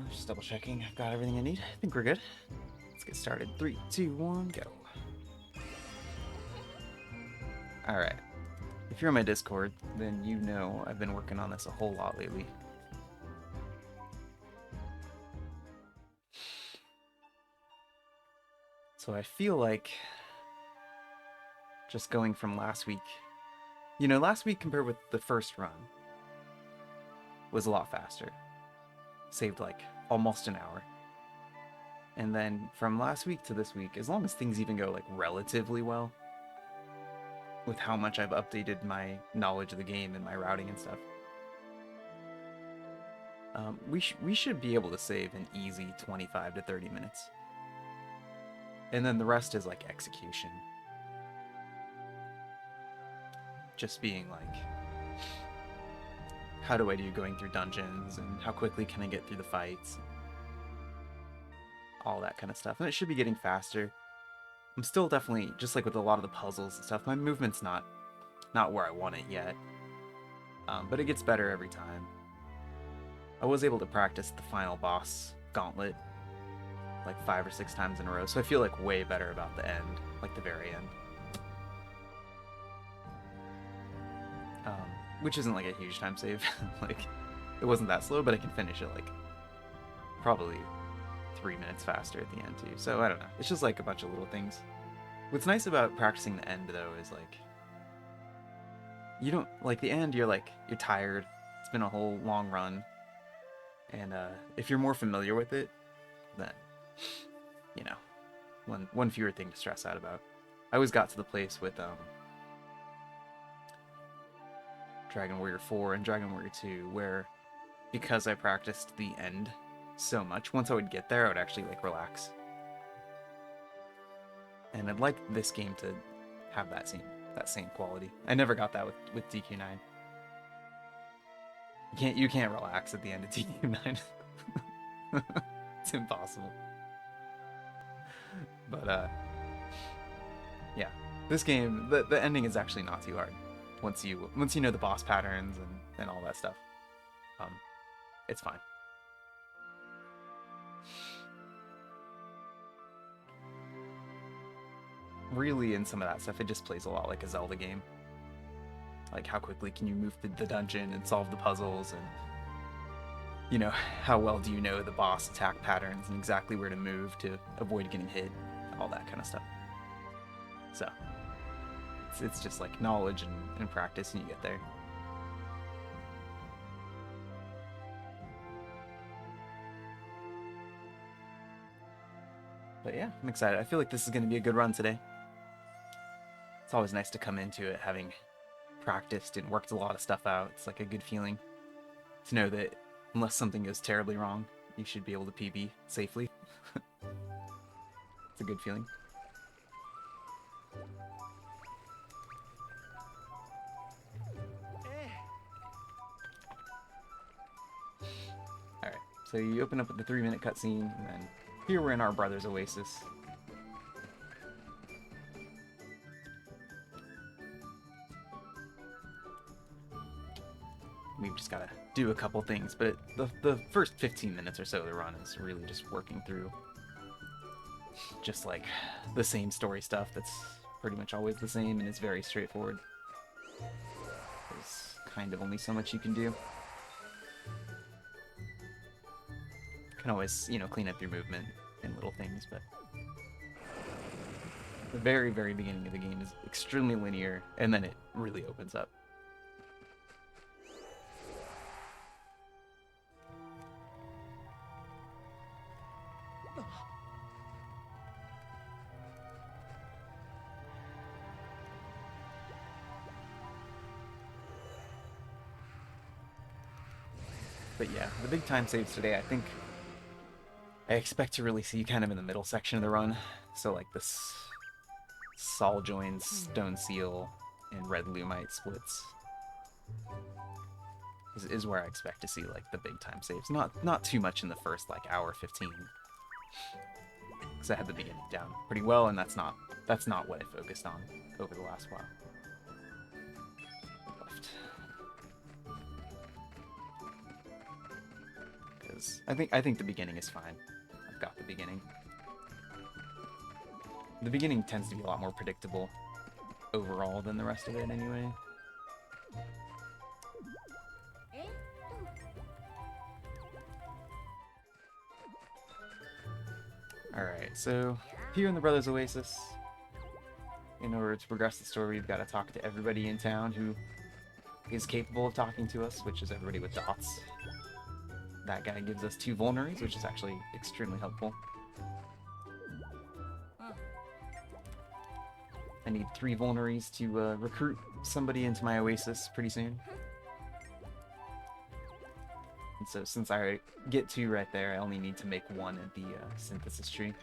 Just double checking. I've got everything I need. I think we're good. Let's get started. 3, 2, 1, go. Alright. If you're on my Discord, then you know I've been working on this a whole lot lately. So I feel like just going from last week, last week compared with the first run was a lot faster. Saved like almost an hour. And then from last week to this week, as long as things even go like relatively well, with how much I've updated my knowledge of the game and my routing and stuff, we should be able to save an easy 25 to 30 minutes. And then the rest is like execution. Just being like, how do I do going through dungeons, and how quickly can I get through the fights? All that kind of stuff. And it should be getting faster. I'm still definitely, just like with a lot of the puzzles and stuff, my movement's not where I want it yet. But it gets better every time. I was able to practice the final boss gauntlet like 5 or 6 times in a row, so I feel like way better about the end, like the very end. Which isn't like a huge time save. Like, it wasn't that slow, but I can finish it like probably 3 minutes faster at the end too. So I don't know. It's just like a bunch of little things. What's nice about practicing the end though is like, you don't like the end. You're tired. It's been a whole long run, and if you're more familiar with it, then one fewer thing to stress out about. I always got to the place with Dragon Warrior 4 and Dragon Warrior 2 where, because I practiced the end so much, once I would get there, I would actually like relax. And I'd like this game to have that same quality. I never got that with DQ9. You can't relax at the end of DQ9. It's impossible. But yeah, this game, the ending is actually not too hard once you know the boss patterns and all that stuff. It's fine. Really, in some of that stuff, it just plays a lot like a Zelda game. Like, how quickly can you move through the dungeon and solve the puzzles, and how well do you know the boss attack patterns and exactly where to move to avoid getting hit, all that kind of stuff. So it's just like knowledge and practice, and you get there. But yeah, I'm excited. I feel like this is going to be a good run today. It's always nice to come into it having practiced and worked a lot of stuff out. It's like a good feeling to know that unless something goes terribly wrong, you should be able to PB safely. It's a good feeling. Alright, so you open up with the 3-minute cutscene, and then here we're in our brother's Oasis. We've just got to do a couple things, but the first 15 minutes or so of the run is really just working through just like the same story stuff that's pretty much always the same, and it's very straightforward. There's kind of only so much you can do. You can always, clean up your movement and little things, but the very, very beginning of the game is extremely linear, and then it really opens up. But yeah, the big time saves today, I expect to really see kind of in the middle section of the run. So like this Sol joins Stone Seal and Red Lumite splits is where I expect to see like the big time saves. Not too much in the first like hour 15. Because I had the beginning down pretty well, and that's not what I focused on over the last while. Left. because I think the beginning is fine. I've got the beginning. The beginning tends to be a lot more predictable overall than the rest of it anyway. Alright, so here in the Brothers Oasis, in order to progress the story, we've got to talk to everybody in town who is capable of talking to us, which is everybody with dots. That guy gives us 2 vulneraries, which is actually extremely helpful. I need 3 vulneraries to recruit somebody into my Oasis pretty soon. And so since I get 2 right there, I only need to make 1 at the synthesis tree.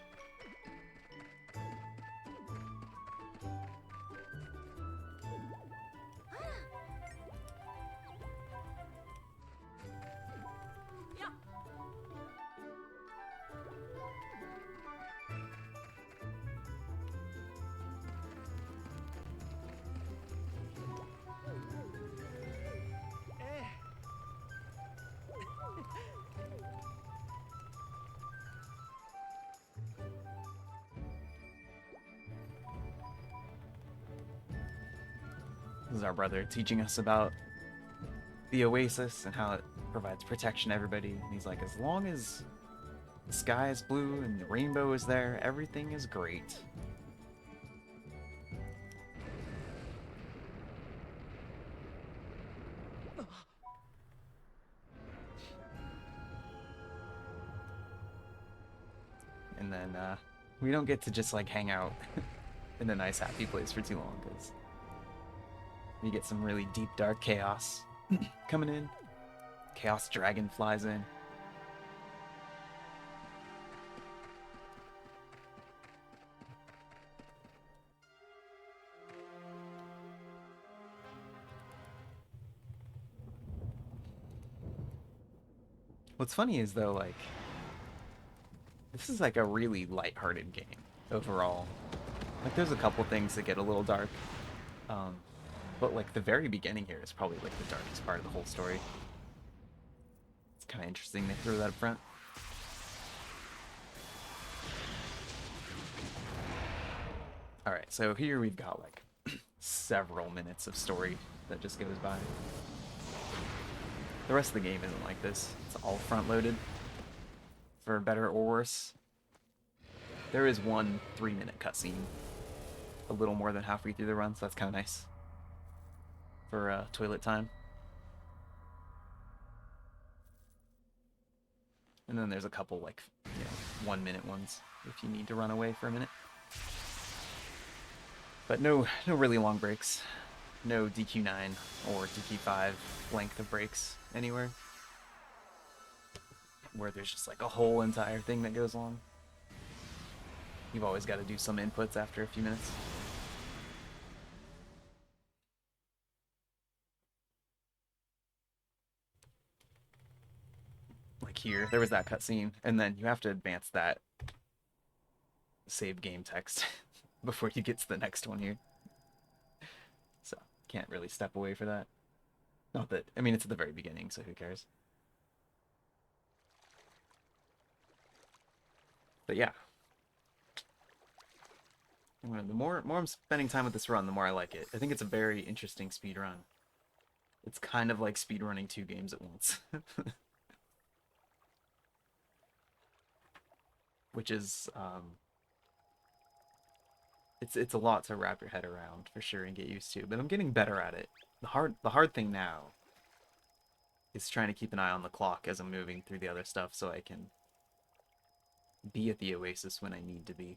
This is our brother teaching us about the Oasis and how it provides protection to everybody. And he's like, as long as the sky is blue and the rainbow is there, everything is great. And then we don't get to just like hang out in a nice happy place for too long, because we get some really deep dark chaos coming in. Chaos Dragon flies in. What's funny is though, like, this is like a really lighthearted game overall. Like, there's a couple things that get a little dark, but like the very beginning here is probably like the darkest part of the whole story. It's kind of interesting they threw that up front. All right, so here we've got like several minutes of story that just goes by. The rest of the game isn't like this. It's all front-loaded, for better or worse. There is one 3-minute cutscene, a little more than halfway through the run, so that's kind of nice for toilet time. And then there's a couple like 1-minute ones if you need to run away for a minute. But no really long breaks. No DQ9 or DQ5 length of breaks anywhere, where there's just like a whole entire thing that goes along. You've always got to do some inputs after a few minutes. Like here, there was that cutscene, and then you have to advance that save game text before you get to the next one here. So, can't really step away for that. Not that, I mean, it's at the very beginning, so who cares? But yeah. The more I'm spending time with this run, the more I like it. I think it's a very interesting speed run. It's kind of like speedrunning 2 games at once. Which is, it's a lot to wrap your head around, for sure, and get used to, but I'm getting better at it. The hard thing now is trying to keep an eye on the clock as I'm moving through the other stuff so I can be at the Oasis when I need to be.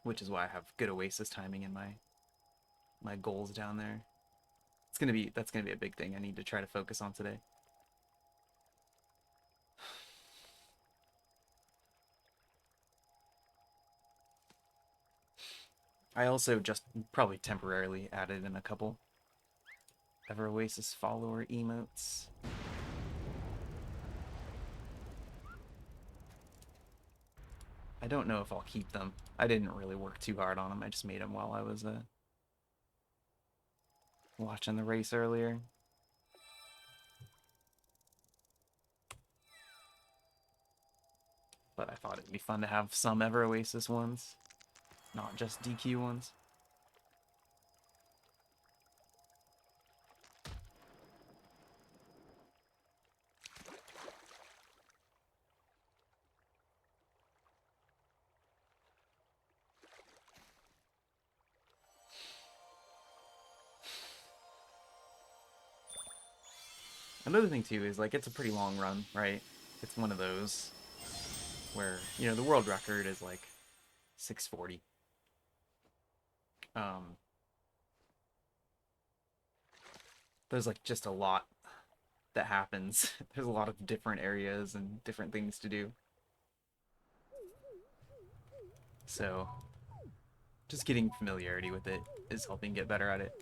Which is why I have good Oasis timing in my goals down there. That's gonna be a big thing I need to try to focus on today. I also just probably temporarily added in a couple Ever Oasis follower emotes. I don't know if I'll keep them. I didn't really work too hard on them. I just made them while I was watching the race earlier. but I thought it'd be fun to have some Ever Oasis ones, not just DQ ones. Another thing too is like it's a pretty long run, right? It's one of those where, you know, the world record is like 640. Um, there's like just a lot that happens. There's a lot of different areas and different things to do. So just getting familiarity with it is helping get better at it.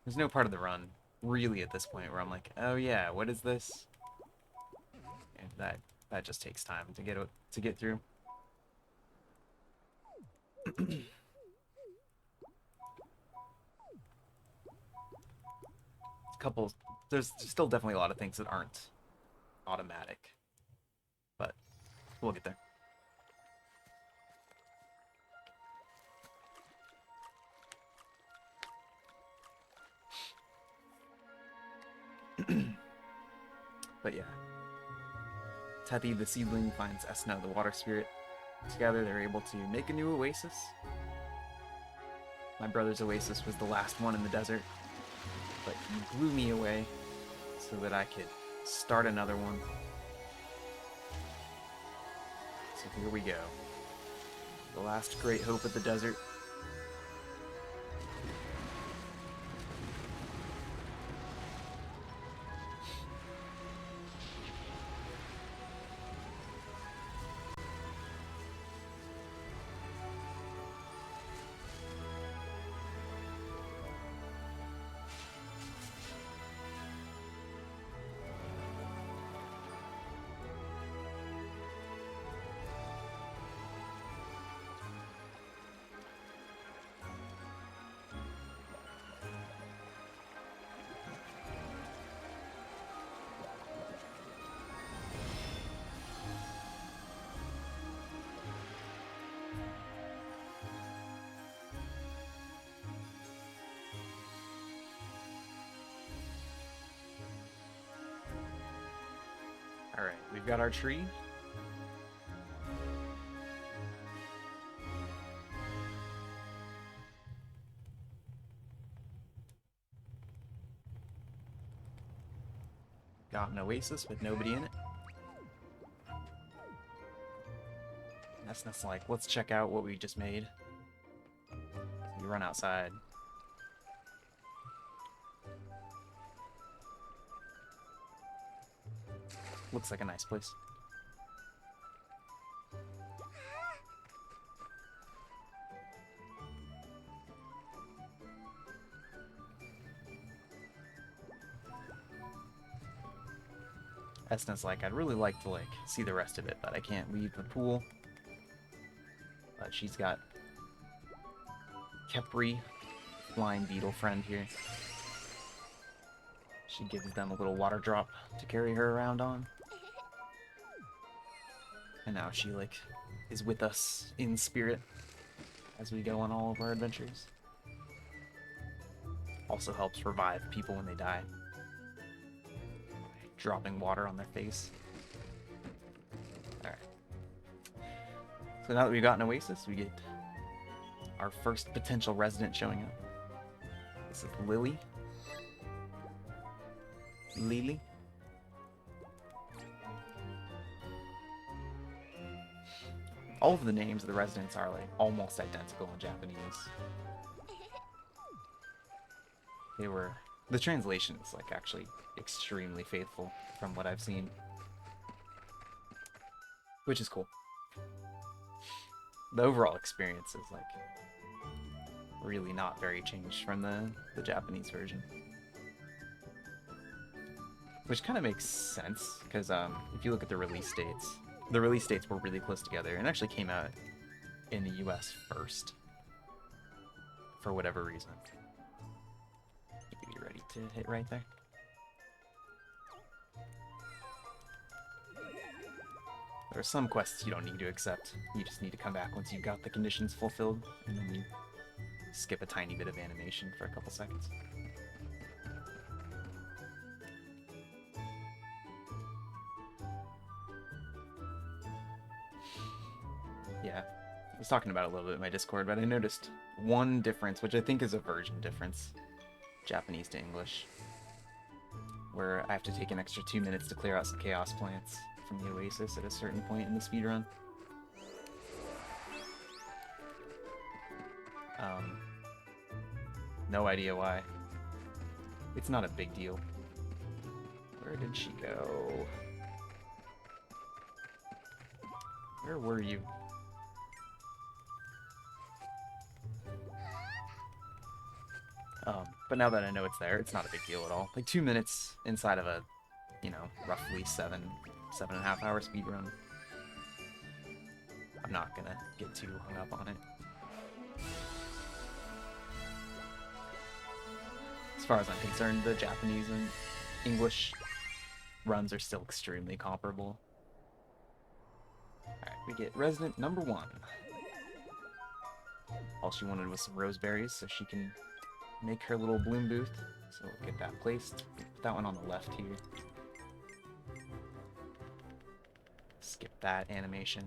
There's no part of the run really at this point where I'm like, oh yeah, what is this? And that just takes time to get through. Couple, there's still definitely a lot of things that aren't automatic, but we'll get there. But yeah, Teti the seedling finds Esna the water spirit. Together they're able to make a new oasis. My brother's oasis was the last one in the desert, but he blew me away so that I could start another one. So here we go. The last great hope of the desert. Alright, we've got our tree. Got an oasis with nobody in it. That's like, let's check out what we just made. We run outside. Looks like a nice place. Esna's like, I'd really like to see the rest of it, but I can't leave the pool. But she's got Kepri, flying beetle friend here. She gives them a little water drop to carry her around on. And now she is with us in spirit as we go on all of our adventures. Also helps revive people when they die. Dropping water on their face. Alright. So now that we've got an oasis, we get our first potential resident showing up. This is Lily. Lily. All of the names of the residents are almost identical in Japanese. The translation is actually extremely faithful from what I've seen, which is cool. The overall experience is really not very changed from the Japanese version, which kind of makes sense because if you look at the release dates were really close together and actually came out in the US first for whatever reason. You ready to hit right there? There are some quests you don't need to accept. You just need to come back once you've got the conditions fulfilled, and then you skip a tiny bit of animation for a couple seconds. Yeah, I was talking about it a little bit in my Discord, but I noticed one difference, which I think is a version difference, Japanese to English, where I have to take an extra 2 minutes to clear out some chaos plants from the Oasis at a certain point in the speedrun. No idea why. It's not a big deal. Where did she go? Where were you? But now that I know it's there, it's not a big deal at all. Like 2 minutes inside of a, you know, roughly 7.5 hour speedrun. I'm not gonna get too hung up on it. As far as I'm concerned, the Japanese and English runs are still extremely comparable. Alright, we get resident number 1. All she wanted was some roseberries so she can make her little bloom booth. So we'll get that placed. Put that one on the left here. Skip that animation.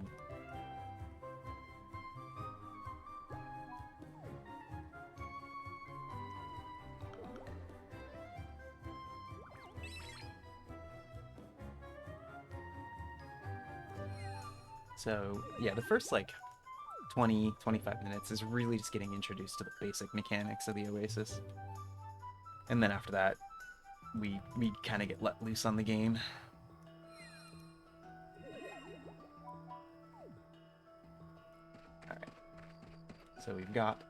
So yeah, the first like 20-25 minutes is really just getting introduced to the basic mechanics of the Oasis. And then after that, we kind of get let loose on the game. Alright. So we've got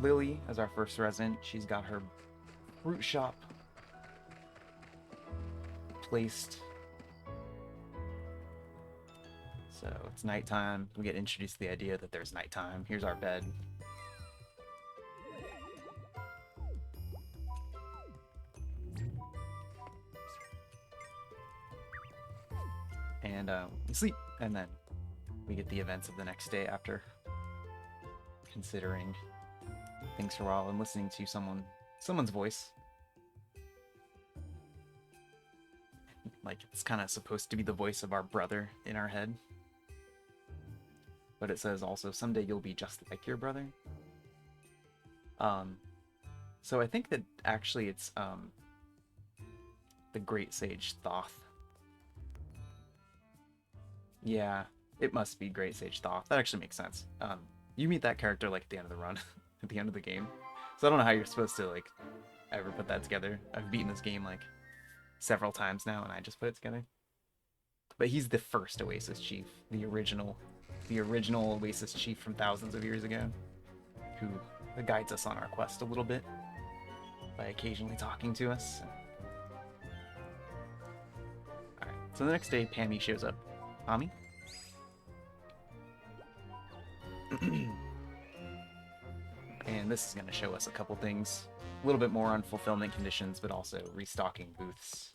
Lily as our first resident. She's got her fruit shop placed. So it's nighttime. We get introduced to the idea that there's nighttime. Here's our bed. And we sleep, and then we get the events of the next day after considering things for a while and listening to someone's voice. Like, it's kind of supposed to be the voice of our brother in our head. But it says also, someday you'll be just like your brother. So I think that actually it's the Great Sage Thoth. Yeah, it must be Great Sage Thoth. That actually makes sense. You meet that character like at the end of the run, at the end of the game. So I don't know how you're supposed to like ever put that together. I've beaten this game like several times now, and I just put it together. But he's the first Oasis chief, the original Oasis chief from thousands of years ago, who guides us on our quest a little bit by occasionally talking to us. Alright, so the next day, Pammy shows up. Pammy? And this is going to show us a couple things. A little bit more on fulfillment conditions, but also restocking booths.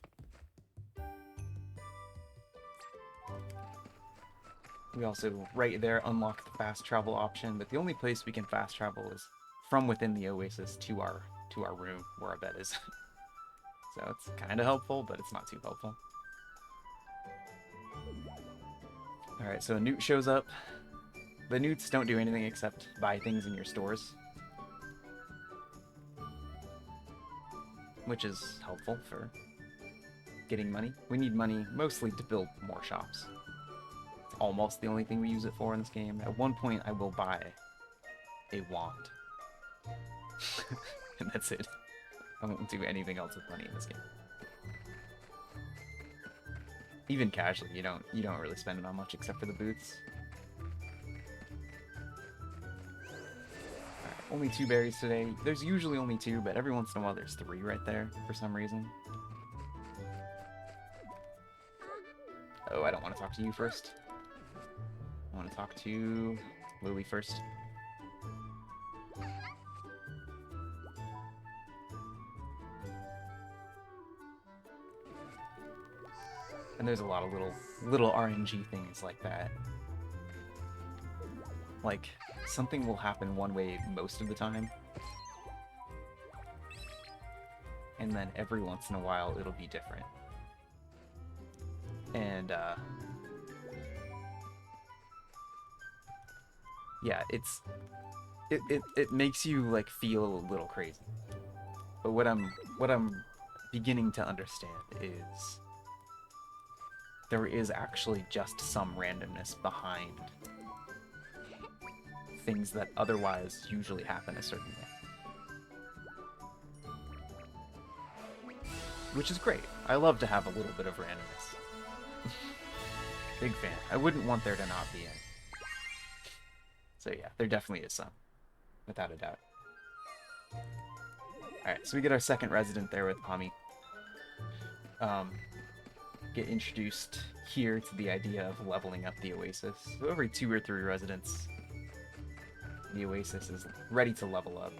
We also, right there, unlock the fast travel option, but the only place we can fast travel is from within the Oasis to our room, where our bed is. So it's kind of helpful, but it's not too helpful. Alright, so a newt shows up. The newts don't do anything except buy things in your stores, which is helpful for getting money. We need money mostly to build more shops. It's almost the only thing we use it for in this game. At one point, I will buy a wand. And that's it. I won't do anything else with money in this game. Even casually, you don't really spend it on much except for the booths. Alright, only 2 berries today. There's usually only 2, but every once in a while there's 3 right there for some reason. Oh, I don't want to talk to you first. I want to talk to Lily first. And there's a lot of little RNG things like that. Like, something will happen one way most of the time, and then every once in a while it'll be different. And yeah, it makes you like feel a little crazy. But what I'm beginning to understand is there is actually just some randomness behind things that otherwise usually happen a certain way. Which is great. I love to have a little bit of randomness. Big fan. I wouldn't want there to not be any. So yeah, there definitely is some. Without a doubt. Alright, so we get our second resident there with Pommy. Get introduced here to the idea of leveling up the Oasis. So every 2 or 3 residents, the Oasis is ready to level up.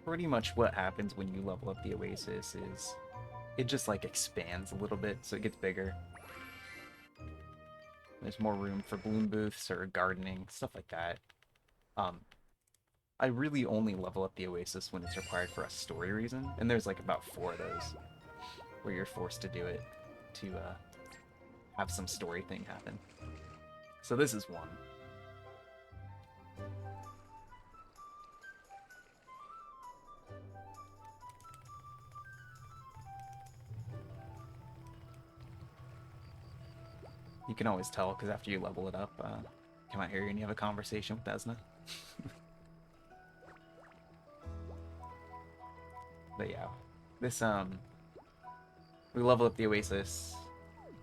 Pretty much what happens when you level up the Oasis is it just like expands a little bit, so it gets bigger. There's more room for bloom booths or gardening, stuff like that. I really only level up the Oasis when it's required for a story reason, and there's like about 4 of those where you're forced to do it to have some story thing happen. So this is one. You can always tell, because after you level it up, come out here and you have a conversation with Desna. But yeah, this, we level up the Oasis,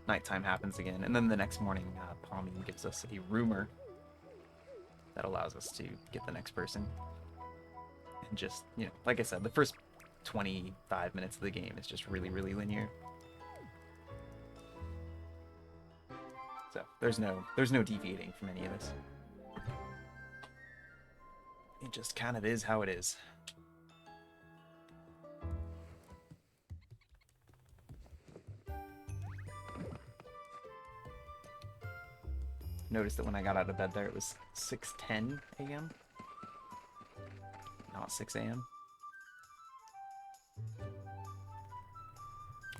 nighttime happens again, and then the next morning, Pommy gives us a rumor that allows us to get the next person. And just, you know, like I said, the first 25 minutes of the game is just really, really linear. So there's no deviating from any of this. It just kind of is how it is. Noticed that when I got out of bed there, it was 6:10 a.m. Not 6 a.m.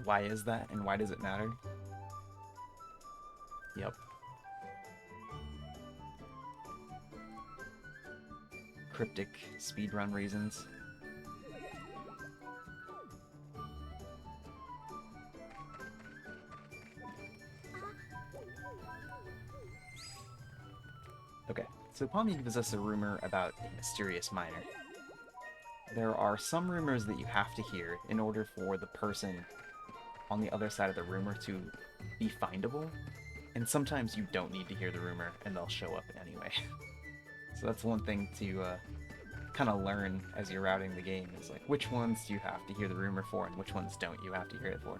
Why is that, and why does it matter? Yep. Cryptic speedrun reasons. Okay, so Pommy gives us a rumor about a mysterious miner. There are some rumors that you have to hear in order for the person on the other side of the rumor to be findable, and sometimes you don't need to hear the rumor and they'll show up anyway. So that's one thing to kind of learn as you're routing the game, is like which ones do you have to hear the rumor for and which ones don't you have to hear it for.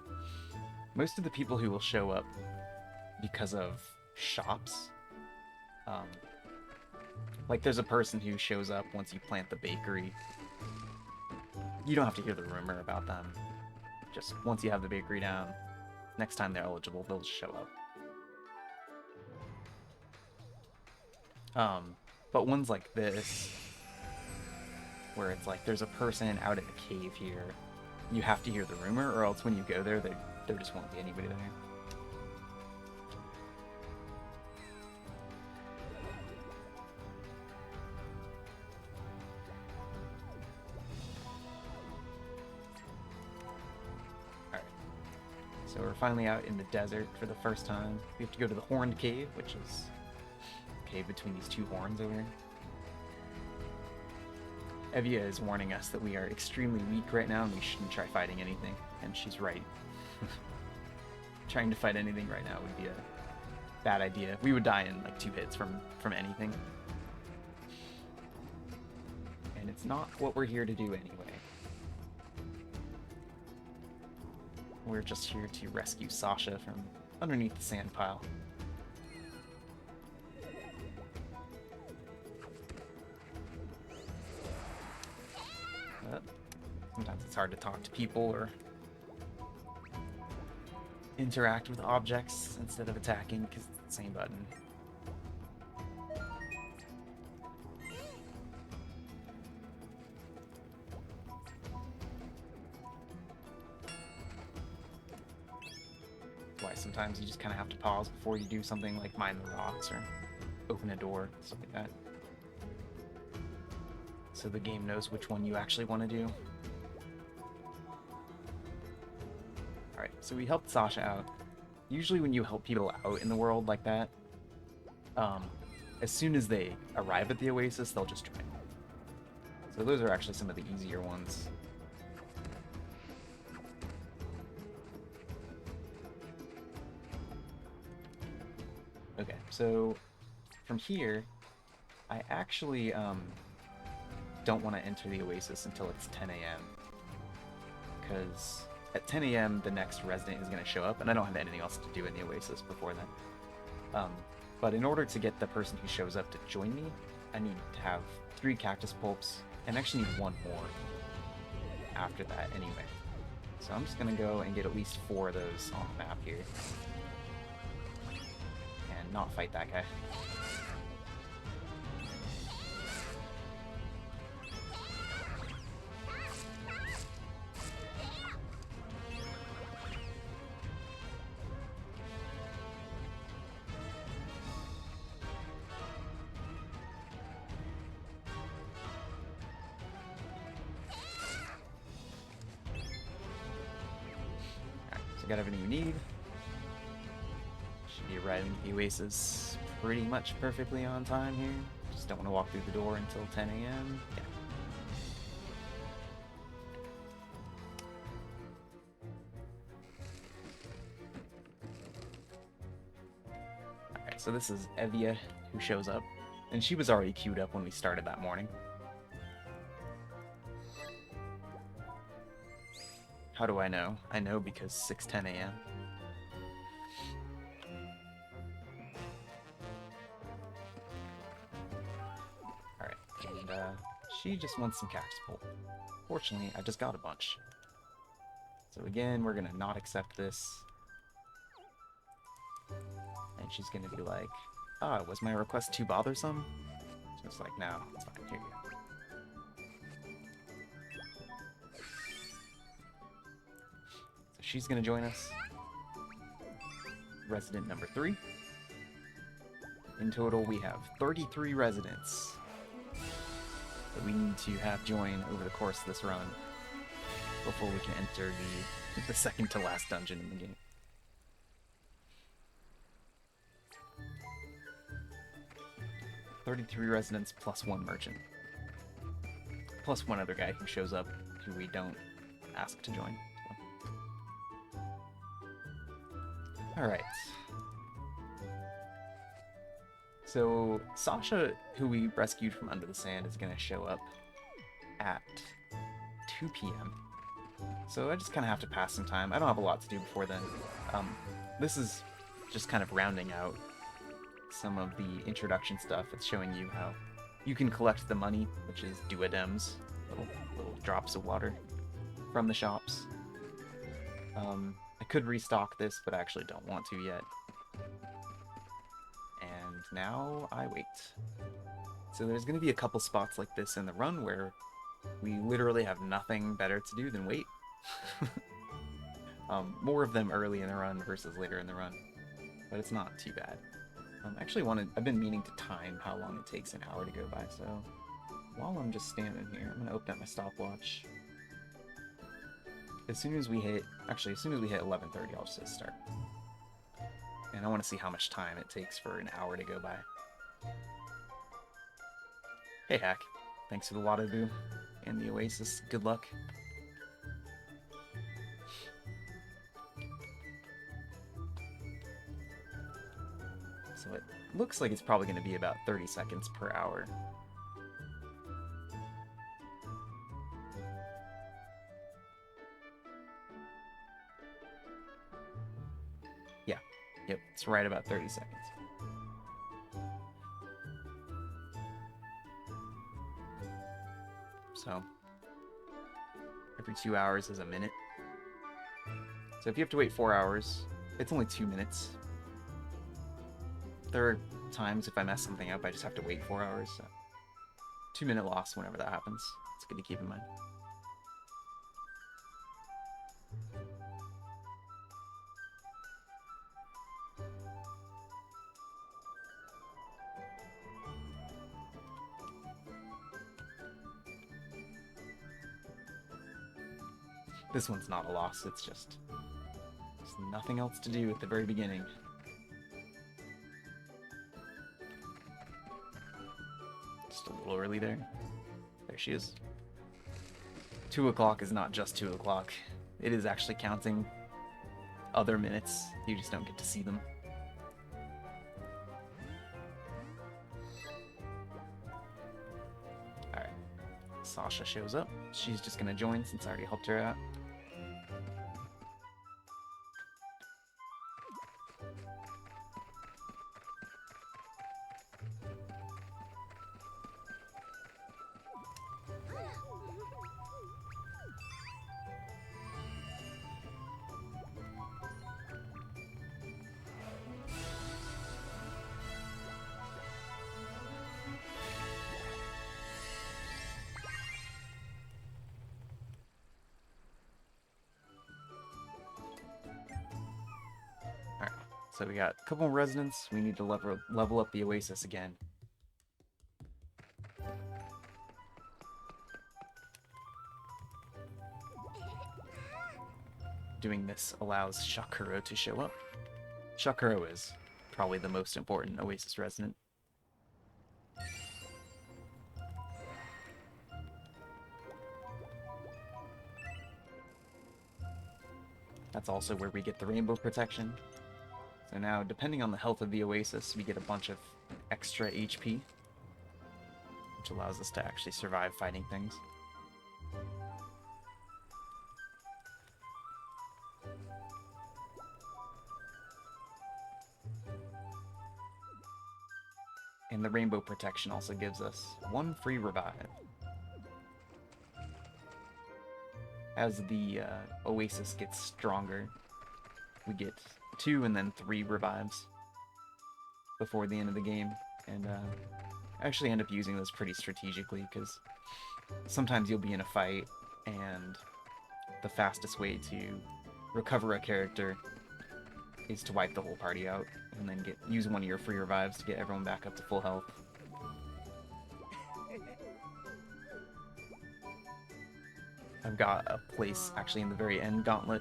Most of the people who will show up because of shops, like there's a person who shows up once you plant the bakery. You don't have to hear the rumor about them. Just once you have the bakery down, next time they're eligible, they'll just show up. But ones like this, where it's like there's a person out in the cave here, you have to hear the rumor, or else when you go there, there just won't be anybody there. So we're finally out in the desert for the first time. We have to go to the Horned Cave, which is a cave between these 2 horns over here. Evia is warning us that we are extremely weak right now and we shouldn't try fighting anything, and she's right. Trying to fight anything right now would be a bad idea. We would die in like 2 hits from anything. And it's not what we're here to do anyway. We're just here to rescue Sasha from underneath the sand pile. But sometimes it's hard to talk to people or interact with objects instead of attacking because it's the same button. Why sometimes you just kind of have to pause before you do something like mine the rocks or open a door, stuff like that. So the game knows which one you actually want to do. Alright, so we helped Sasha out. Usually when you help people out in the world like that, as soon as they arrive at the Oasis, they'll just join. So those are actually some of the easier ones. Okay, so from here, I actually don't want to enter the Oasis until it's 10 a.m. Because at 10 a.m. the next resident is going to show up, and I don't have anything else to do in the Oasis before then. But in order to get the person who shows up to join me, I need to have 3 cactus pulps, and actually need 1 more after that anyway. So I'm just going to go and get at least 4 of those on the map here. And not fight that guy. Got everything you need. Should be arriving at the Oasis pretty much perfectly on time here. Just don't want to walk through the door until 10 a.m. Yeah. Alright, so this is Evia who shows up. And she was already queued up when we started that morning. How do I know? I know because 6:10 a.m. Alright, and she just wants some cactus pulp. Fortunately, I just got a bunch. So again, we're gonna not accept this. And she's gonna be like, ah, was my request too bothersome? Just like, no, it's fine, here you go. She's gonna join us. Resident number 3. In total, we have 33 residents that we need to have join over the course of this run before we can enter the second to last dungeon in the game. "33 residents plus 1 merchant. Plus 1 other guy who shows up who we don't ask to join. Alright. So, Sasha, who we rescued from under the sand, is going to show up at 2 p.m. So I just kind of have to pass some time. I don't have a lot to do before then. This is just kind of rounding out some of the introduction stuff. It's showing you how you can collect the money, which is duodems, little drops of water from the shops. I could restock this, but I actually don't want to yet. And now I wait. So there's going to be a couple spots like this in the run where we literally have nothing better to do than wait. More of them early in the run versus later in the run, but it's not too bad. I've been meaning to time how long it takes an hour to go by, so while I'm just standing here, I'm going to open up my stopwatch. As soon as we hit 11:30, I'll just hit start. And I want to see how much time it takes for an hour to go by. Hey Hack, thanks for the water boo and the Oasis. Good luck. So it looks like it's probably going to be about 30 seconds per hour. Yeah, yep, it's right about 30 seconds. So, every 2 hours is a minute. So if you have to wait 4 hours, It's only 2 minutes. There are times if I mess something up, I just have to wait 4 hours. So 2-minute loss whenever that happens. It's good to keep in mind. This one's not a loss, it's just there's nothing else to do at the very beginning. Just a little early there. There she is. 2 o'clock is not just 2 o'clock. It is actually counting other minutes. You just don't get to see them. Alright. Sasha shows up. She's just gonna join since I already helped her out. So we got a couple more residents. We need to level up the Oasis again. Doing this allows Shakuro to show up. Shakuro is probably the most important Oasis resident. That's also where we get the rainbow protection. So now, depending on the health of the Oasis, we get a bunch of extra HP, which allows us to actually survive fighting things. And the rainbow protection also gives us 1 free revive. As the Oasis gets stronger, we get 2 and then 3 revives before the end of the game, and I actually end up using those pretty strategically, because sometimes you'll be in a fight and the fastest way to recover a character is to wipe the whole party out and then use one of your free revives to get everyone back up to full health. I've got a place actually in the very end gauntlet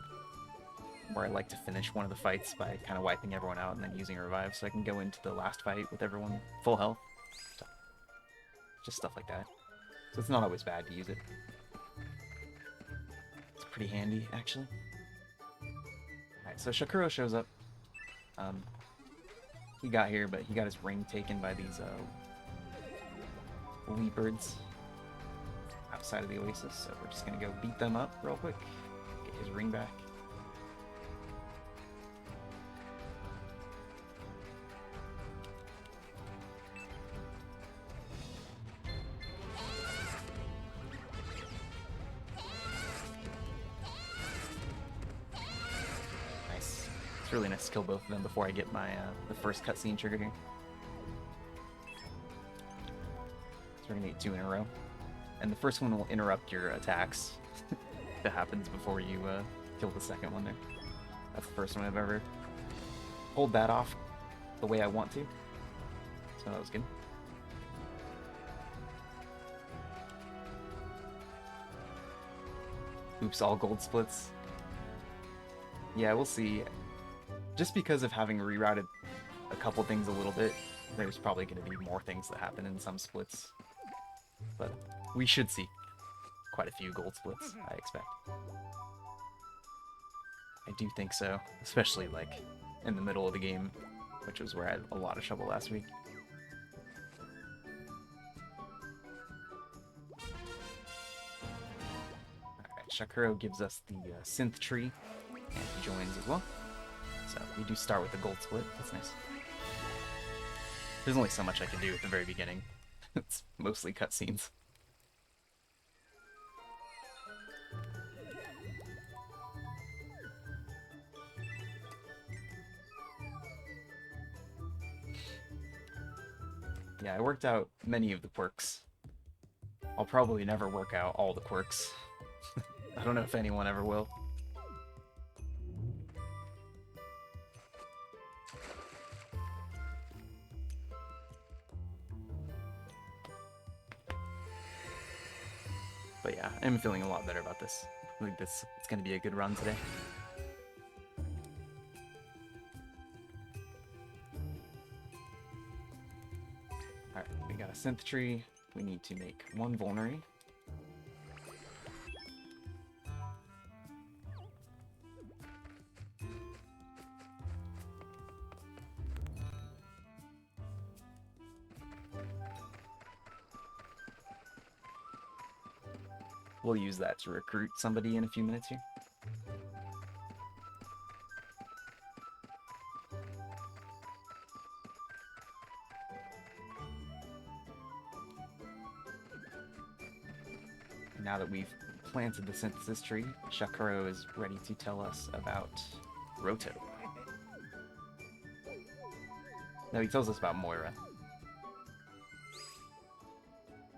where I like to finish one of the fights by kind of wiping everyone out and then using a revive, so I can go into the last fight with everyone full health. So, just stuff like that. So it's not always bad to use it. It's pretty handy, actually. Alright, so Shakuro shows up. He got here, but he got his ring taken by these leopards outside of the Oasis, so we're just gonna go beat them up real quick, get his ring back. Nice. It's really nice to kill both of them before I get my the first cutscene trigger here. So we're gonna get 2 in a row. And the first one will interrupt your attacks. That happens before you kill the second one there. That's the first one I've ever pulled that off the way I want to. So that was good. Oops, all gold splits. Yeah, we'll see. Just because of having rerouted a couple things a little bit, there's probably going to be more things that happen in some splits. But we should see quite a few gold splits, I expect. I do think so, especially like in the middle of the game, which was where I had a lot of trouble last week. Alright, Shakuro gives us the synth tree, and he joins as well. So we do start with the gold split, that's nice. There's only so much I can do at the very beginning. It's mostly cutscenes. Yeah, I worked out many of the quirks. I'll probably never work out all the quirks. I don't know if anyone ever will. But yeah, I'm feeling a lot better about this. I think it's going to be a good run today. Alright, we got a synth tree. We need to make one vulnerary. We'll use that to recruit somebody in a few minutes here. Now that we've planted the synthesis tree, Shakuro is ready to tell us about Roto. No, he tells us about Moira.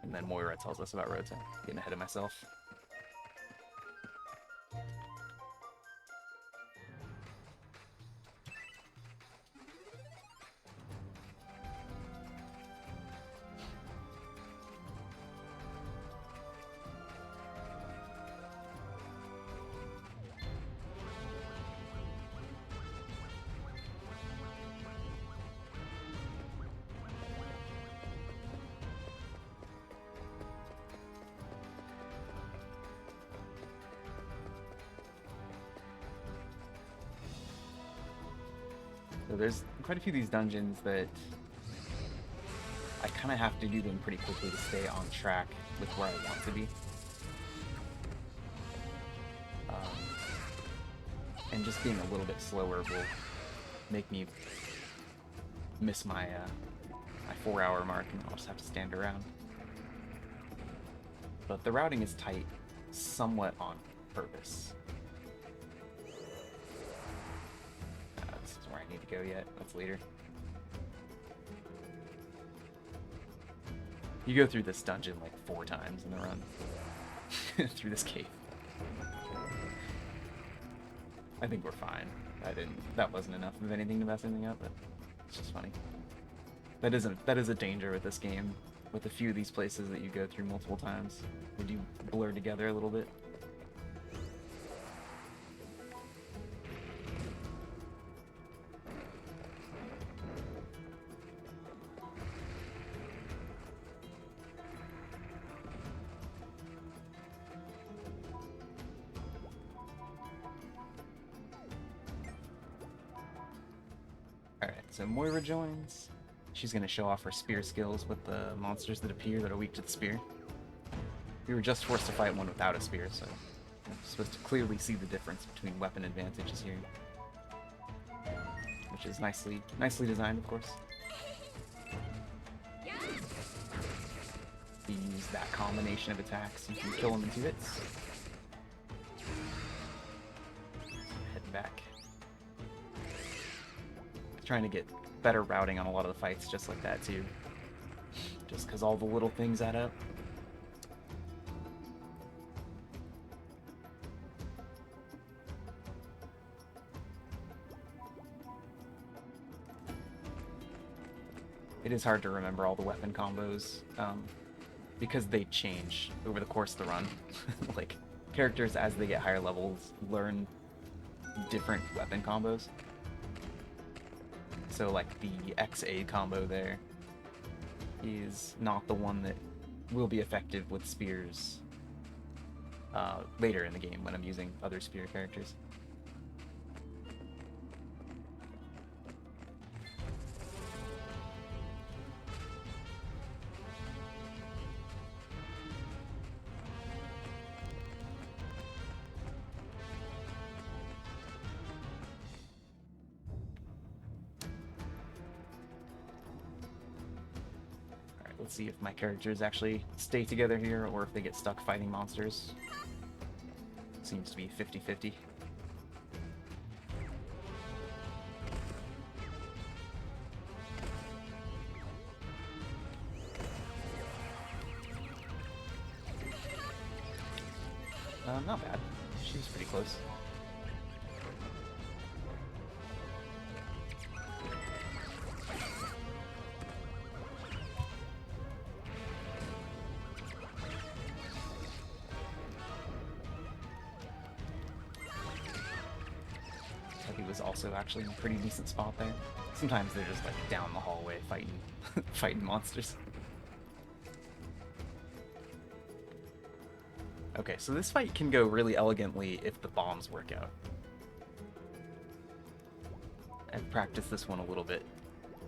And then Moira tells us about Roto. Getting ahead of myself. So there's quite a few of these dungeons that I kind of have to do them pretty quickly to stay on track with where I want to be. And just being a little bit slower will make me miss my my 4-hour mark, and I'll just have to stand around. But the routing is tight, somewhat on purpose. This is where I need to go yet. That's later. You go through this dungeon like 4 times in the run. Through this cave. I think we're fine. That wasn't enough of anything to mess anything up, but it's just funny. That is a danger with this game. With a few of these places that you go through multiple times, they do blur together a little bit. Alright, so Moira joins. She's going to show off her spear skills with the monsters that appear that are weak to the spear. We were just forced to fight one without a spear, so I'm supposed to clearly see the difference between weapon advantages here. Which is nicely designed, of course. We use that combination of attacks. You can kill them in 2 hits. Heading back. Trying to get better routing on a lot of the fights just like that too. Just because all the little things add up. It is hard to remember all the weapon combos because they change over the course of the run. Like, characters as they get higher levels learn different weapon combos. So like the XA combo there is not the one that will be effective with spears later in the game when I'm using other spear characters. Let's see if my characters actually stay together here or if they get stuck fighting monsters. Seems to be 50-50. Not bad. She was pretty close. He was also actually in a pretty decent spot there. Sometimes they're just like down the hallway fighting fighting monsters. Okay, so this fight can go really elegantly if the bombs work out. I've practiced this one a little bit,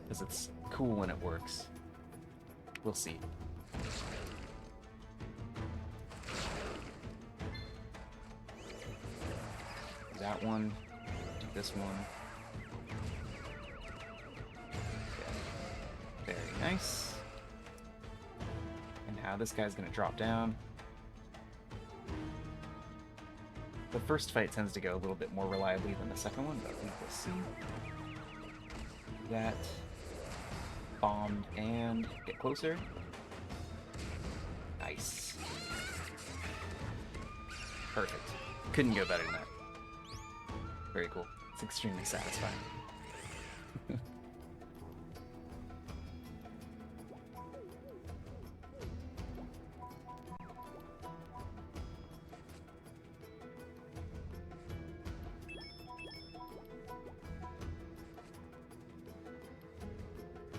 because it's cool when it works. We'll see. That one, do this one. Okay. Very nice. And now this guy's gonna drop down. The first fight tends to go a little bit more reliably than the second one, but we'll see. That bombed and get closer. Nice. Perfect. Couldn't go better than that. Very cool. It's extremely satisfying.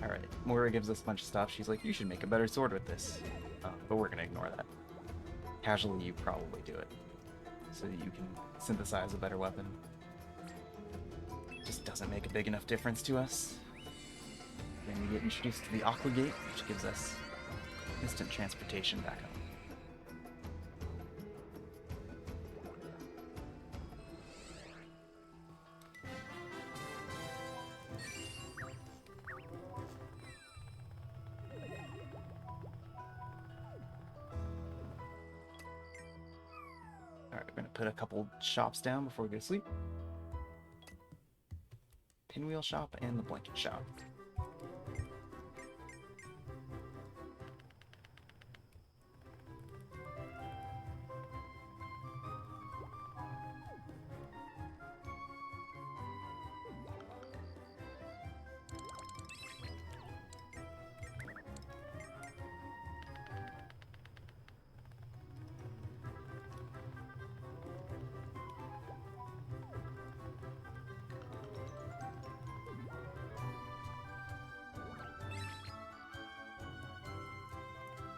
Alright, Moira gives us a bunch of stuff. She's like, you should make a better sword with this. But we're gonna ignore that. Casually, you probably do it. So that you can synthesize a better weapon. Just doesn't make a big enough difference to us. Then we get introduced to the Aqua Gate, which gives us instant transportation back home. Alright, we're gonna put a couple shops down before we go to sleep. Pinwheel shop and the blanket shop.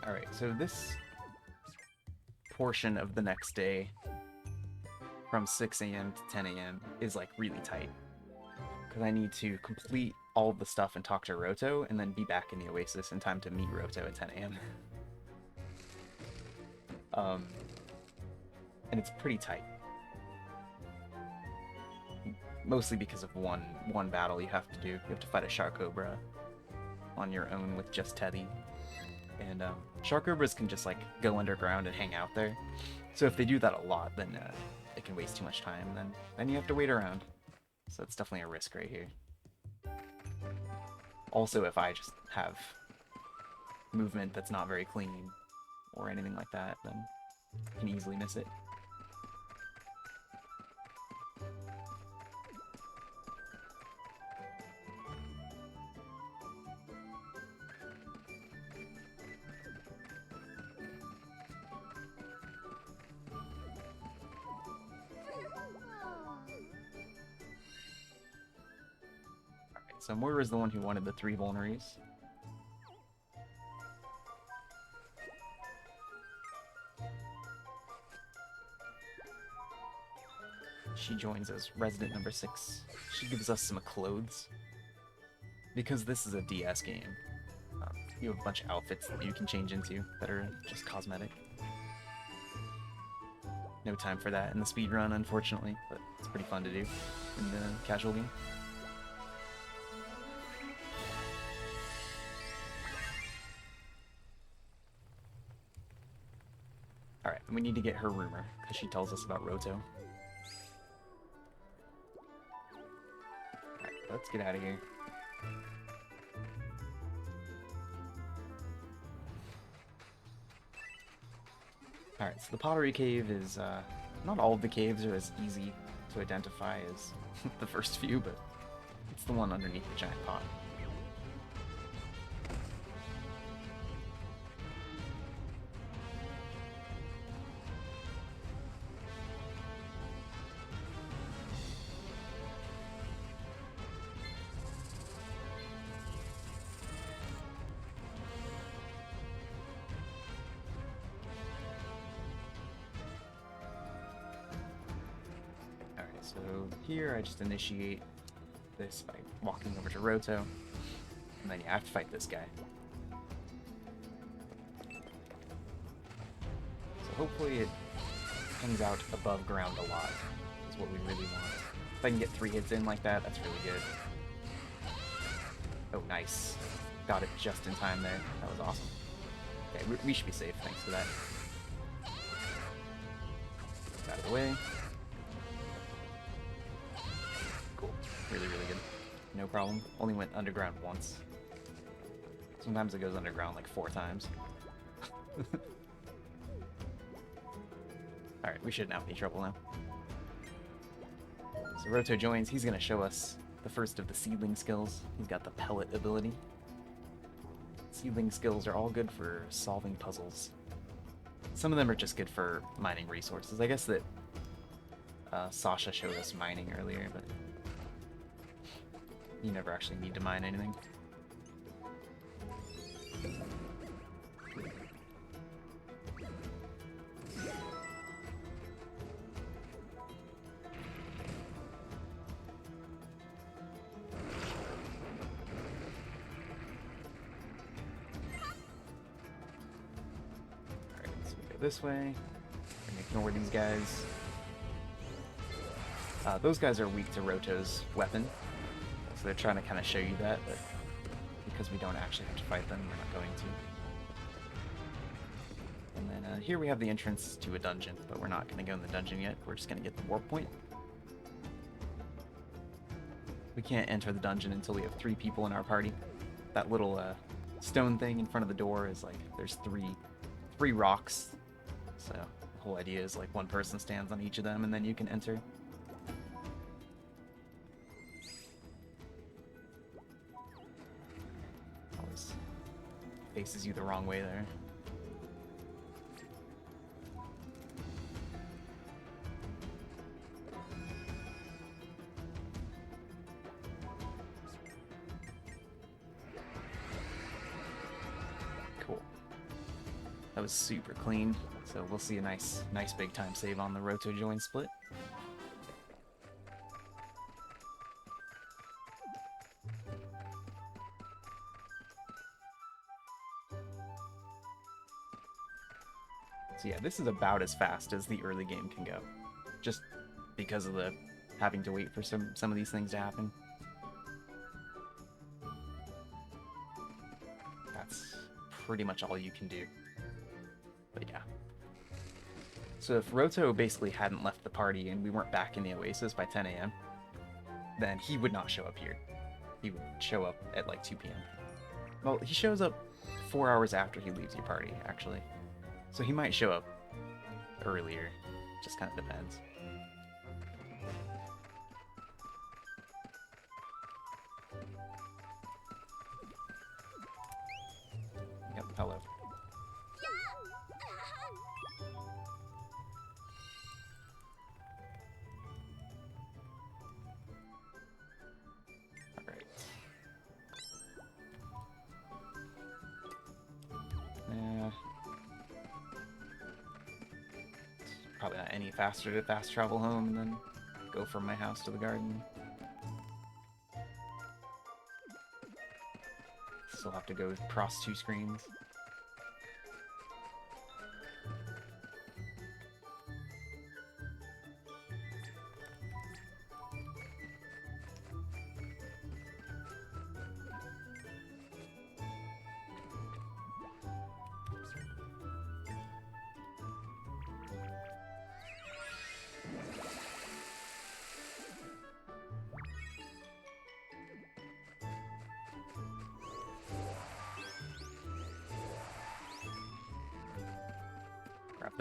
Alright, so this portion of the next day from 6 a.m. to 10 a.m. is like really tight. Because I need to complete all of the stuff and talk to Roto and then be back in the Oasis in time to meet Roto at 10 a.m. And it's pretty tight. Mostly because of one battle you have to do. You have to fight a Shark Cobra on your own with just Teddy. And Shark Cobras can just like go underground and hang out there. So if they do that a lot, then it can waste too much time. Then you have to wait around. So it's definitely a risk right here. Also, if I just have movement that's not very clean or anything like that, then I can easily miss it. So Moira's the one who wanted the 3 vulneries. She joins as resident number 6. She gives us some clothes. Because this is a DS game, you have a bunch of outfits that you can change into that are just cosmetic. No time for that in the speedrun, unfortunately, but it's pretty fun to do in the casual game. Alright, we need to get her rumor, because she tells us about Roto. Alright, let's get out of here. Alright, so the Pottery Cave is, not all of the caves are as easy to identify as the first few, but it's the one underneath the giant pot. So here I just initiate this by walking over to Roto, and then you have to fight this guy. So hopefully it hangs out above ground a lot, is what we really want. If I can get 3 hits in like that, that's really good. Oh, nice. Got it just in time there. That was awesome. Okay, we should be safe thanks to that. Out of the way. Really, really good. No problem. Only went underground once. Sometimes it goes underground like 4 times. Alright, we should not be in trouble now. So Roto joins. He's going to show us the first of the seedling skills. He's got the pellet ability. Seedling skills are all good for solving puzzles. Some of them are just good for mining resources. I guess that Sasha showed us mining earlier, but you never actually need to mine anything. Alright, so we go this way. And ignore these guys. Those guys are weak to Roto's weapon. So they're trying to kind of show you that, but because we don't actually have to fight them, we're not going to. And then here we have the entrance to a dungeon, but we're not going to go in the dungeon yet. We're just going to get the warp point. We can't enter the dungeon until we have 3 people in our party. That little stone thing in front of the door is like, there's three rocks. So the whole idea is like one person stands on each of them and then you can enter. Faces you the wrong way there. Cool. That was super clean, so we'll see a nice big time save on the Roto join split. So yeah, this is about as fast as the early game can go, just because of the having to wait for some of these things to happen. That's pretty much all you can do. But yeah. So if Roto basically hadn't left the party and we weren't back in the Oasis by 10 a.m., then he would not show up here. He would show up at like 2 p.m. Well, he shows up 4 hours after he leaves your party, actually. So he might show up earlier, just kind of depends. Yep, hello. Alright. Probably not any faster to fast travel home and then go from my house to the garden. Still have to go across 2 screens.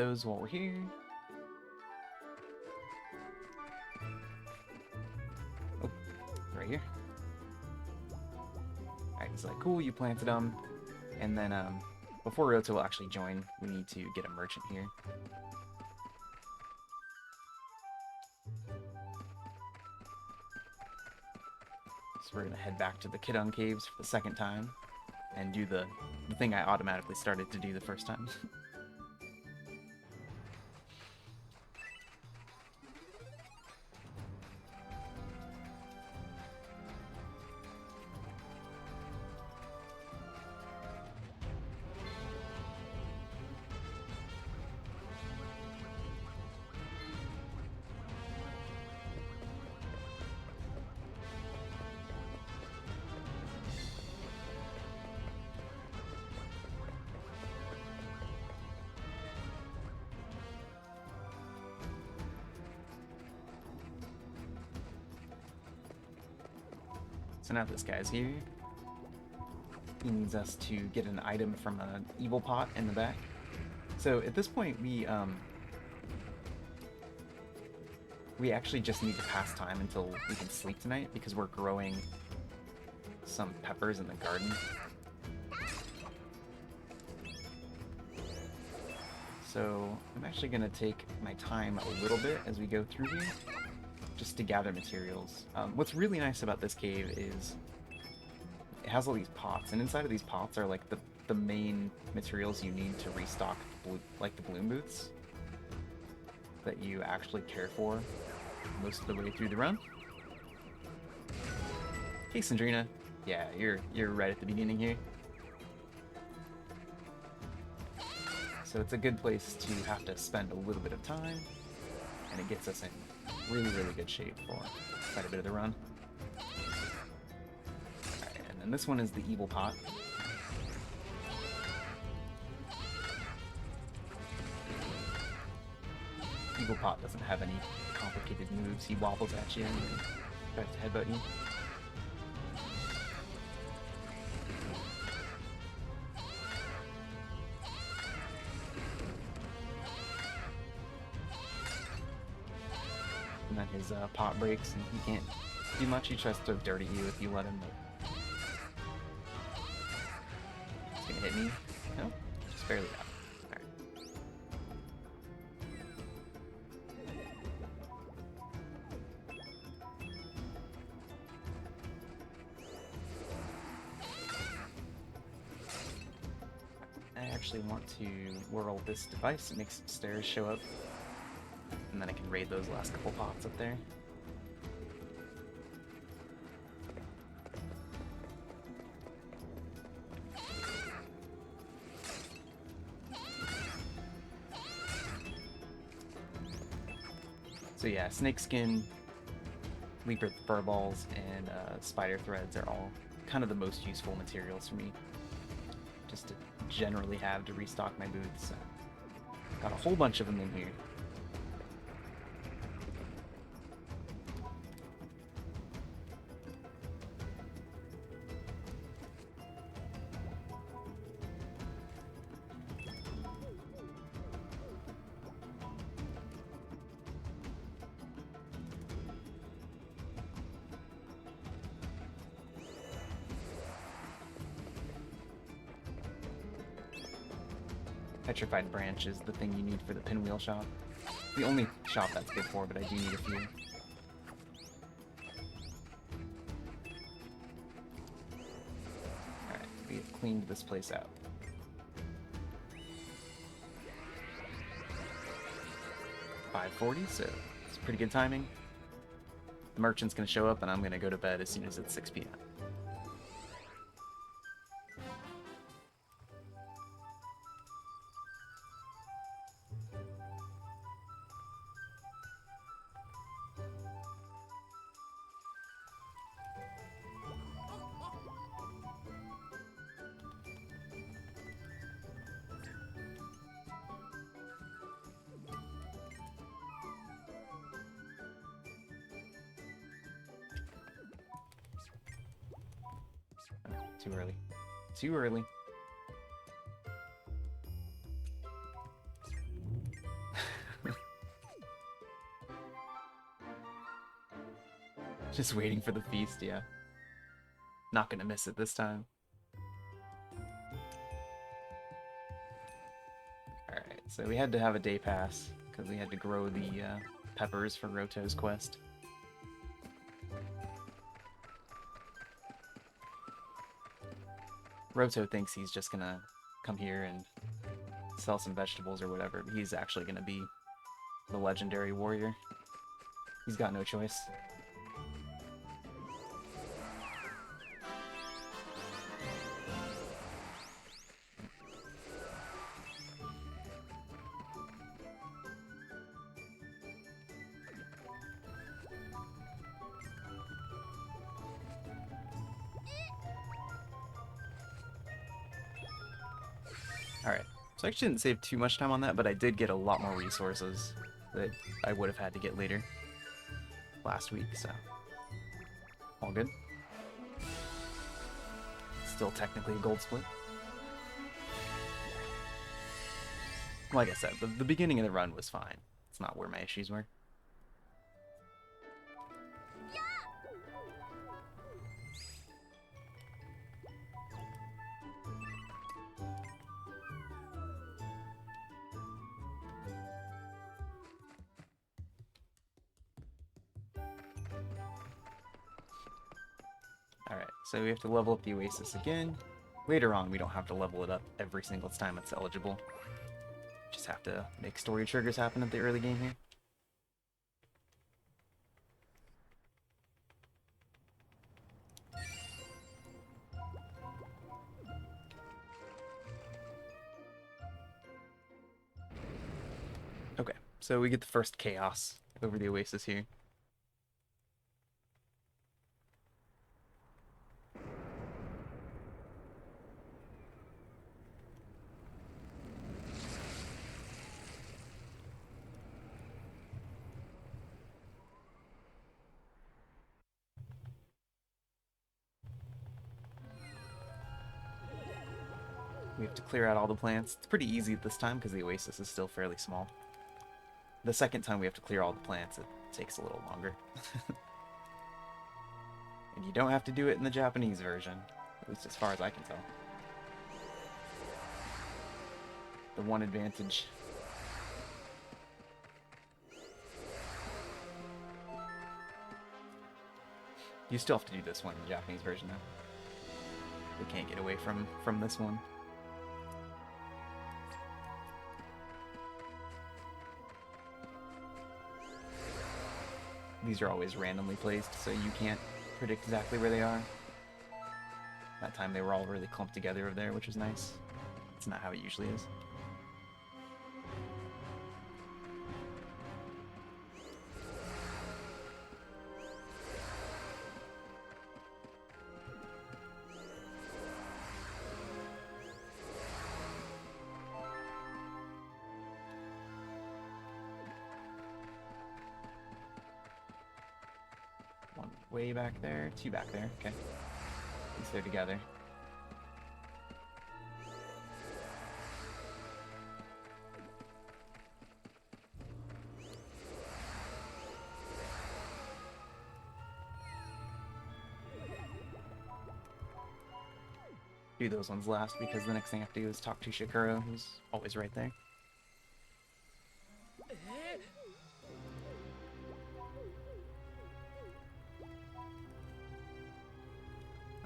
those while we're here. Oh, right here. Alright, he's like, cool, you planted them. And then, before Ryoto will actually join, we need to get a merchant here. So we're gonna head back to the Kidon Caves for the second time and do the thing I automatically started to do the first time. So now this guy's here. He needs us to get an item from an evil pot in the back. So at this point, we actually just need to pass time until we can sleep tonight because we're growing some peppers in the garden. So I'm actually going to take my time a little bit as we go through here, just to gather materials. What's really nice about this cave is it has all these pots, and inside of these pots are like the main materials you need to restock like the bloom booths that you actually care for most of the way through the run. Hey Sandrina, yeah, you're right at the beginning here. So it's a good place to have to spend a little bit of time, and it gets us in really, really good shape for quite a bit of the run. Alright, and then this one is the evil pot. Evil pot doesn't have any complicated moves. He wobbles at you and tries to headbutt you. And then his pot breaks and he can't do much. He tries to throw dirt at you if you let him. He's gonna hit me. No? Just barely out. Alright. I actually want to whirl this device and make some stairs show up. And then I can raid those last couple pots up there. So yeah, snakeskin, leaper fur balls, and spider threads are all kind of the most useful materials for me. Just to generally have to restock my boots. So got a whole bunch of them in here. Petrified branch is the thing you need for the pinwheel shop. The only shop that's good for, but I do need a few. Alright, we have cleaned this place out. $5:40, so it's pretty good timing. The merchant's gonna show up and I'm gonna go to bed as soon as it's 6 p.m. Too early. Too early. Just waiting for the feast, yeah. Not gonna miss it this time. Alright, so we had to have a day pass, because we had to grow the peppers for Roto's quest. Roto thinks he's just gonna come here and sell some vegetables or whatever, but he's actually gonna be the legendary warrior. He's got no choice. Alright, so I actually didn't save too much time on that, but I did get a lot more resources that I would have had to get later last week, so all good. Still technically a gold split. Like I said, the beginning of the run was fine. It's not where my issues were. Alright, so we have to level up the Oasis again. Later on, we don't have to level it up every single time it's eligible. Just have to make story triggers happen at the early game here. Okay, so we get the first chaos over the Oasis here. We have to clear out all the plants. It's pretty easy this time because the Oasis is still fairly small. The second time we have to clear all the plants, it takes a little longer. And you don't have to do it in the Japanese version, at least as far as I can tell. The one advantage. You still have to do this one in the Japanese version though. We can't get away from this one. These are always randomly placed, so you can't predict exactly where they are. That time they were all really clumped together over there, which is nice. It's not how it usually is. One way back there, two back there, okay. At least they're together. Do those ones last because the next thing I have to do is talk to Shakuro, who's always right there.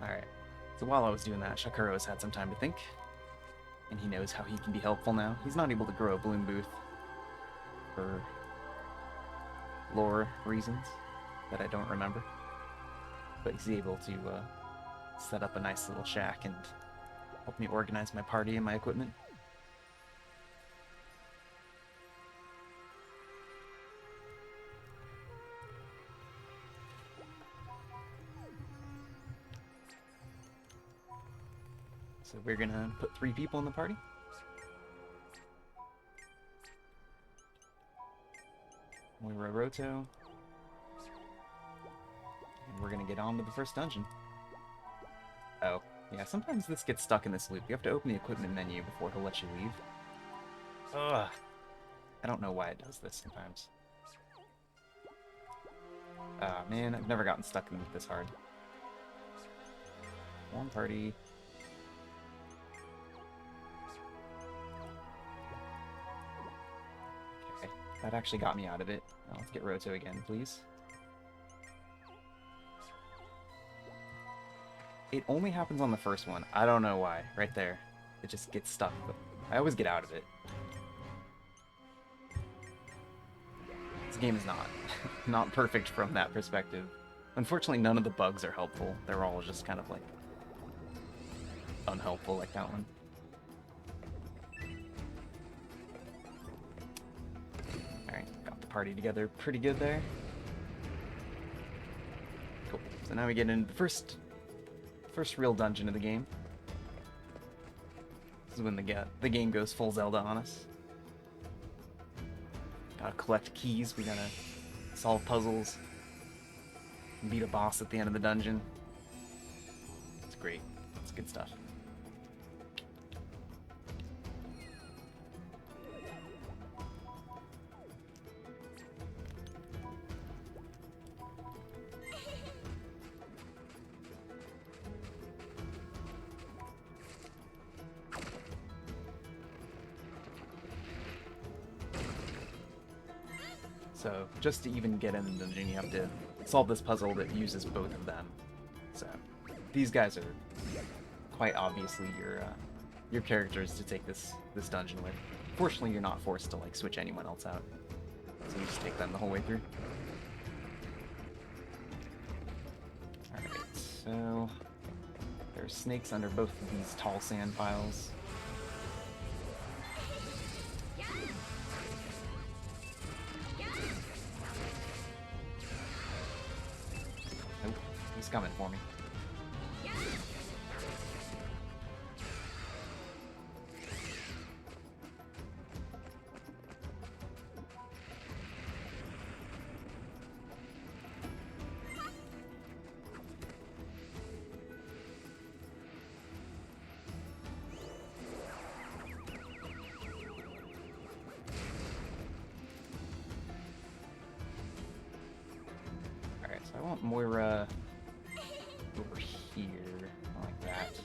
Alright, so while I was doing that, Shakuro has had some time to think, and he knows how he can be helpful now. He's not able to grow a bloom booth for lore reasons that I don't remember, but he's able to set up a nice little shack and help me organize my party and my equipment. So we're gonna put 3 people in the party. Moira Roto. And we're gonna get on to the first dungeon. Oh, yeah, sometimes this gets stuck in this loop. You have to open the equipment menu before he'll let you leave. Ugh. I don't know why it does this sometimes. Ah, man, I've never gotten stuck in this hard. One party. Okay, that actually got me out of it. Now let's get Roto again, please. It only happens on the first one. I don't know why. Right there. It just gets stuck. But I always get out of it. This game is not. Not perfect from that perspective. Unfortunately, none of the bugs are helpful. They're all just kind of like unhelpful, like that one. Alright, got the party together pretty good there. Cool. So now we get into the first real dungeon of the game. This is when the game goes full Zelda on us. Gotta collect keys, we gotta solve puzzles, beat a boss at the end of the dungeon. It's great. It's good stuff. So, just to even get in the dungeon, you have to solve this puzzle that uses both of them. So, these guys are quite obviously your characters to take this dungeon with. Fortunately, you're not forced to like switch anyone else out, so you just take them the whole way through. Alright, so there's snakes under both of these tall sand piles. He's coming for me. Alright, so I want Moira over here, like that.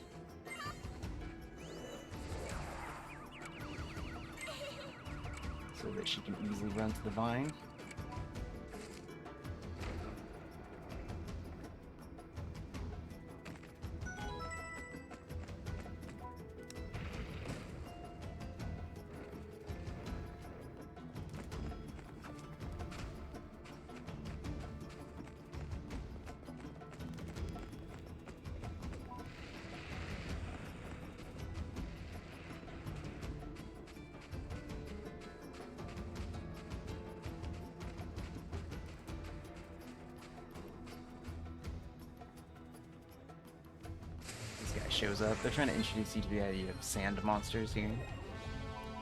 So that she can easily run to the vine. Shows up. They're trying to introduce you to the idea of sand monsters here.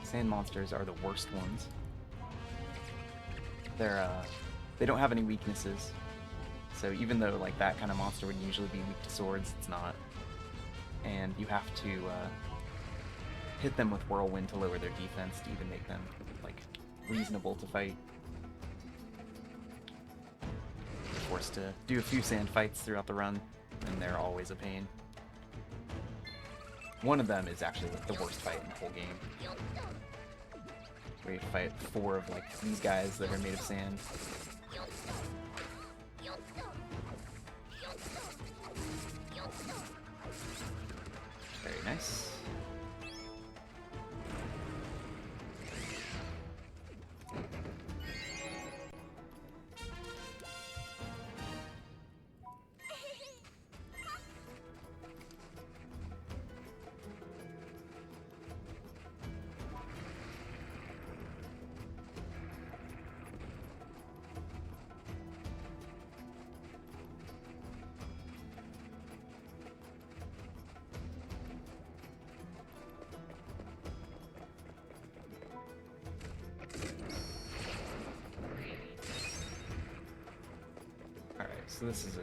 Sand monsters are the worst ones. They don't have any weaknesses. So even though like that kind of monster would usually be weak to swords, it's not. And you have to hit them with whirlwind to lower their defense to even make them like reasonable to fight. You're forced to do a few sand fights throughout the run, and they're always a pain. One of them is actually like the worst fight in the whole game. Where you fight 4 of like these guys that are made of sand. Very nice. So this is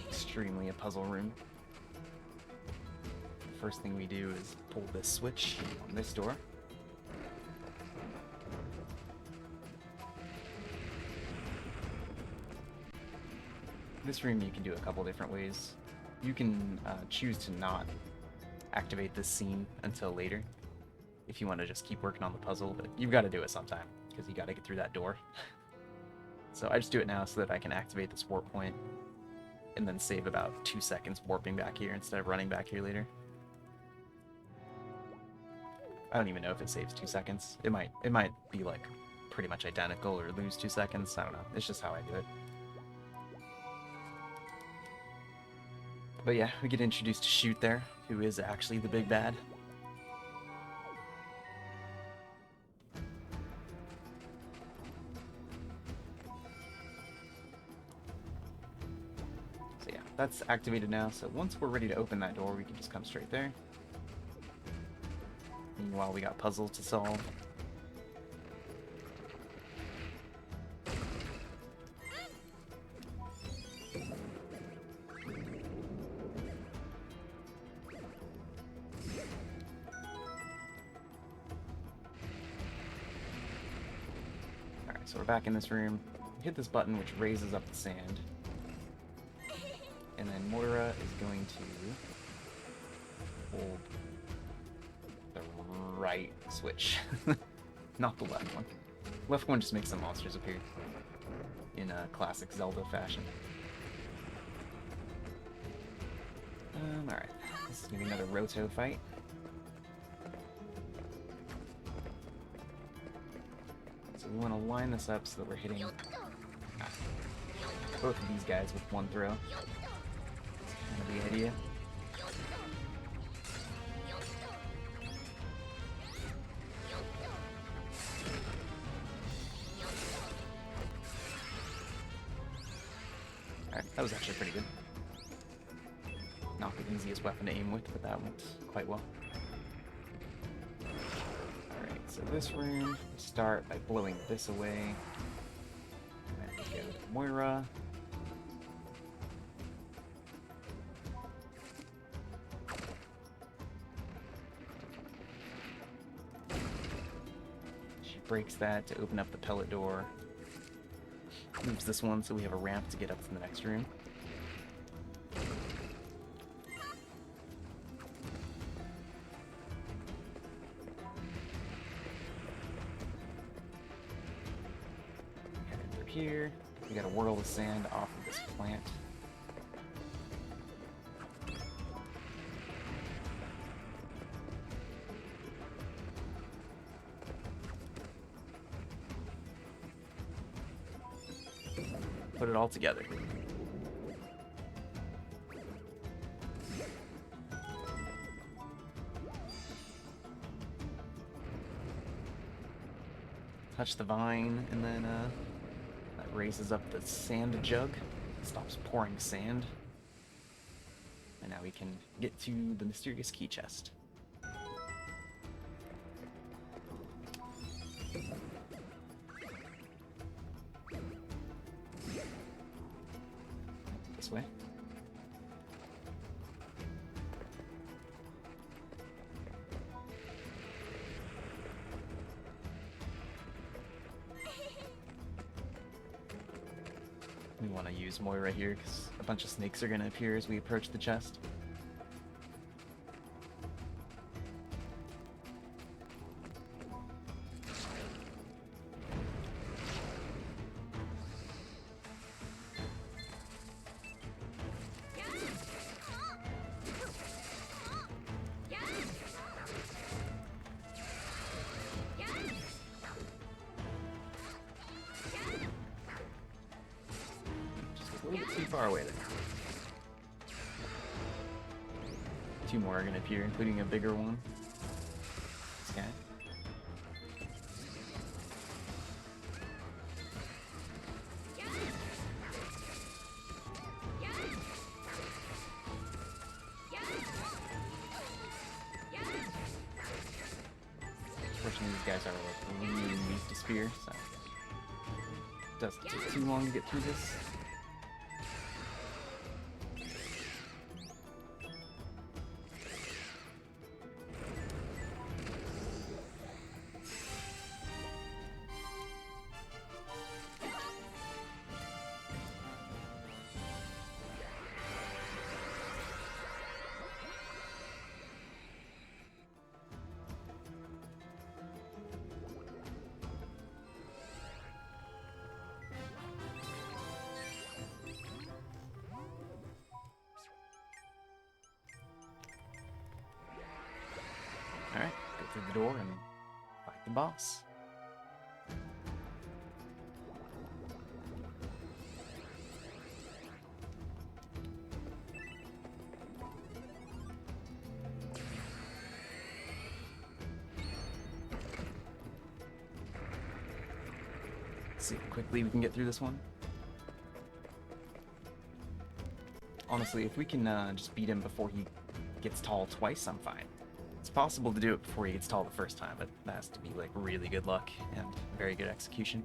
extremely a puzzle room. The first thing we do is pull this switch on this door. This room you can do a couple different ways. You can choose to not activate this scene until later if you want to just keep working on the puzzle, but you've got to do it sometime because you got to get through that door. So I just do it now so that I can activate this warp point and then save about 2 seconds warping back here instead of running back here later. I don't even know if it saves 2 seconds. It might be like pretty much identical or lose 2 seconds. I don't know. It's just how I do it. But yeah, we get introduced to Shoot there, who is actually the big bad. So yeah, that's activated now. So once we're ready to open that door, we can just come straight there. Meanwhile, we got puzzles to solve. So we're back in this room. We hit this button which raises up the sand. And then Moira is going to hold the right switch. Not the left one. Left one just makes some monsters appear in a classic Zelda fashion. Alright. This is gonna be another Roto fight. So we want to line this up so that we're hitting both of these guys with one throw. That's kind of the idea. Alright, that was actually pretty good. Not the easiest weapon to aim with, but that went quite well. So this room, we start by blowing this away. And then we go to Moira. She breaks that to open up the pellet door. Moves this one so we have a ramp to get up to the next room. Here, we gotta whirl the sand off of this plant. Put it all together. Touch the vine, and then raises up the sand jug, stops pouring sand, and now we can get to the mysterious key chest. This way. We want to use Moira here because a bunch of snakes are going to appear as we approach the chest. A little bit too far away there. Two more are going to appear, including a bigger one. This guy. Unfortunately, these guys are like really weak to spear, so it doesn't take too long to get through this. get through the door and fight the boss. Let's see how quickly we can get through this one. Honestly, if we can just beat him before he gets tall twice, I'm fine. It's possible to do it before he gets tall the first time, but that has to be like really good luck and very good execution.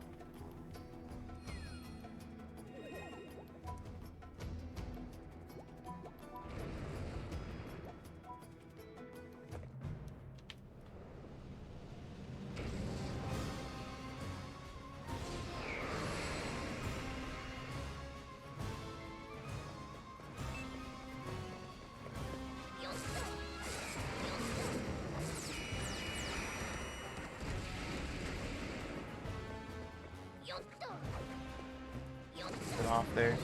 Get off there.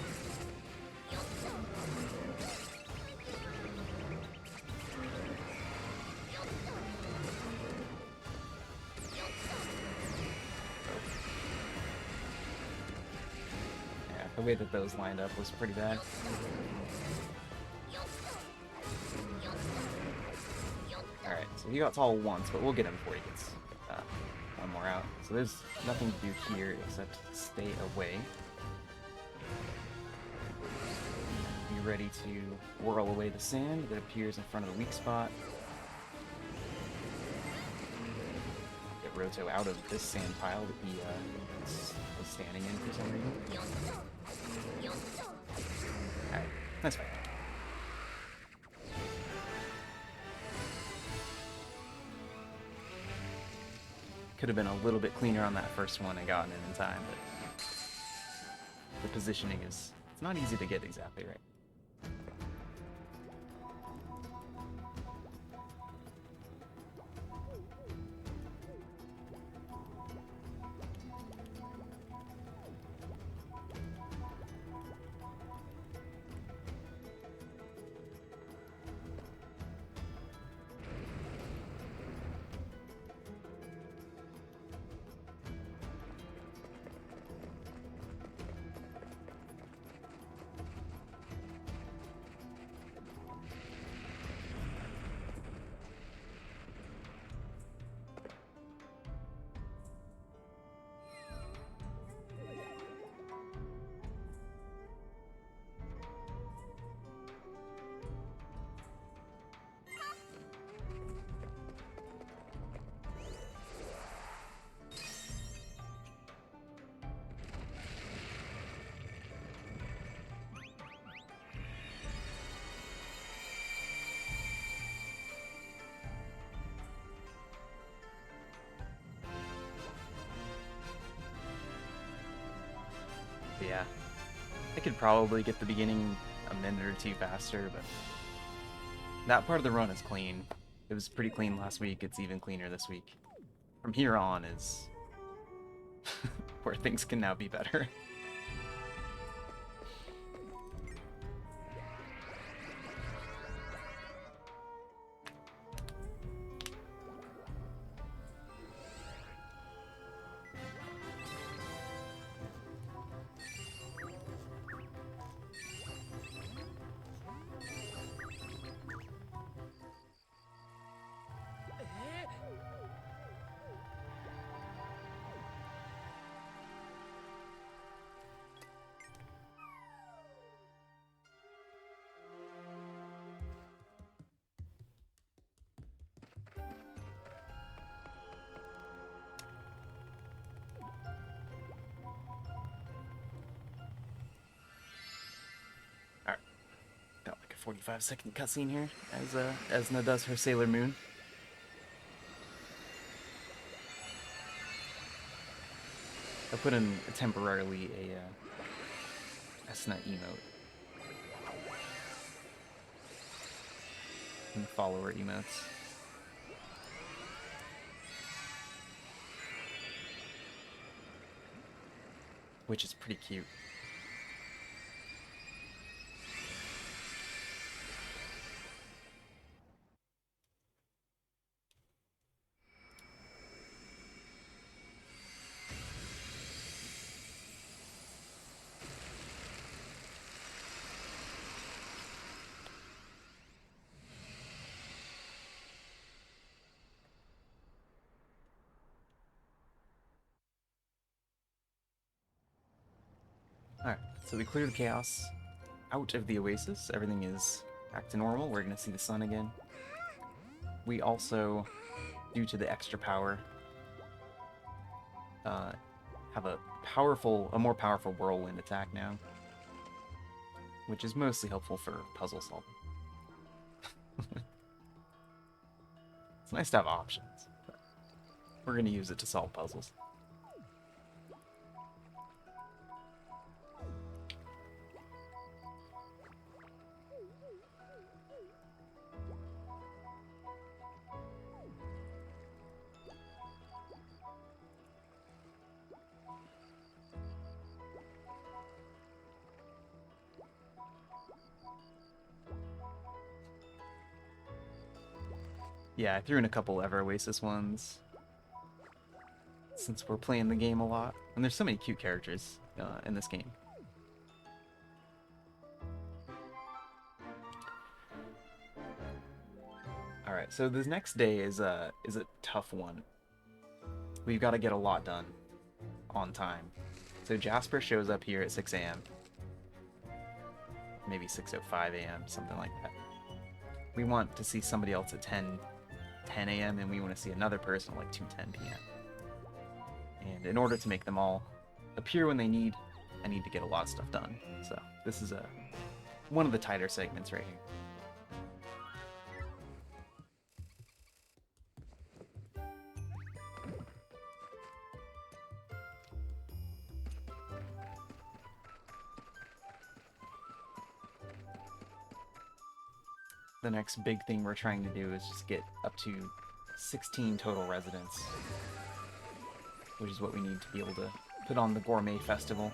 Yeah, the way that those lined up was pretty bad. Alright, so he got tall once, but we'll get him before he gets one more out. So there's nothing to do here except stay away. Be ready to whirl away the sand that appears in front of the weak spot. Get Roto out of this sand pile that he was standing in for some reason. Alright, that's fine. Could have been a little bit cleaner on that first one and gotten it in time, but the positioning is, it's not easy to get exactly right. Yeah, I could probably get the beginning a minute or two faster, but that part of the run is clean. It was pretty clean last week, it's even cleaner this week. From here on is where things can now be better. Alright, got like a 45-second cutscene here as Esna does her Sailor Moon. I put in temporarily a Esna emote. And follower emotes. Which is pretty cute. Alright, so we cleared the chaos out of the Oasis. Everything is back to normal. We're going to see the sun again. We also, due to the extra power, have a more powerful whirlwind attack now, which is mostly helpful for puzzle solving. It's nice to have options, but we're going to use it to solve puzzles. Yeah, I threw in a couple Ever Oasis ones, since we're playing the game a lot. And there's so many cute characters in this game. Alright, so this next day is a tough one. We've got to get a lot done on time. So Jasper shows up here at 6 a.m. Maybe 6:05 a.m., something like that. We want to see somebody else at 10 a.m. and we want to see another person at like 2:10 p.m. And in order to make them all appear when they need, I need to get a lot of stuff done. So this is one of the tighter segments right here. The next big thing we're trying to do is just get up to 16 total residents, which is what we need to be able to put on the Gourmet Festival.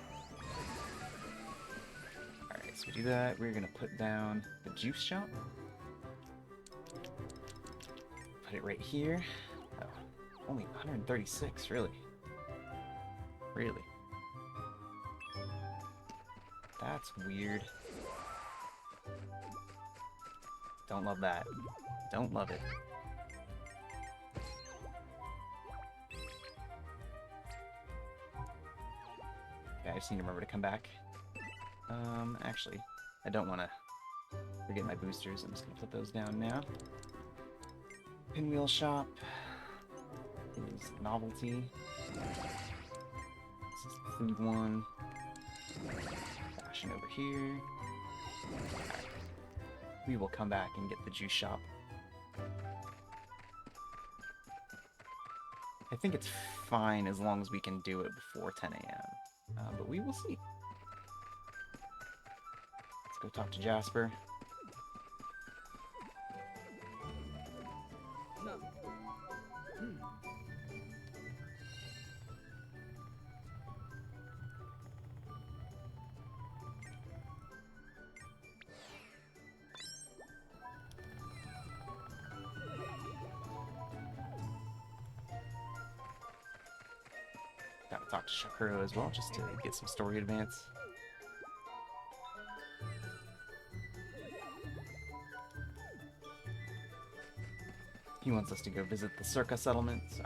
Alright, so we do that. We're going to put down the juice shop. Put it right here. Oh, only 136, really? Really? That's weird. Don't love that. Don't love it. Okay, I just need to remember to come back. Actually, I don't want to forget my boosters. I'm just going to put those down now. Pinwheel shop is novelty. This is the food one. Fashion over here. We will come back and get the juice shop. I think it's fine as long as we can do it before 10 a.m. But we will see. Let's go talk to Jasper. Gotta talk to Shakuro as well, just to get some story advance. He wants us to go visit the Circa settlement, so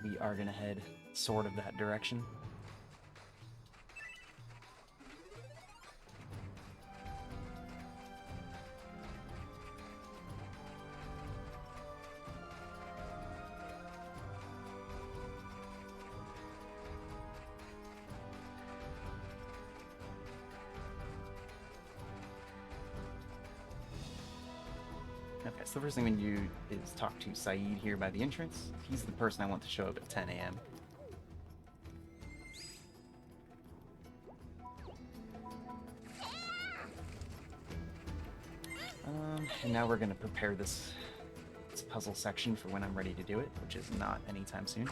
we are gonna head sort of that direction. Okay, so the first thing we do is talk to Saeed here by the entrance. He's the person I want to show up at 10 a.m. And now we're going to prepare this puzzle section for when I'm ready to do it, which is not anytime soon.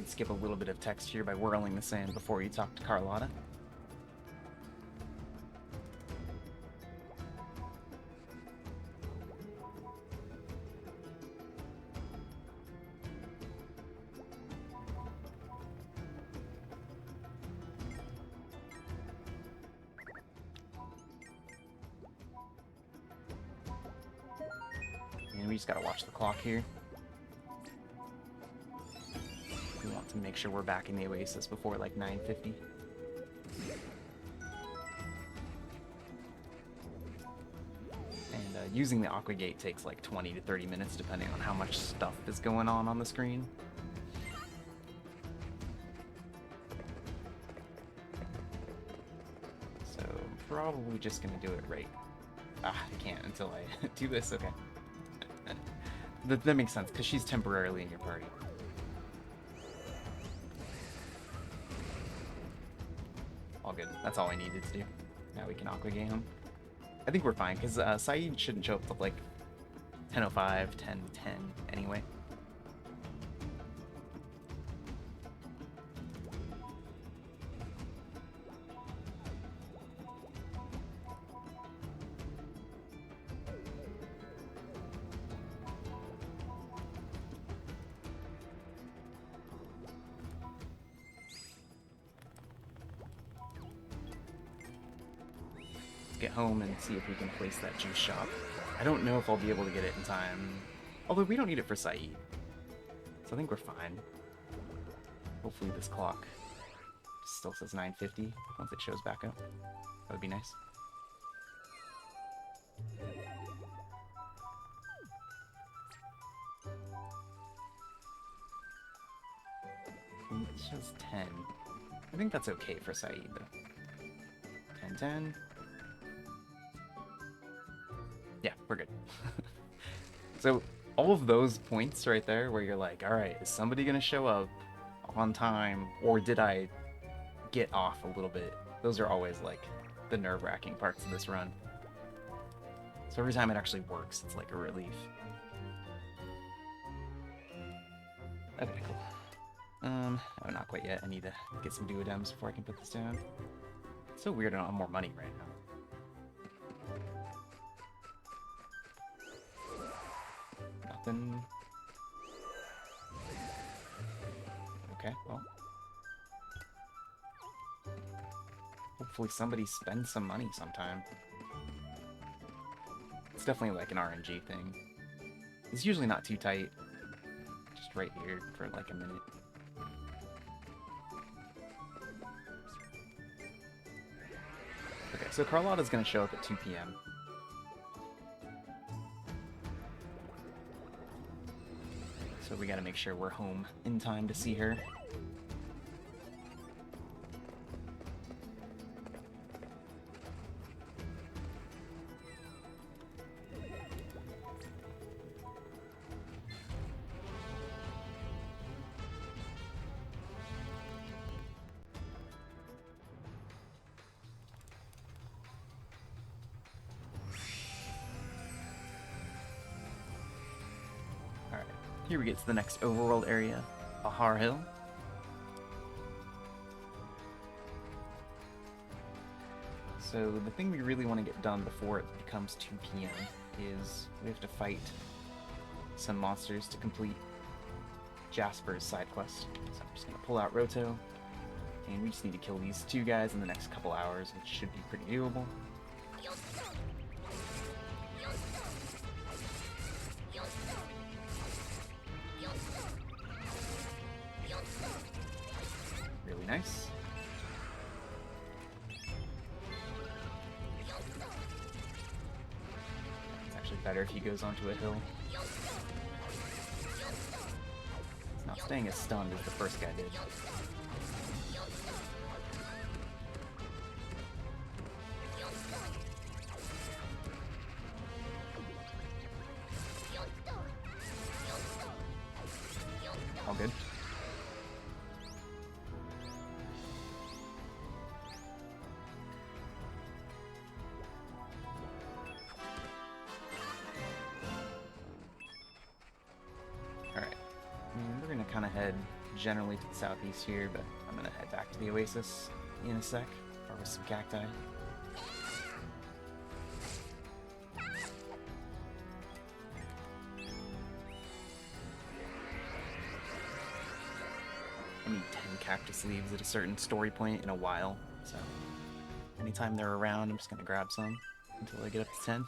can skip a little bit of text here by whirling the sand before you talk to Carlotta. And we just gotta watch the clock here. We want to make sure we're back in the Oasis before like 9:50. And using the Aqua Gate takes like 20 to 30 minutes depending on how much stuff is going on the screen. So I'm probably just gonna do it right. I can't until I do this, okay. That makes sense, because she's temporarily in your party. All good. That's all I needed to do. Now we can Aqua Gate him. I think we're fine, because Saeed shouldn't show up till like 10:05, 10:10 anyway. Get home and see if we can place that juice shop. I don't know if I'll be able to get it in time. Although we don't need it for Saeed. So I think we're fine. Hopefully this clock still says 9:50 once it shows back up. That would be nice. It says 10. I think that's okay for Saeed though. 10:10. Yeah, we're good. So all of those points right there where you're like, all right, is somebody gonna show up on time, or did I get off a little bit? Those are always like the nerve-wracking parts of this run. So every time it actually works, it's like a relief. Okay, cool. Oh, not quite yet. I need to get some duodems before I can put this down. It's so weird I don't have more money right now. Nothing. Okay, well. Hopefully somebody spends some money sometime. It's definitely like an RNG thing. It's usually not too tight. Just right here for like a minute. Okay, so Carlotta's gonna show up at 2 p.m. So we gotta make sure we're home in time to see her. Here we get to the next overworld area, Bahar Hill. So the thing we really want to get done before it becomes 2 p.m. is we have to fight some monsters to complete Jasper's side quest. So I'm just going to pull out Roto, and we just need to kill these two guys in the next couple hours, which should be pretty doable. Really nice. It's actually better if he goes onto a hill. It's not staying as stunned as the first guy did. All good. we're gonna kind of head generally to the southeast here, but I'm gonna head back to the Oasis in a sec, harvest some cacti. I need 10 cactus leaves at a certain story point in a while, so anytime they're around, I'm just gonna grab some until I get up to 10.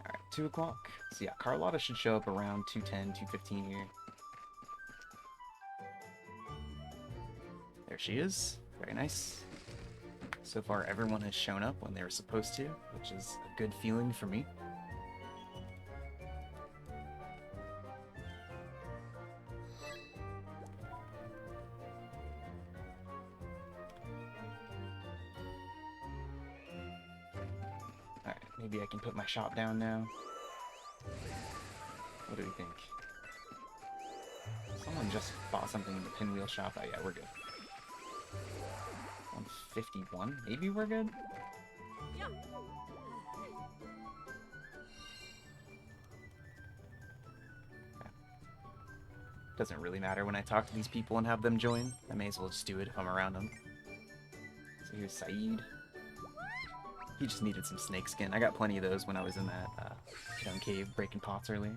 Alright, 2 o'clock. So yeah, Carlotta should show up around 2:10, 2:15 here. There she is. Very nice. So far, everyone has shown up when they were supposed to, which is a good feeling for me. Alright, maybe I can put my shop down now. What do we think? Someone just bought something in the pinwheel shop. Oh yeah, we're good. 151? Maybe we're good? Yeah. Doesn't really matter when I talk to these people and have them join. I may as well just do it if I'm around them. So here's Saeed. He just needed some snake skin. I got plenty of those when I was in that stone cave breaking pots earlier.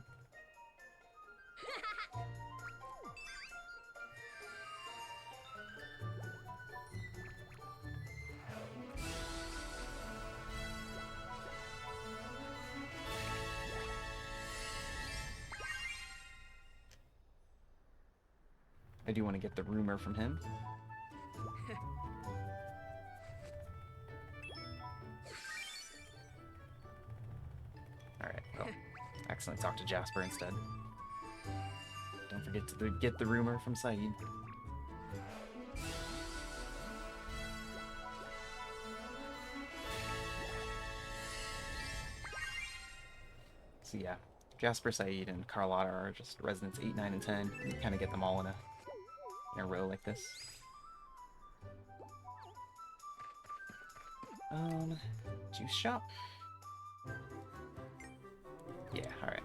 I do want to get the rumor from him. Alright, well, accidentally talk to Jasper instead. Don't forget to get the rumor from Saeed. So yeah, Jasper, Saeed, and Carlotta are just residents 8, 9, and 10. You kind of get them all in a row like this. Juice shop? Yeah, alright.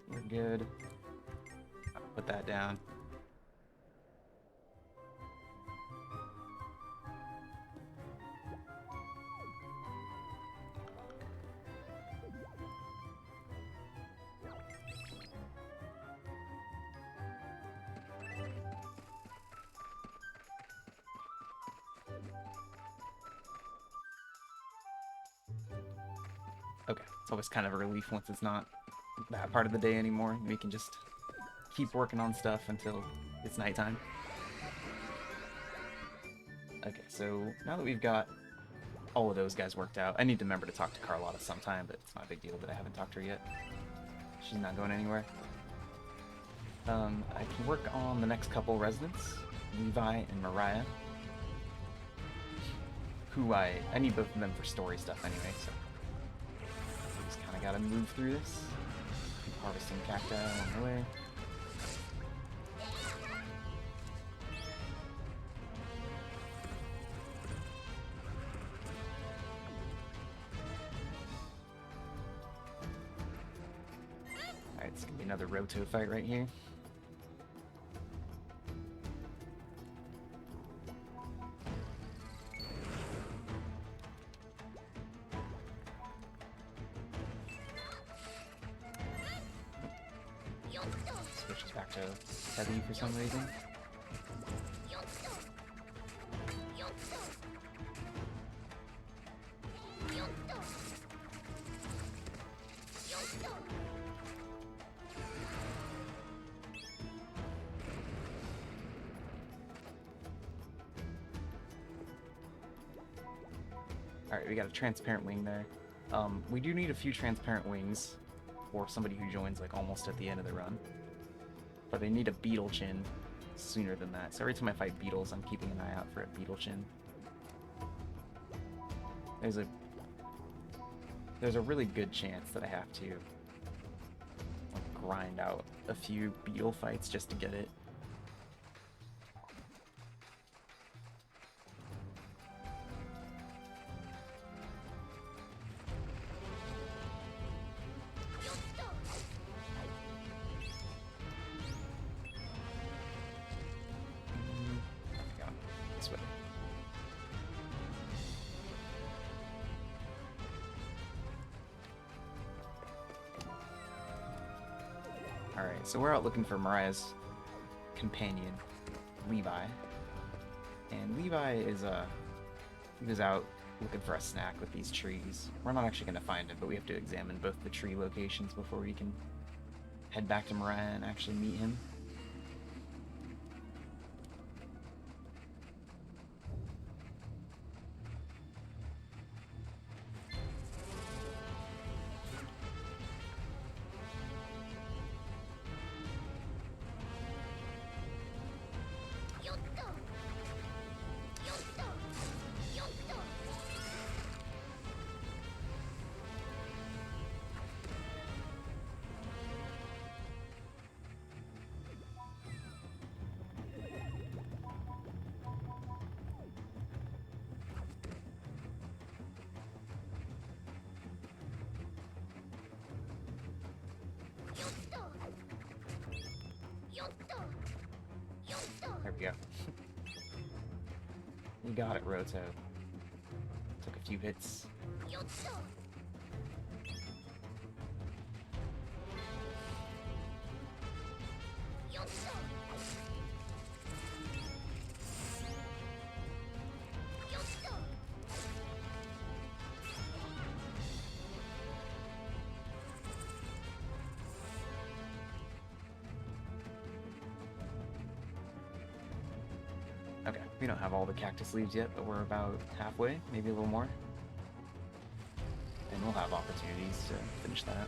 We're good. I'll put that down. Okay, it's always kind of a relief once it's not that part of the day anymore. We can just keep working on stuff until it's nighttime. Okay, so now that we've got all of those guys worked out, I need to remember to talk to Carlotta sometime, but it's not a big deal that I haven't talked to her yet. She's not going anywhere. I can work on the next couple residents, Levi and Mariah, who I need both of them for story stuff anyway, so we just kind of gotta move through this. Keep harvesting cacti along the way. Alright, it's gonna be another Roto fight right here. Switches back to heavy for some reason. Alright, we got a transparent wing there. We do need a few transparent wings for somebody who joins like almost at the end of the run. But they need a beetle chin sooner than that. So every time I fight beetles, I'm keeping an eye out for a beetle chin. There's a really good chance that I have to like, grind out a few beetle fights just to get it. Alright, so we're out looking for Mariah's companion, Levi. And Levi is, he was out looking for a snack with these trees. We're not actually going to find him, but we have to examine both the tree locations before we can head back to Mariah and actually meet him. There we go. You got it, Roto. Took a few hits. Okay, we don't have all the cactus leaves yet, but we're about halfway, maybe a little more. And we'll have opportunities to finish that.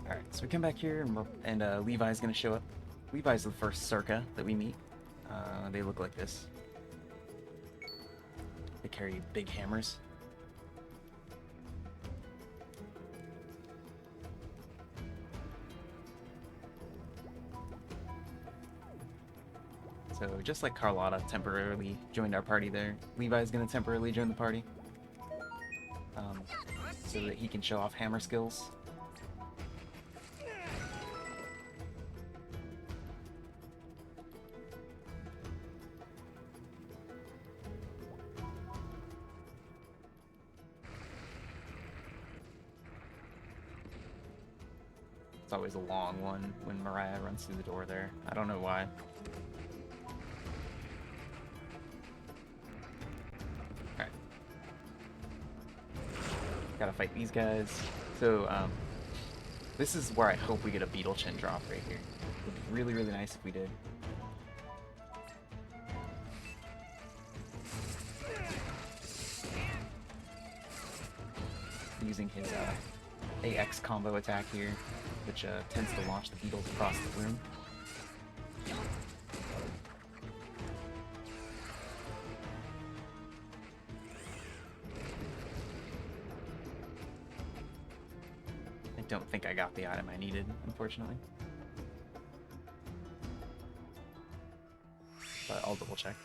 Alright, so we come back here and Levi's gonna show up. Levi's the first Circa that we meet. They look like this. They carry big hammers. So just like Carlotta temporarily joined our party there, Levi's gonna temporarily join the party. So that he can show off hammer skills. It's always a long one when Mariah runs through the door there. I don't know why. Alright. Gotta fight these guys. So, this is where I hope we get a Beetle Chin drop right here. It would be really, really nice if we did. Using his, AX combo attack here, which tends to launch the beetles across the room. I don't think I got the item I needed, unfortunately. But I'll double check.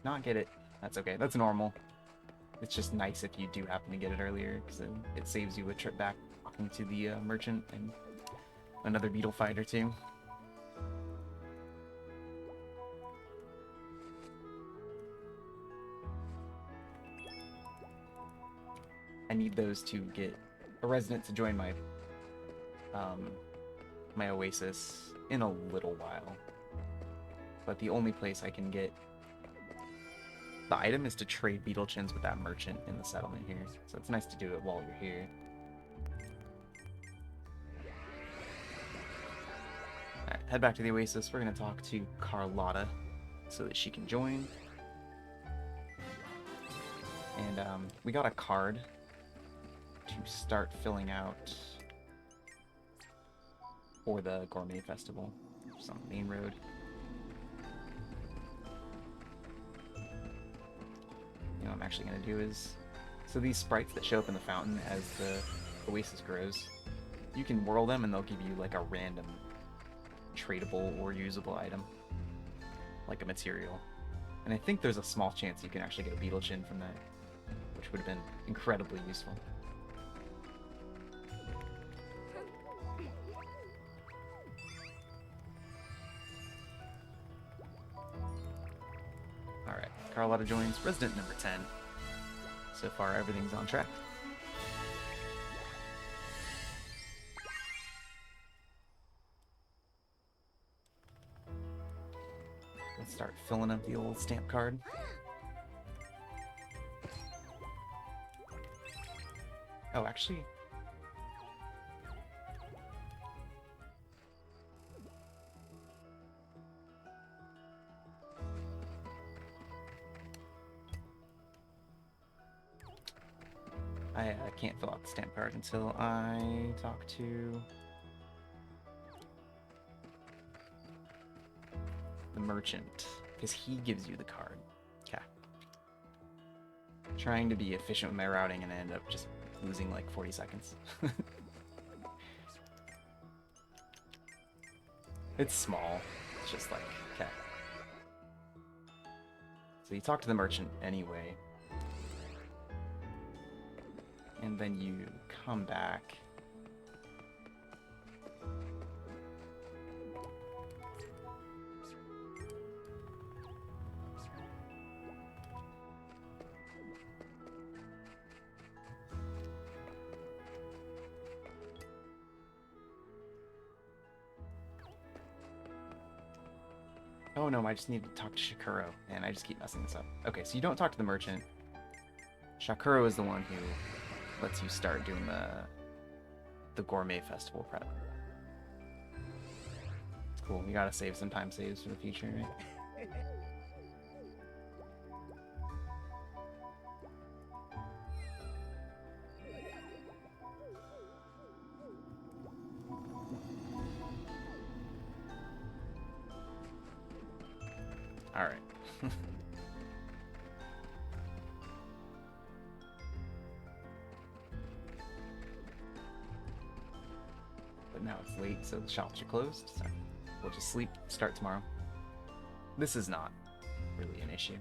Not get it. That's okay. That's normal. It's just nice if you do happen to get it earlier, because then it saves you a trip back talking to the merchant and another beetle fight or two. I need those to get a resident to join my my Oasis in a little while. But the only place I can get the item is to trade Beetle Chins with that merchant in the settlement here, so it's nice to do it while you're here. Alright, head back to the Oasis. We're going to talk to Carlotta so that she can join. And we got a card to start filling out for the Gourmet Festival. Just on the main road. You know what I'm actually going to do is... So these sprites that show up in the fountain as the Oasis grows, you can whirl them and they'll give you like a random tradable or usable item. Like a material. And I think there's a small chance you can actually get a beetle chin from that, which would have been incredibly useful. Alright, Carlotta joins resident number 10. So far, everything's on track. Let's start filling up the old stamp card. Oh, actually... I can't fill out the stamp card until I talk to the merchant, because he gives you the card. Okay. Trying to be efficient with my routing and I end up just losing like 40 seconds. It's small. It's just like, okay. So you talk to the merchant anyway. And then you come back. Oh no, I just need to talk to Shakuro, and I just keep messing this up. Okay, so you don't talk to the merchant. Shakuro is the one who lets you start doing the Gourmet Festival prep. It's cool. We gotta save some time saves for the future, right? Alright. But now it's late, so the shops are closed, so we'll just sleep, start tomorrow. This is not really an issue.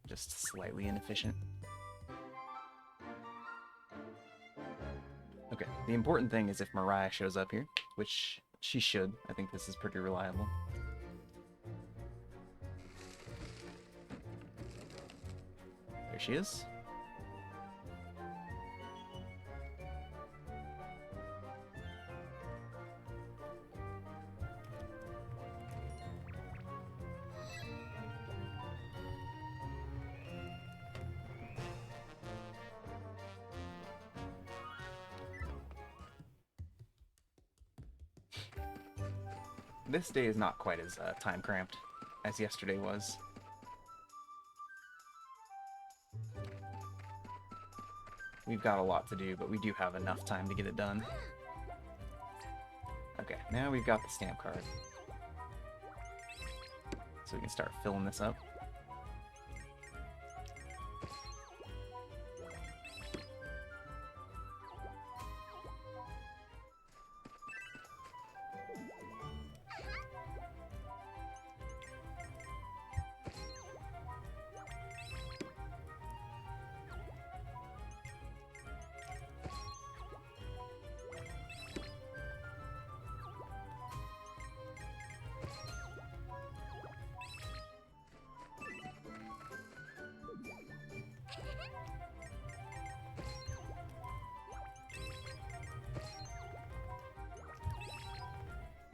Just slightly inefficient. Okay, the important thing is if Mariah shows up here, which she should. I think this is pretty reliable. There she is. This day is not quite as time cramped as yesterday was. We've got a lot to do, but we do have enough time to get it done. Okay, now we've got the stamp card. So we can start filling this up.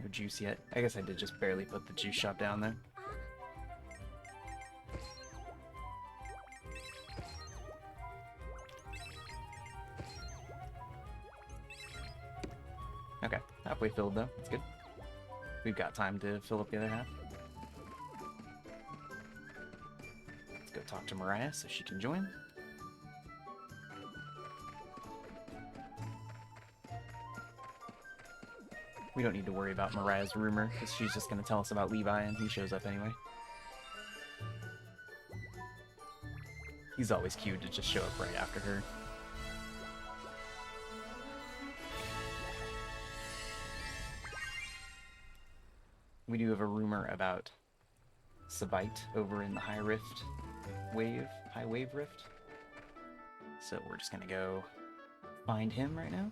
No juice yet. I guess I did just barely put the juice shop down there. Okay, halfway filled though. That's good. We've got time to fill up the other half. Let's go talk to Mariah so she can join. We don't need to worry about Mariah's rumor, because she's just going to tell us about Levi, and he shows up anyway. He's always cute to just show up right after her. We do have a rumor about Sabite over in the High Wave Rift. So we're just gonna go find him right now.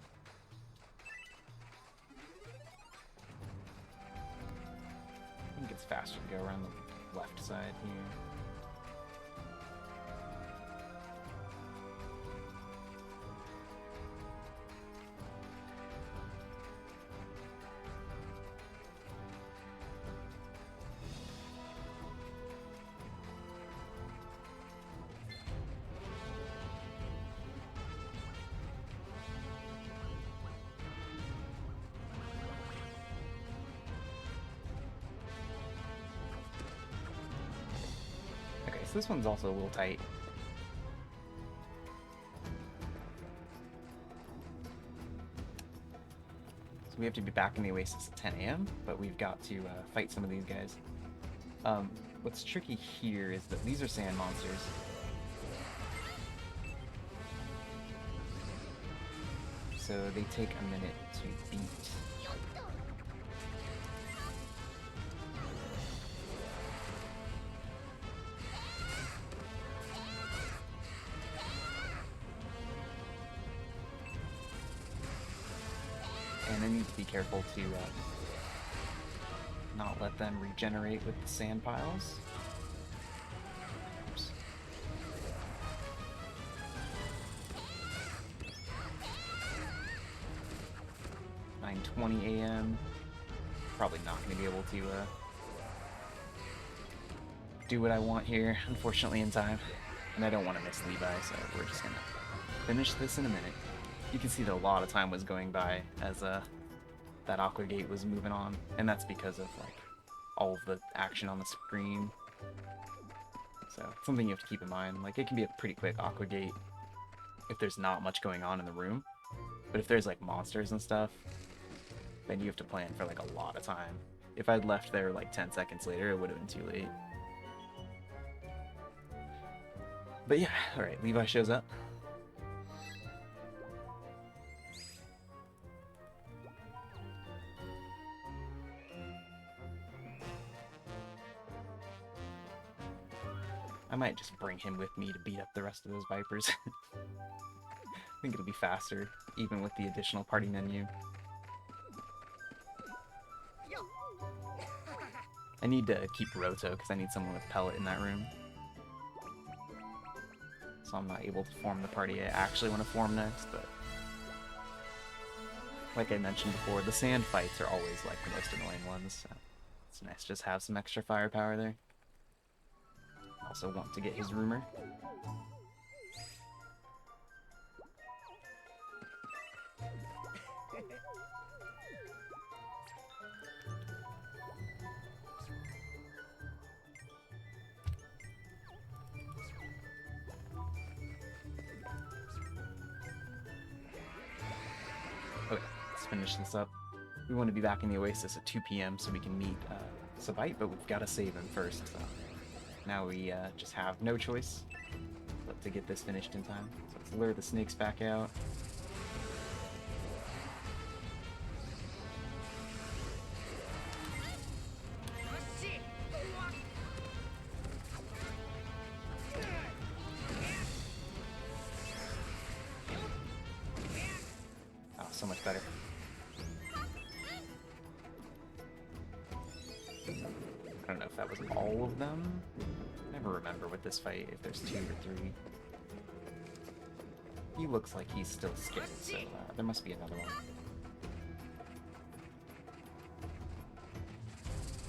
I think it's faster to go around the left side here. So this one's also a little tight. So we have to be back in the Oasis at 10 a.m., but we've got to fight some of these guys. What's tricky here is that these are sand monsters. So they take a minute to beat. And I need to be careful to not let them regenerate with the sand piles. Oops. (9:20 a.m.) Probably not going to be able to do what I want here, unfortunately, in time. And I don't want to miss Levi, so we're just going to finish this in a minute. You can see that a lot of time was going by as that Aqua Gate was moving on, and that's because of like all of the action on the screen. So it's something you have to keep in mind. Like it can be a pretty quick Aqua Gate if there's not much going on in the room, but if there's like monsters and stuff, then you have to plan for like a lot of time. If I'd left there like 10 seconds later, it would have been too late. But yeah, all right, Levi shows up. I might just bring him with me to beat up the rest of those Vipers. I think it'll be faster, even with the additional party menu. I need to keep Roto, because I need someone with Pellet in that room. So I'm not able to form the party I actually want to form next, but... like I mentioned before, the sand fights are always like the most annoying ones, so it's nice to just have some extra firepower there. Also want to get his rumor. Okay, let's finish this up. We want to be back in the Oasis at 2 p.m. so we can meet Sabite, but we've got to save him first. So. Now we just have no choice but to get this finished in time. So let's lure the snakes back out. Oh, so much better. I don't know if that was all of them. I never remember with this fight if there's 2 or 3. He looks like he's still scared, so there must be another one.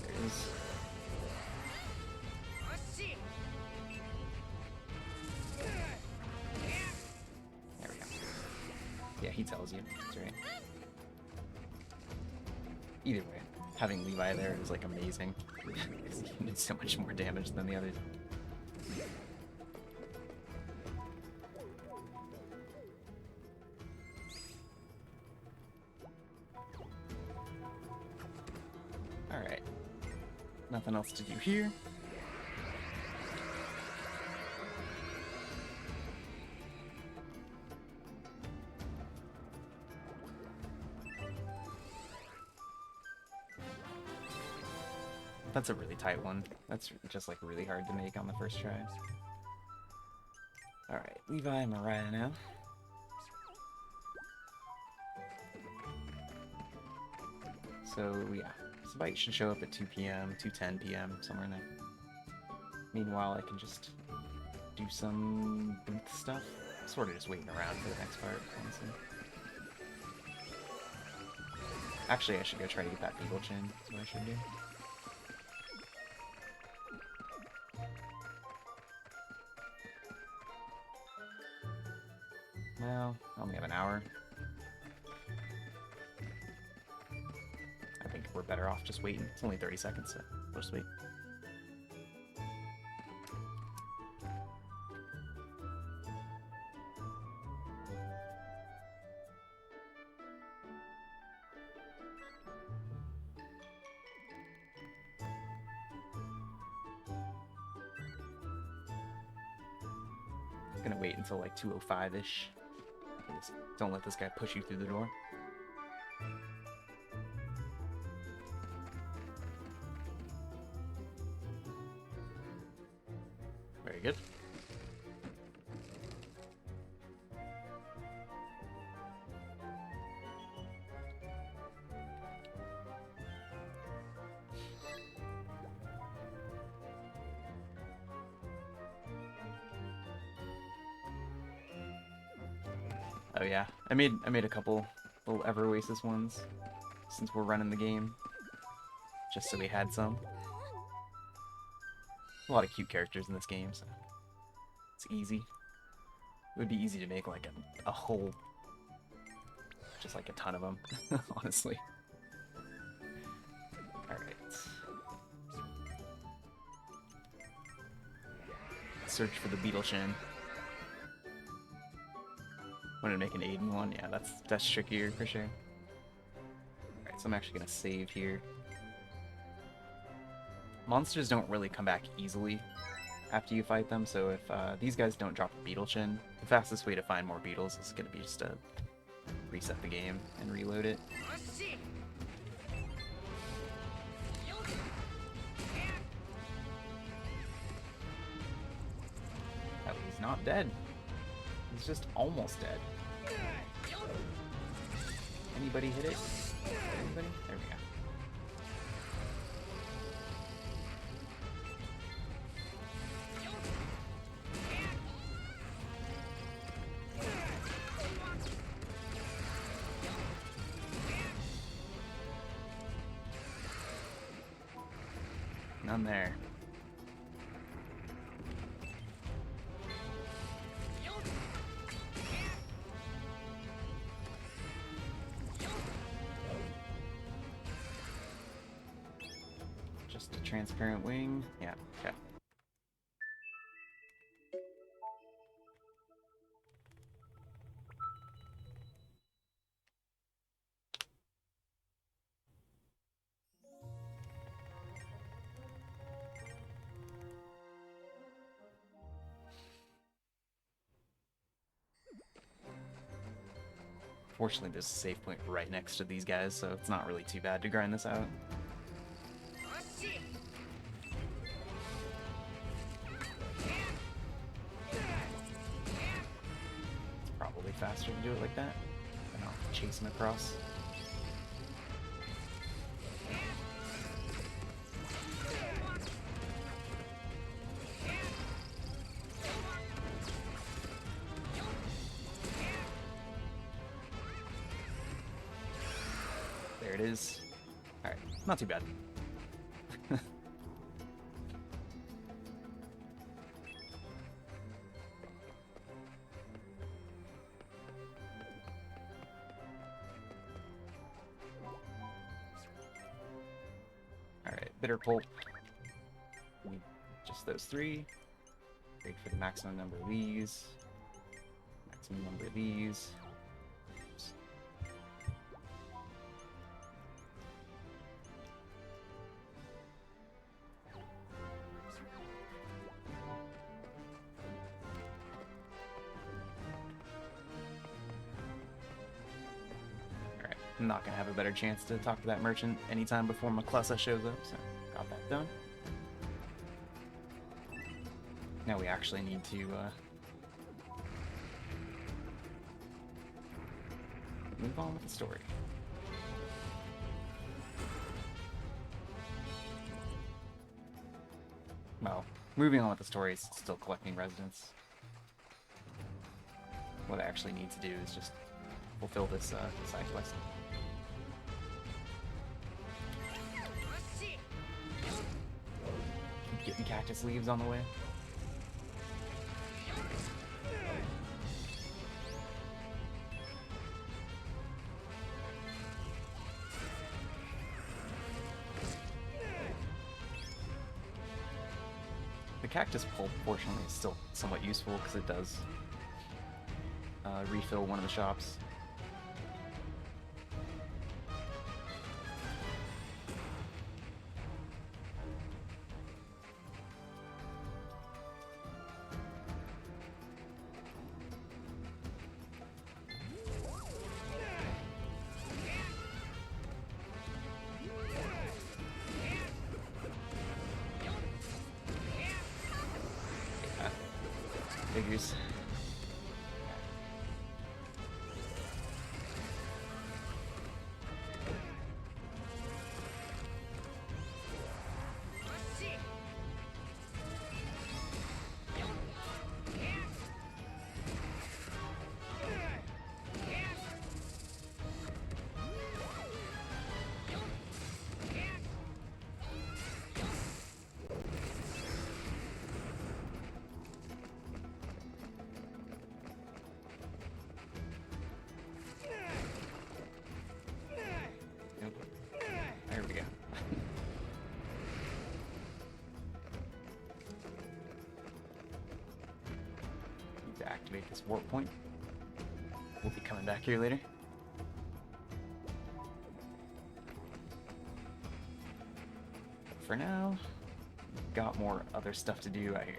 There is. There we go. Yeah, he tells you. That's right. Either way, having Levi there is like amazing. Because he did so much more damage than the others. Alright. Nothing else to do here. That's a really tight one. That's just like really hard to make on the first try. Alright, Levi and Mariah now. So yeah, this fight should show up at 2 p.m., 2:10 p.m., somewhere in there. Meanwhile, I can just do some booth stuff. Sort of just waiting around for the next part, honestly. Actually, I should go try to get that Beetle Chin. That's what I should do. Well, I only have an hour. I think we're better off just waiting. It's only 30 seconds, so we'll just wait. Gonna wait until like 2:05-ish. Don't let this guy push you through the door. Very good. Oh yeah, I made a couple little Oasis ones since we're running the game, just so we had some. A lot of cute characters in this game, so it's easy. It would be easy to make like a whole, just like a ton of them, honestly. All right. Search for the Beetle Chin. Want to make an Aiden one? Yeah, that's trickier for sure. Alright, so I'm actually gonna save here. Monsters don't really come back easily after you fight them, so if these guys don't drop a Beetle Chin, the fastest way to find more beetles is gonna be just to reset the game and reload it. Oh, he's not dead. He's just almost dead. Anybody hit it? Anybody? There we go. None there. Just a transparent wing. Yeah, okay. Fortunately, there's a save point right next to these guys, so it's not really too bad to grind this out. It's probably faster to do it like that. And I'll chase him across. There it is. Alright, not too bad. bitter pulp. Need just those 3. Wait for the maximum number of these. Maximum number of these. Oops. Alright, I'm not gonna have a better chance to talk to that merchant anytime before Maklessa shows up, so got that done. Now we actually need to move on with the story. Well, moving on with the story is still collecting residents. What I actually need to do is just fulfill this side quest. Keep getting cactus leaves on the way. The cactus pulp, fortunately, is still somewhat useful because it does refill one of the shops. Figures. There we go. Need to activate this warp point. We'll be coming back here later. For now, we've got more other stuff to do out here.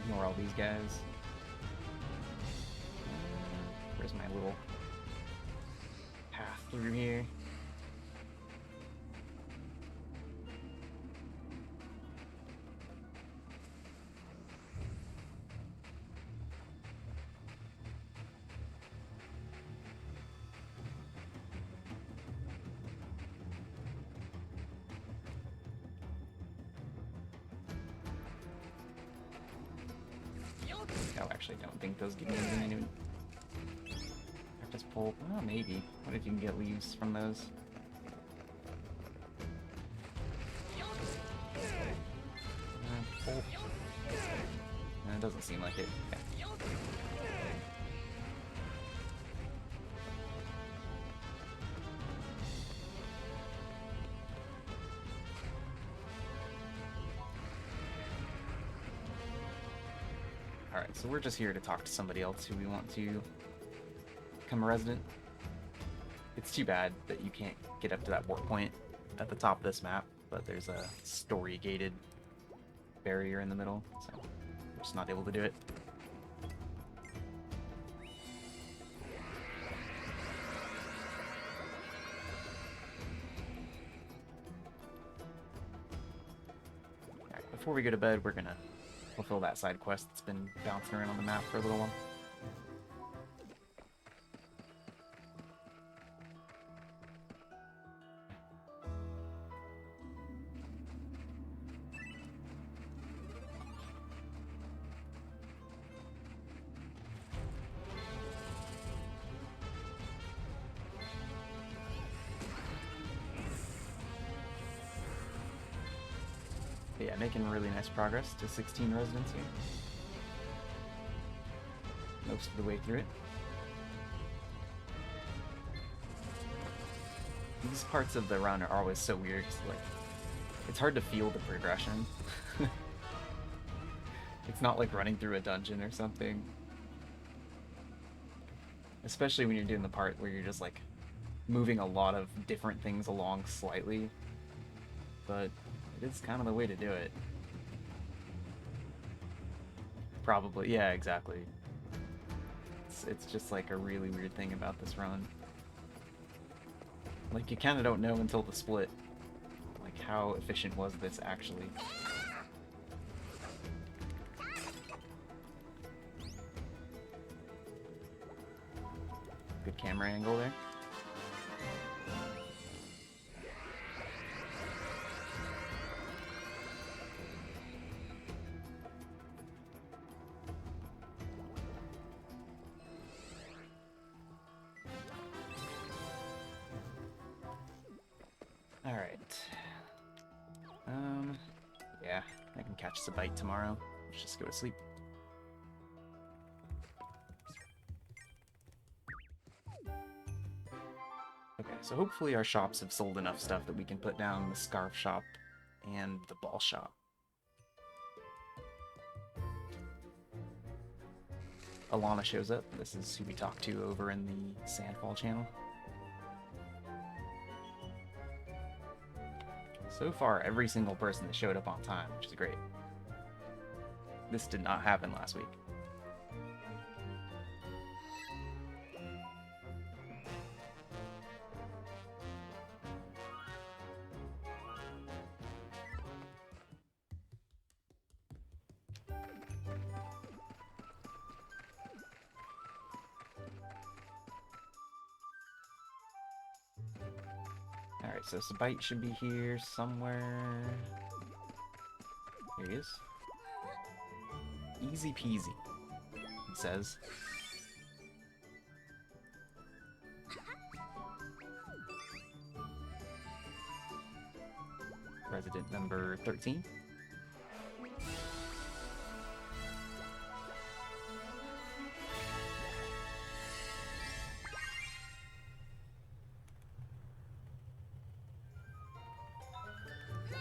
Ignore all these guys. Where's my little path through here? I actually don't think those give me anything. Just pull. Oh, maybe. What if you can get leaves from those? Pull. It doesn't seem like it. Yeah. Alright, so we're just here to talk to somebody else who we want to become a resident. It's too bad that you can't get up to that warp point at the top of this map, but there's a story-gated barrier in the middle, so we're just not able to do it. Alright, before we go to bed, we're gonna fulfill that side quest that's been bouncing around on the map for a little while. yeah, making really nice progress to 16 residents here. Most of the way through it. These parts of the run are always so weird, 'cause, like, it's hard to feel the progression. It's not like running through a dungeon or something. Especially when you're doing the part where you're just, like, moving a lot of different things along slightly. But it is kind of the way to do it. Probably, yeah, exactly. It's just, like, a really weird thing about this run. Like, you kind of don't know until the split, like, how efficient was this actually. Good camera angle there. Alright. Yeah, I can catch us a bite tomorrow. Let's just go to sleep. Okay, so hopefully our shops have sold enough stuff that we can put down the scarf shop and the ball shop. Alana shows up. This is who we talked to over in the Sandfall channel. So far, every single person that showed up on time, which is great. This did not happen last week. Alright, so Sabite should be here somewhere. Here he is. Easy peasy, he says. Resident number 13.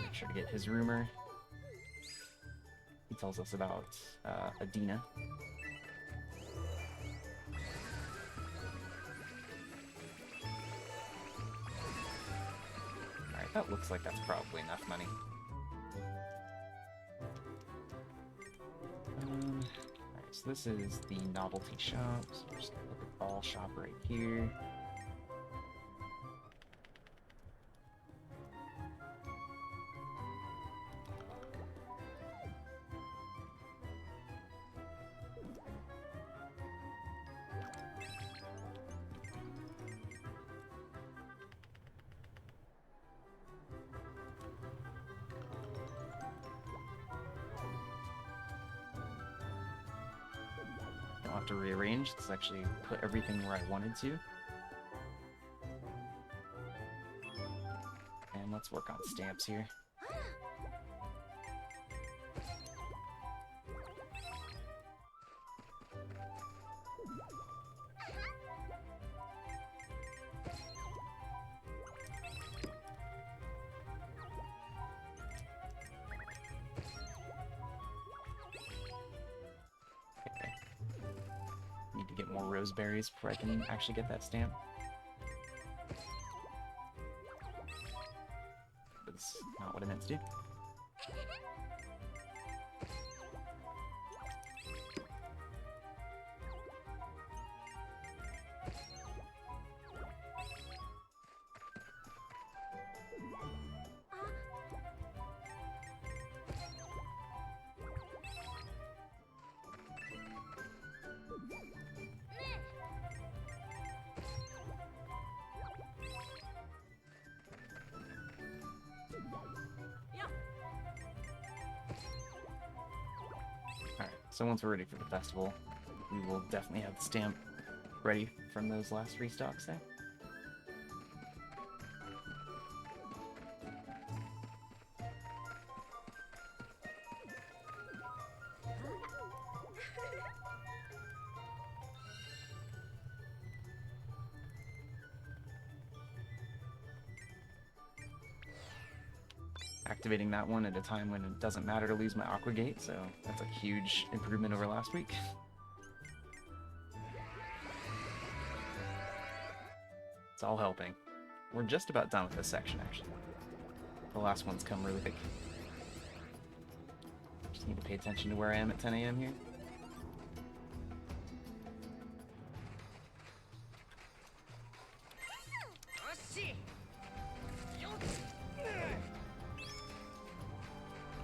Make sure to get his rumor. He tells us about Adina. Alright, that looks like that's probably enough money. Alright, so this is the novelty shop. So we're just gonna look at ball shop right here. I'll have to rearrange. Let's actually put everything where I wanted to. And let's work on stamps here. Need to get more roseberries before I can actually get that stamp. That's not what I meant to do. Alright, so once we're ready for the festival, we will definitely have the stamp ready from those last restocks there. activating that one at a time when it doesn't matter to lose my Aqua Gate, so that's a huge improvement over last week. It's all helping. We're just about done with this section, actually. The last one's come really quick. Just need to pay attention to where I am at 10 a.m. here.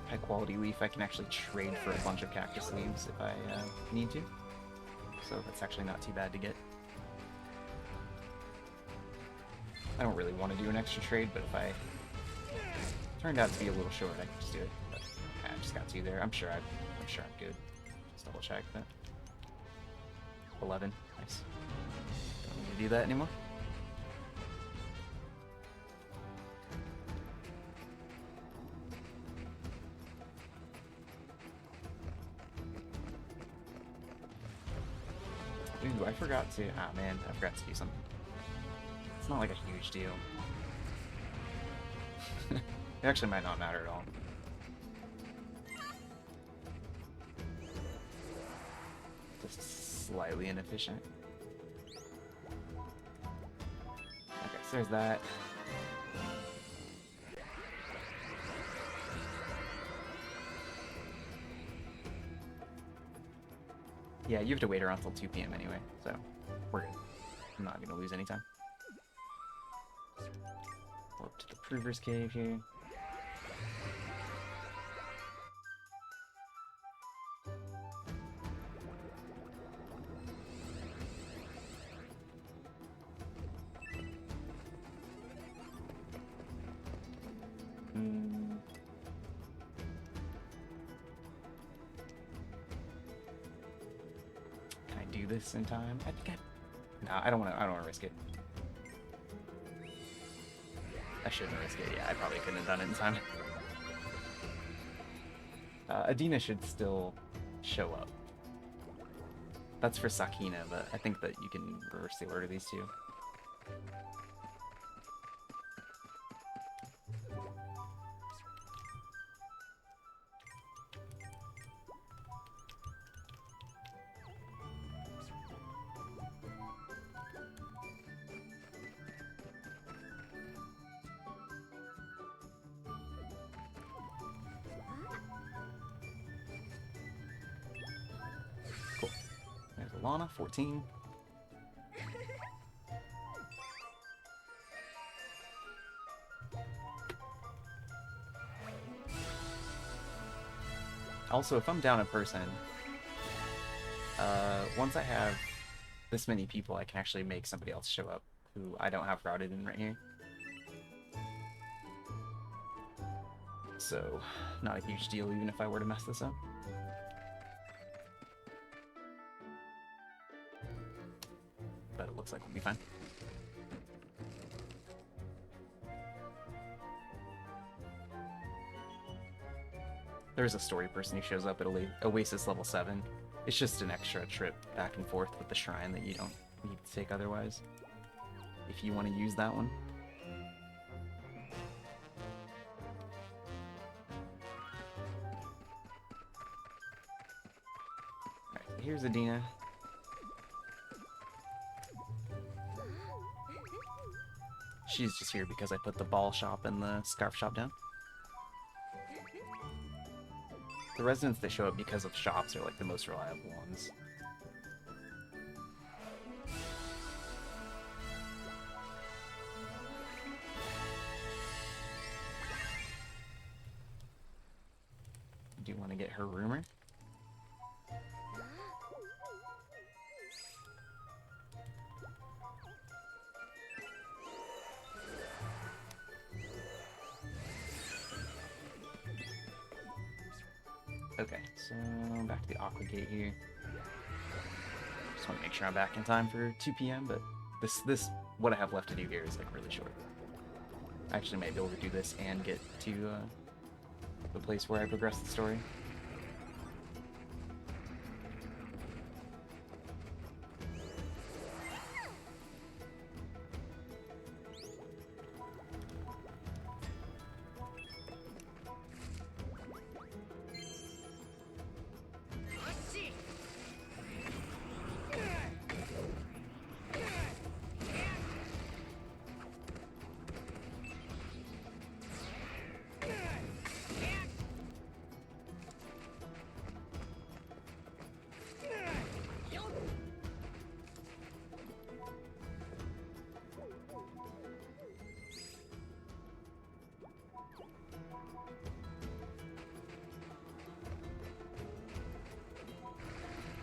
High quality leaf I can actually trade for a bunch of cactus leaves if I need to. So that's actually not too bad to get. I don't really want to do an extra trade, but if I turned out to be a little short, I could just do it. But I just got 2 there. I'm sure I'm good. Just double check that. 11. Nice. Don't need to do that anymore. Ooh, I forgot to... Ah, man, I forgot to do something. It's not like a huge deal. It actually might not matter at all. Just slightly inefficient. Okay, so there's that. Yeah, you have to wait around until 2 p.m. anyway, so we're good. I'm not going to lose any time. Go up to the Prover's Cave here. Can I do this in time? I think no, I don't want to risk it. I shouldn't risk it. Yeah, I probably couldn't have done it in time. Adina should still show up. That's for Sakina, but I think that you can reverse the order of these two. Cool. There's Alana, 14. Also, if I'm down a person, once I have this many people, I can actually make somebody else show up who I don't have routed in right here. So, not a huge deal even if I were to mess this up. But it looks like we'll be fine. There's a story person who shows up at Oasis level 7. It's just an extra trip back and forth with the shrine that you don't need to take otherwise. If you want to use that one. Alright, so here's Adina. She's just here because I put the ball shop and the scarf shop down. The residents that show up because of shops are like the most reliable ones. Do you want to get her rumor? Okay, so back to the Aqua Gate here. Just want to make sure I'm back in time for 2 p.m., but this what I have left to do here is like really short. I actually might be able to do this and get to the place where I progress the story.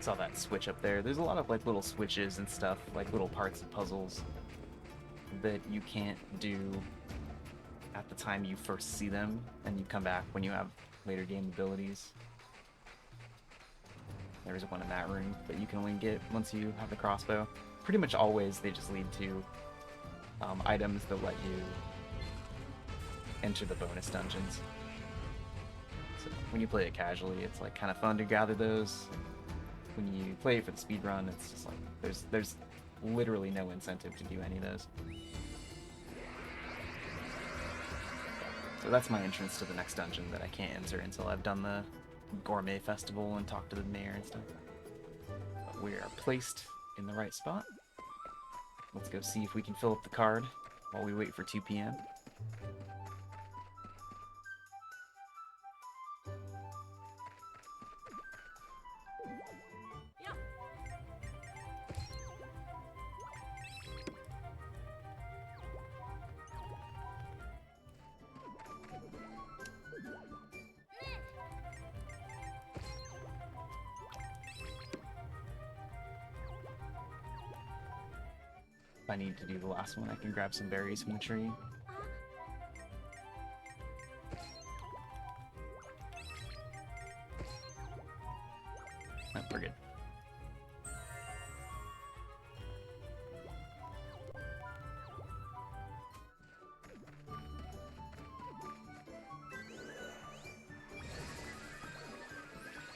Saw that switch up there. There's a lot of like little switches and stuff, like little parts of puzzles that you can't do at the time you first see them, and you come back when you have later game abilities. There's one in that room that you can only get once you have the crossbow. Pretty much always they just lead to items that let you enter the bonus dungeons. So when you play it casually, it's like kind of fun to gather those. When you play it for the speed run, it's just like there's literally no incentive to do any of those. So that's my entrance to the next dungeon that I can't enter until I've done the gourmet festival and talked to the mayor and stuff. But we are placed in the right spot. Let's go see if we can fill up the card while we wait for 2 p.m. If I need to do the last one, I can grab some berries from the tree. Oh, we're good.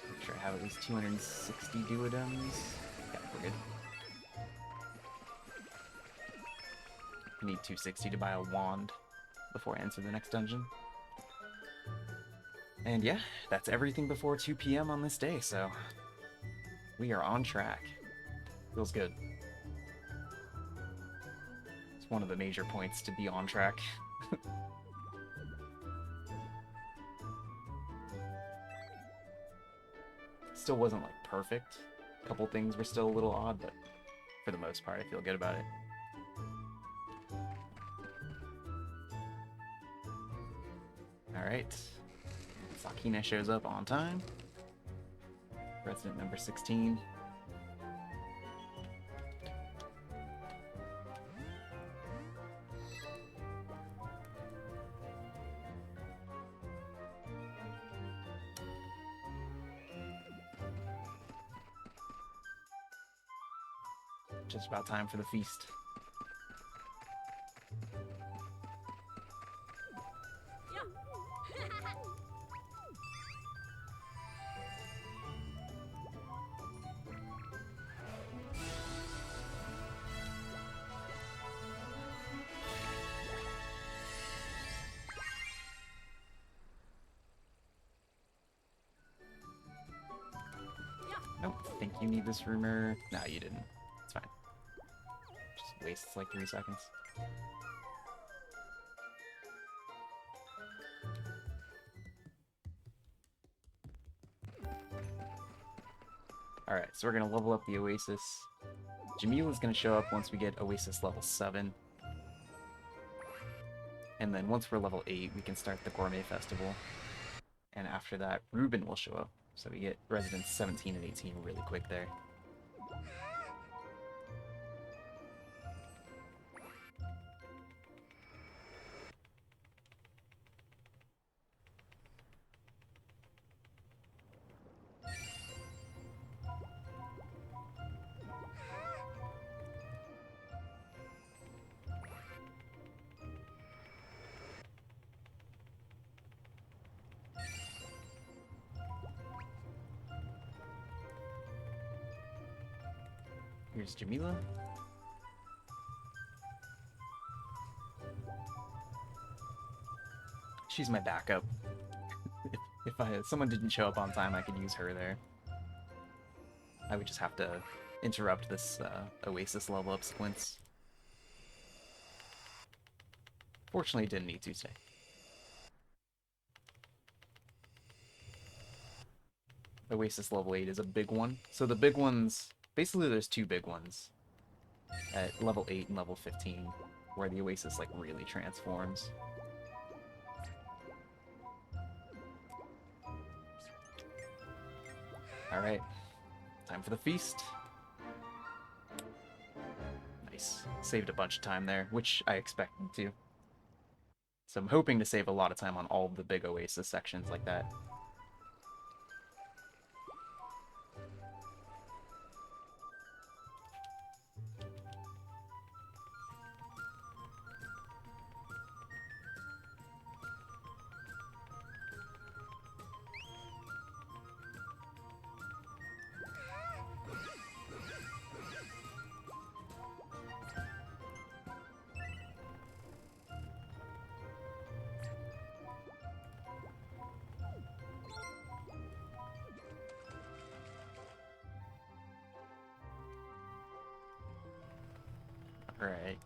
Make sure I have at least 260 duodems. Yeah, we're good. I need 260 to buy a wand before I enter the next dungeon. And yeah, that's everything before 2 p.m. on this day, so we are on track. Feels good. It's one of the major points to be on track. Still wasn't like perfect. A couple things were still a little odd, but for the most part I feel good about it. Alright. Sakina shows up on time. Resident number 16. Just about time for the feast. Nope, think you need this rumor. No, you didn't. It's fine. Just wastes like 3 seconds. Alright, so we're gonna level up the Oasis. Jamila's gonna show up once we get Oasis level 7. And then once we're level 8, we can start the Gourmet Festival. And after that, Ruben will show up. So we get residents 17 and 18 really quick there. Here's Jamila. She's my backup. if someone didn't show up on time, I could use her there. I would just have to interrupt this Oasis level up sequence. Fortunately, didn't need to today. Oasis level 8 is a big one. So the big ones... Basically, there's 2 big ones at level 8 and level 15, where the Oasis, like, really transforms. Alright. Time for the feast. Nice. Saved a bunch of time there, which I expected to. So I'm hoping to save a lot of time on all of the big Oasis sections like that. Alright.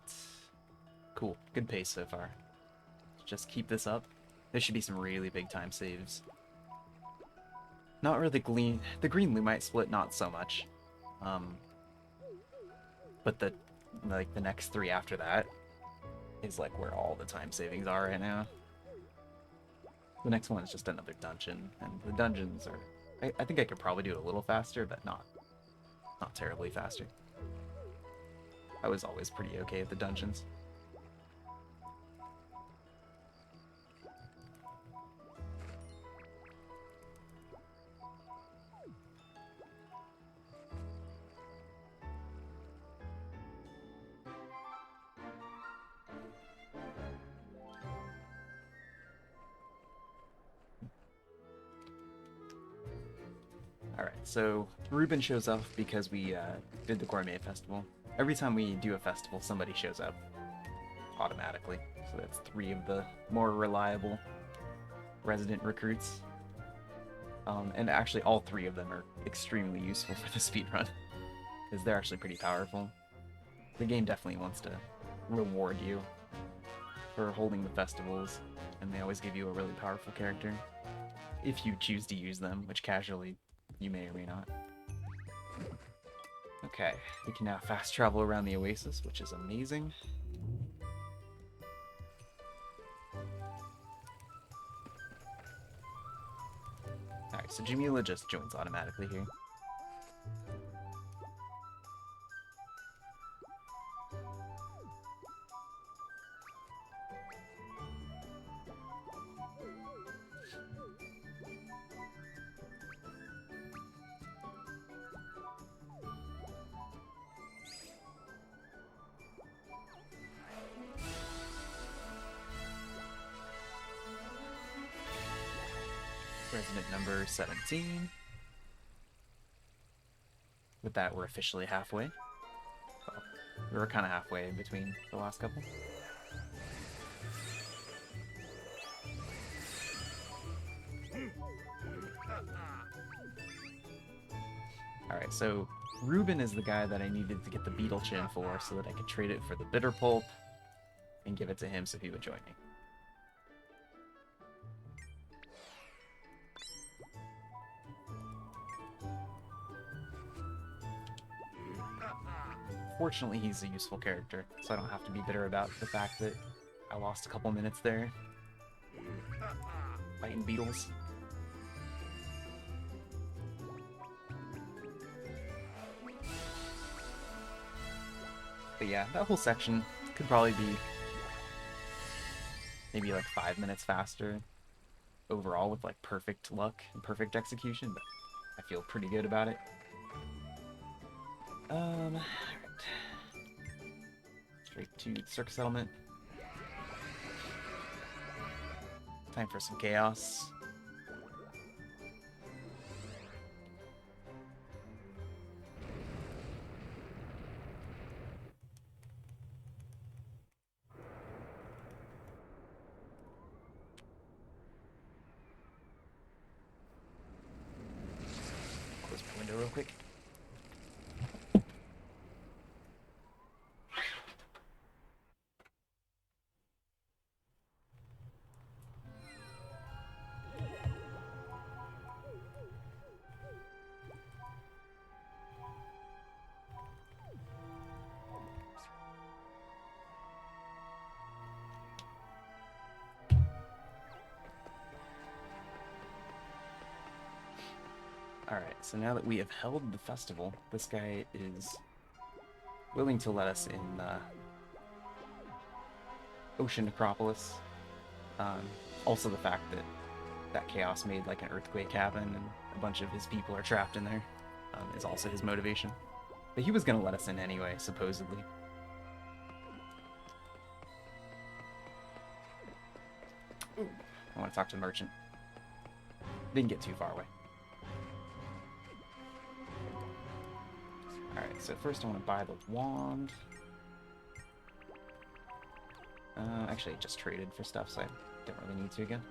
Cool. Good pace so far. Just keep this up. There should be some really big time saves. Not really the green Lumite split, not so much. But the next three after that is like where all the time savings are right now. The next one is just another dungeon, and the dungeons are I think I could probably do it a little faster, but not terribly faster. I was always pretty okay at the dungeons. Alright, so Ruben shows up because we did the Gourmet Festival. Every time we do a festival, somebody shows up automatically. So that's 3 of the more reliable resident recruits. And actually all 3 of them are extremely useful for the speedrun, because they're actually pretty powerful. The game definitely wants to reward you for holding the festivals, and they always give you a really powerful character, if you choose to use them, which casually you may or may not. Okay, we can now fast travel around the Oasis, which is amazing. Alright, so Jamila just joins automatically here. Resident number 17. With that, we're officially halfway. Well, we were kind of halfway in between the last couple. Alright, so Ruben is the guy that I needed to get the Beetle Chin for so that I could trade it for the Bitter Pulp and give it to him so he would join me. Fortunately, he's a useful character, so I don't have to be bitter about the fact that I lost a couple minutes there fighting beetles. But yeah, that whole section could probably be maybe like 5 minutes faster overall with like perfect luck and perfect execution, but I feel pretty good about it. Alright. Straight to the Circus Settlement. Time for some chaos. Close my window real quick. Alright, so now that we have held the festival, this guy is willing to let us in the Ocean Necropolis. Also the fact that that chaos made like an earthquake happen and a bunch of his people are trapped in there is also his motivation. But he was going to let us in anyway, supposedly. Ooh, I want to talk to the merchant. Didn't get too far away. Alright, so first I want to buy the wand. Actually, I just traded for stuff, so I don't really need to again.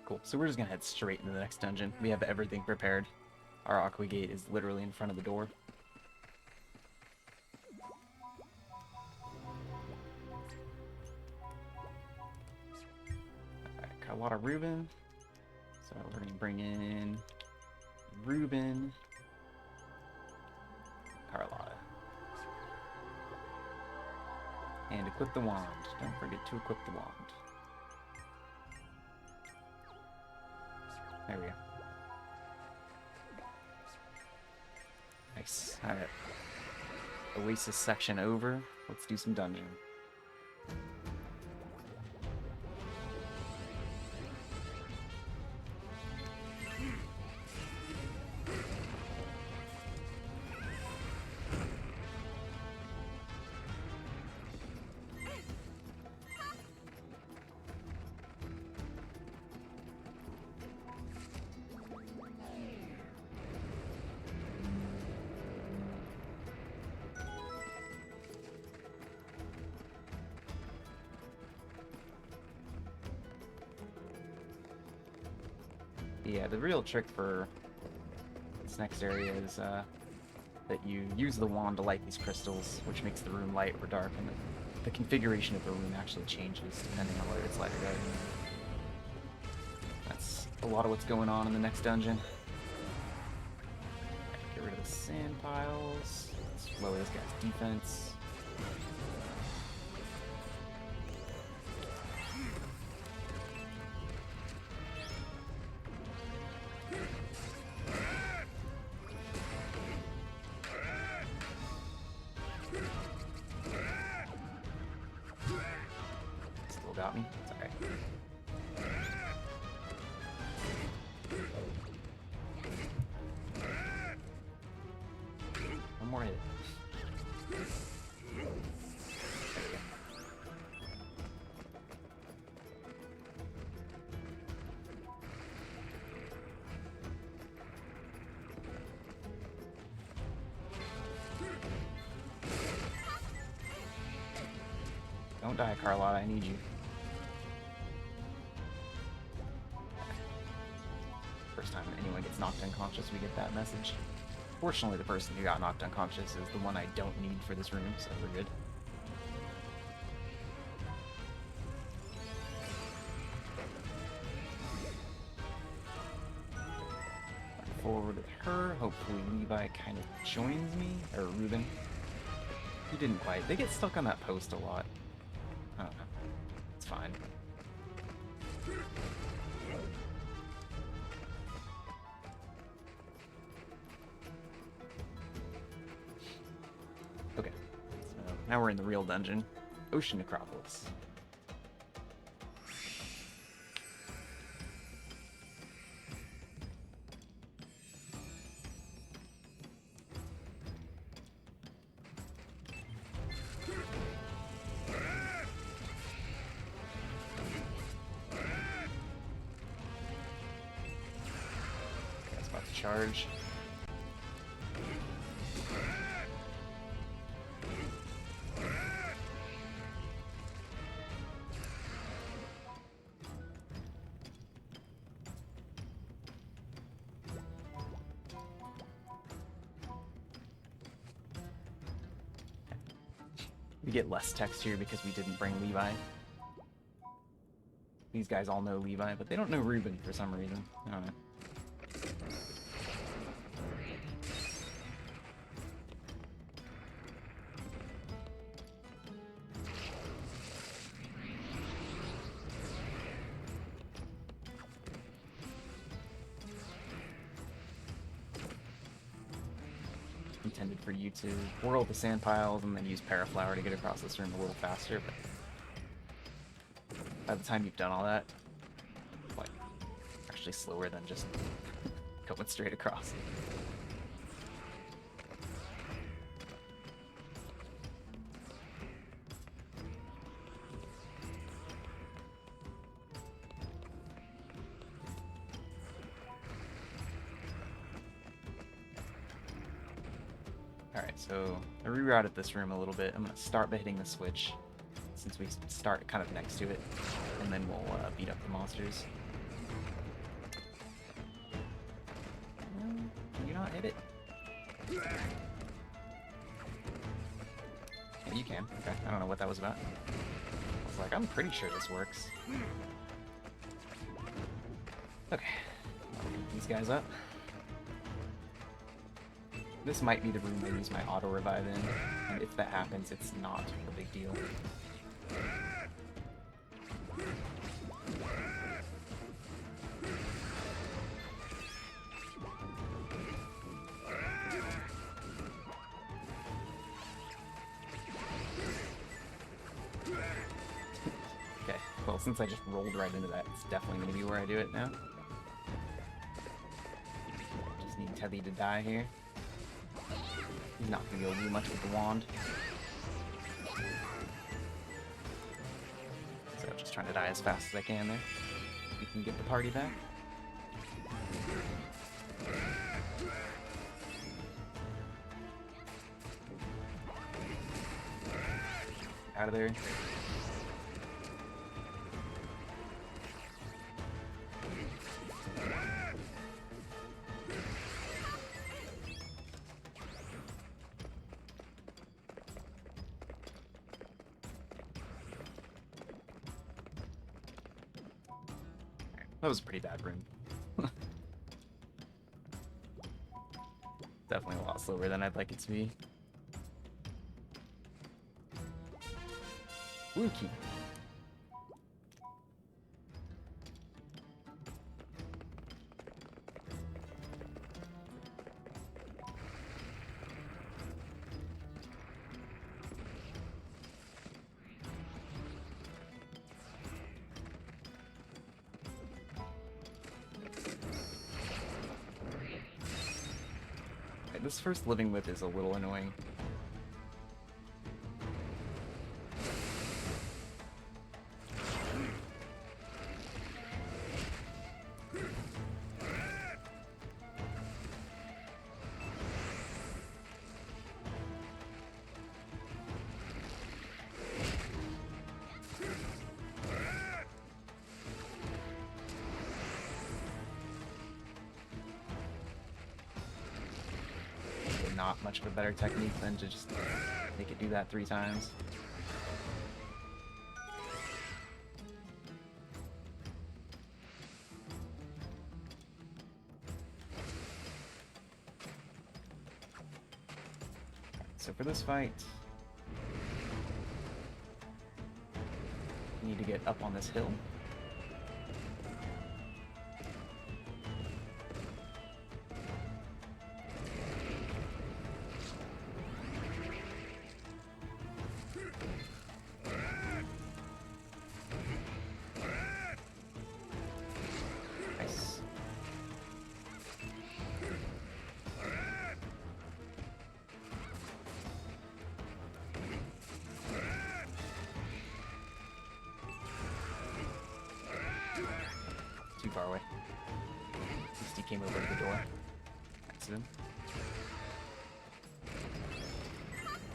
Cool, so we're just gonna head straight into the next dungeon. We have everything prepared. Our Aqua Gate is literally in front of the door. Alright, Carlotta Reuben. So we're gonna bring in Reuben, Carlotta. And equip the wand. Don't forget to equip the wand. There we go. Nice. Alright. Oasis section over. Let's do some dungeon. Yeah, the real trick for this next area is that you use the wand to light these crystals, which makes the room light or dark, and the configuration of the room actually changes depending on whether it's light or dark. That's a lot of what's going on in the next dungeon. Right, get rid of the sand piles. Let's lower this guy's defense. Got me. It's okay. One more hit. There we go. Don't die, Carlotta. I need you. First time anyone gets knocked unconscious, we get that message. Fortunately, the person who got knocked unconscious is the one I don't need for this room, so we're good. Forward with her. Hopefully Levi kind of joins me. Or Reuben. He didn't quite. They get stuck on that post a lot. I don't know. It's fine. Okay, so now we're in the real dungeon, Ocean Necropolis. That's about to charge. We get less texture because we didn't bring Levi. These guys all know Levi, but they don't know Ruben for some reason. I don't know. Intended for you to whirl the sand piles and then use Paraflower to get across this room a little faster, but by the time you've done all that, like, actually slower than just going straight across. Alright, so I rerouted this room a little bit. I'm going to start by hitting the switch, since we start kind of next to it, and then we'll beat up the monsters. Can you not hit it? Yeah, you can. Okay, I don't know what that was about. I was like, I'm pretty sure this works. Okay, I'll beat these guys up. This might be the room I use my auto-revive in, and if that happens, it's not a big deal. Okay, well, since I just rolled right into that, it's definitely going to be where I do it now. Just need Teddy to die here. He's not going to be able to do much with the wand. So just trying to die as fast as I can there. We can get the party back. Out of there. That was a pretty bad room. Definitely a lot slower than I'd like it to be. Wookie. This first living whip is a little annoying. Not much of a better technique than to just make it do that 3 times. So for this fight, you need to get up on this hill. Too far away. At least he came over to the door. Accident.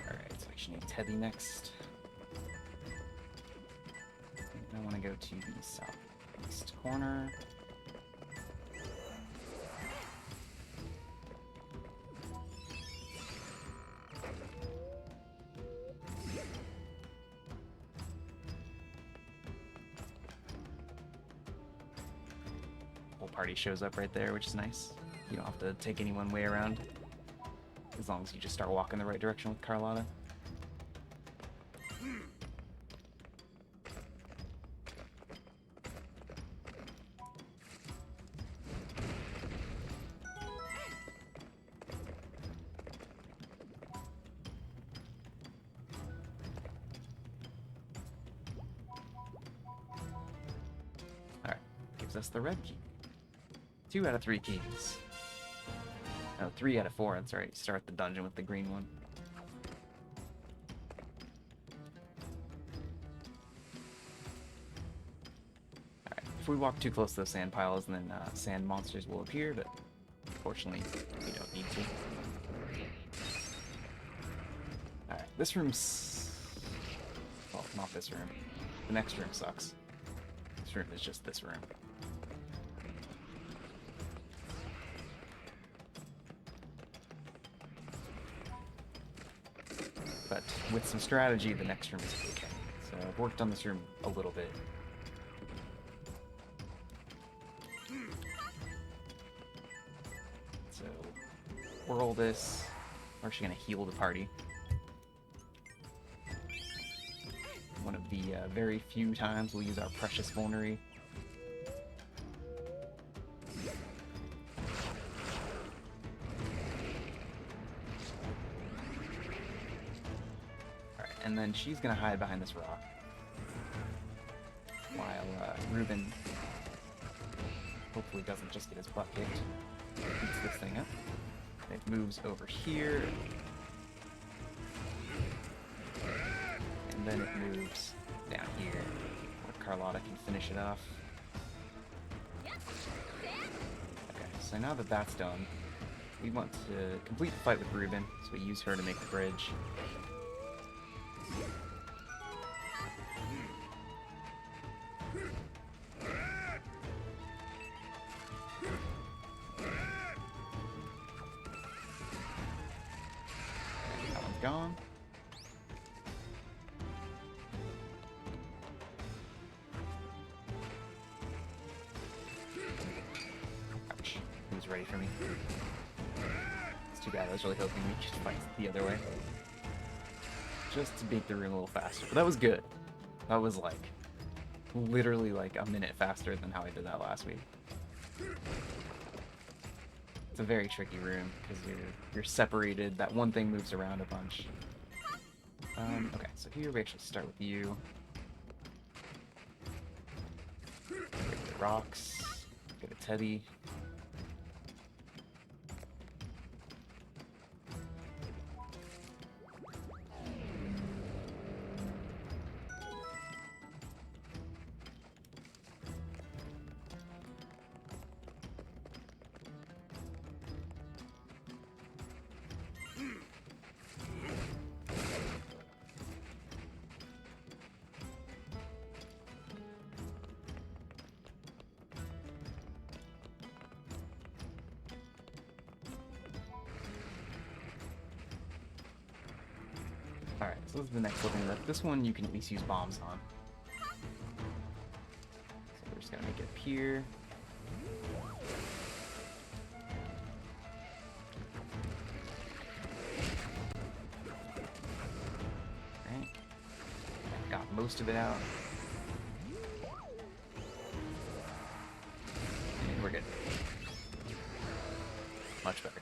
Alright, so I should need Teddy next. I want to go to the southeast corner. party shows up right there, which is nice. You don't have to take any one way around, as long as you just start walking the right direction with Carlotta. Alright, gives us the red key. 2 out of 3 keys. No, 3 out of 4, that's right. Start the dungeon with the green one. Alright, if we walk too close to those sand piles, then sand monsters will appear, but unfortunately, we don't need to. Alright, this room's... well, not this room. The next room sucks. This room is just this room. But with some strategy, the next room is okay. So I've worked on this room a little bit. So, whirl this. We're actually going to heal the party. One of the very few times we'll use our precious vulnerary. And then she's gonna hide behind this rock while Ruben hopefully doesn't just get his butt kicked. Beats this thing up. It moves over here, and then it moves down here where Carlotta can finish it off. Okay, so now that that's done, we want to complete the fight with Ruben, so we use her to make the bridge. That one's gone. Ouch. He was ready for me. It's too bad. I was really hoping we could fight the other way. Just to beat the room a little faster. But that was good. That was like literally like a minute faster than how I did that last week. It's a very tricky room because you're separated. That one thing moves around a bunch. Okay, so here we actually start with you. Get the rocks. Get a Teddy. Alright, so this is the next living room. This one you can at least use bombs on. So we're just gonna make it appear. Alright. Got most of it out. And we're good. Much better.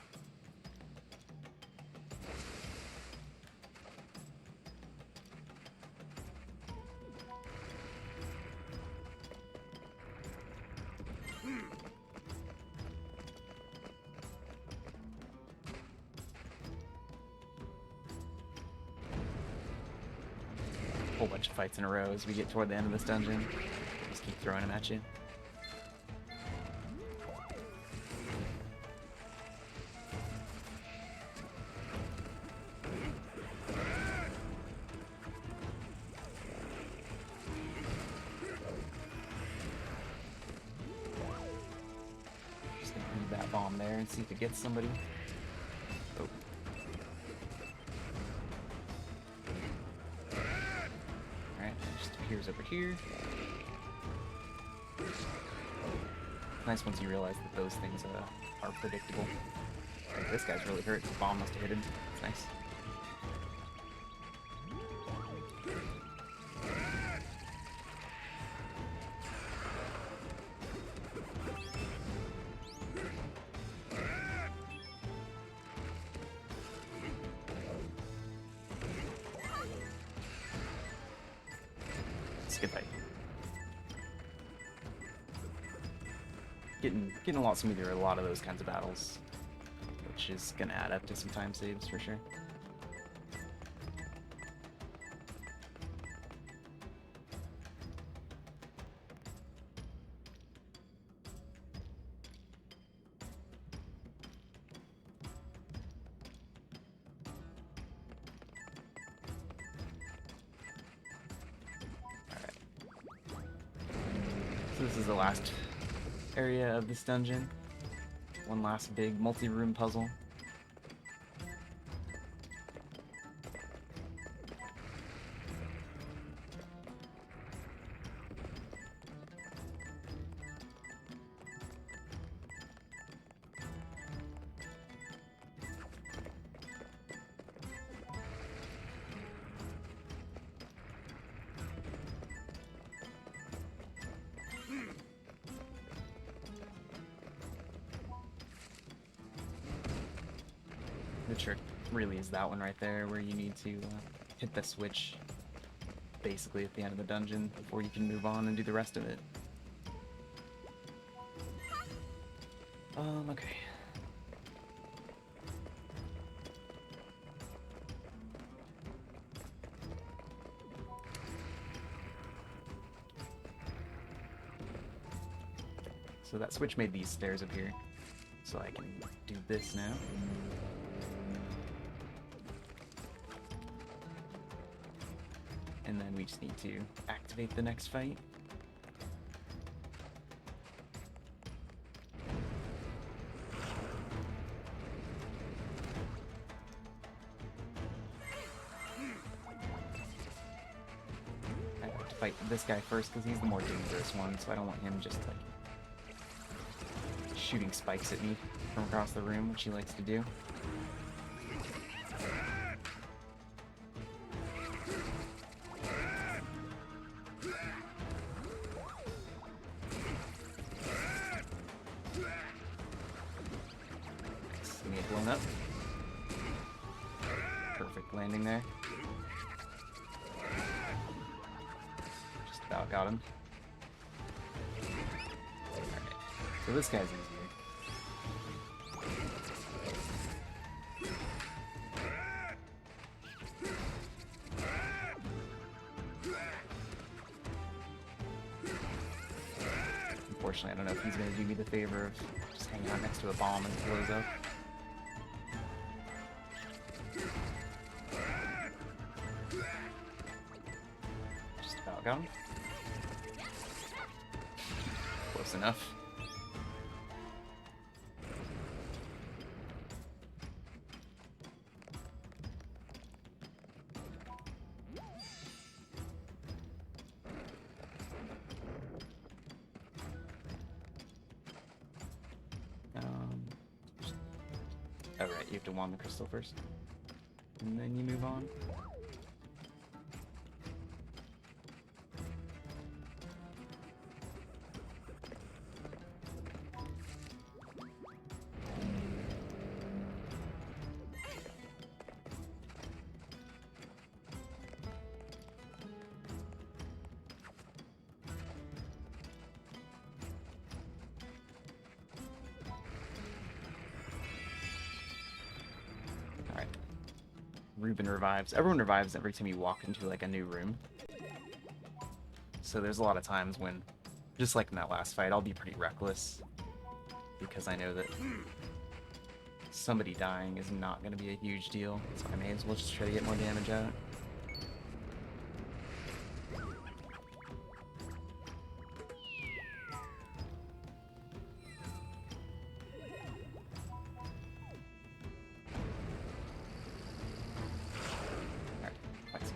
Whole bunch of fights in a row as we get toward the end of this dungeon. Just keep throwing them at you. Just gonna leave that bomb there and see if it gets somebody. Oh. Alright, it just appears over here. Nice once you realize that those things are predictable. Like, this guy's really hurt. The bomb must have hit him. It's nice. It's a good fight. Getting a lot smoother a lot of those kinds of battles, which is gonna add up to some time saves for sure. Alright. So this is the last area of this dungeon. One last big multi-room puzzle. The trick really is that one right there, where you need to hit the switch basically at the end of the dungeon before you can move on and do the rest of it. Okay. So that switch made these stairs appear, so I can do this now. And then we just need to activate the next fight. I have to fight this guy first because he's the more dangerous one, so I don't want him just like shooting spikes at me from across the room, which he likes to do. Blown up. Perfect landing there. Just about got him. Alright, so this guy's easier. Unfortunately, I don't know if he's going to do me the favor of just hanging out next to a bomb and it blows up. Got him. Close enough. Oh right, you have to wand the crystal first, and then you move on. Ruben revives. Everyone revives every time you walk into like a new room. So there's a lot of times when, just like in that last fight, I'll be pretty reckless because I know that somebody dying is not going to be a huge deal. So I may as well just try to get more damage out.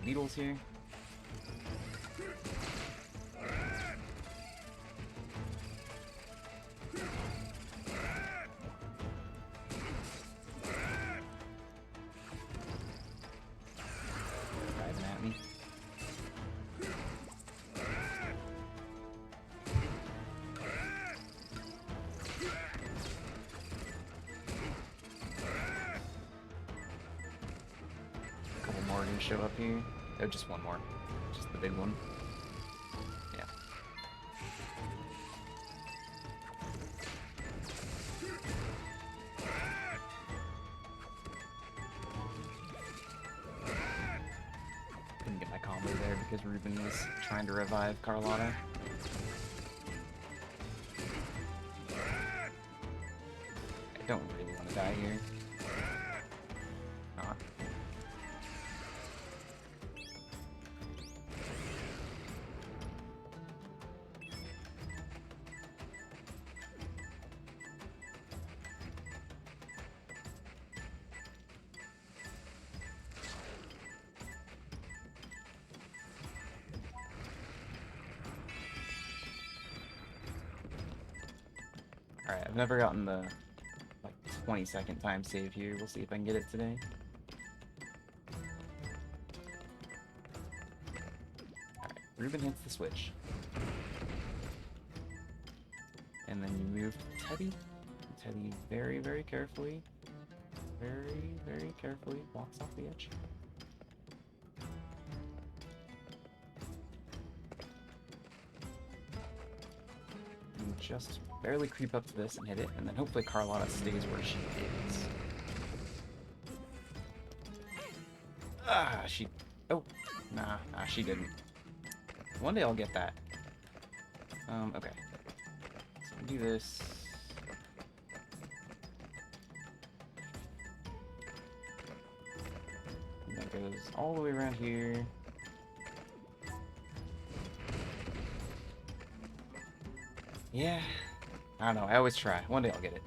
Beetles here. show up here. Oh, just one more. Just the big one. Yeah. Couldn't get my combo there because Ruben was trying to revive Carlotta. I don't really want to die here. Not. Alright, I've never gotten the like 20-second time save here. We'll see if I can get it today. Alright, Ruben hits the switch. And then you move to Teddy. Teddy very, very carefully, very carefully walks off the edge. You just barely creep up to this and hit it, and then hopefully Carlotta stays where she is. Ah, she... Oh, nah, she didn't. One day I'll get that. Okay. So we do this. And that goes all the way around here. Yeah, I don't know, I always try. One day I'll get it.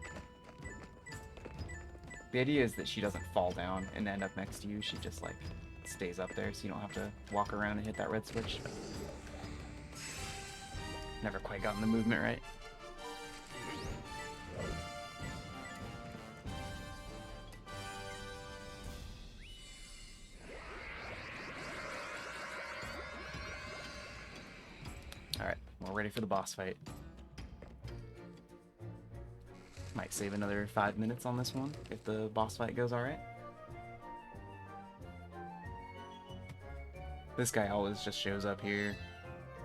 The idea is that she doesn't fall down and end up next to you, she just like stays up there so you don't have to walk around and hit that red switch. Never quite gotten the movement right. Alright, we're ready for the boss fight. Might save another 5 minutes on this one if the boss fight goes alright. This guy always just shows up here.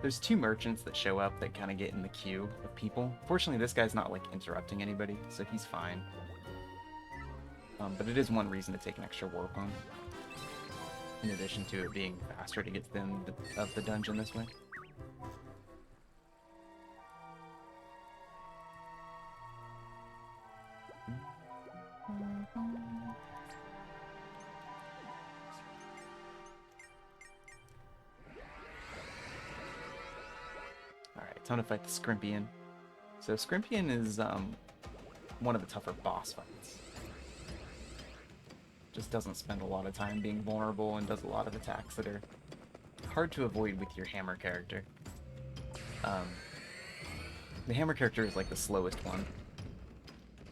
There's two merchants that show up that kind of get in the queue of people. Fortunately, this guy's not like interrupting anybody, so he's fine. But it is one reason to take an extra warp on, in addition to it being faster to get to the end of the dungeon this way. Alright, time to fight the Scrimpian. So Scrimpian is one of the tougher boss fights. Just doesn't spend a lot of time being vulnerable and does a lot of attacks that are hard to avoid with your hammer character. The hammer character is like the slowest one.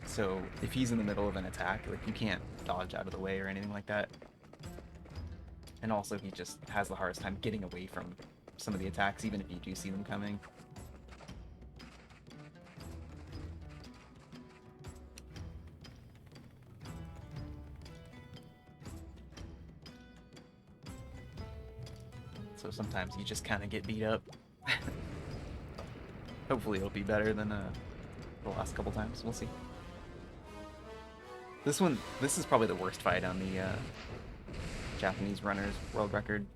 So if he's in the middle of an attack, like you can't dodge out of the way or anything like that. And also he just has the hardest time getting away from some of the attacks, even if you do see them coming. So sometimes you just kind of get beat up. Hopefully it'll be better than the last couple times. We'll see. This is probably the worst fight on the Japanese runner's world record.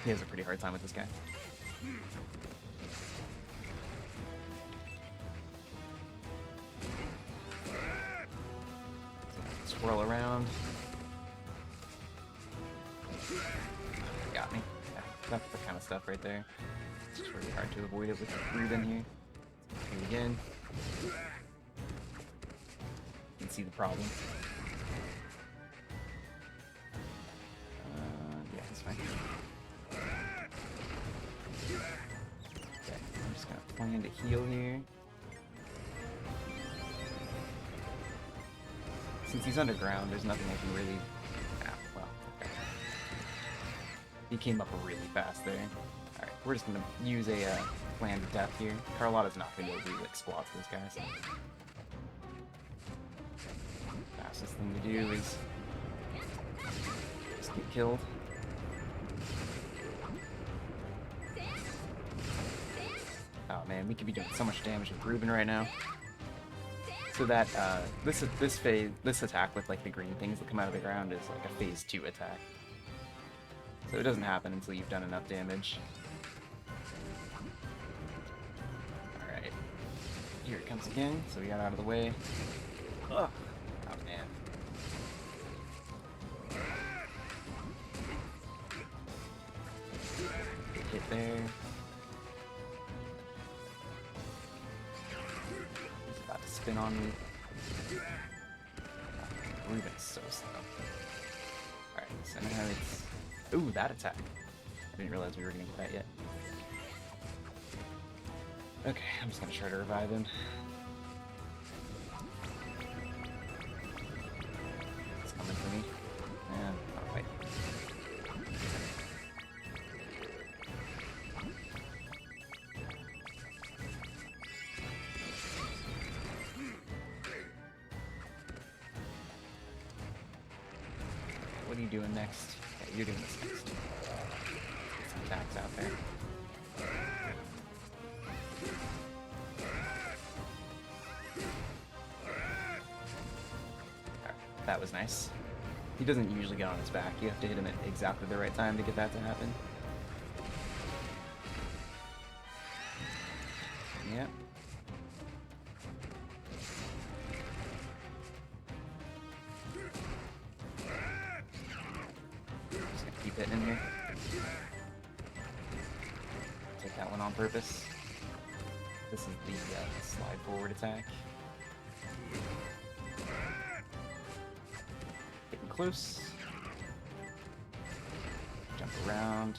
He has a pretty hard time with this guy. So, swirl around. Got me. Yeah, that's the kind of stuff right there. It's just really hard to avoid it with Ruben here. And again. You can see the problem. Yeah, that's fine. Okay, I'm just gonna plan to heal here. Since he's underground, there's nothing I can really... Ah, well, okay. He came up really fast there. Alright, we're just gonna use a planned death here. Carlotta's not gonna be able to do like squats to this guy, so... Fastest thing to do is just get killed. Oh man, we could be doing so much damage with Ruben right now. So that this attack with like the green things that come out of the ground is like a phase 2 attack. So it doesn't happen until you've done enough damage. Alright. Here it comes again, so we got out of the way. Ugh. Oh man. Good hit there. He's about to spin on me. Ruben's so slow. Alright, so now it's... Ooh, that attack. I didn't realize we were gonna get that yet. Okay, I'm just gonna try to revive him. It's coming for me. And, oh wait. What are you doing next? Okay, you're doing this next. Get some attacks out there. That was nice. He doesn't usually get on his back. You have to hit him at exactly the right time to get that to happen. Yep. Just gonna keep hitting him here. Take that one on purpose. This is the slide forward attack. Getting close. Jump around.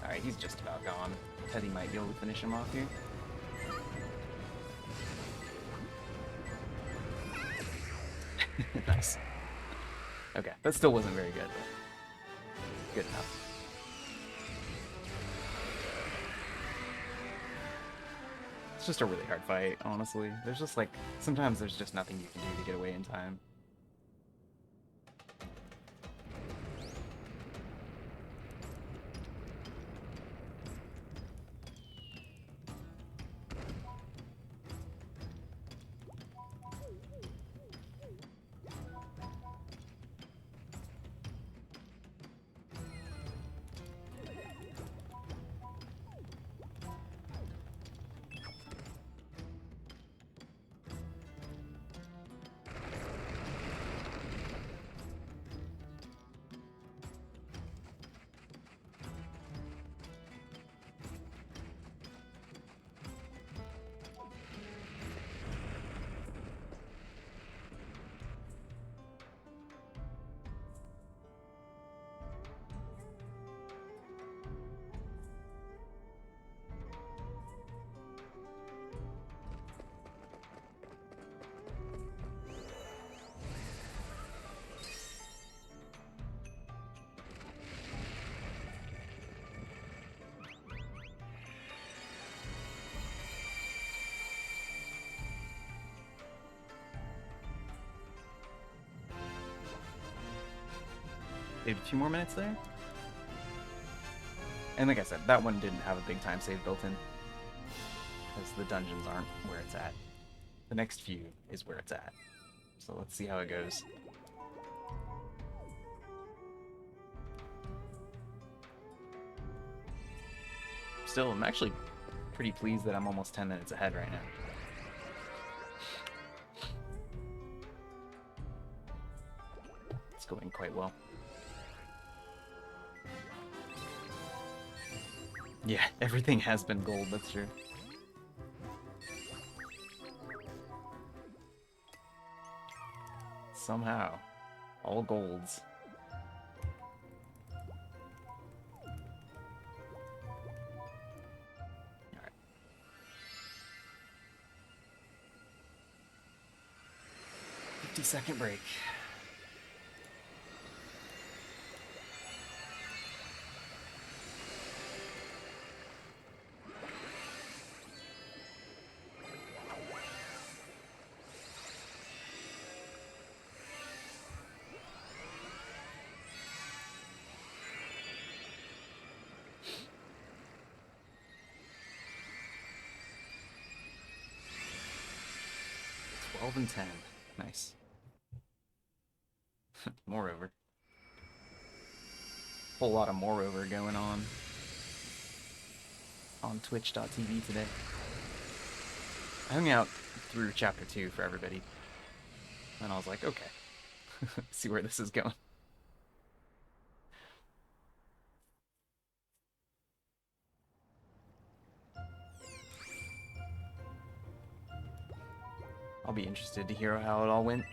Alright, he's just about gone. Teddy might be able to finish him off here. Nice. Okay, that still wasn't very good, but good enough. It's just a really hard fight, honestly. There's just like, sometimes there's just nothing you can do to get away in time. Maybe a few more minutes there. And like I said, that one didn't have a big time save built in, because the dungeons aren't where it's at. The next few is where it's at. So let's see how it goes. Still, I'm actually pretty pleased that I'm almost 10 minutes ahead right now. It's going quite well. Yeah, everything has been gold, that's true. Somehow. All golds. Alright. 50-second break. 12 and 10. Nice. Moreover. Whole lot of moreover going on twitch.tv today. I hung out through chapter 2 for everybody. And I was like, okay. See where this is going. I'll be interested to hear how it all went.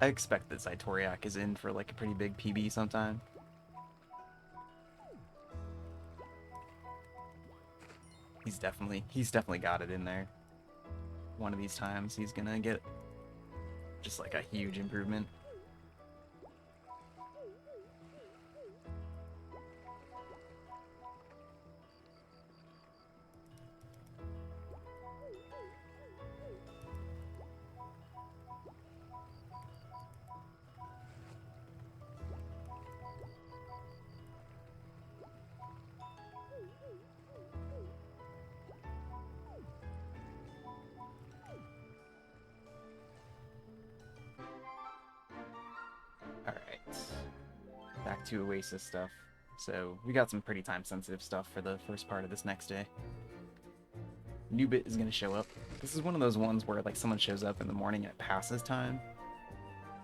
I expect that Zytoriak is in for like a pretty big PB sometime. He's definitely got it in there. One of these times he's gonna get just like a huge improvement. Back to Oasis stuff. So we got some pretty time-sensitive stuff for the first part of this next day. Newbit is going to show up. This is one of those ones where like someone shows up in the morning and it passes time.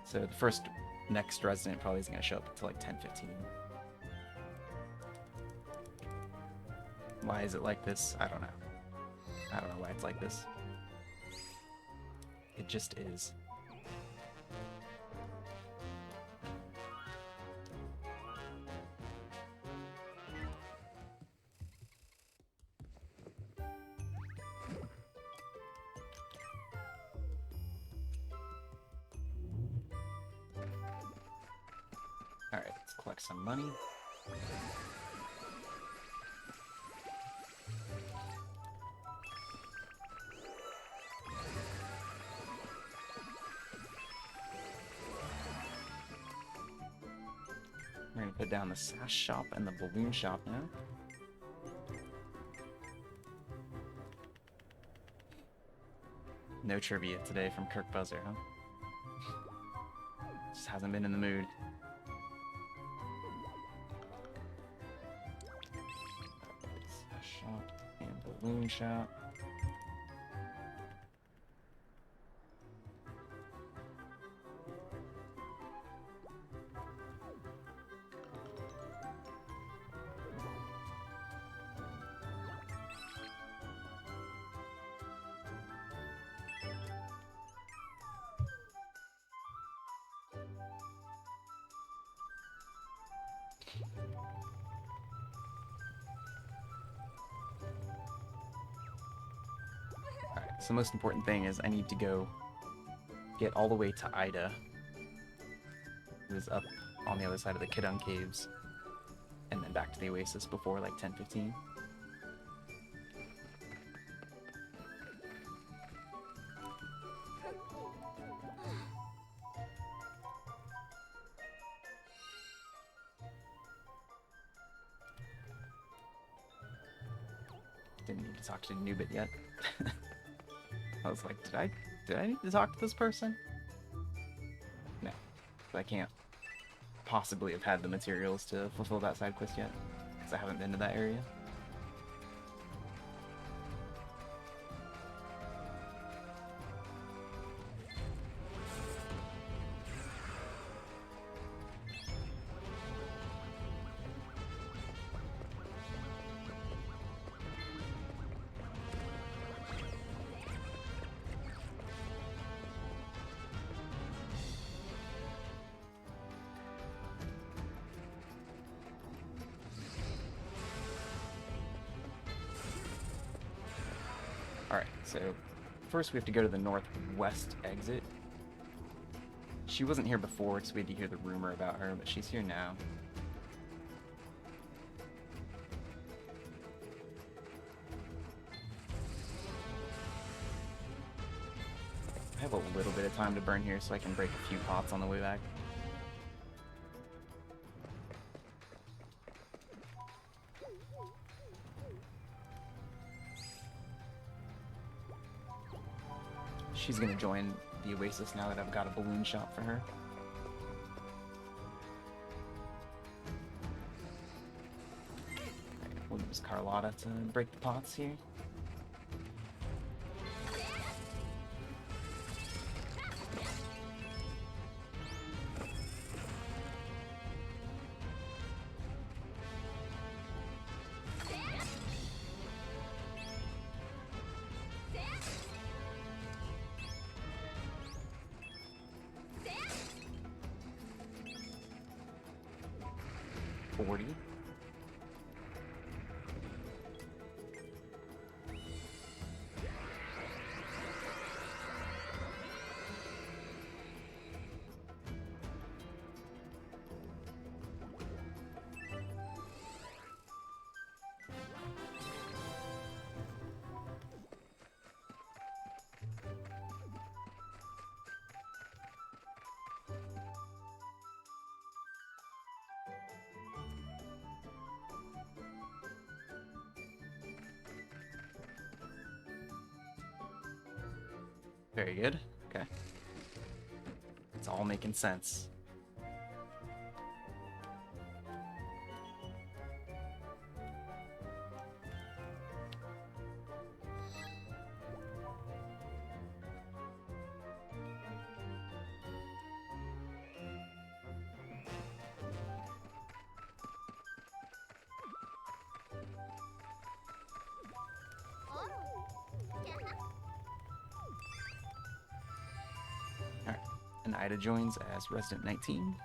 So the first next resident probably isn't going to show up until like 10:15. Why is it like this? I don't know. I don't know why it's like this. It just is. Alright, let's collect some money. We're gonna put down the sash shop and the balloon shop now. No trivia today from Kirk Buzzer, huh? Just hasn't been in the mood. Sash shop and balloon shop. Alright, so the most important thing is I need to go get all the way to Ida, who is up on the other side of the Kidung Caves, and then back to the Oasis before like 10:15. Didn't need to talk to Newbit yet. I was like, did I need to talk to this person? No, I can't possibly have had the materials to fulfill that side quest yet, because I haven't been to that area. Alright, so first we have to go to the northwest exit. She wasn't here before, so we had to hear the rumor about her, but she's here now. I have a little bit of time to burn here, so I can break a few pots on the way back. she's gonna join the Oasis now that I've got a balloon shop for her. We'll use Carlotta to break the pots here. Very good. Okay. It's all making sense. And Ida joins as Resident 19.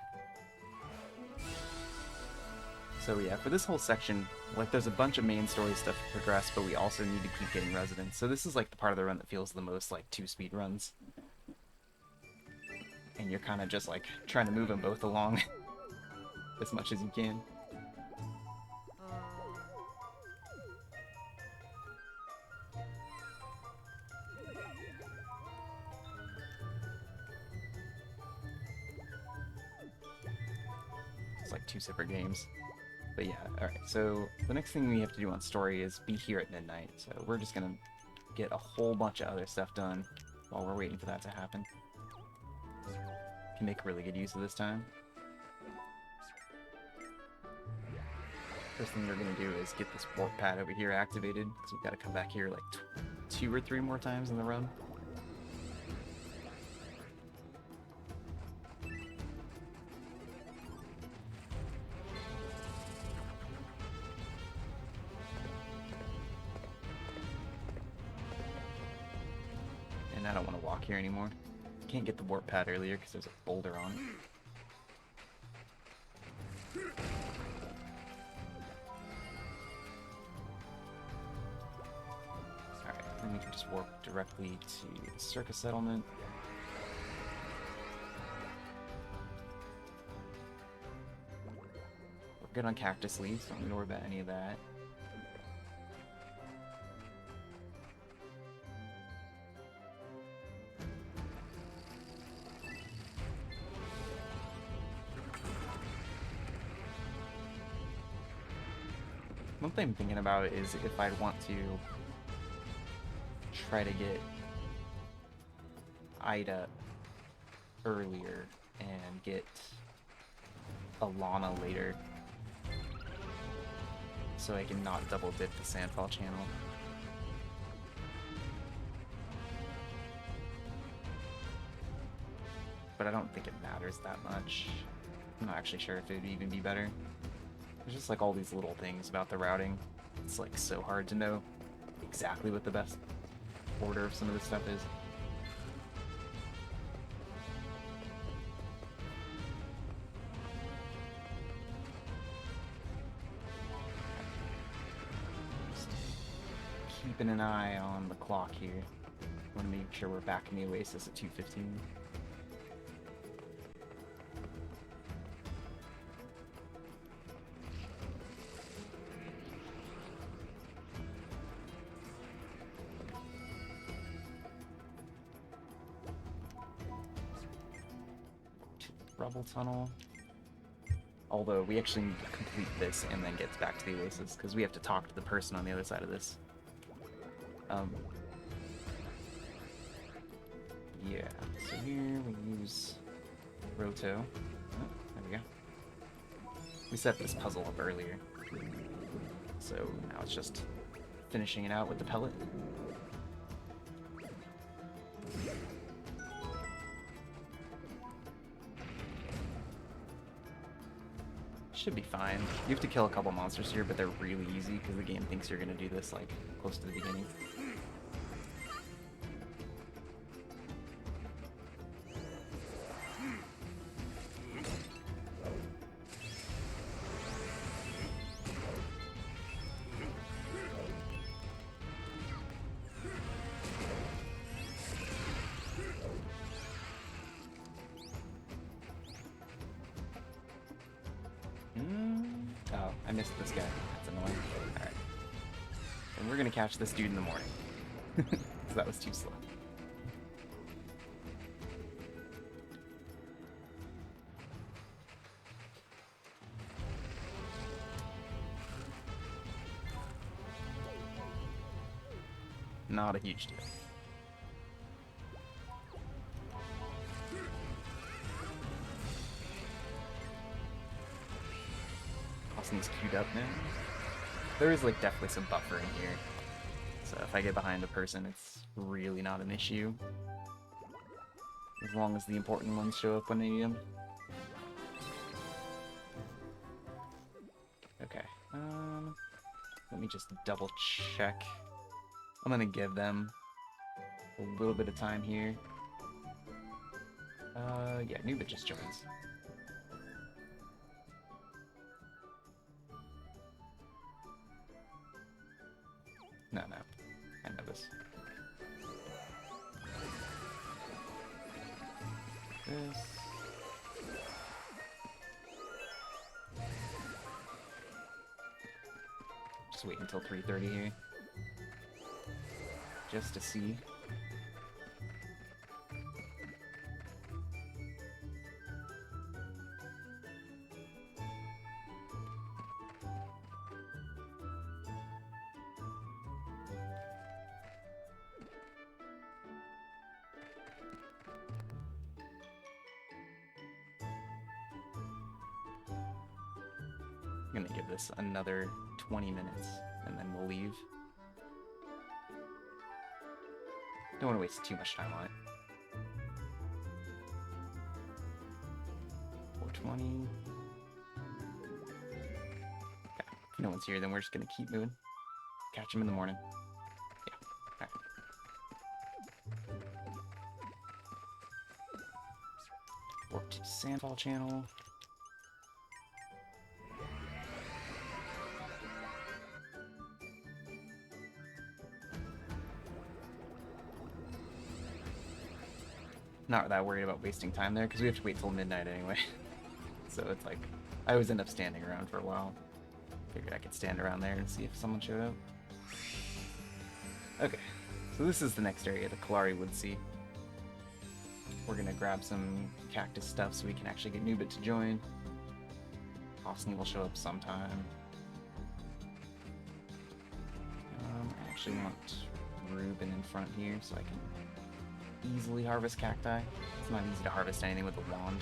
So yeah, for this whole section, like there's a bunch of main story stuff to progress, but we also need to keep getting residents. So this is like the part of the run that feels the most like 2 speed runs. And you're kind of just like trying to move them both along as much as you can. Like 2 separate games. But yeah, alright, so the next thing we have to do on story is be here at midnight. So we're just gonna get a whole bunch of other stuff done while we're waiting for that to happen. Can make really good use of this time. First thing we're gonna do is get this warp pad over here activated, because we've got to come back here like 2 or 3 more times in the run. And I don't want to walk here anymore. Can't get the warp pad earlier because there's a boulder on it. Alright, then we can just warp directly to the circus settlement. We're good on cactus leaves, don't need to worry about any of that. One thing I'm thinking about is if I'd want to try to get Ida earlier and get Alana later, so I can not double dip the Sandfall channel. But I don't think it matters that much. I'm not actually sure if it would even be better. There's just like all these little things about the routing. It's like so hard to know exactly what the best order of some of this stuff is. Just keeping an eye on the clock here. Want to make sure we're back in the Oasis at 2:15. Rubble tunnel. Although we actually need to complete this and then get back to the Oasis because we have to talk to the person on the other side of this. Yeah, so here we use Roto. Oh, there we go. We set this puzzle up earlier. So now it's just finishing it out with the pellet. Should be fine. You have to kill a couple monsters here, but they're really easy because the game thinks you're going to do this like close to the beginning. Oh, I missed this guy. That's annoying. Alright. And we're gonna catch this dude in the morning. Because that was too slow. Not a huge deal. Austin's queued up now. There is like definitely some buffer in here. So if I get behind a person, it's really not an issue. As long as the important ones show up when I need them. Okay. Let me just double check. I'm gonna give them a little bit of time here. Yeah, Nuba just joins. No, I know this. This. Just wait until 3:30 here. Just to see. I'm gonna give this another 20 minutes and then we'll leave. Don't want to waste too much time on it. 4:20. Okay, if no one's here, then we're just gonna keep moving. Catch him in the morning. Yeah, alright. Warp to Sandfall channel. Not that worried about wasting time there, because we have to wait till midnight anyway. So it's like, I always end up standing around for a while. Figured I could stand around there and see if someone showed up. Okay, so this is the next area, the Kalari Wood Sea. We're gonna grab some cactus stuff so we can actually get Nubit to join. Austin will show up sometime. I actually want Ruben in front here so I can easily harvest cacti. It's not easy to harvest anything with a wand.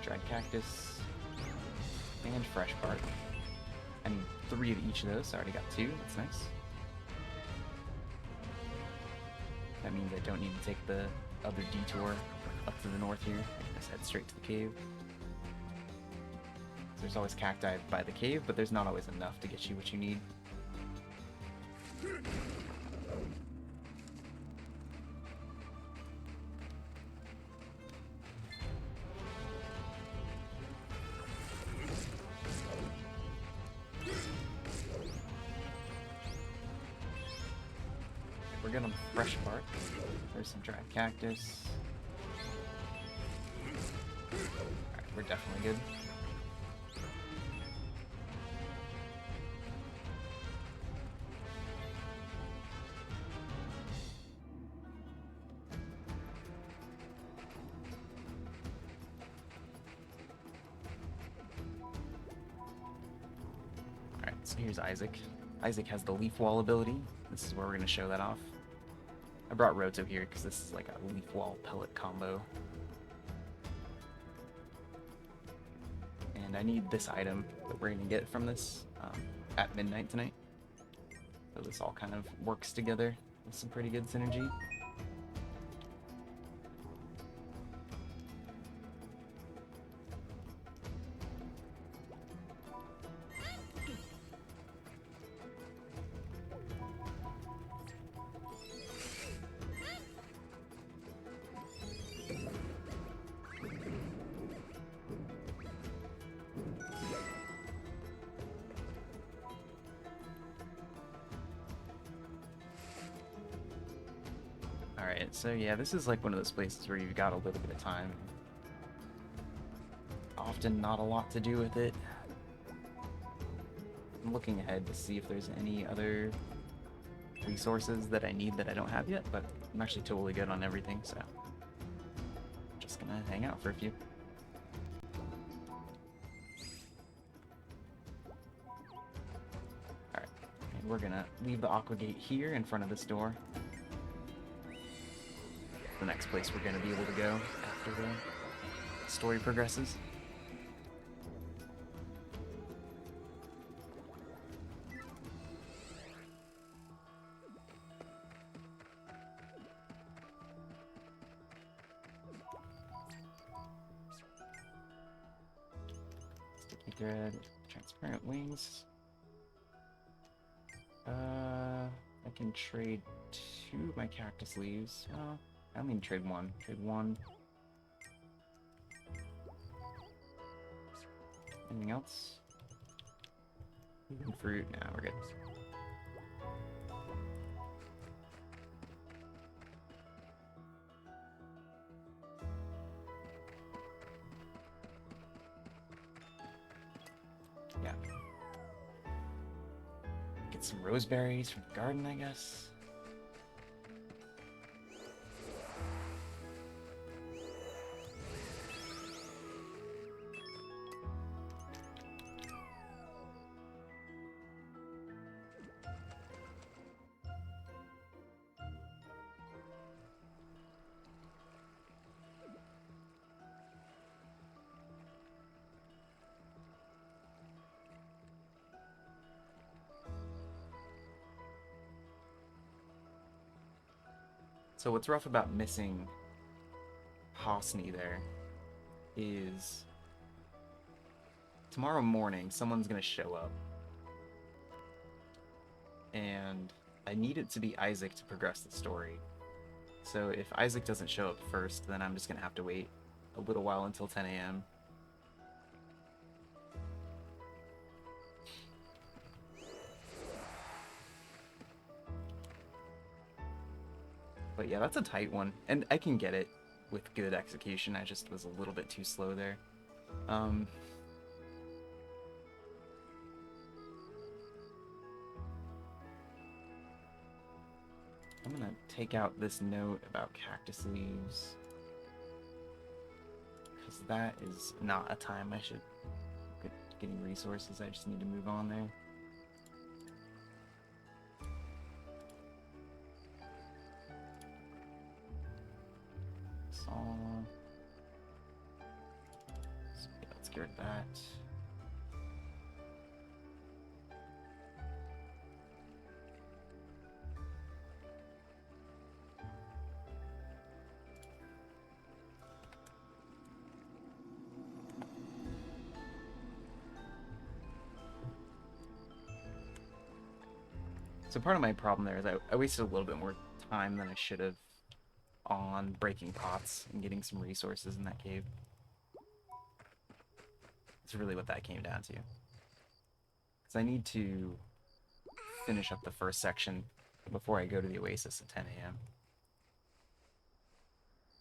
Dried cactus and fresh bark. I need 3 of each of those, so I already got 2. That's nice. That means I don't need to take the other detour up to the north here. I can just head straight to the cave. There's always cacti by the cave, but there's not always enough to get you what you need. We're getting fresh bark. There's some dried cactus. Alright, we're definitely good. So here's Isaac. Isaac has the leaf wall ability. This is where we're going to show that off. I brought Roto here because this is like a leaf wall pellet combo. And I need this item that we're going to get from this at midnight tonight. So this all kind of works together with some pretty good synergy. Alright, so yeah, this is like one of those places where you've got a little bit of time. Often not a lot to do with it. I'm looking ahead to see if there's any other resources that I need that I don't have yet, but I'm actually totally good on everything, so just gonna hang out for a few. Alright, and we're gonna leave the aqua gate here in front of this door. The next place we're going to be able to go after the story progresses. Sticky thread, transparent wings. I can trade 2 of my cactus leaves. I don't mean trade 1. Trade 1. Anything else? Even fruit? Nah, we're good. Yeah. Get some roseberries from the garden, I guess. So what's rough about missing Hosni there is tomorrow morning someone's gonna show up. And I need it to be Isaac to progress the story. So if Isaac doesn't show up first, then I'm just gonna have to wait a little while until 10 a.m. But yeah, that's a tight one, and I can get it with good execution. I just was a little bit too slow there. I'm gonna take out this note about cactus leaves, because that is not a time I should get getting resources. I just need to move on there. So yeah, let's get rid of that. So part of my problem there is I wasted a little bit more time than I should have on breaking pots and getting some resources in that cave. That's really what that came down to. Because I need to finish up the first section before I go to the Oasis at 10 a.m.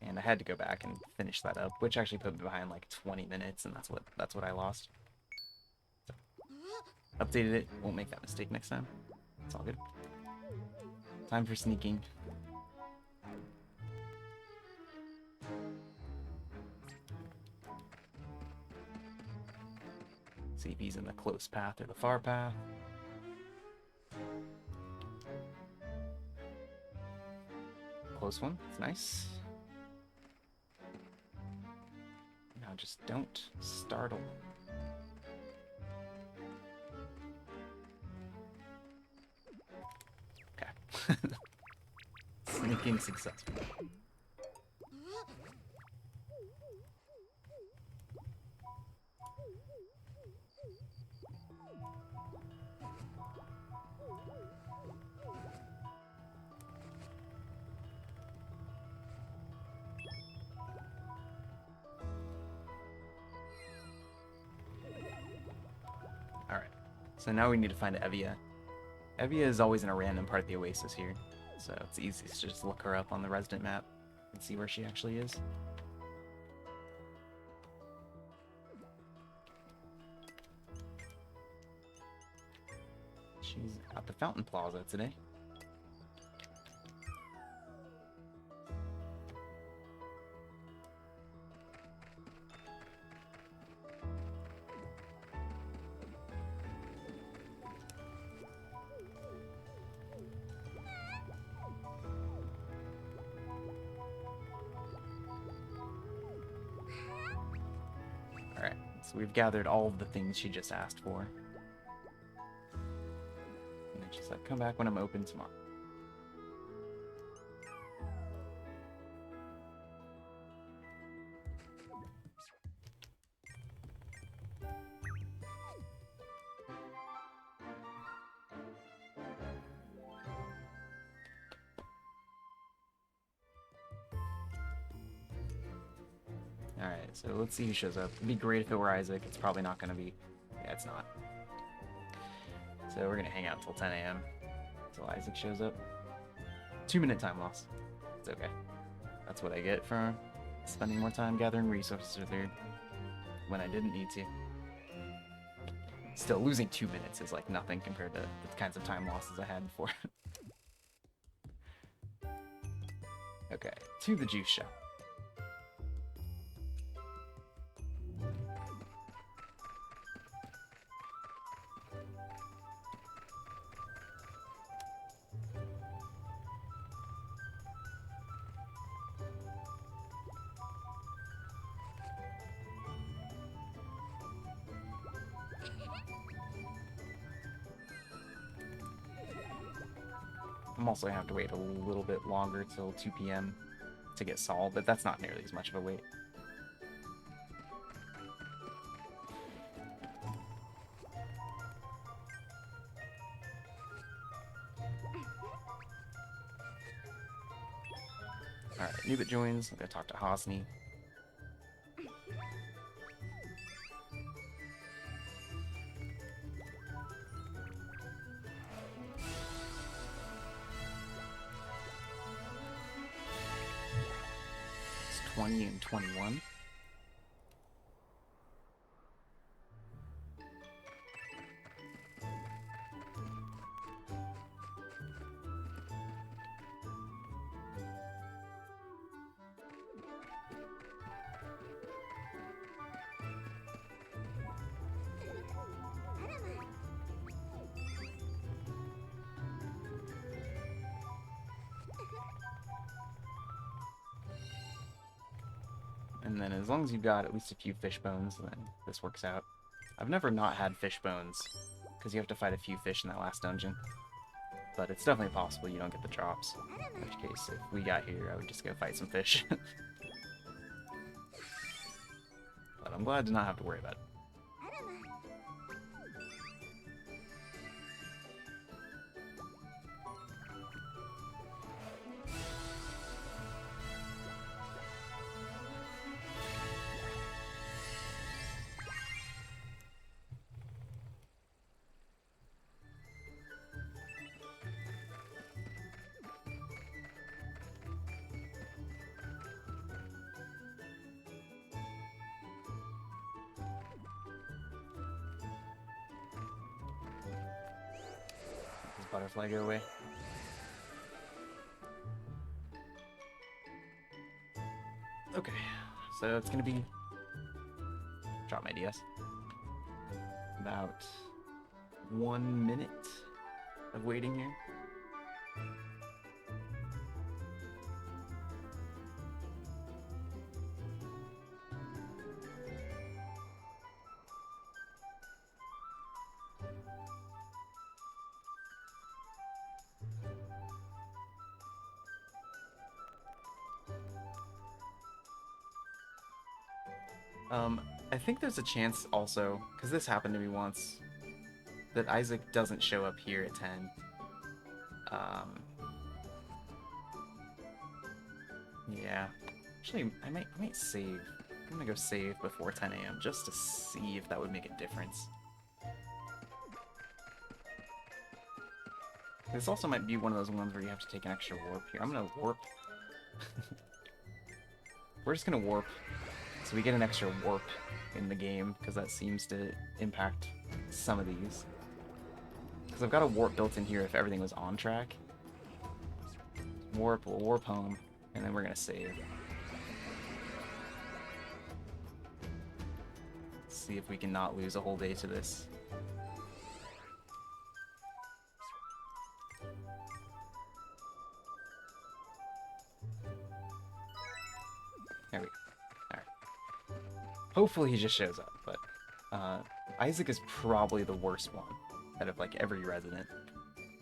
And I had to go back and finish that up, which actually put me behind like 20 minutes, and that's what I lost. So, updated it, won't make that mistake next time. It's all good. Time for sneaking. See if he's in the close path or the far path. close one. It's nice. Now just don't startle. Okay. Sneaking successful. Alright, so now we need to find Evia. Evia is always in a random part of the Oasis here, so it's easiest to just look her up on the resident map and see where she actually is. She's at the Fountain Plaza today. Alright, so we've gathered all of the things she just asked for. And then she said, come back when I'm open tomorrow. Alright, so let's see who shows up. It'd be great if it were Isaac. It's probably not going to be. Yeah, it's not. So we're going to hang out until 10 a.m. until Isaac shows up. 2-minute time loss. It's okay. That's what I get for spending more time gathering resources with her when I didn't need to. Still, losing 2 minutes is like nothing compared to the kinds of time losses I had before. Okay, to the juice shop. I'm also going to have to wait a little bit longer till 2 p.m. to get Saul, but that's not nearly as much of a wait. Alright, Nubit joins. I'm going to talk to Hosni. It's 20 and 21. And then as long as you've got at least a few fish bones, then this works out. I've never not had fish bones, because you have to fight a few fish in that last dungeon. But it's definitely possible you don't get the drops. In which case, if we got here, I would just go fight some fish. But I'm glad to not have to worry about it. Does butterfly go away? Okay, so it's gonna be... Drop my DS. About 1 minute of waiting here. I think there's a chance also, because this happened to me once, that Isaac doesn't show up here at 10. Yeah. Actually, I might save. I'm gonna go save before 10 a.m. just to see if that would make a difference. This also might be one of those ones where you have to take an extra warp here. I'm gonna warp. We're just gonna warp, so we get an extra warp in the game, because that seems to impact some of these. Because I've got a warp built in here if everything was on track. Warp, we'll warp home, and then we're gonna save. Let's see if we can not lose a whole day to this. There we go. Alright. Hopefully he just shows up, but Isaac is probably the worst one out of like every resident.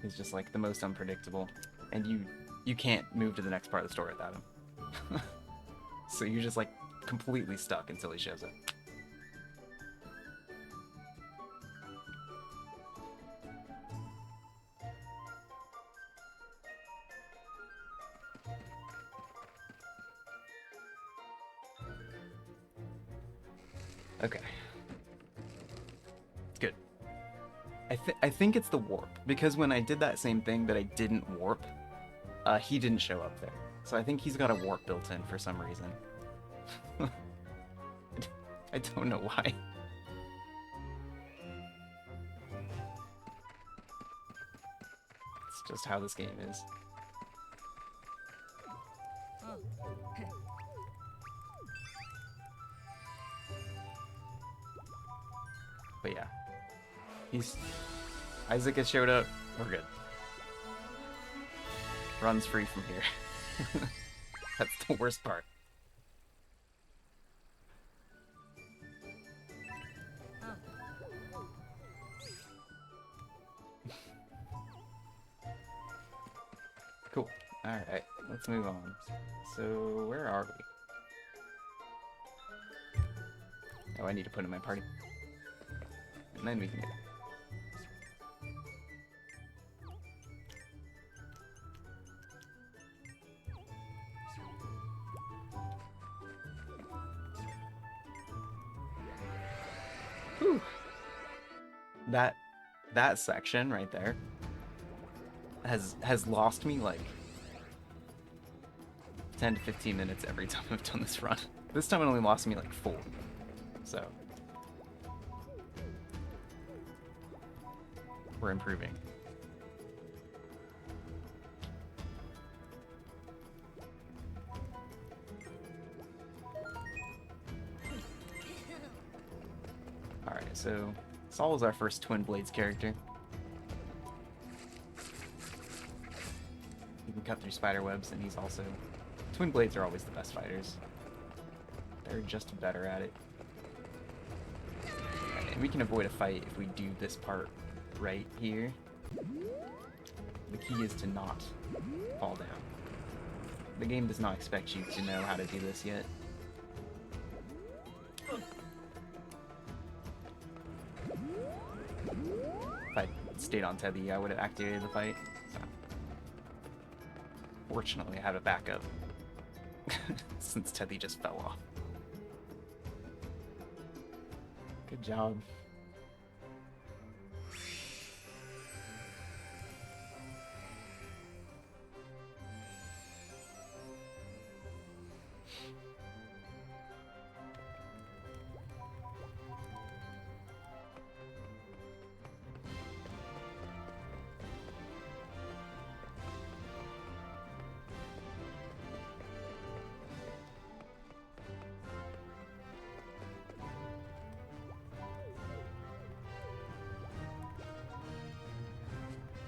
He's just like the most unpredictable, and you can't move to the next part of the story without him. So you're just like completely stuck until he shows up. Okay. Good. I think it's the warp, because when I did that same thing that I didn't warp, he didn't show up there. So I think he's got a warp built in for some reason. I don't know why. It's just how this game is. But yeah. Isaac has showed up. We're good. Runs free from here. That's the worst part. Cool. Alright, let's move on. So, where are we? Oh, I need to put in my party. And then we can get it. Whew. That section right there has lost me like 10 to 15 minutes every time I've done this run. This time it only lost me like 4. So we're improving. Alright, so Saul is our first Twin Blades character. He can cut through spider webs, and he's also... Twin Blades are always the best fighters. They're just better at it. Right, and we can avoid a fight if we do this part right here. The key is to not fall down. The game does not expect you to know how to do this yet. If I stayed on Teddy, I would have activated the fight. So. Fortunately, I have a backup. Since Teddy just fell off. Good job.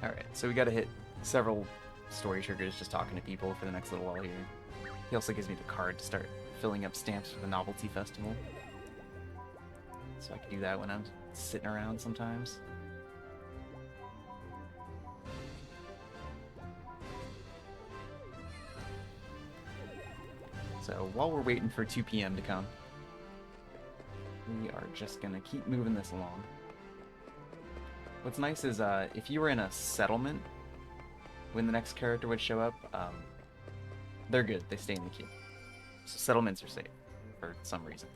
Alright, so we gotta hit several story triggers just talking to people for the next little while here. He also gives me the card to start filling up stamps for the Novelty Festival. So I can do that when I'm sitting around sometimes. So while we're waiting for 2 p.m. to come, we are just gonna keep moving this along. What's nice is if you were in a settlement when the next character would show up, they're good. They stay in the queue. So settlements are safe for some reason.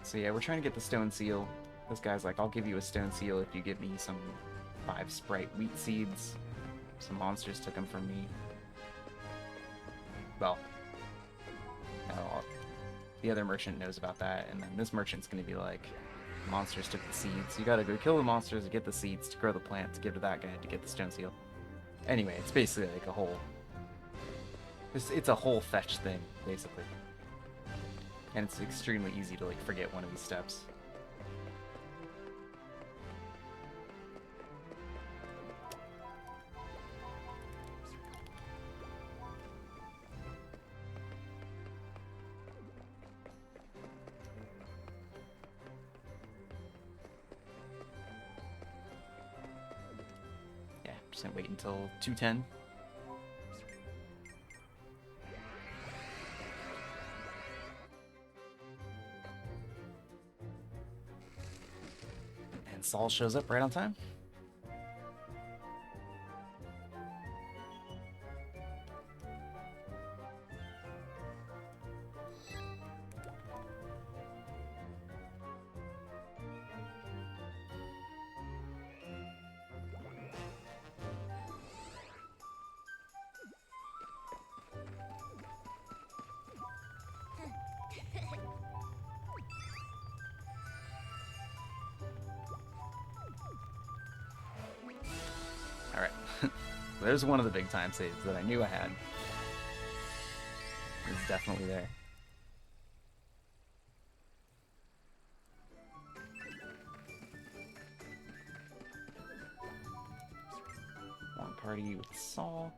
So yeah, we're trying to get the stone seal. This guy's like, I'll give you a stone seal if you give me some 5 sprite wheat seeds. Some monsters took them from me. Well, no, the other merchant knows about that, and then this merchant's gonna be like, monsters took the seeds. You gotta go kill the monsters to get the seeds, to grow the plant, to give to that guy to get the stone seal. Anyway, it's basically like a whole... It's a whole fetch thing, basically. And it's extremely easy to, like, forget one of these steps. Yeah, just gonna wait until 2:10. Saul shows up right on time. Alright. There's one of the big time saves that I knew I had. It's definitely there. One party with Saul.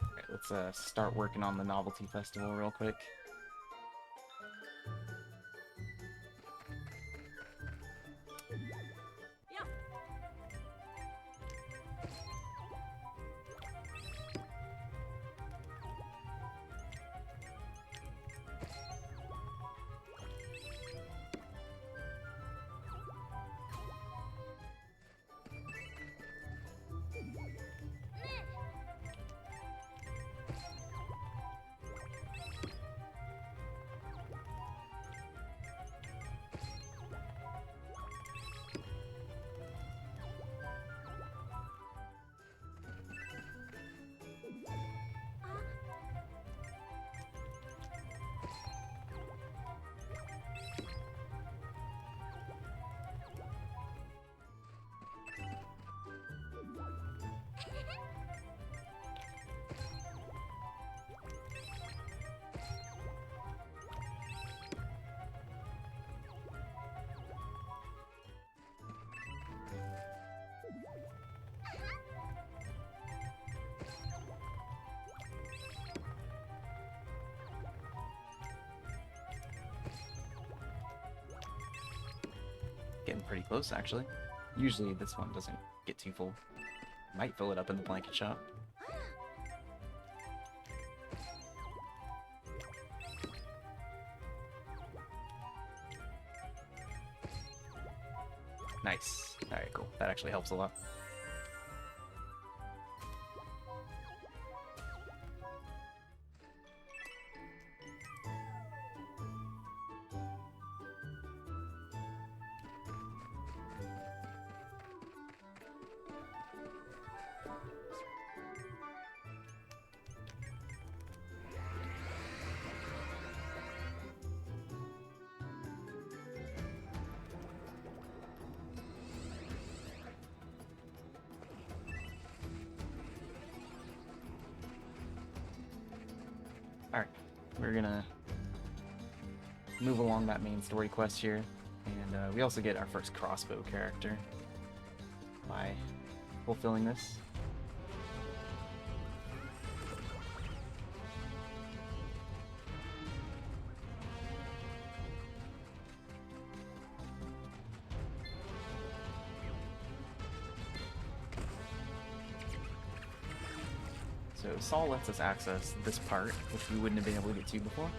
Alright, let's start working on the Novelty Festival real quick. Getting pretty close, actually. Usually this one doesn't get too full. Might fill it up in the blanket shop. Nice. Alright, cool. That actually helps a lot. Alright, we're gonna move along that main story quest here. And we also get our first crossbow character by fulfilling this. So Saul lets us access this part, which we wouldn't have been able to get to before.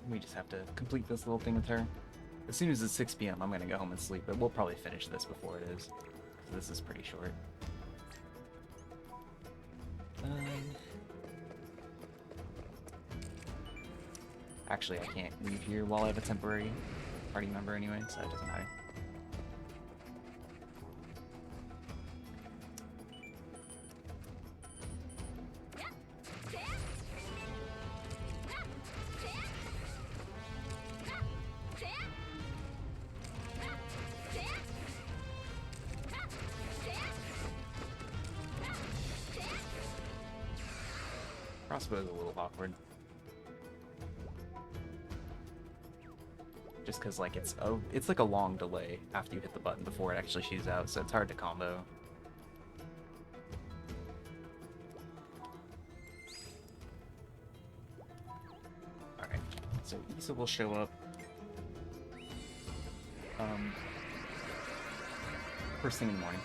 We just have to complete this little thing with her. As soon as it's 6 p.m., I'm gonna go home and sleep, but we'll probably finish this before it is. So this is pretty short. Actually, I can't leave here while I have a temporary party member anyway, so it doesn't matter. Crossbow is a little awkward. Just because like it's like a long delay after you hit the button before it actually shoots out, so it's hard to combo. Alright, so Issa will show up first thing in the morning.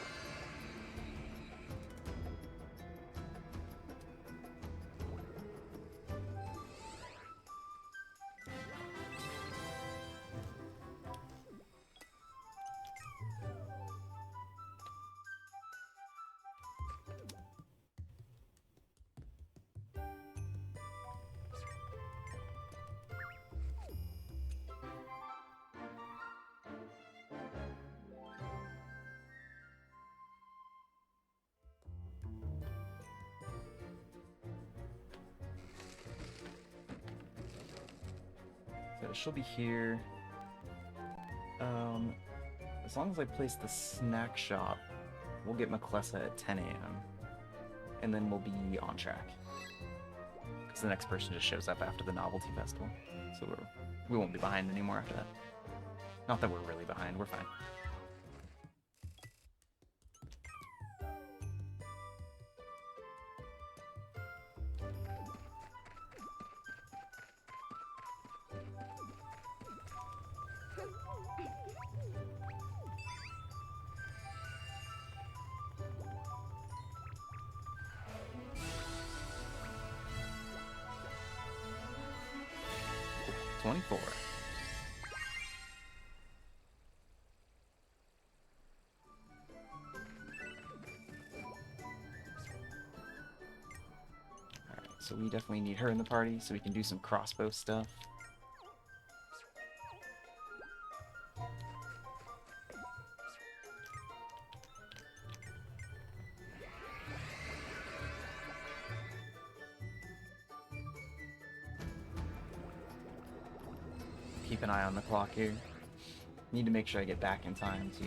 So she'll be here. As long as I place the snack shop, we'll get Maclessa at 10 a.m. and then we'll be on track. Because the next person just shows up after the novelty festival, so we won't be behind anymore after that. Not that we're really behind, we're fine. Alright, so we definitely need her in the party so we can do some crossbow stuff. Keep an eye on the clock here. Need to make sure I get back in time to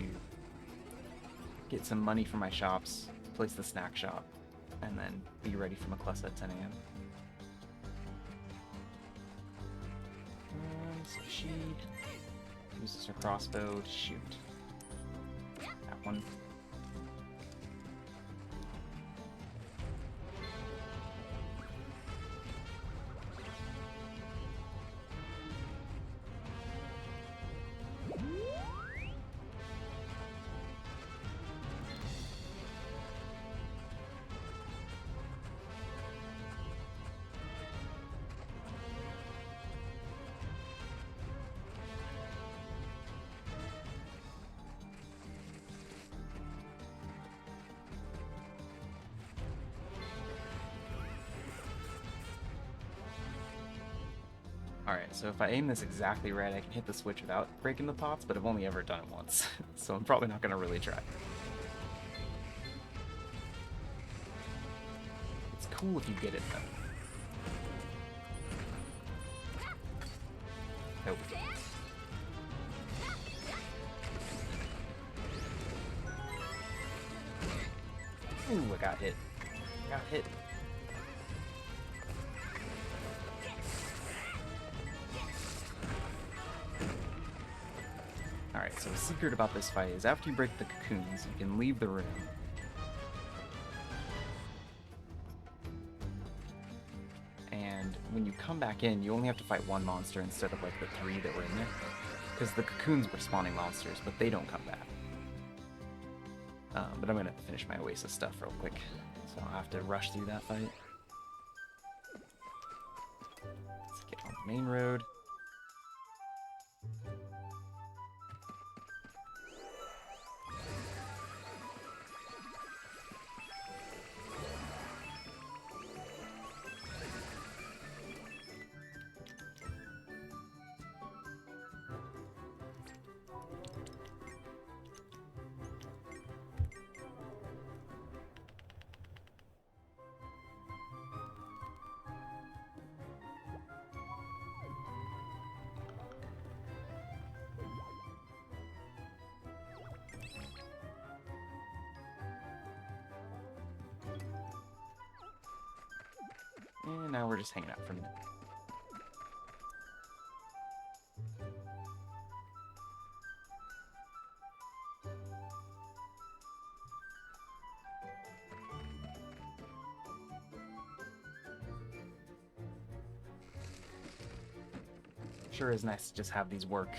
get some money for my shops, place the snack shop, and then be ready for Maclessa at 10 a.m. So she uses her crossbow to shoot that one. Alright, so if I aim this exactly right, I can hit the switch without breaking the pots, but I've only ever done it once, so I'm probably not going to really try. It's cool if you get it, though. Nope. Ooh, I got hit. Got hit. Alright, so the secret about this fight is after you break the cocoons, you can leave the room. And when you come back in, you only have to fight one monster instead of like the 3 that were in there. Because the cocoons were spawning monsters, but they don't come back. But I'm going to finish my Oasis stuff real quick, so I'll have to rush through that fight. Let's get on the main road. And now we're just hanging out for a minute. Sure is nice to just have these work.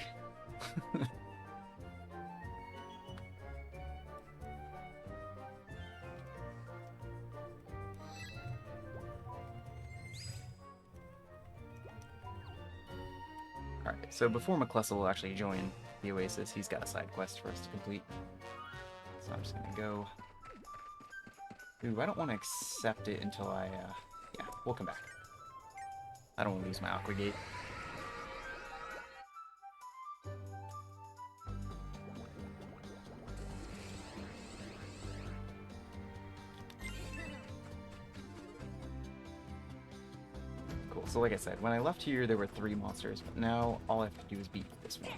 Alright, so before McClussel will actually join the Oasis, he's got a side quest for us to complete. So I'm just gonna go... Ooh, I don't want to accept it until I, yeah, we'll come back. I don't want to lose my Aqua Gate. Cool, so like I said, when I left here there were 3 monsters, but now all I have to do is beat this one.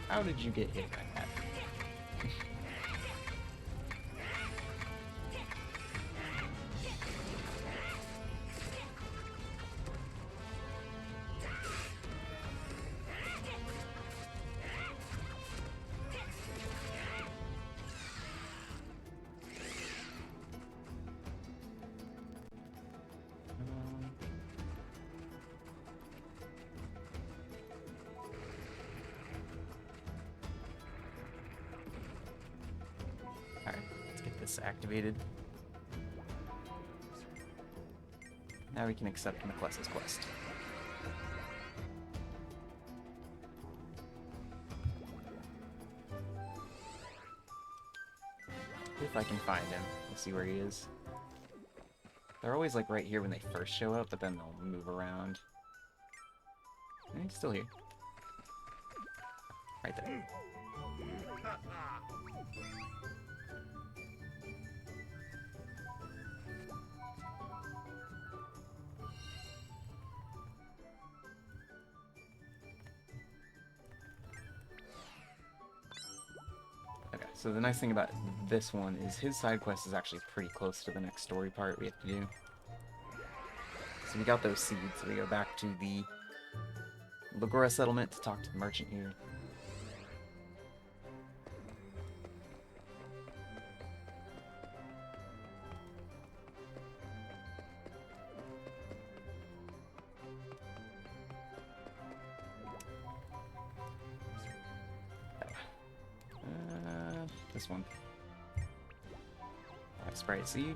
How did you get hit by that? Alright, let's get this activated. Now we can accept McCluss's quest. If I can find him, we'll see where he is. They're always like right here when they first show up, but then they'll move around. And he's still here. Right there. Okay, so the nice thing about this one is his side quest is actually pretty close to the next story part we have to do. So we got those seeds, so we go back to the Lagora settlement to talk to the merchant here. This one. Sprite seed.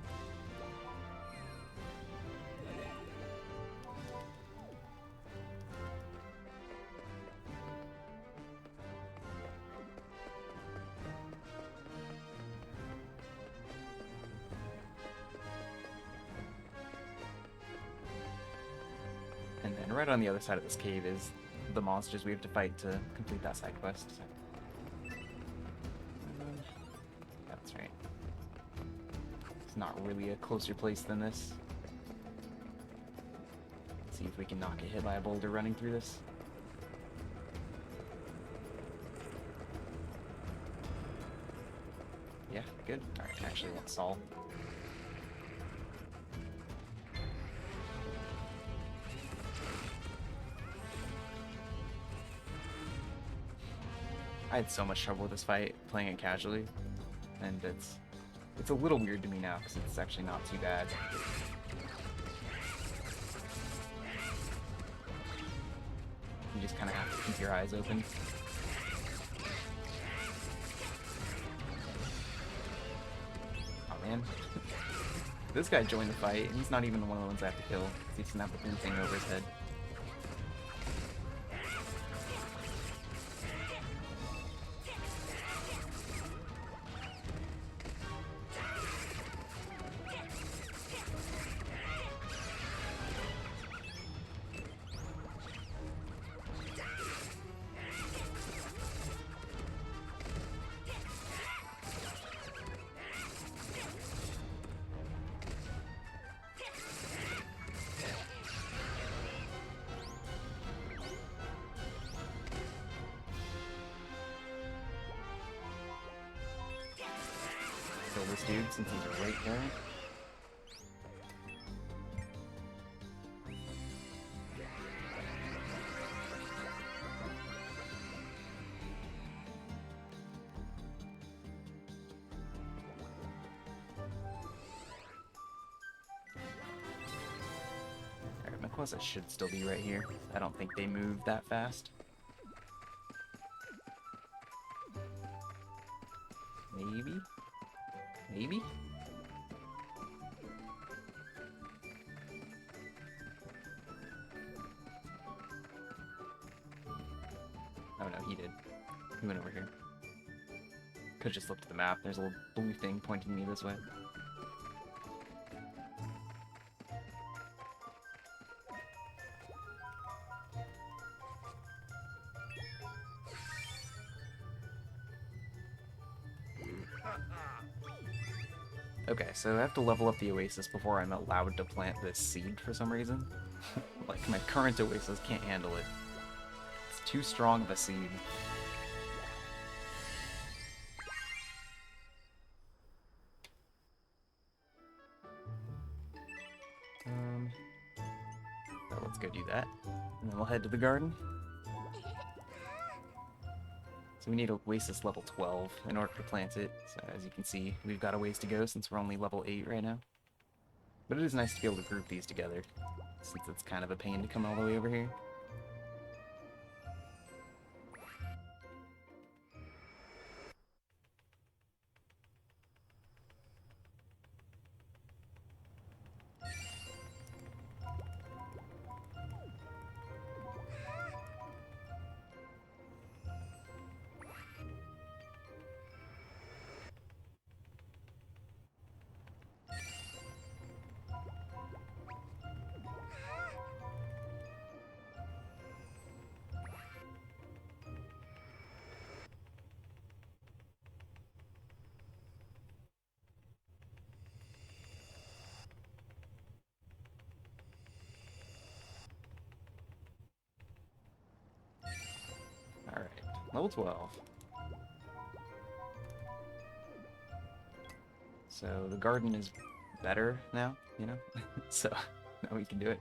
And right on the other side of this cave is the monsters we have to fight to complete that side quest. So. That's right. It's not really a closer place than this. Let's see if we can not get hit by a boulder running through this. Yeah, good. Alright, actually let's solve. I had so much trouble with this fight, playing it casually, and it's a little weird to me now, because it's actually not too bad. You just kind of have to keep your eyes open. Oh man. This guy joined the fight, and he's not even one of the ones I have to kill. He doesn't have the thin thing over his head. Kill this dude since he's right there. Alright, Mikosa should still be right here. I don't think they move that fast. Maybe? Maybe? Oh no, he did. He went over here. Could've just looked at the map. There's a little blue thing pointing me this way. Okay, so I have to level up the Oasis before I'm allowed to plant this seed for some reason. Like, my current Oasis can't handle it. It's too strong of a seed. So let's go do that. And then we'll head to the garden. So we need Oasis level 12 in order to plant it. So as you can see, we've got a ways to go since we're only level 8 right now. But it is nice to be able to group these together, since it's kind of a pain to come all the way over here. Alright, level 12. So the garden is better now, you know? So now we can do it.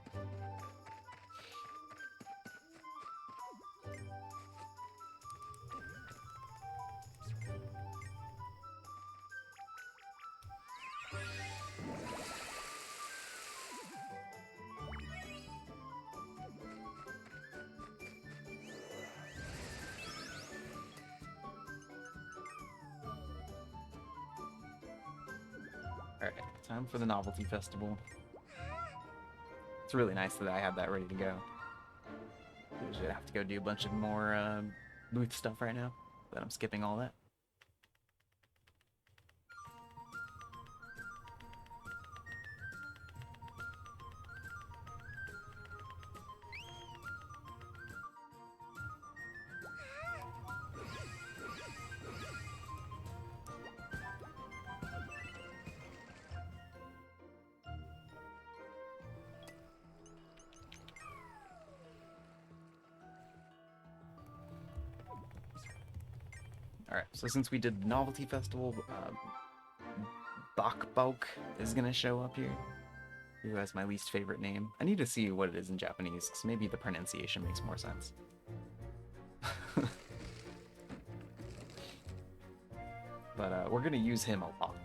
Alright, time for the Novelty Festival. It's really nice that I have that ready to go. Usually I have to go do a bunch of more booth stuff right now, but I'm skipping all that. Alright, so since we did the Novelty Festival, Bakbauk is gonna show up here. Who has my least favorite name. I need to see what it is in Japanese, because maybe the pronunciation makes more sense. But we're gonna use him a lot.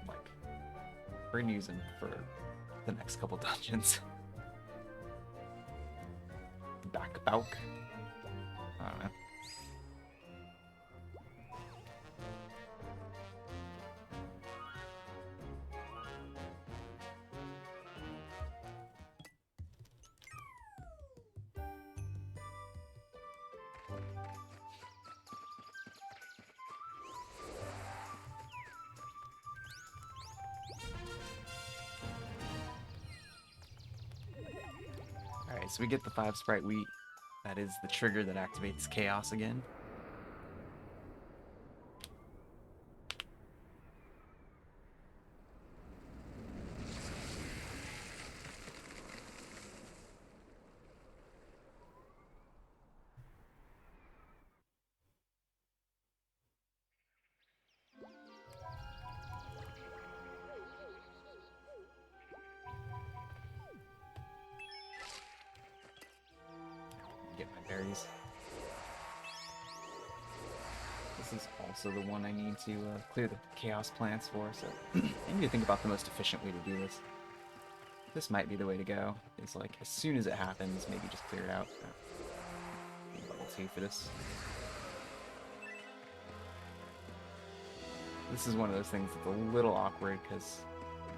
Like, we're gonna use him for the next couple dungeons. Bakbauk. I don't know. Alright, so we get the 5 sprite wheat. That is the trigger that activates chaos again. Get my berries. This is also the one I need to clear the chaos plants for, so I need to think about the most efficient way to do this. This might be the way to go. It's like, as soon as it happens, maybe just clear it out. Level 2 for this. This is one of those things that's a little awkward, because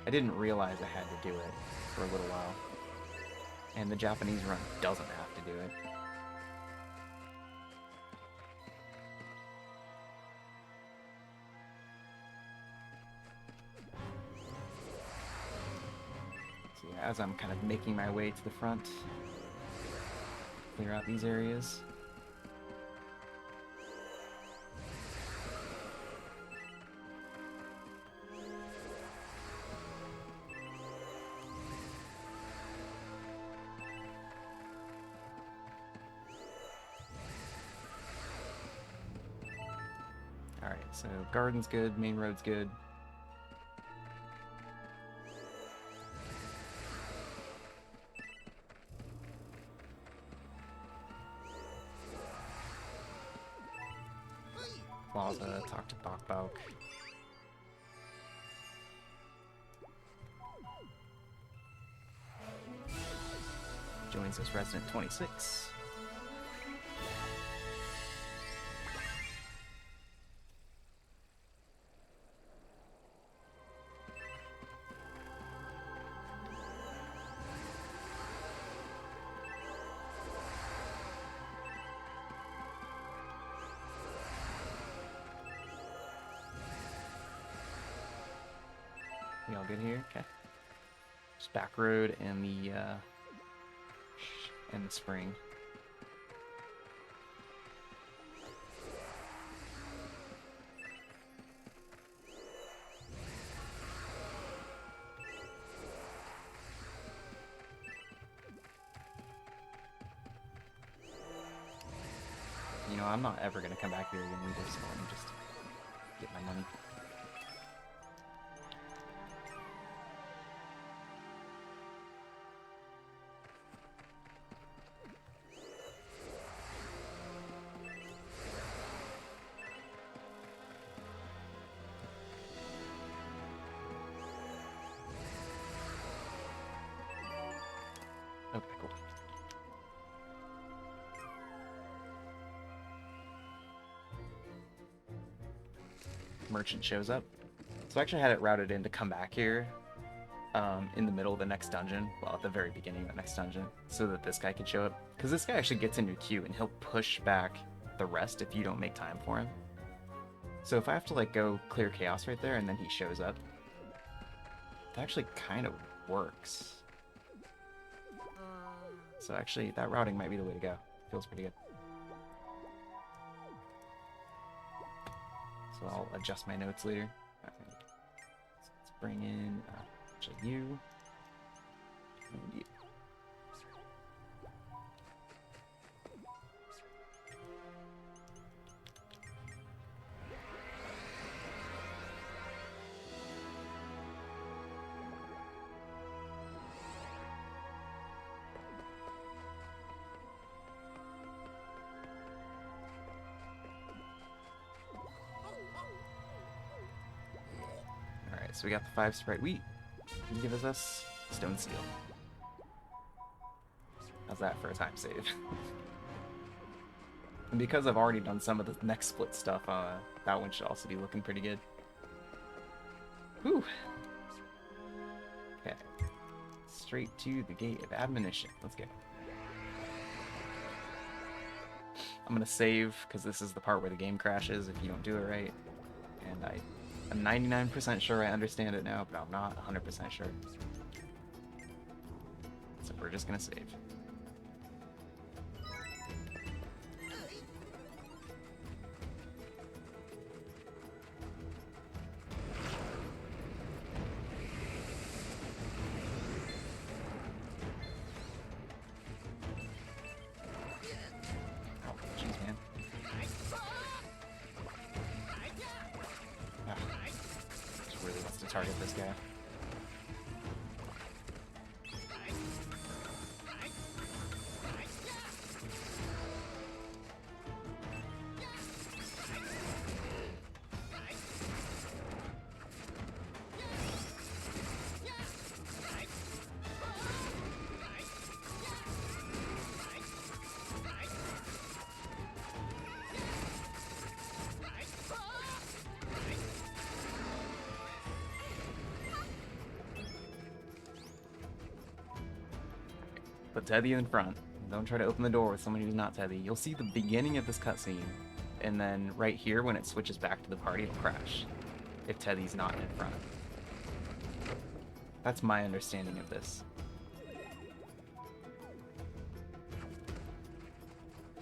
I didn't realize I had to do it for a little while. And the Japanese run doesn't have to do it. So yeah, as I'm kind of making my way to the front, clear out these areas. Alright, so garden's good, main road's good. Plaza, talk to Bakbauk. Joins us resident 26. We all good here? Okay. Just back road and the spring. You know, I'm not ever gonna come back here again either, so let me just get my money. Okay, cool. Merchant shows up. So I actually had it routed in to come back here in the middle of the next dungeon, well, at the very beginning of the next dungeon, so that this guy could show up. Because this guy actually gets in your queue, and he'll push back the rest if you don't make time for him. So if I have to, like, go clear chaos right there, and then he shows up, that actually kind of works. So actually, that routing might be the way to go. Feels pretty good. So I'll adjust my notes later. Let's bring in actually you and you. so we got the 5 sprite wheat. Can give us stone seal. How's that for a time save? And because I've already done some of the next split stuff, that one should also be looking pretty good. Whew. Okay. Straight to the Gate of Admonition. Let's go. I'm gonna save, because this is the part where the game crashes if you don't do it right. And I'm 99% sure I understand it now, but I'm not 100% sure. So we're just gonna save. Target this guy. Put Teddy in front. Don't try to open the door with somebody who's not Teddy. You'll see the beginning of this cutscene, and then right here, when it switches back to the party, it'll crash. If Teddy's not in front. That's my understanding of this.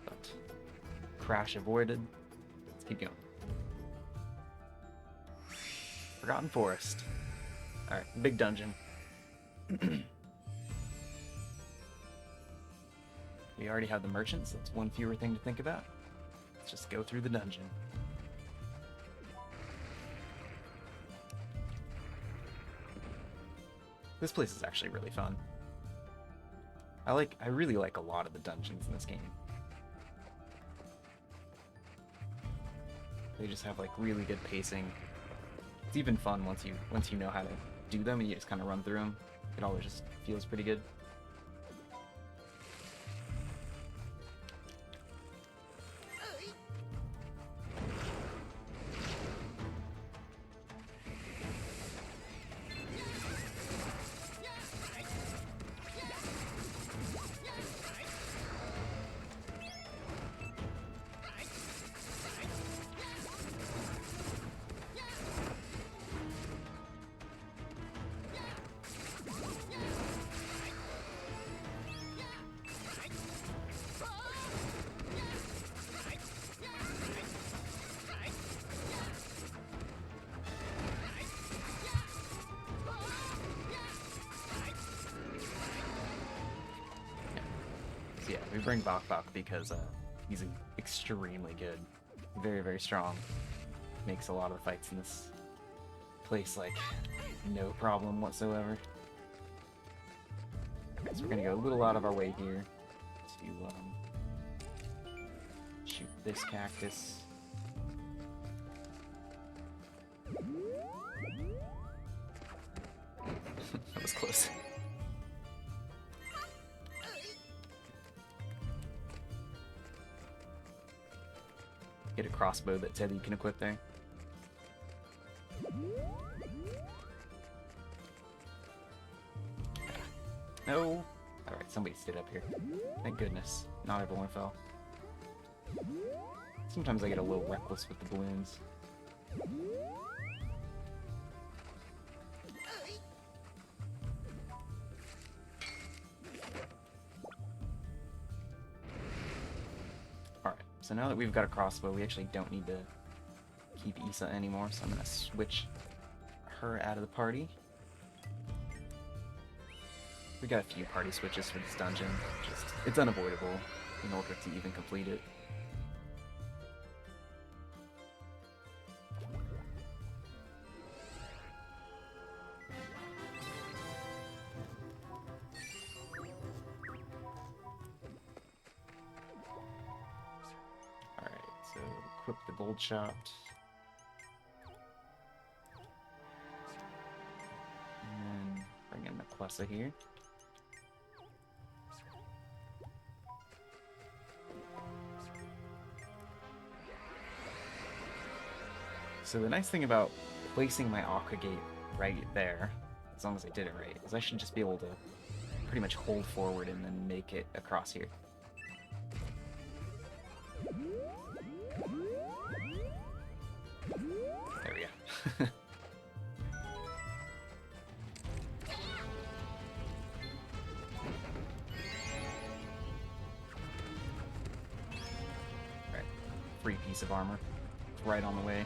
But crash avoided. Let's keep going. Forgotten Forest. Alright, big dungeon. We already have the merchants, so that's one fewer thing to think about. Let's just go through the dungeon. This place is actually really fun. I really like a lot of the dungeons in this game. They just have like really good pacing. It's even fun once you know how to do them and you just kind of run through them. It always just feels pretty good. Yeah, we bring Bok Bok because he's extremely good. Very, very strong. Makes a lot of the fights in this place, like, no problem whatsoever. Okay, so we're gonna go a little out of our way here to shoot this cactus. That was close. Get a crossbow that Teddy can equip there. No! Alright, somebody stayed up here. Thank goodness. Not everyone fell. Sometimes I get a little reckless with the balloons. So now that we've got a crossbow, we actually don't need to keep Issa anymore, so I'm going to switch her out of the party. We got a few party switches for this dungeon. It's unavoidable in order to even complete it. Equip the gold shot. Plus here. So the nice thing about placing my Aqua Gate right there, as long as I did it right, is I should just be able to pretty much hold forward and then make it across here. There we go. Alright, free piece of armor. It's right on the way.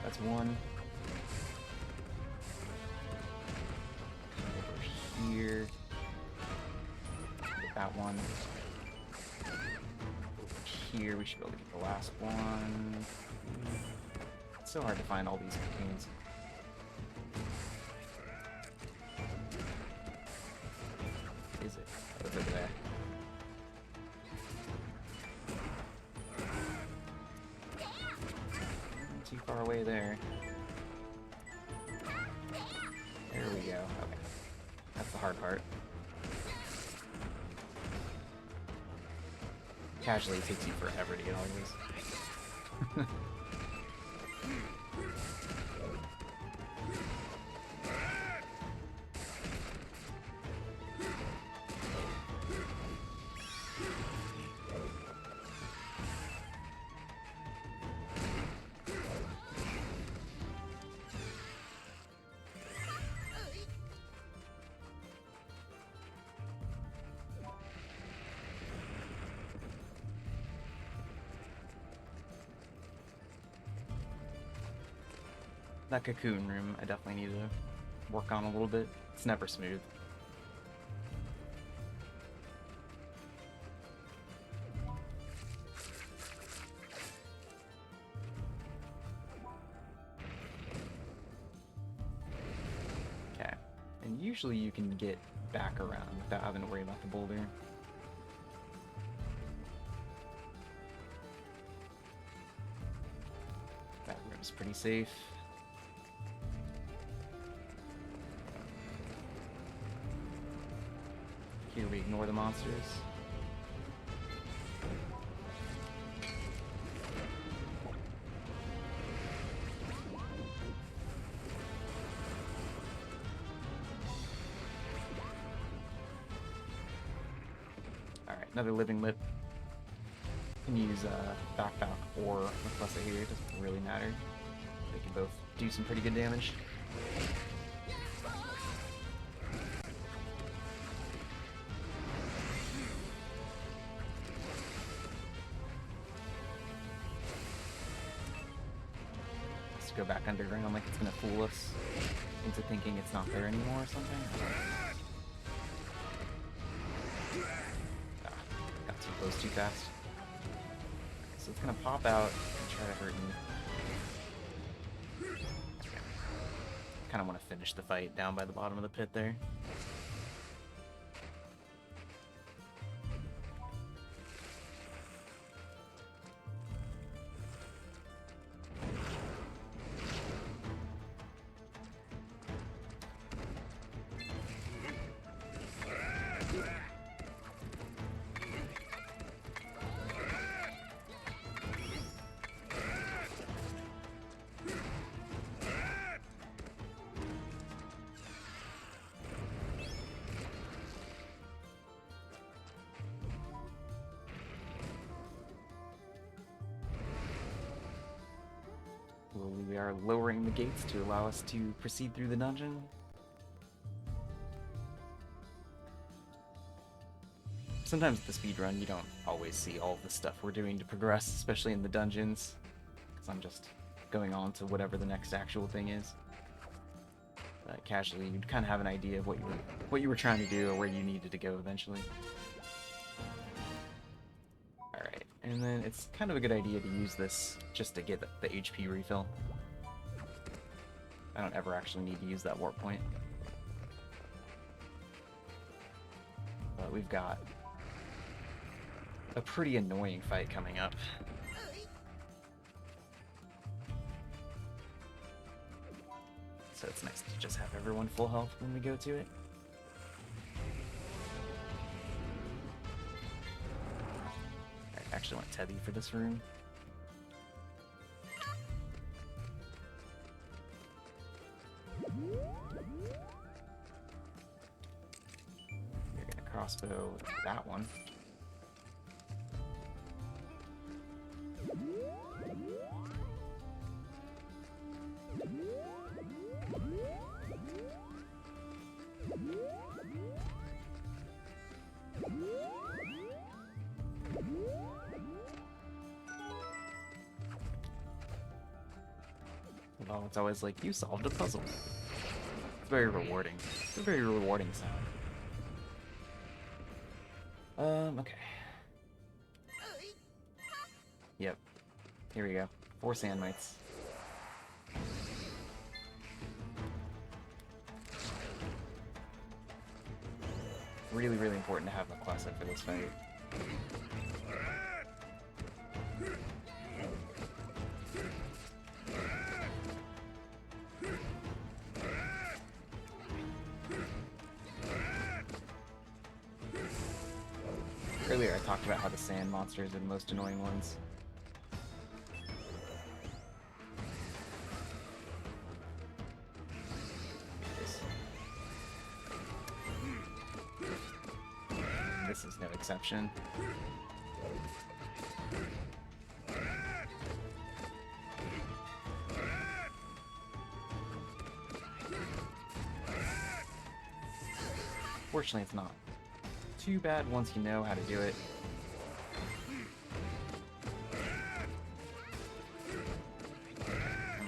That's one. Over here. Get that one. Over here, we should be able to get the last one. It's so hard to find all these cocoons. Is it? Oh, it's over there. Not too far away there. There we go. Okay. That's the hard part. Casually, it takes you forever to get all these. That cocoon room, I definitely need to work on a little bit. It's never smooth. Okay, and usually you can get back around without having to worry about the boulder. That room's pretty safe. Here we ignore the monsters. Alright, another living lip. You can use backpack or Requesta here, it doesn't really matter. They can both do some pretty good damage. Go back underground like it's gonna fool us into thinking it's not there anymore or something. Ah, got too close too fast. Okay, so it's gonna pop out and try to hurt me. Okay. Kind of want to finish the fight down by the bottom of the pit there. We are lowering the gates to allow us to proceed through the dungeon. Sometimes with the speedrun, you don't always see all the stuff we're doing to progress, especially in the dungeons, because I'm just going on to whatever the next actual thing is. But casually, you'd kind of have an idea of what you were trying to do or where you needed to go eventually. Alright, and then it's kind of a good idea to use this just to get the HP refill. I don't ever actually need to use that warp point. But we've got a pretty annoying fight coming up. So it's nice to just have everyone full health when we go to it. I actually want Teddy for this room. You're gonna crossbow that one. Well, it's always like, you solved a puzzle. It's very rewarding. It's a very rewarding sound. Okay. Yep. Here we go. 4 sand mites. Really, really important to have the class up for this fight. Earlier I talked about how the sand monsters are the most annoying ones. This is no exception. Fortunately, it's not too bad once you know how to do it. I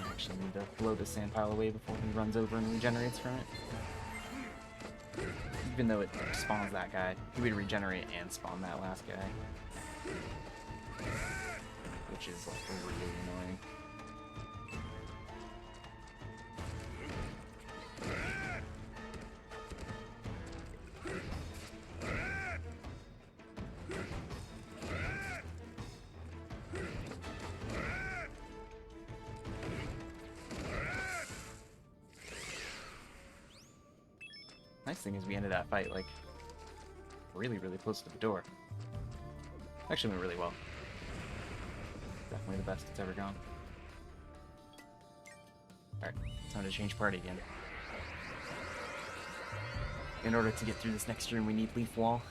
actually need to blow the sand pile away before he runs over and regenerates from it. Even though it spawns that guy, he would regenerate and spawn that last guy. Which is like really annoying. Nice thing is we ended that fight like really, really close to the door. Actually went really well. Definitely the best it's ever gone. Alright, time to change party again. In order to get through this next room, we need Leaf Wall.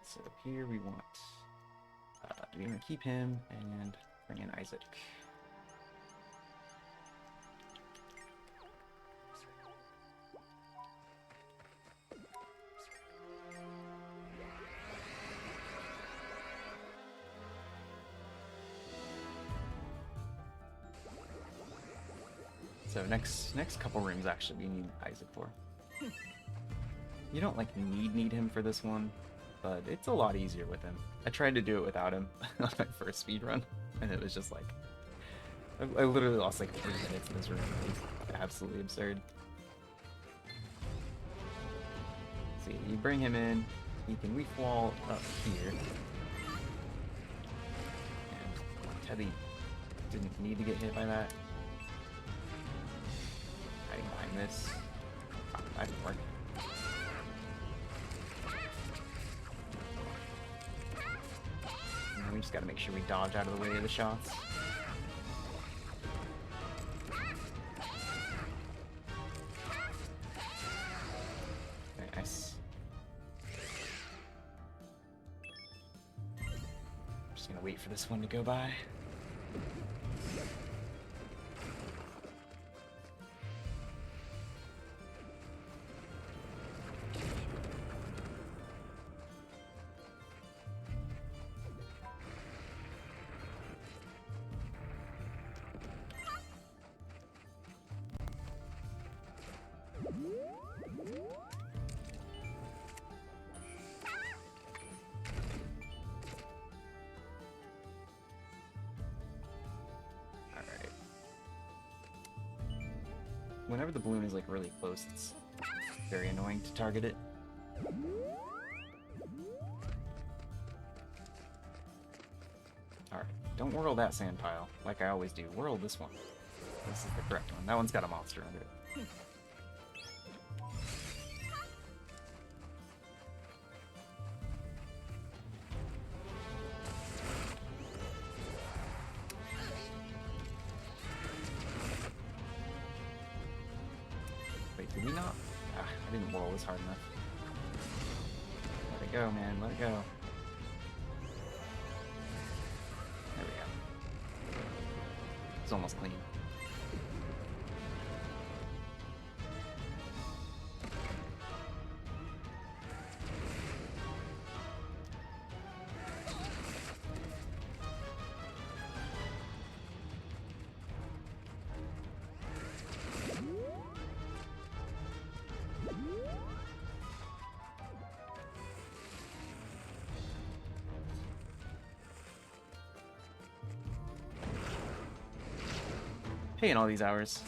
So here we want, we're going to keep him and bring in Isaac. So next couple rooms actually we need Isaac for. You don't like need him for this one, but it's a lot easier with him. I tried to do it without him on my first speed run, and it was just like I literally lost like 3 minutes in this room. It was absolutely absurd. See, you bring him in, he can leaf wall up here, and Teddy didn't need to get hit by that. Hiding behind this. Oh, that didn't work. We just gotta make sure we dodge out of the way of the shots. Very nice. I'm just gonna wait for this one to go by. whenever the balloon is like really close, it's very annoying to target it. Alright, don't whirl that sand pile, like I always do. Whirl this one. This is the correct one. That one's got a monster under it. Wait, did we not? Ah, I didn't whirl this hard enough. Let it go, man. Let it go. There we go. It's almost clean. Hey, in all these hours.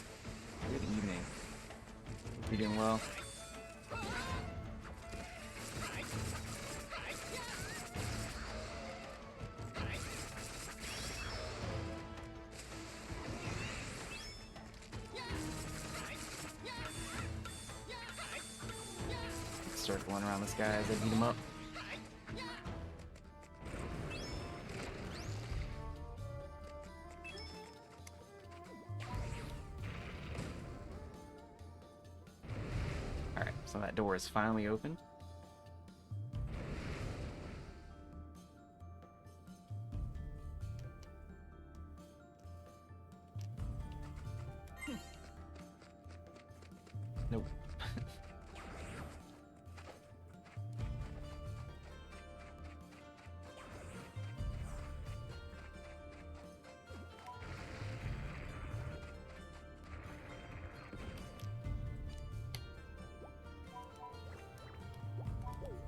Good evening. You doing well? Circling around this guy as I beat him up. Alright, so that door is finally open. Nope.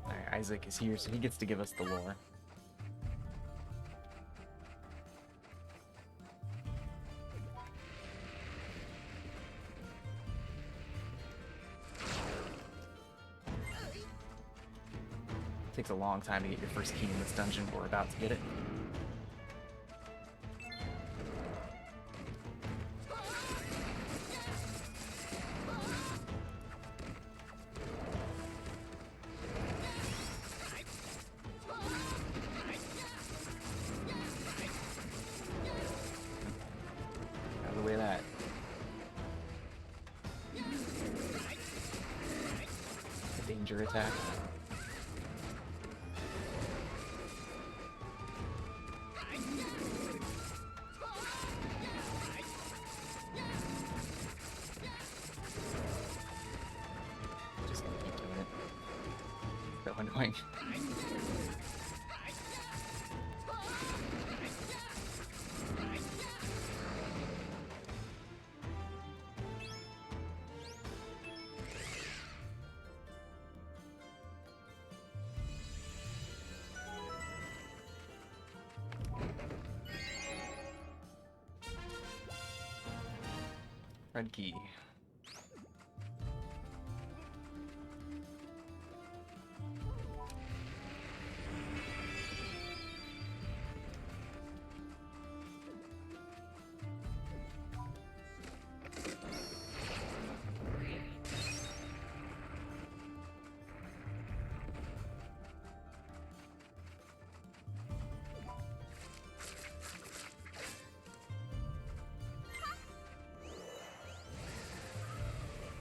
Alright, Isaac is here, so he gets to give us the lore. Takes a long time to get your first key in this dungeon, but we're about to get it. Out of the way of that. A danger attack. Annoying. Red key.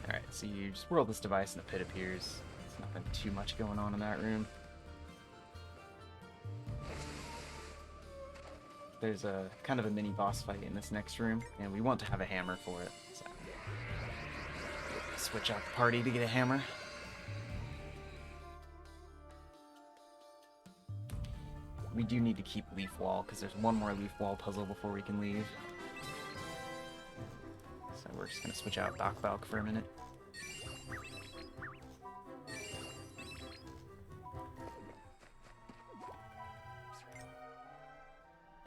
Alright, so you just whirl this device and a pit appears. There's nothing too much going on in that room. There's a kind of a mini boss fight in this next room, and we want to have a hammer for it. So switch out the party to get a hammer. We do need to keep Leaf Wall, because there's one more Leaf Wall puzzle before we can leave. So we're just going to switch out Doc Balk for a minute.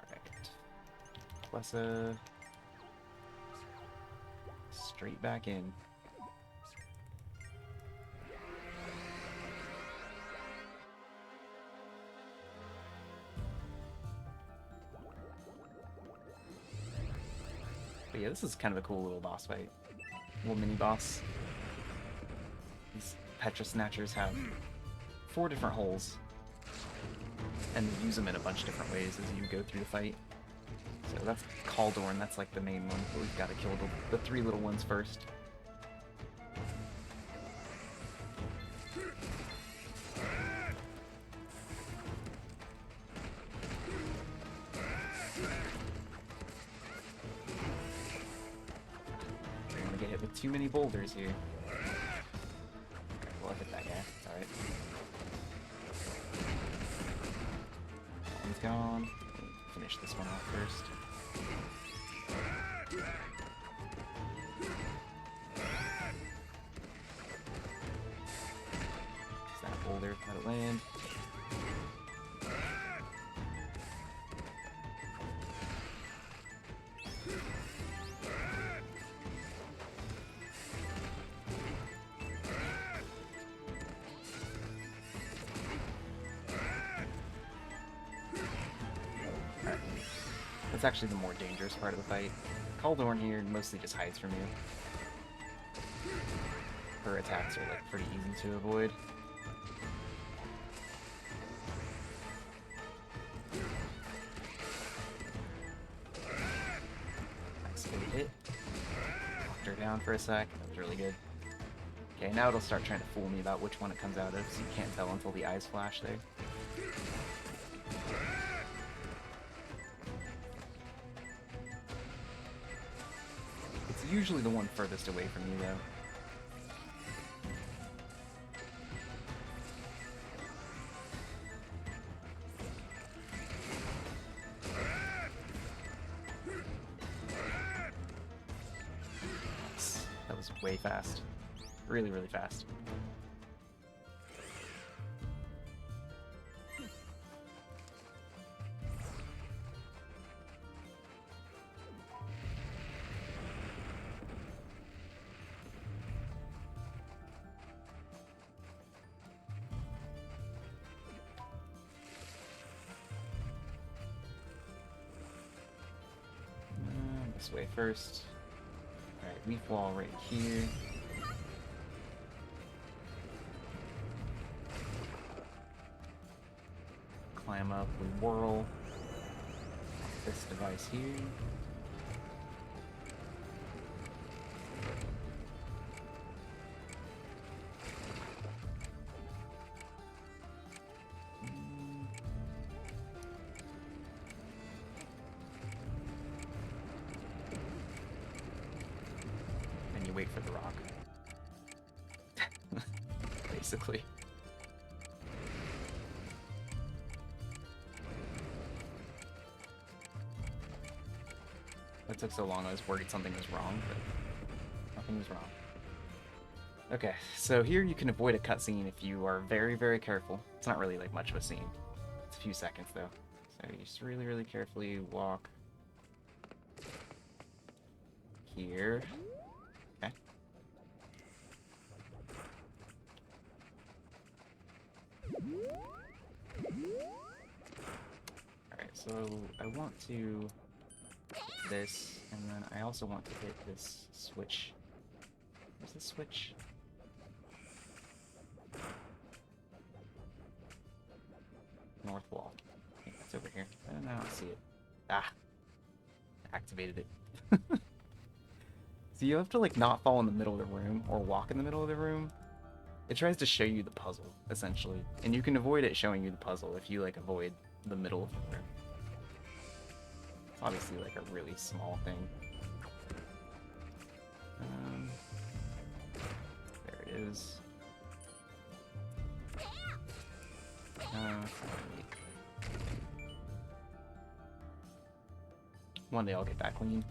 Alright. Plus a straight back in. But yeah, this is kind of a cool little boss fight. Little mini boss. These Petra Snatchers have 4 different holes, and you use them in a bunch of different ways as you go through the fight. So that's Caldorn, that's like the main one, but we've got to kill the 3 little ones first. Don't want to get hit with too many boulders here. Well, I hit that guy, it's alright. One's gone. Finish this one off first. Is that a boulder? Let it land. That's actually the more dangerous part of the fight. Caldorn here mostly just hides from you. Her attacks are like pretty easy to avoid. Nice good hit. Knocked her down for a sec. That was really good. Okay, now it'll start trying to fool me about which one it comes out of, so you can't tell until the eyes flash there. It's usually the one furthest away from you, though. That was way fast. Really, really fast. This way first. Alright, leaf wall right here. Climb up, we whirl. This device here. Wait for the rock. Basically. That took so long, I was worried something was wrong, but nothing was wrong. Okay, so here you can avoid a cutscene if you are very, very careful. It's not really like much of a scene. It's a few seconds though. So you just really, really carefully walk here. Okay. Alright, so I want to hit this, and then I also want to hit this switch. Where's the switch? North wall. I think that's over here. I don't see it. Ah! Activated it. So you have to like not fall in the middle of the room or walk in the middle of the room. It tries to show you the puzzle, essentially. And you can avoid it showing you the puzzle if you like avoid the middle of the room. It's obviously like a really small thing. There it is. One day I'll get that clean.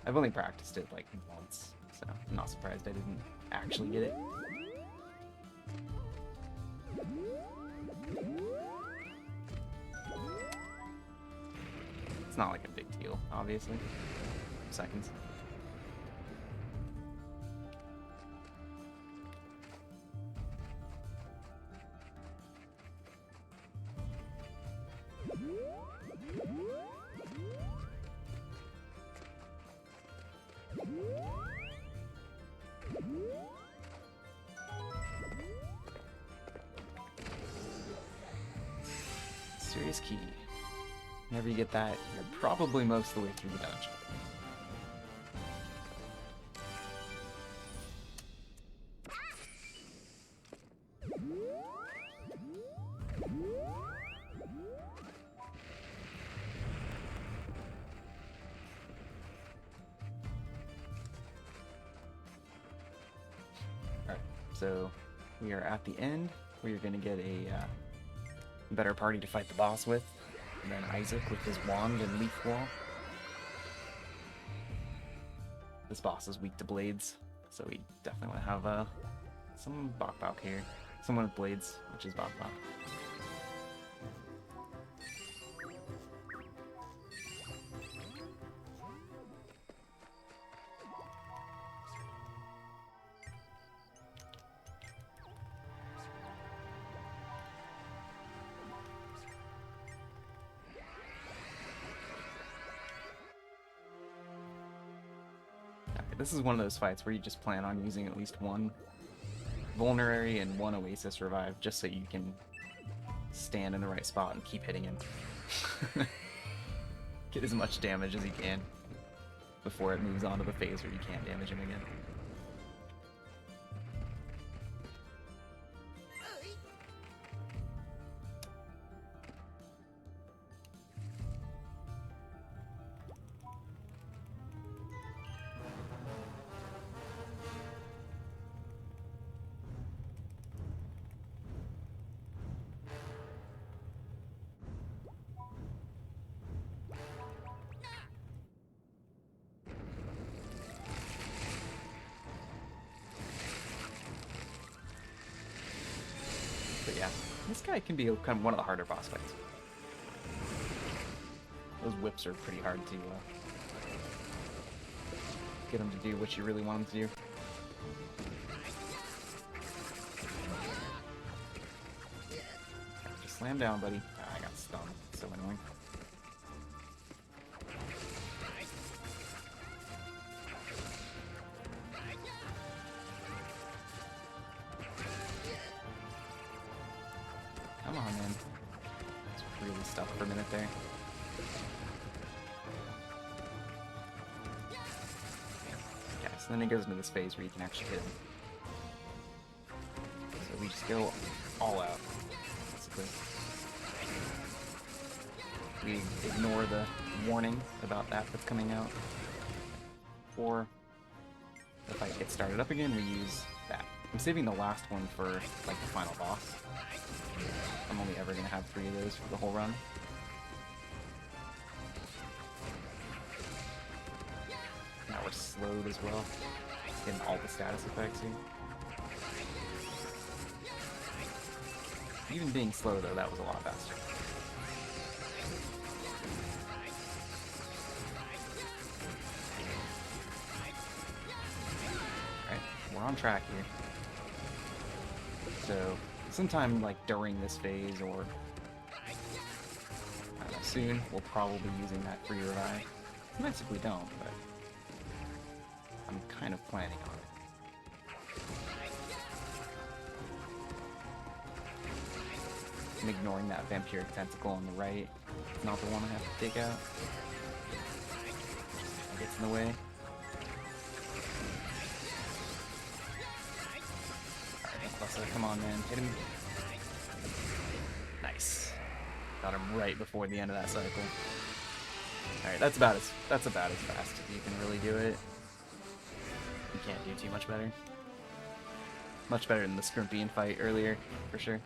I've only practiced it like once, so I'm not surprised I didn't actually get it. It's not like a big deal, obviously. Seconds. space key. Whenever you get that, you're probably most of the way through the dungeon. Alright, so we are at the end, where you're going to get a better party to fight the boss with. And then Isaac with his wand and leaf wall. This boss is weak to blades, so we definitely want to have some Bok Bok here. Someone with blades, which is Bok Bok. This is one of those fights where you just plan on using at least one Vulnerary and one Oasis Revive, just so you can stand in the right spot and keep hitting him. Get as much damage as you can before it moves on to the phase where you can't damage him again. But yeah, this guy can be kind of one of the harder boss fights. Those whips are pretty hard to get him to do what you really want him to do. Just slam down, buddy. Ah, I got stunned. So annoying. Come on, man. It's really stuck for a minute there. Okay, so then it goes into this phase where you can actually hit him. So we just go all out, basically. We ignore the warning about that that's coming out. Or if I get started up again, we use that. I'm saving the last one for, like, the final boss. I'm only ever going to have 3 of those for the whole run. Now we're slowed as well. Getting all the status effects here. Even being slow, though, that was a lot faster. Alright, we're on track here. So, sometime like during this phase or I don't know, soon, we'll probably be using that free revive. It's nice if we don't, but I'm kind of planning on it. I'm ignoring that vampiric tentacle on the right. It's not the one I have to take out. It gets in the way. Alright, come on, man. Hit him. Nice. Got him right before the end of that cycle. Alright, that's about as fast as you can really do it. You can't do too much better. Much better than the Scrimpian fight earlier, for sure.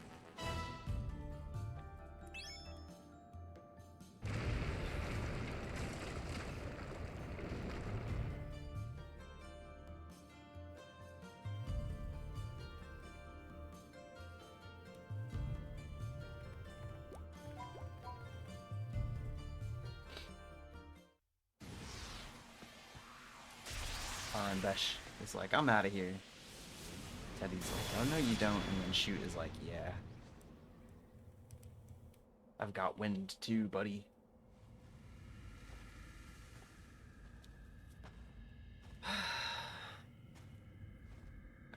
And Besh is like, I'm out of here. Teddy's like, oh no you don't, and then Shoot is like, yeah. I've got wind too, buddy.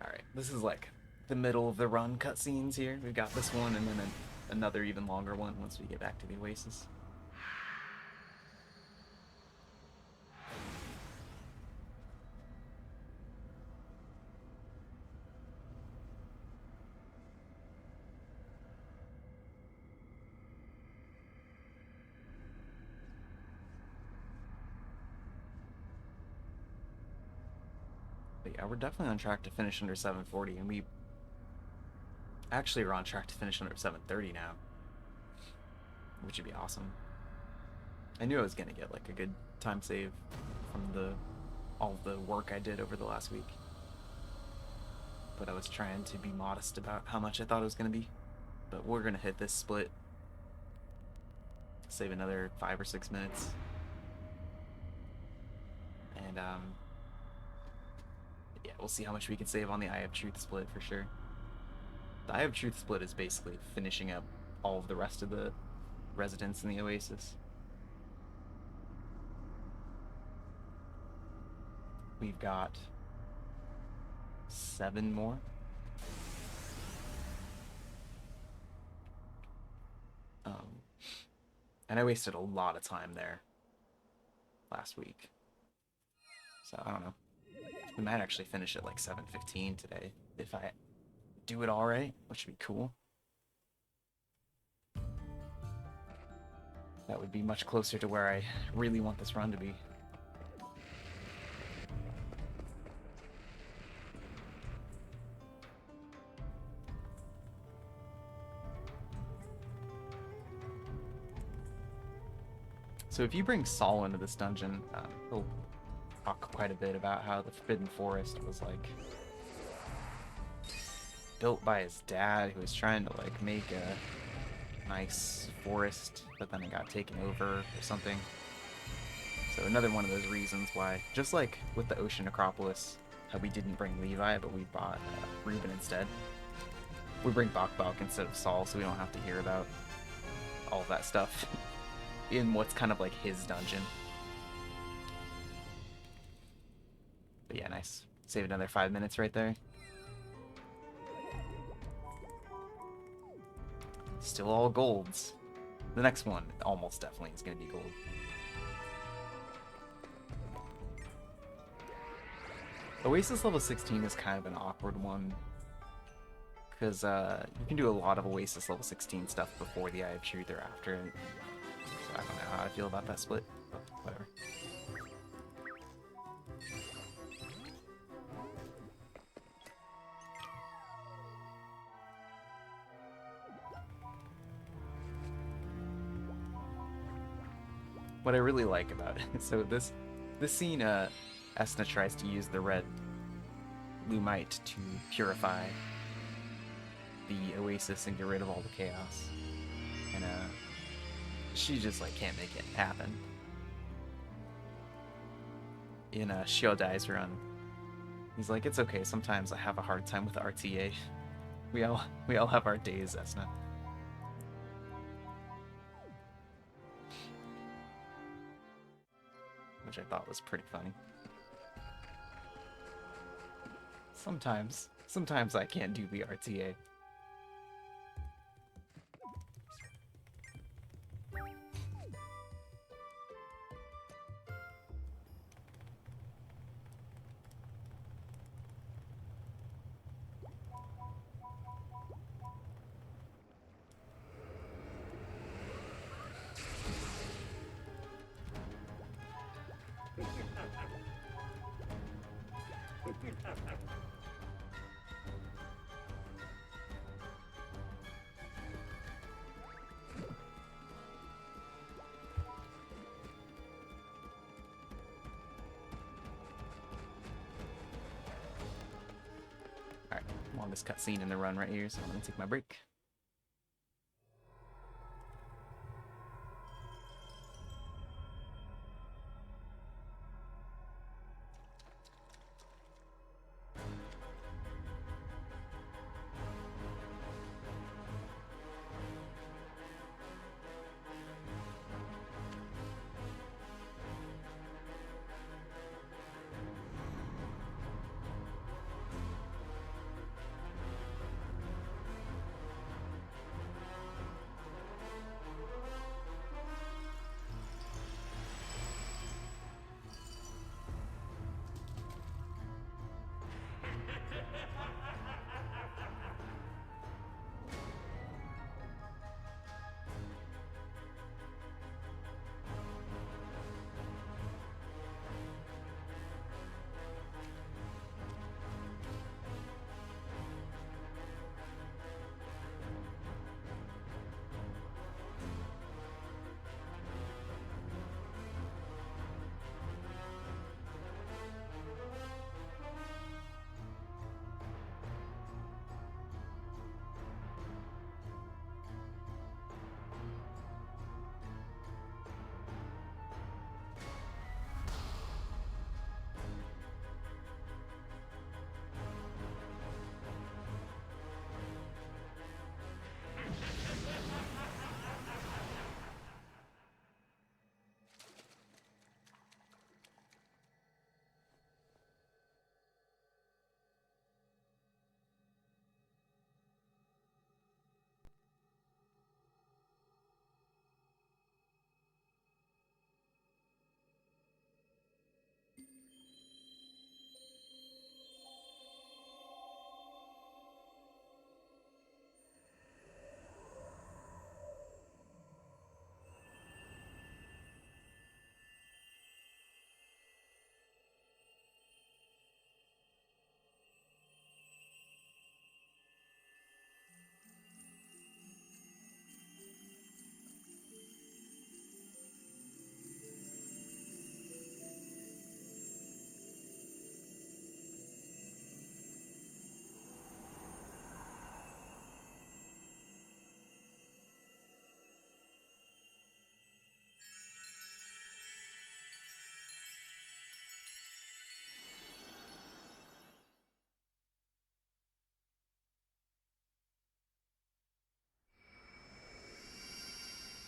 Alright, this is like the middle of the run cutscenes here. We've got this one and then another even longer one once we get back to the Oasis. But yeah, we're definitely on track to finish under 740, and we actually are on track to finish under 730 now, which would be awesome. I knew I was gonna get like a good time save from all the work I did over the last week, but I was trying to be modest about how much I thought it was gonna be. But we're gonna hit this split, save another 5 or 6 minutes, and yeah, we'll see how much we can save on the Eye of Truth split for sure. The Eye of Truth split is basically finishing up all of the rest of the residents in the Oasis. We've got 7 more. And I wasted a lot of time there last week. So I don't know. We might actually finish at like 7:15 today if I do it all right, which would be cool. That would be much closer to where I really want this run to be. So if you bring Saul into this dungeon, he'll talk quite a bit about how the Forbidden Forest was like built by his dad, who was trying to like make a nice forest, but then it got taken over or something. So another one of those reasons why, just like with the Ocean Acropolis, how we didn't bring Levi, but we brought Reuben instead. We bring Bok instead of Saul, so we don't have to hear about all of that stuff in what's kind of like his dungeon. But yeah, nice. Save another 5 minutes right there. Still all golds. The next one almost definitely is going to be gold. Oasis level 16 is kind of an awkward one, because you can do a lot of Oasis level 16 stuff before the Eye of Truth or after. So I don't know how I feel about that split, but whatever. What I really like about it, so this scene, Esna tries to use the red lumite to purify the Oasis and get rid of all the chaos, and she just like can't make it happen. In Shiodai's run, he's like, it's okay, sometimes I have a hard time with RTA. We all have our days, Esna. Which I thought was pretty funny. Sometimes I can't do the RTA. Alright, longest cutscene in the run right here, so I'm gonna take my break.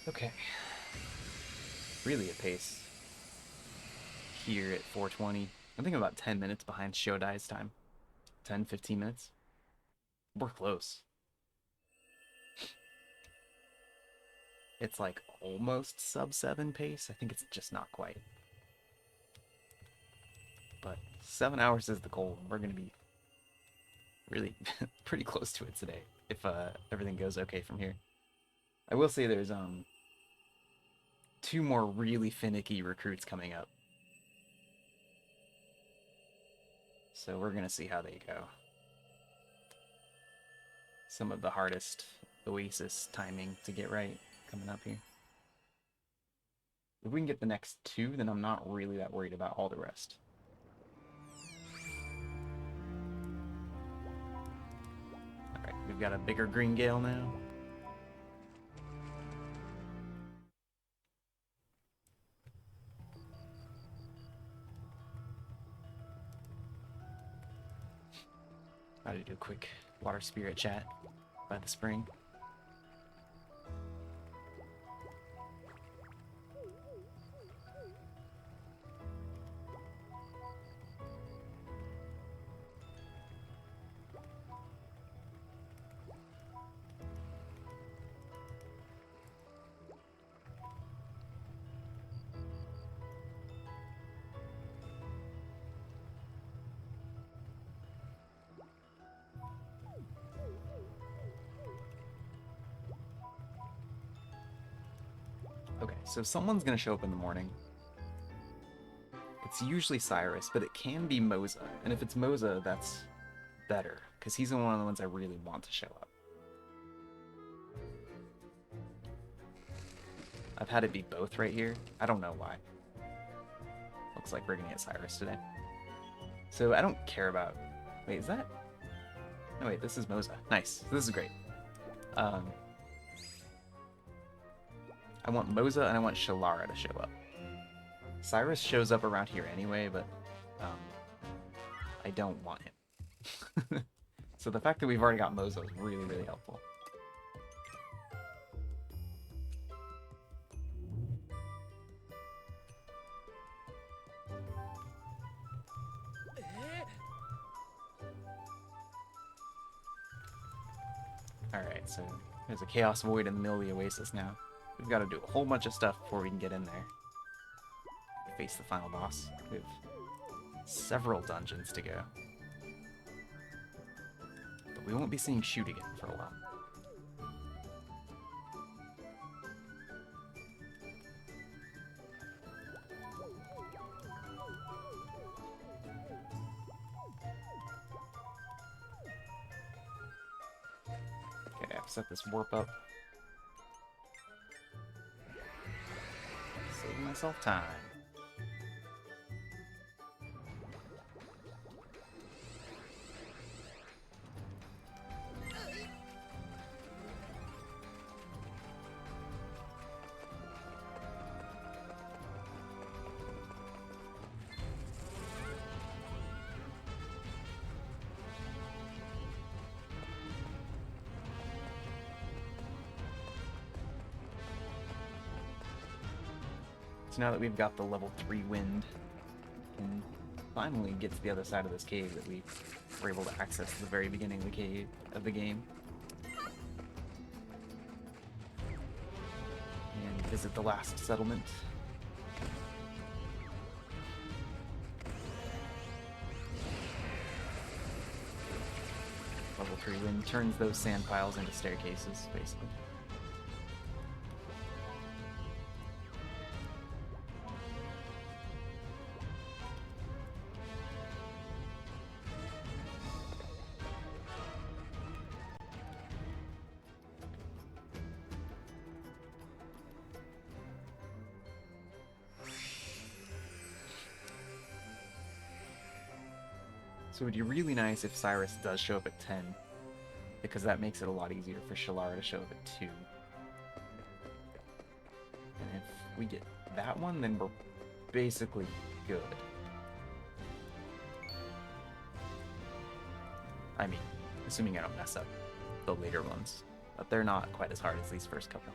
Okay. Really a pace here at 4:20. I'm thinking about 10 minutes behind Shodai's time. 10, 15 minutes. We're close. It's like almost sub 7 pace. I think it's just not quite. But 7 hours is the goal. We're going to be really pretty close to it today if everything goes okay from here. I will say there's 2 more really finicky recruits coming up. So we're going to see how they go. Some of the hardest Oasis timing to get right coming up here. If we can get the next 2, then I'm not really that worried about all the rest. Alright, we've got a bigger green gale now. Gotta do a quick water spirit chat by the spring. Okay, so someone's gonna show up in the morning. It's usually Cyrus, but it can be Moza. And if it's Moza, that's better, because he's one of the ones I really want to show up. I've had it be both right here. I don't know why. Looks like we're gonna get Cyrus today. So I don't care about... Wait, is that... No, wait, this is Moza. Nice. This is great. I want Moza and I want Shalara to show up. Cyrus shows up around here anyway, but I don't want him. So the fact that we've already got Moza is really, really helpful. Alright, so there's a Chaos Void in the middle of the Oasis now. We've got to do a whole bunch of stuff before we can get in there. Face the final boss. We have several dungeons to go. But we won't be seeing Shoot again for a while. Okay, I've set this warp up. Saving myself time. So now that we've got the level 3 wind, we can finally get to the other side of this cave that we were able to access at the very beginning of the game. And visit the last settlement. Level 3 wind turns those sand piles into staircases, basically. So it would be really nice if Cyrus does show up at 10, because that makes it a lot easier for Shalara to show up at 2. And if we get that one, then we're basically good. I mean, assuming I don't mess up the later ones. But they're not quite as hard as these first couple.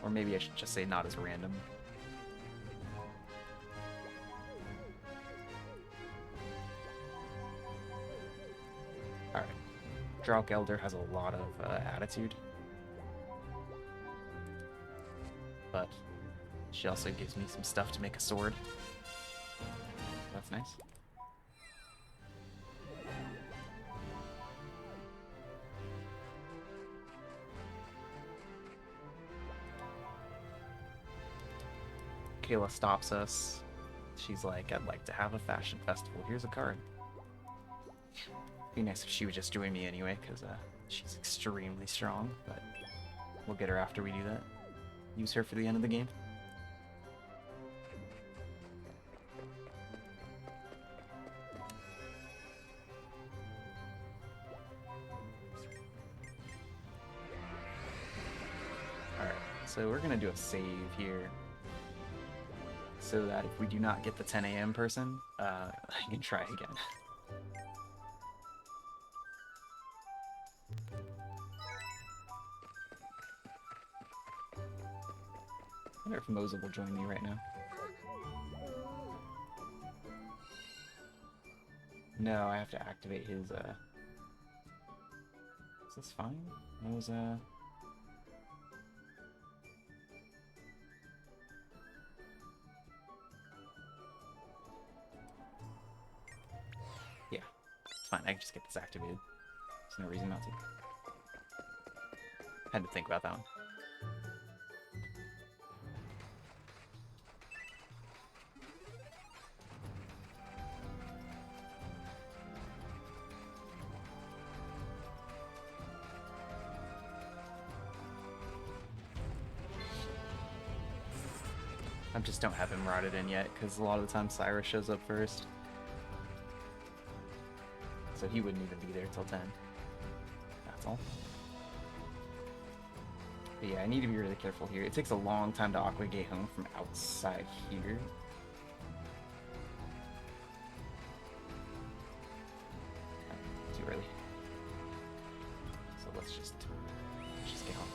Or maybe I should just say not as random. Alright. Dralk Elder has a lot of attitude. But she also gives me some stuff to make a sword. That's nice. Kayla stops us. She's like, I'd like to have a fashion festival. Here's a card. Be nice if she would just join me anyway, because she's extremely strong, but we'll get her after we do that. Use her for the end of the game. Alright, so we're going to do a save here, so that if we do not get the 10 a.m. person, I can try again. I wonder if Moza will join me right now. No, I have to activate his, Is this fine? Moza... Yeah, it's fine. I can just get this activated. There's no reason not to. Had to think about that one. I just don't have him routed in yet, because a lot of the time Cyrus shows up first. So he wouldn't even be there till 10. That's all. But yeah, I need to be really careful here. It takes a long time to Aqua Gate home from outside here. Too early. So let's just get home.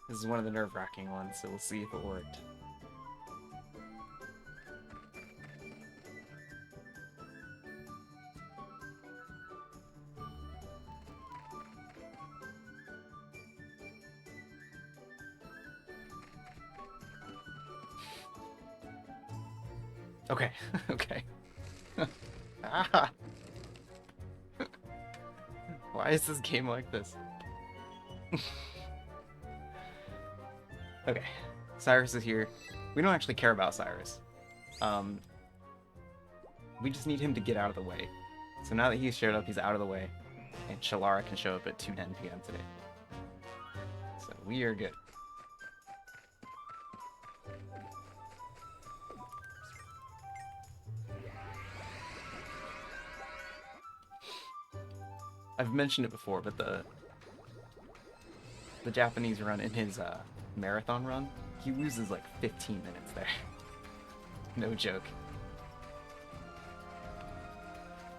This is one of the nerve-wracking ones, so we'll see if it worked. Okay, okay. Ah! Why is this game like this? Okay, Cyrus is here. We don't actually care about Cyrus. We just need him to get out of the way. So now that he's showed up, he's out of the way. And Shalara can show up at 2:10 p.m. today. So we are good. I've mentioned it before, but the Japanese run in his marathon run, he loses like 15 minutes there. No joke.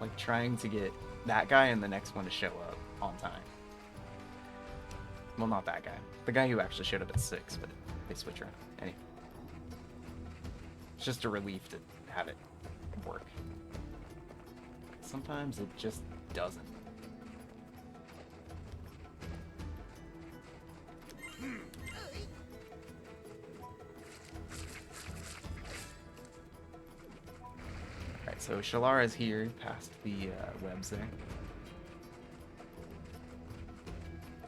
Like trying to get that guy and the next one to show up on time. Well, not that guy. The guy who actually showed up at 6, but they switch around. Anyway. It's just a relief to have it work. Sometimes it just doesn't. Alright, so Shalara's here, past the webs there.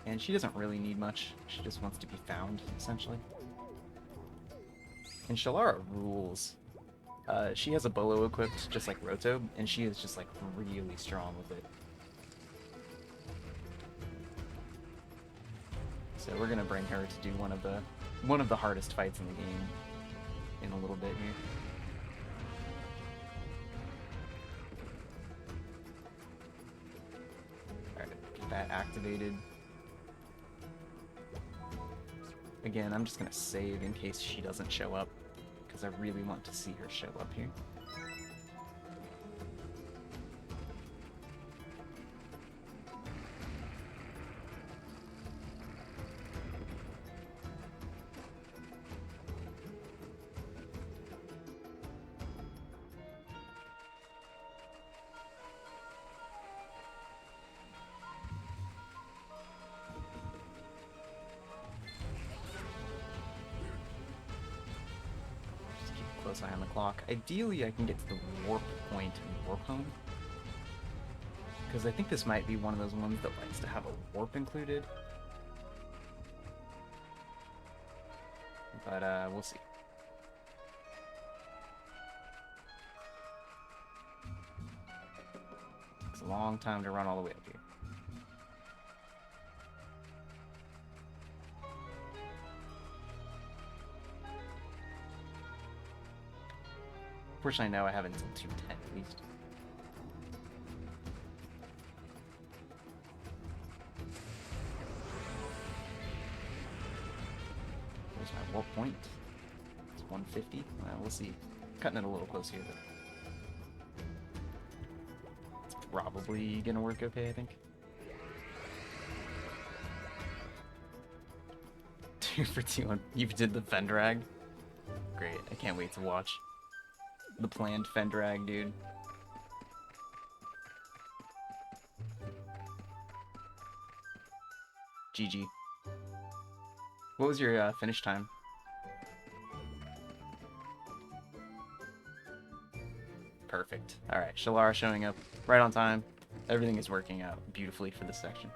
And she doesn't really need much. She just wants to be found, essentially. And Shalara rules. She has a bolo equipped, just like Roto, and she is just like really strong with it. So we're gonna bring her to do one of the hardest fights in the game in a little bit here. Alright, that activated. Again, I'm just gonna save in case she doesn't show up, because I really want to see her show up here. Close eye on the clock. Ideally, I can get to the warp point and warp home, because I think this might be one of those ones that likes to have a warp included. But we'll see. Takes a long time to run all the way up here. Fortunately, I know I have until 2:10 at least. There's my warp point. It's 150. We'll see. Cutting it a little close here, but it's probably gonna work okay, I think. 2 for 2 on. You did the Fendrag? Great. I can't wait to watch the planned Fendrag, dude. GG. What was your finish time? Perfect. Alright, Shalara showing up right on time. Everything is working out beautifully for this section.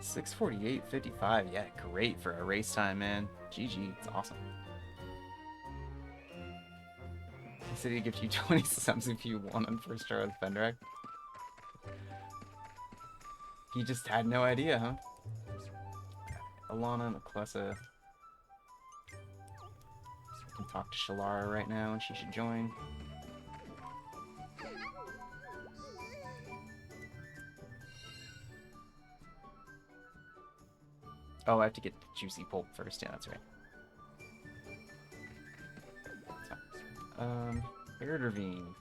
$6:48.55. Yeah, great for a race time, man. GG. It's awesome. He said he'd give you 20 subs if you won on first try with Fendrag. He just had no idea, huh? Alana, Naklessa. I can talk to Shalara right now, and she should join. Oh, I have to get Juicy Pulp first. Yeah, that's right. So, Arid Ravine.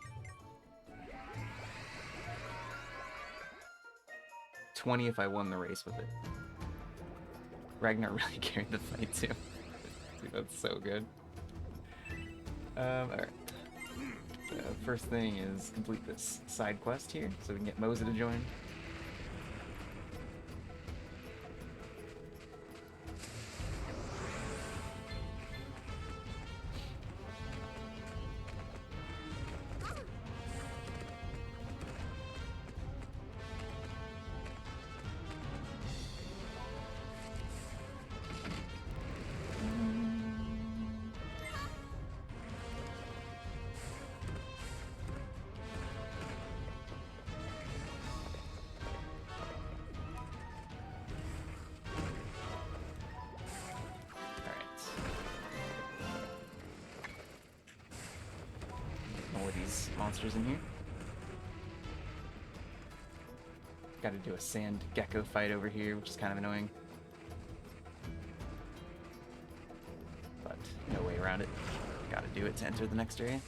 20 if I won the race with it. Ragnar really carried the fight too. Dude, that's so good. Alright. First thing is complete this side quest here, so we can get Moza to join. Monsters in here. Got to do a sand gecko fight over here, which is kind of annoying. But no way around it. Got to do it to enter the next area.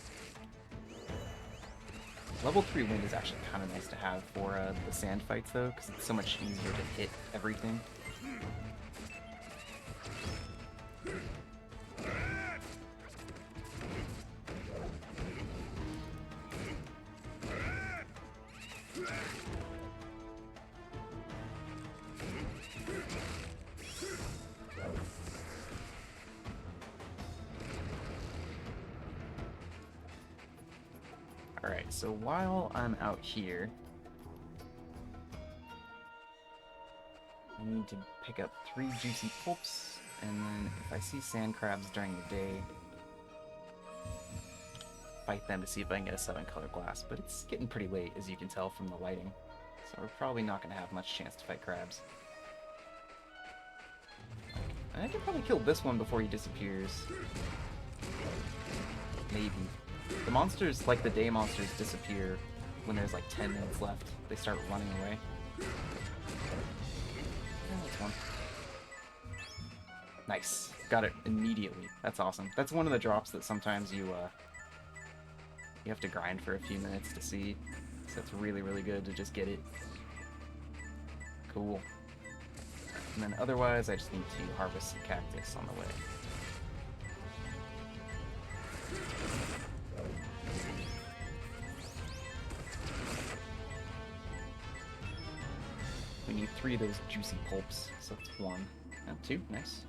Level 3 wind is actually kind of nice to have for the sand fights though, because it's so much easier to hit everything. Alright, so while I'm out here, I need to pick up 3 juicy pulps, and then if I see sand crabs during the day, fight them to see if I can get a 7-color glass, but it's getting pretty late, as you can tell from the lighting, so we're probably not going to have much chance to fight crabs. I can probably kill this one before he disappears. Maybe. The monsters, like the day monsters, disappear when there's like 10 minutes left. They start running away. Oh, that's one. Nice. Got it immediately. That's awesome. That's one of the drops that sometimes you have to grind for a few minutes to see. So it's really, really good to just get it. Cool. And then otherwise, I just need to harvest some cactus on the way. We need 3 of those juicy pulps, so that's 1. And 2, nice.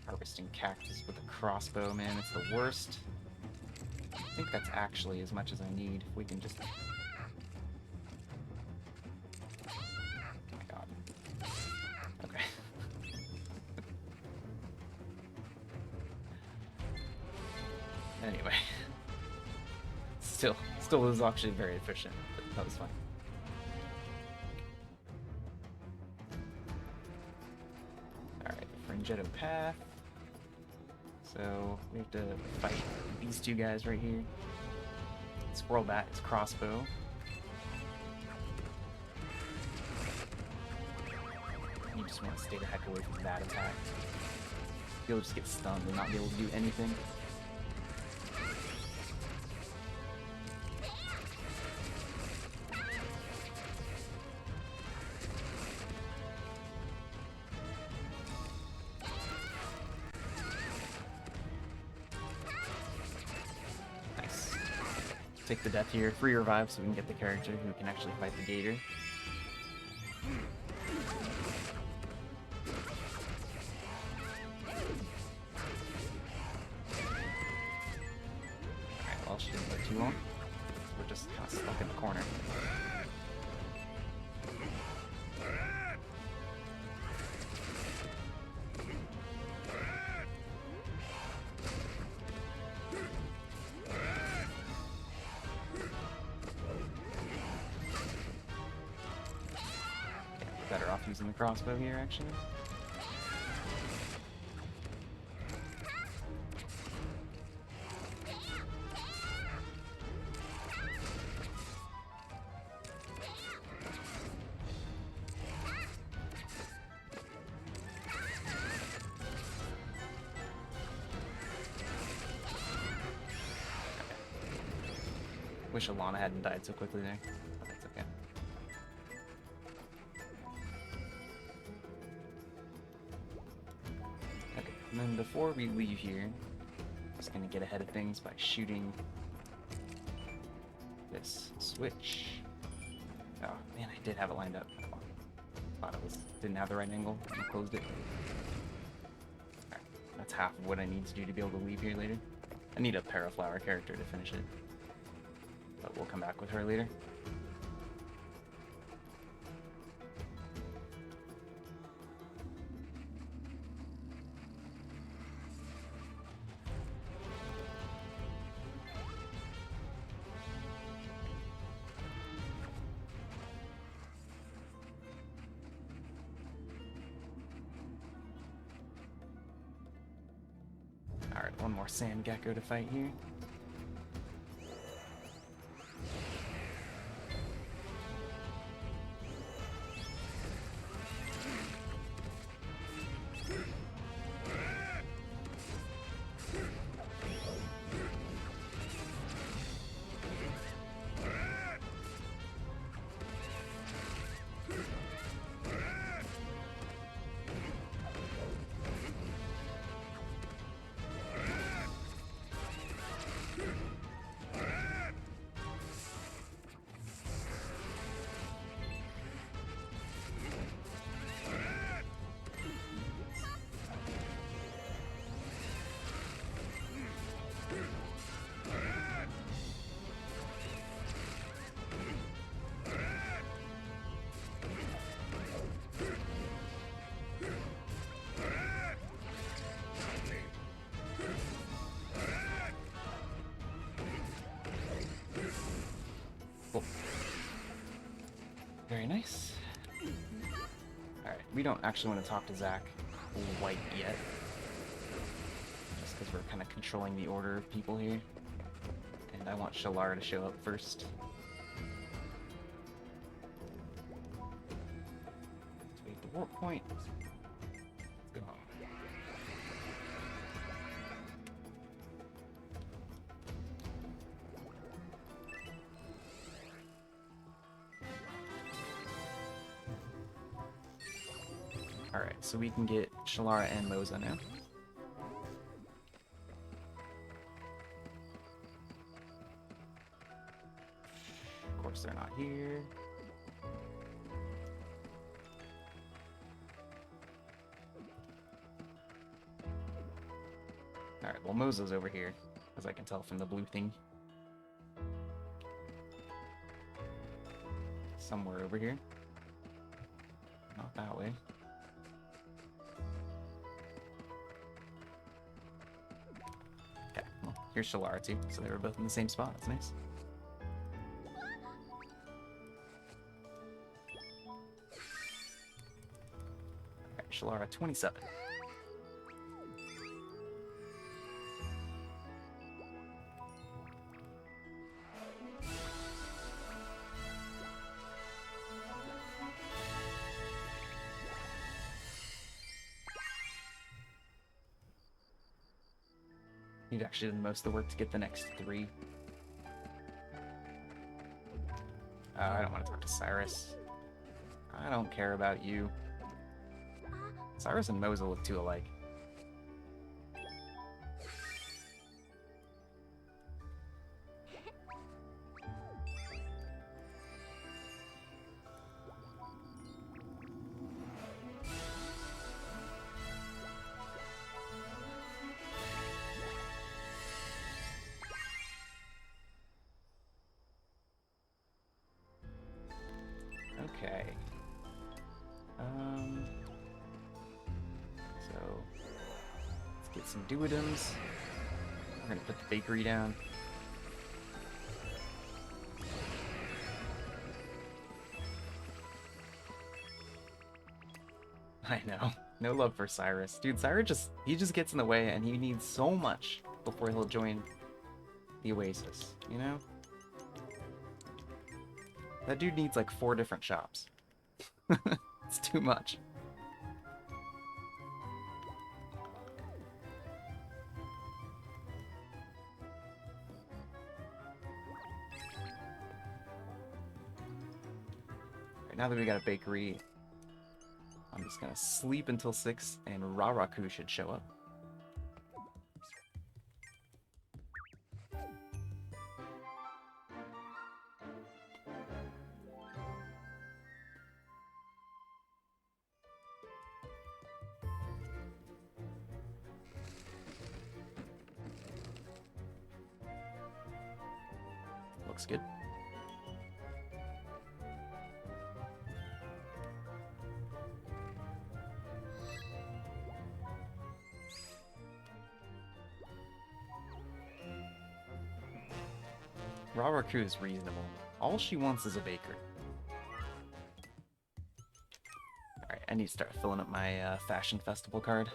Harvesting cactus with a crossbow, man, it's the worst. I think that's actually as much as I need. If we can just... Oh my god. Okay. Anyway. Still was actually very efficient, but that was fun. Alright, Fringetto Path. So we have to fight these 2 guys right here. Squirrel Bat is crossbow. You just want to stay the heck away from that attack. You'll just get stunned and not be able to do anything. Take the death here, free revive so we can get the character who can actually fight the gator. Alright, well, she didn't go too long. We're just kind of stuck in the corner. Better off using the crossbow here, actually. Wish Alana hadn't died so quickly there, but that's okay. Okay, and then before we leave here, I'm just gonna get ahead of things by shooting this switch. Oh man, I did have it lined up. Thought it didn't have the right angle and I closed it. Alright, that's half of what I need to do to be able to leave here later. I need a Paraflower character to finish it, but we'll come back with her later. Alright, one more sand gecko to fight here. Very nice. Alright, we don't actually want to talk to Zach quite yet. Just because we're kind of controlling the order of people here. And I want Shalar to show up first. Let's wait the warp point. Let's go home. Alright, so we can get Shalara and Moza now. Of course they're not here. Alright, well Moza's over here, as I can tell from the blue thing. Somewhere over here. Not that way. Okay, well, here's Shalara too, so they were both in the same spot. That's nice. Alright, Shalara 27. You'd actually done most of the work to get the next 3. I don't want to talk to Cyrus. I don't care about you. Cyrus and Moza look too alike. Okay. So let's get some duodems. We're gonna put the bakery down. I know. No love for Cyrus. Dude, Cyrus he just gets in the way and he needs so much before he'll join the Oasis, you know? That dude needs like 4 different shops. It's too much. Right, now that we got a bakery, I'm just gonna sleep until 6 and Raraku should show up. Looks good. Raraku is reasonable. All she wants is a baker. Alright, I need to start filling up my fashion festival card.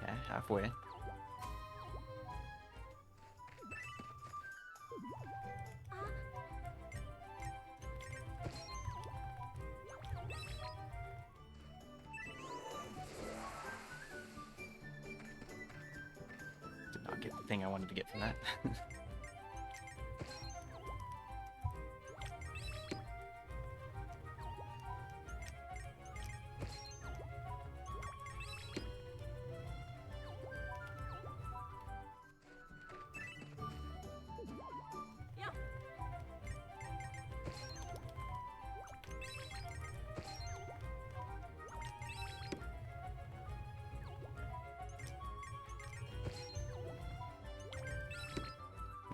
Okay, halfway. thing I wanted to get from that.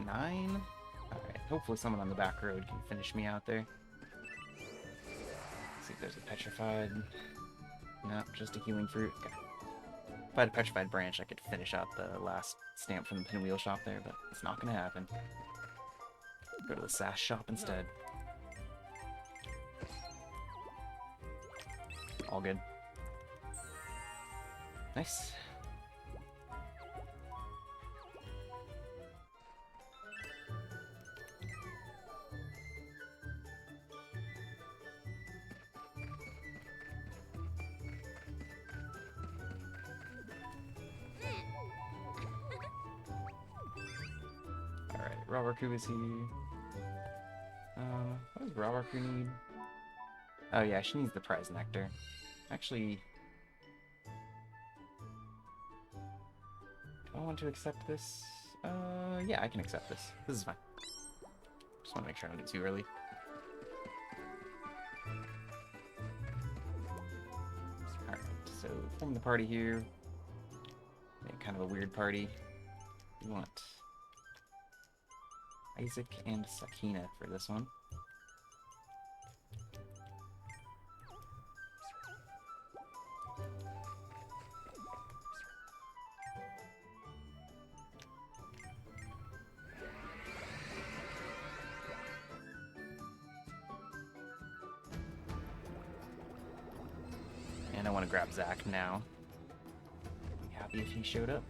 Nine? Alright, hopefully someone on the back road can finish me out there. See if there's a petrified... No, just a healing fruit. Okay. If I had a petrified branch, I could finish out the last stamp from the pinwheel shop there, but it's not gonna happen. Go to the sash shop instead. All good. Nice. Rawarku is here. What does Rawarku need? Oh yeah, she needs the prize nectar. Actually, do I want to accept this? Yeah, I can accept this. This is fine. Just want to make sure I don't do too early. Alright, so form the party here. Make kind of a weird party. We want Isaac and Sakina for this one. And I want to grab Zach now. Be happy if he showed up.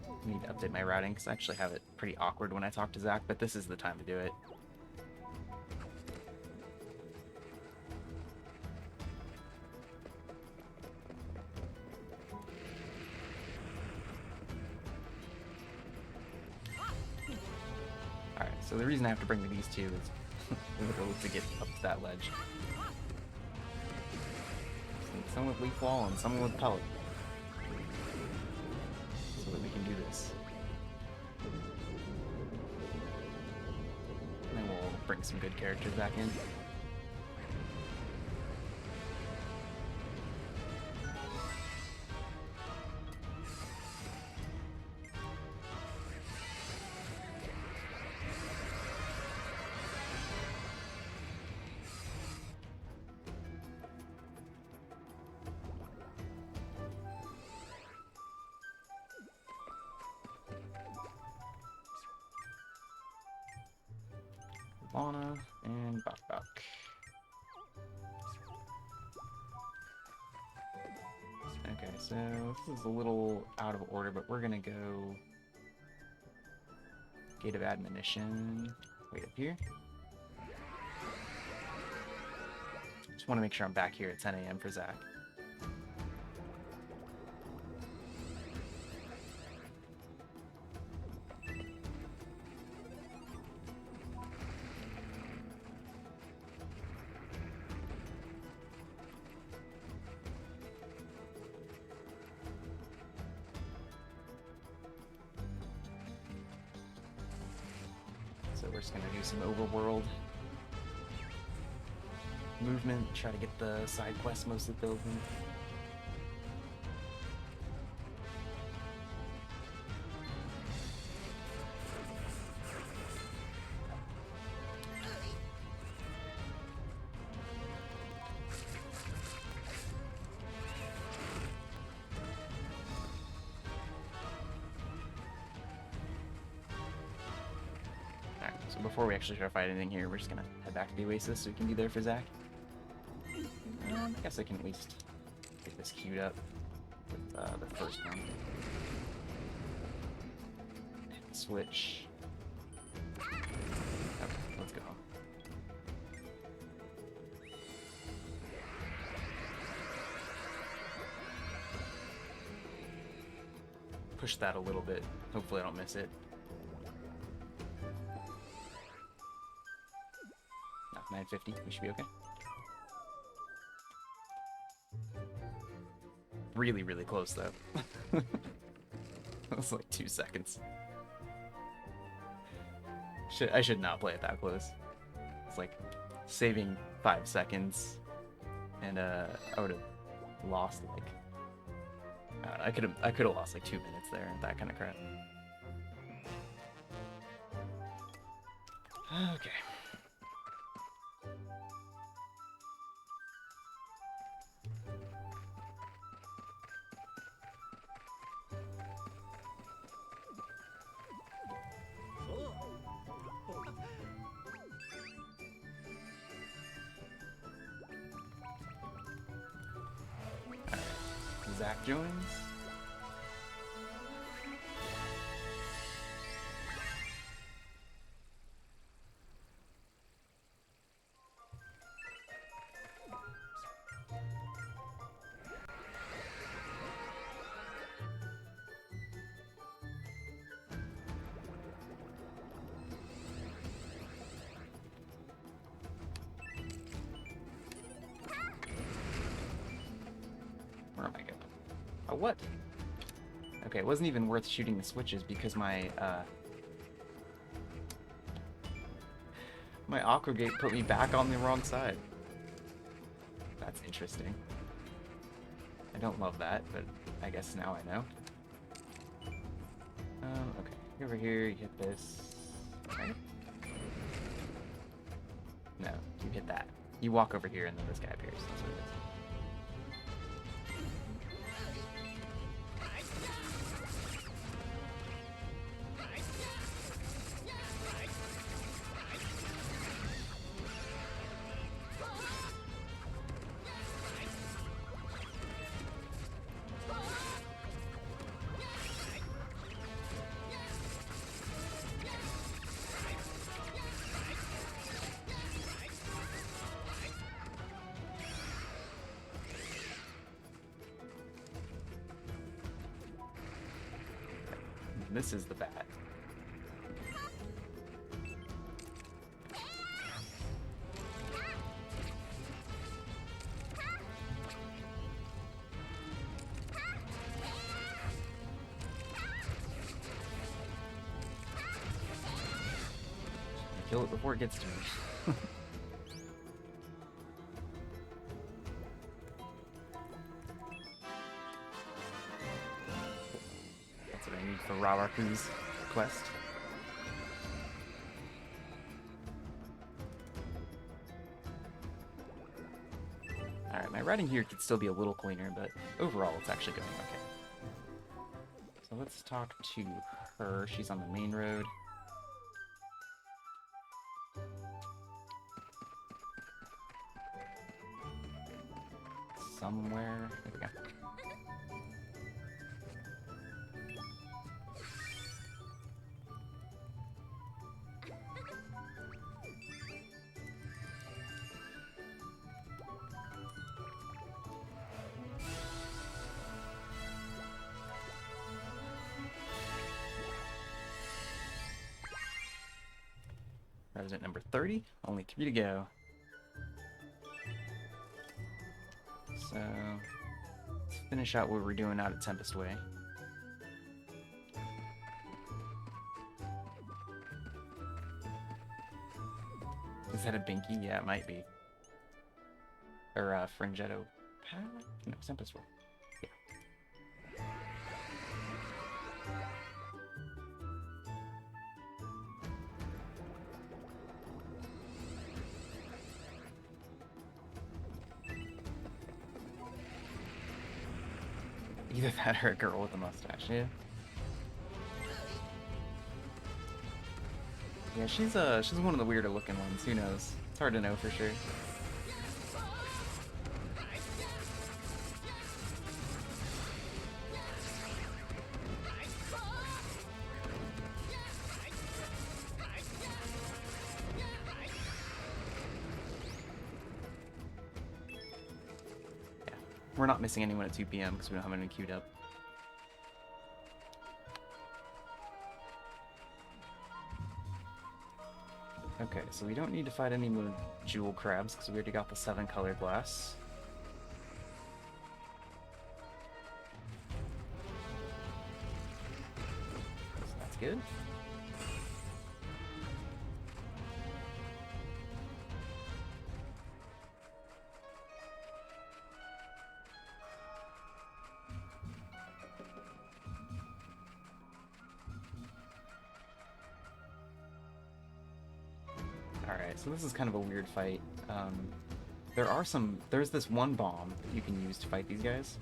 I need to update my routing because I actually have it pretty awkward when I talk to Zach, but this is the time to do it. Alright, so the reason I have to bring these two is literally to get up to that ledge. Some with leaf wall and some with pellet. So that we can do this. And then we'll bring some good characters back in. Lana and Bak. Okay, so this is a little out of order, but we're gonna go Gate of Admonition right up here. Just want to make sure I'm back here at 10 a.m. for Zach. So we're just going to do some overworld movement, try to get the side quests mostly filled in. So before we actually try to fight anything here, we're just gonna head back to the Oasis so we can be there for Zach. I guess I can at least get this queued up with the first one. Switch. Okay, let's go. push that a little bit. Hopefully I don't miss it. No, 950. We should be okay. Really, really close, though. That was like 2 seconds. I should not play it that close. It's like saving 5 seconds, and I would have lost like I could have lost like 2 minutes there and that kind of crap. Okay. Zach joins. Where am I going? Oh, what? Okay, it wasn't even worth shooting the switches because my my Aqua Gate put me back on the wrong side. That's interesting. I don't love that, but I guess now I know. Okay, over here, you hit this. Right? No, you hit that. You walk over here and then this guy appears. That's what it is. This is the bat. Kill it before it gets to me. For Raraku's quest. Alright, my writing here could still be a little cleaner, but overall it's actually going okay. So let's talk to her. She's on the main road. Somewhere. There we go. Resident number 30, only 3 to go. So, let's finish out what we're doing out at Tempest Way. Is that a Binky? Yeah, it might be. Or, Fringetto. No, Tempest Way. Yeah. Either that or a girl with a mustache, yeah. Yeah, she's one of the weirder looking ones, who knows? It's hard to know for sure. We're not missing anyone at 2 p.m. because we don't have anyone queued up. Okay, so we don't need to fight any more jewel crabs because we already got the 7-color glass. So that's good. Alright, so this is kind of a weird fight. There's this one bomb that you can use to fight these guys.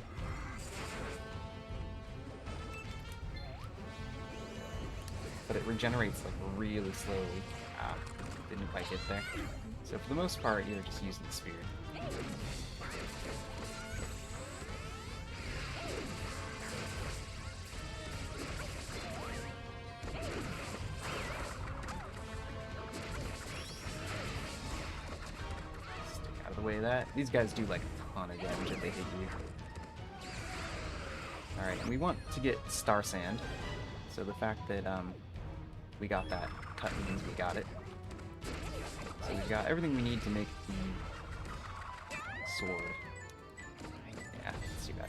But it regenerates like really slowly. Ah, didn't quite get there. So for the most part, you're just using the spear. Way that these guys do like a ton of damage if they hit you. Alright, and we want to get Star Sand, so the fact that we got that cut means we got it. So we've got everything we need to make the sword. Yeah, let's do that.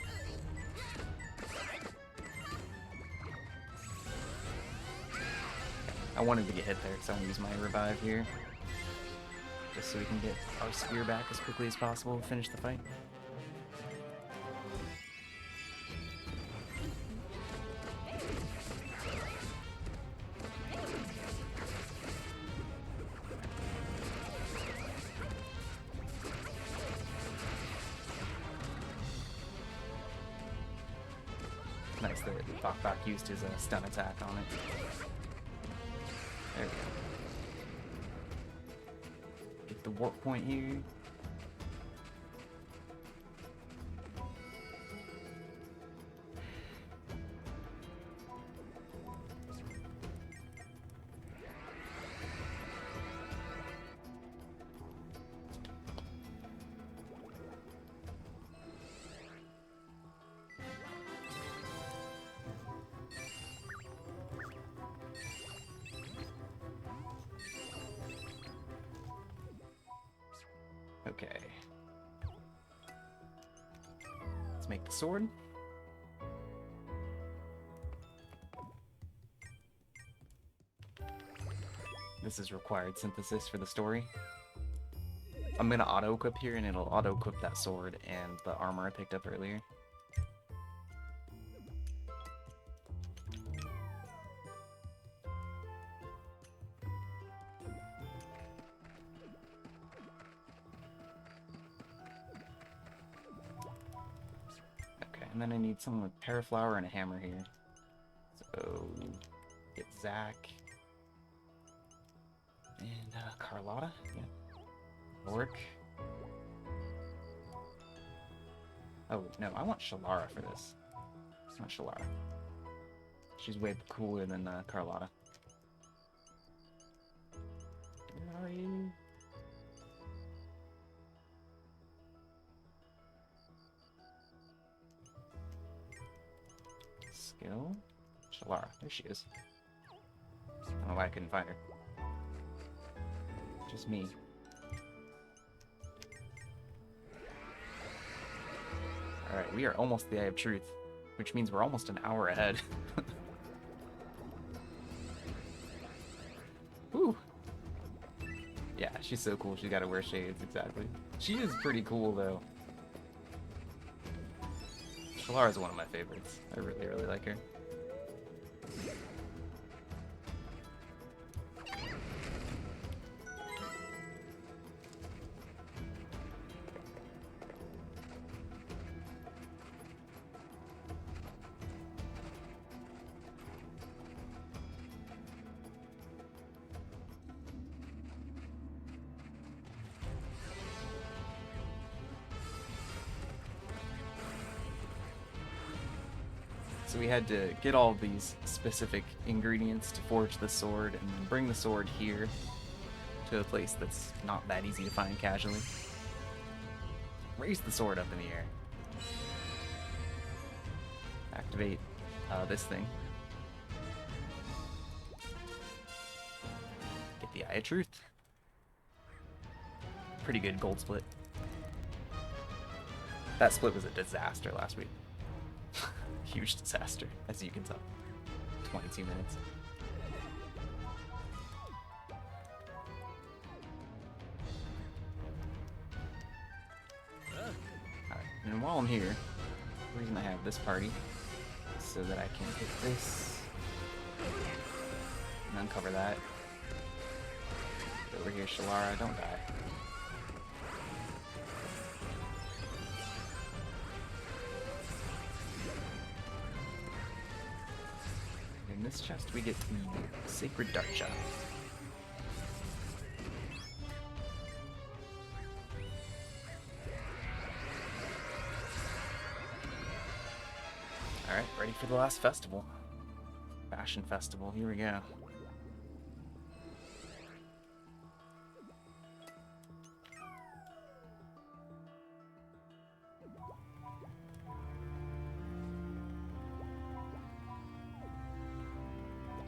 I wanted to get hit there, so I'm gonna use my revive here. Just so we can get our spear back as quickly as possible and finish the fight. Nice that Bok Bok used his stun attack on it. There we go. Get the warp point here. Okay. Let's make the sword. This is required synthesis for the story. I'm gonna auto-equip here and it'll auto-equip that sword and the armor I picked up earlier. And then I need someone with Paraflower and a hammer here. So, get Zac. And Carlotta? Yeah. Loric. Oh, no, I want Shalara for this. It's not Shalara. She's way cooler than Carlotta. Where are you? Skill? Shalara. There she is. I don't know why I couldn't find her. Just me. Alright, we are almost the Eye of Truth, which means we're almost an hour ahead. Whew. Yeah, she's so cool. She's gotta wear shades, exactly. She is pretty cool, though. Shalara's one of my favorites. I really, really like her. So we had to get all these specific ingredients to forge the sword and then bring the sword here to a place that's not that easy to find casually. Raise the sword up in the air. Activate this thing. Get the Eye of Truth. pretty good gold split. That split was a disaster last week. Huge disaster, as you can tell. 22 minutes. Alright, and while I'm here, the reason I have this party is so that I can hit this and uncover that. Get over here, Shalara, don't die. In this chest, we get the Sacred Dart Shot. Alright, ready for the last festival. Fashion Festival, here we go.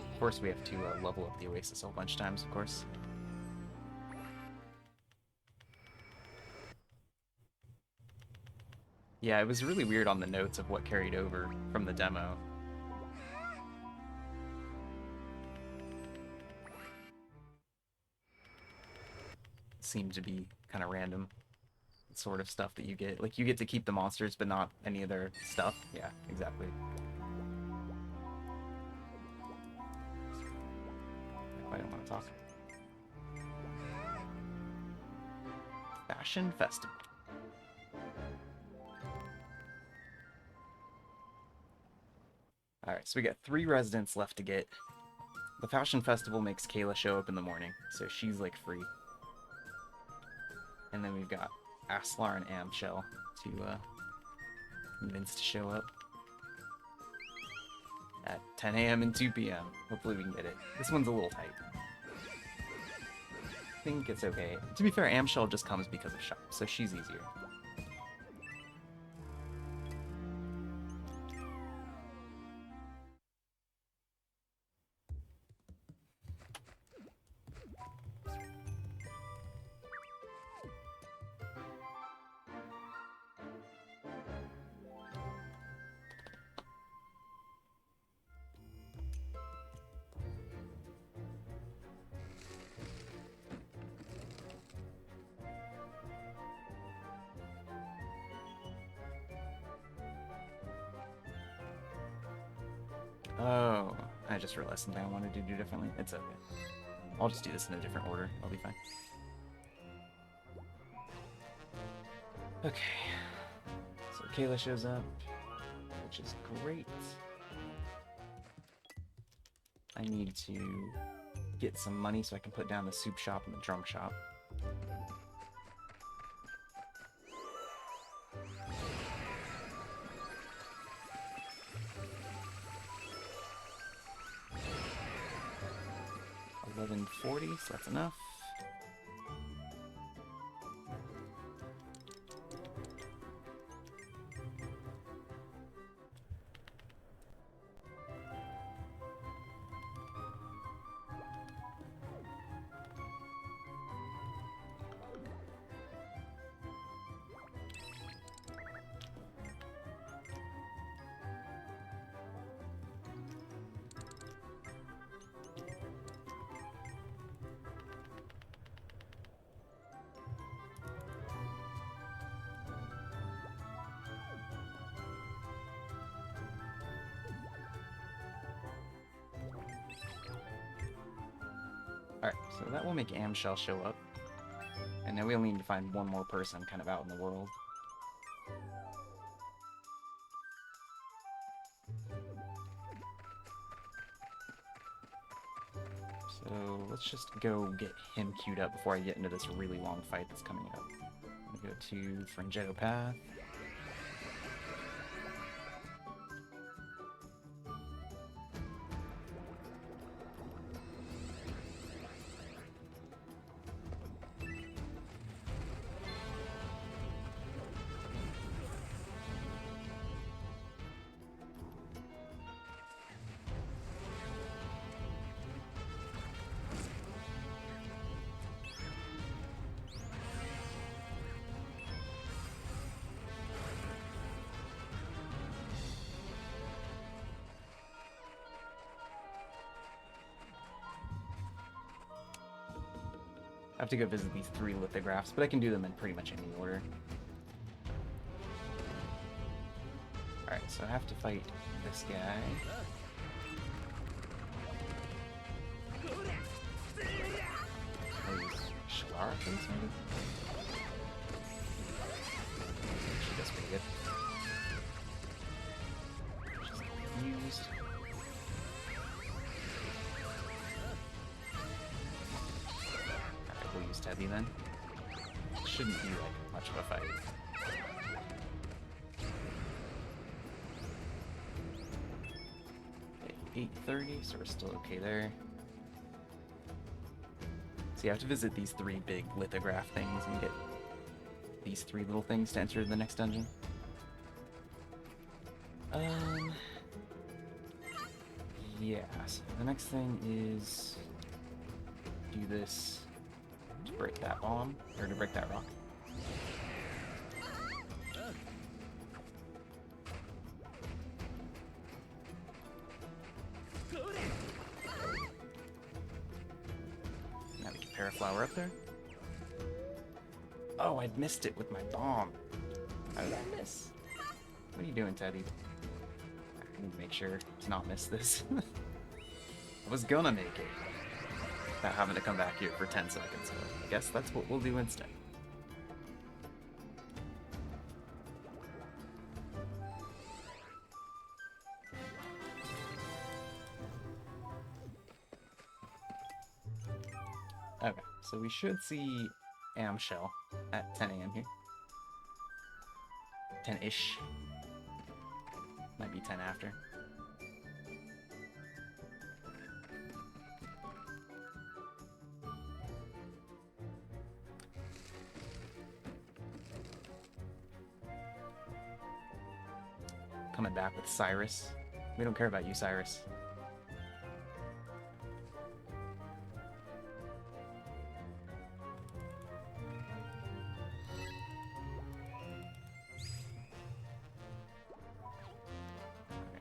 Of course, we have to level up the Oasis a whole bunch of times, of course. Yeah, it was really weird on the notes of what carried over from the demo. It seemed to be kind of random sort of stuff that you get. Like, you get to keep the monsters, but not any of their stuff. Yeah, exactly. I don't want to talk. Fashion Festival. Alright, so we got 3 residents left to get. The Fashion Festival makes Kayla show up in the morning, so she's like free. And then we've got Aslar and Amshell to convince to show up at 10 a.m. and 2 p.m. Hopefully we can get it. This one's a little tight. I think it's okay. To be fair, Amshell just comes because of shop, so she's easier. Oh, I just realized something I wanted to do differently. It's okay. I'll just do this in a different order. I'll be fine. Okay. So Kayla shows up, which is great. I need to get some money so I can put down the soup shop and the drum shop. $11.40, so that's enough. Alright, so that will make Amshell show up. And now we only need to find one more person kind of out in the world. So let's just go get him queued up before I get into this really long fight that's coming up. I'm gonna go to Fringetto Path. I have to go visit these 3 lithographs, but I can do them in pretty much any order. Alright, so I have to fight this guy. Oh, he's Shalara face, maybe? She does pretty good. She's confused. Alright, we'll use Teddy then. Shouldn't be like much of a fight. Okay, 8:30, so we're still okay there. So you have to visit these 3 big lithograph things and get these 3 little things to enter the next dungeon. Yeah, so the next thing is do this to break that bomb, or to break that rock. Now we can paraflower up there. Oh, I'd missed it with my bomb. How did I miss? What are you doing, Teddy? I need to make sure to not miss this. I was gonna make it without having to come back here for 10 seconds, but I guess that's what we'll do instead. Okay, so we should see Amshell at 10 a.m. here. 10-ish. Might be 10 after. Coming back with Cyrus. We don't care about you, Cyrus.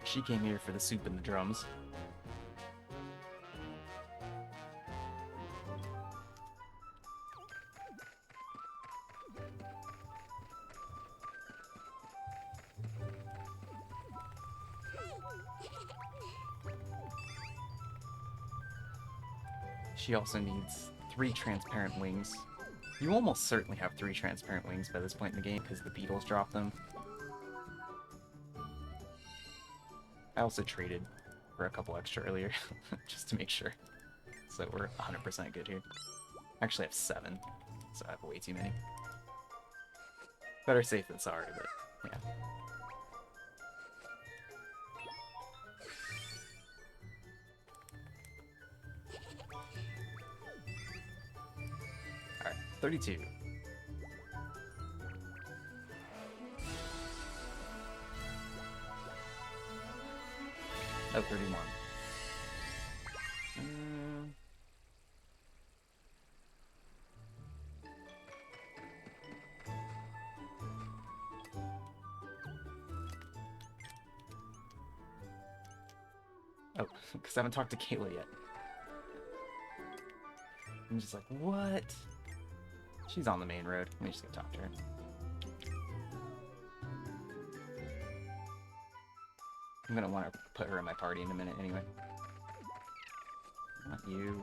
She came here for the soup and the drums. She also needs 3 transparent wings. You almost certainly have 3 transparent wings by this point in the game because the beetles drop them. I also traded for a couple extra earlier, just to make sure. So we're 100% good here. Actually I have 7, so I have way too many. Better safe than sorry, but yeah. Alright, 32. Oh, 31. Oh, because I haven't talked to Kayla yet. I'm just like, what? She's on the main road. Let me just go talk to her. I'm gonna want to put her in my party in a minute anyway. Not you.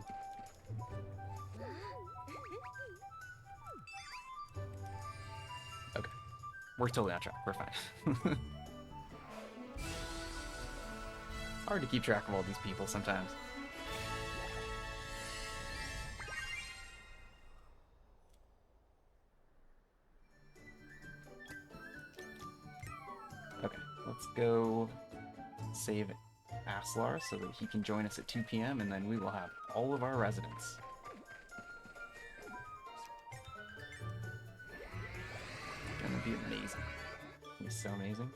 Okay. We're totally on track. We're fine. Hard to keep track of all these people sometimes. Okay, let's go save Aslar so that he can join us at 2 p.m. and then we will have all of our residents. It's gonna be amazing. It's so amazing.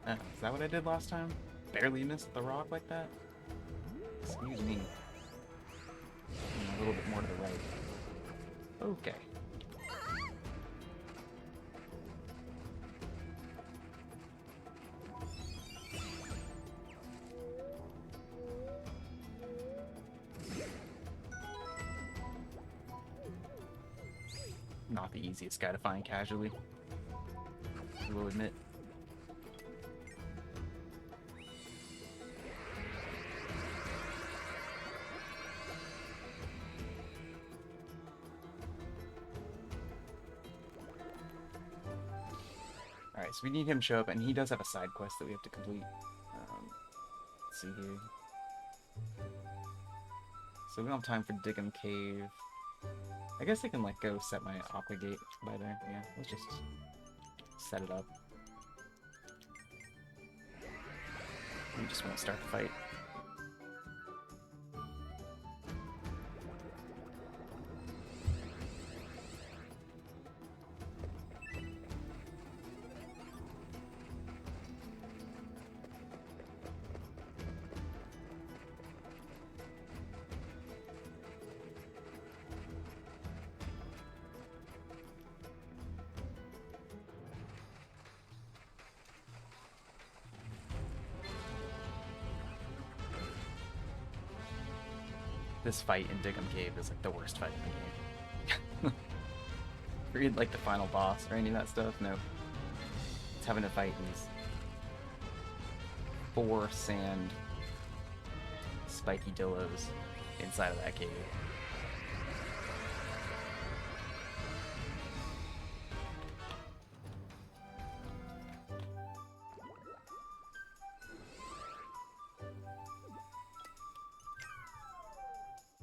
Is that what I did last time? Barely missed the rock like that? Excuse me. A little bit more to the right. Okay. not the easiest guy to find casually, I will admit. Alright, so we need him to show up, and he does have a side quest that we have to complete. Let's see here. So we don't have time for Diggum Cave. I guess I can, like, go set my Aqua Gate by there. Yeah, let's just set it up. We just won't start the fight. This fight in Diggum Cave is like the worst fight in the game. Read like the final boss or any of that stuff. No. It's having to fight these 4 sand spiky dillos inside of that cave.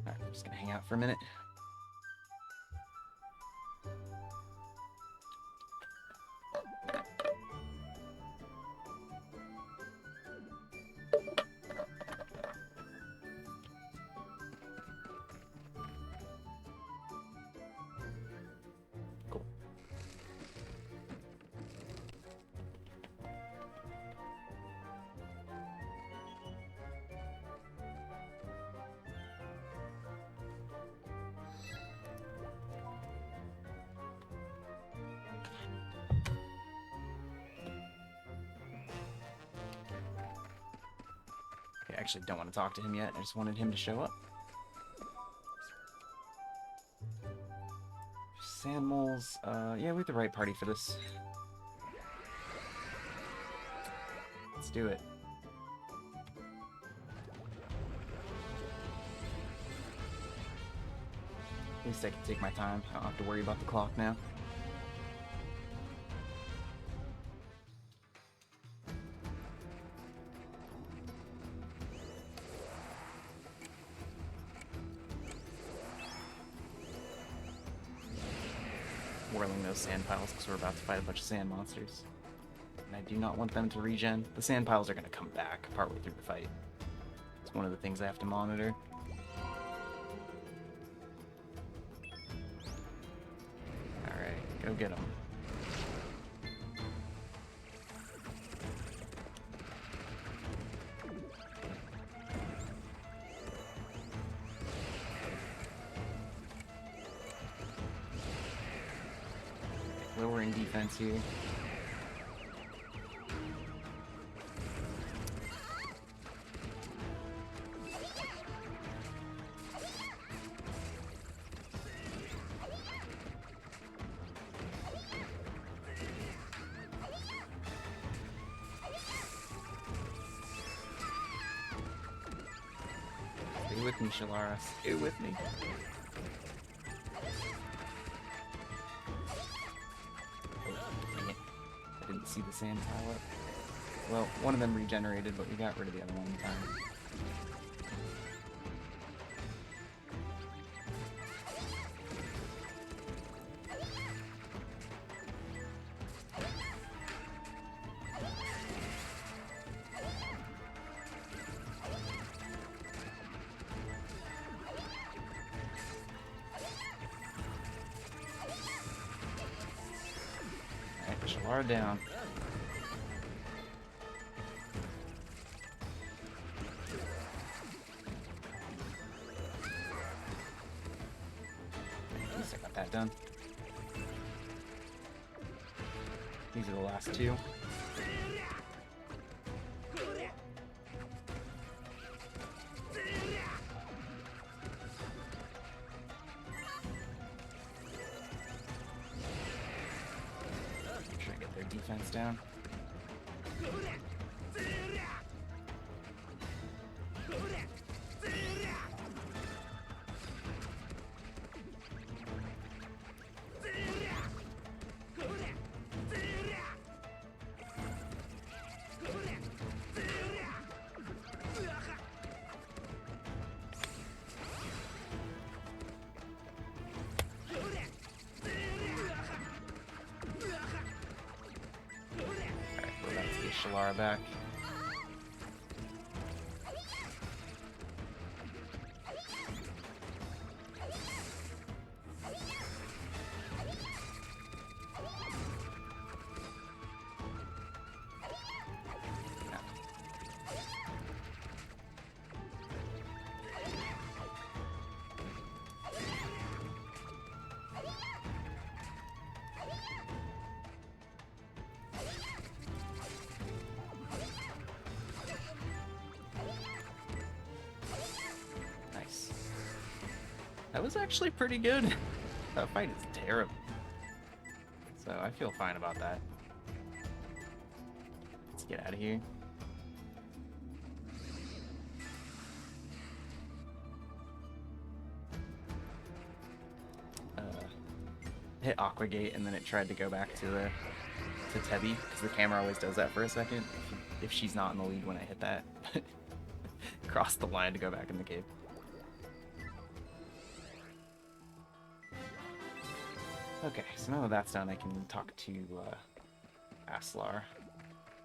Alright, I'm just gonna hang out for a minute. Cool. I actually don't want to talk to him yet. I just wanted him to show up. Sand moles. Yeah, we have the right party for this. Let's do it. At least I can take my time. I don't have to worry about the clock now. Whirling those sand piles because we're about to fight a bunch of sand monsters. And I do not want them to regen. The sand piles are going to come back partway through the fight. It's one of the things I have to monitor. Alright, go get them. Lowering defense here. Stay with me, Shalara. Stay with me. See the sand pile up. Well, one of them regenerated, but we got rid of the other one in time. Alright, Shalara down. That done. These are the last 2. defense down. Shalara back. That was actually pretty good. That fight is terrible. So I feel fine about that. Let's get out of here. Hit Aquagate and then it tried to go back to Tebby, because the camera always does that for a second if she's not in the lead when I hit that. Cross the line to go back in the cave. Okay, so now that that's done, I can talk to Aslar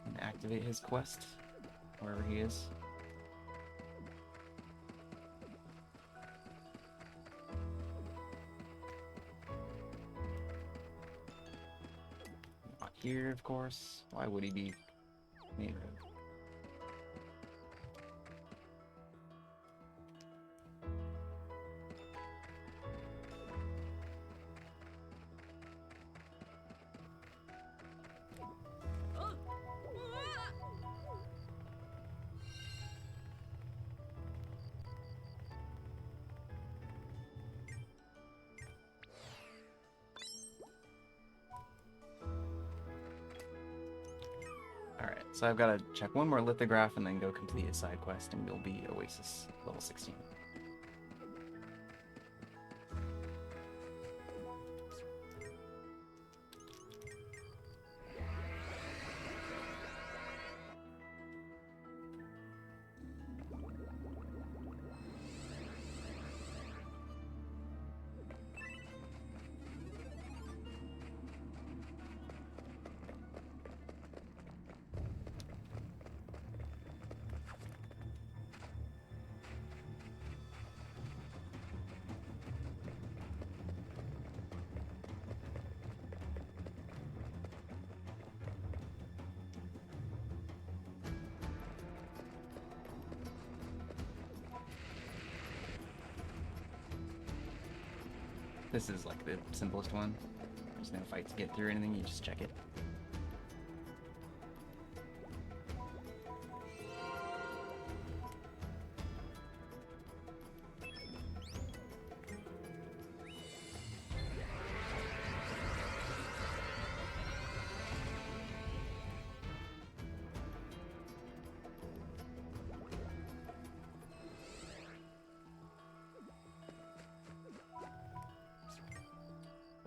and activate his quest, wherever he is. Not here, of course. Why would he be main road? So I've got to check one more lithograph and then go complete a side quest, and we'll be Oasis level 16. This is like the simplest one. There's no fight to get through or anything, you just check it.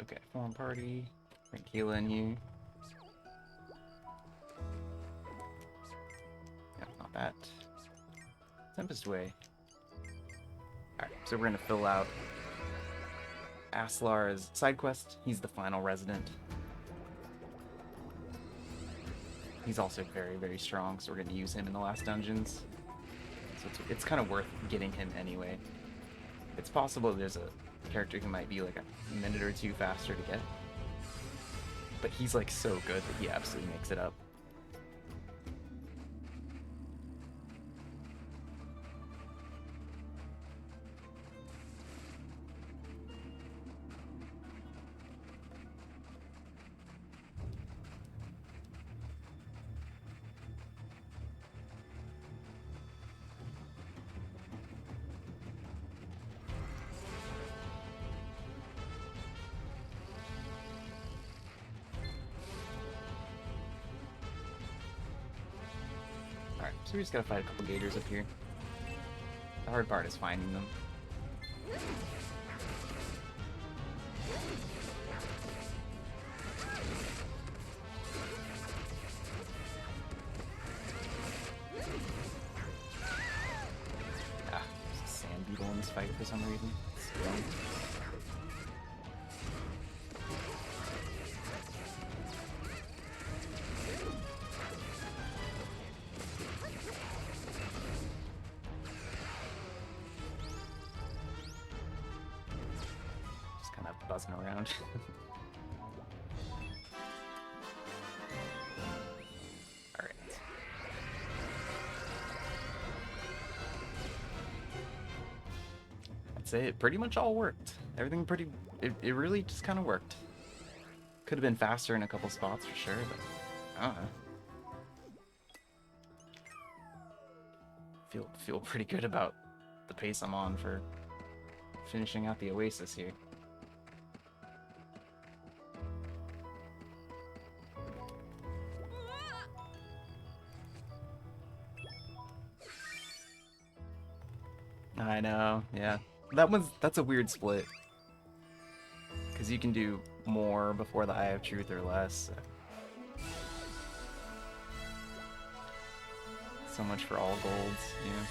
Okay, form party. Bring Keela in here. Yeah, not that. Tempest Way. Alright, so we're gonna fill out Aslar's side quest. He's the final resident. He's also very, very strong, so we're gonna use him in the last dungeons. So it's kind of worth getting him anyway. It's possible there's a character who might be like a minute or two faster to get, but he's like so good that he absolutely makes it up. So we just gotta fight a couple gators up here. The hard part is finding them. Ah, there's a sand beetle in this fight for some reason. Buzzing around. Alright. I'd say it pretty much all worked. Everything pretty... It really just kind of worked. Could have been faster in a couple spots for sure, but I don't know. Feel pretty good about the pace I'm on for finishing out the Oasis here. I know, yeah. That's a weird split. Because you can do more before the Eye of Truth or less. So much for all golds, yeah.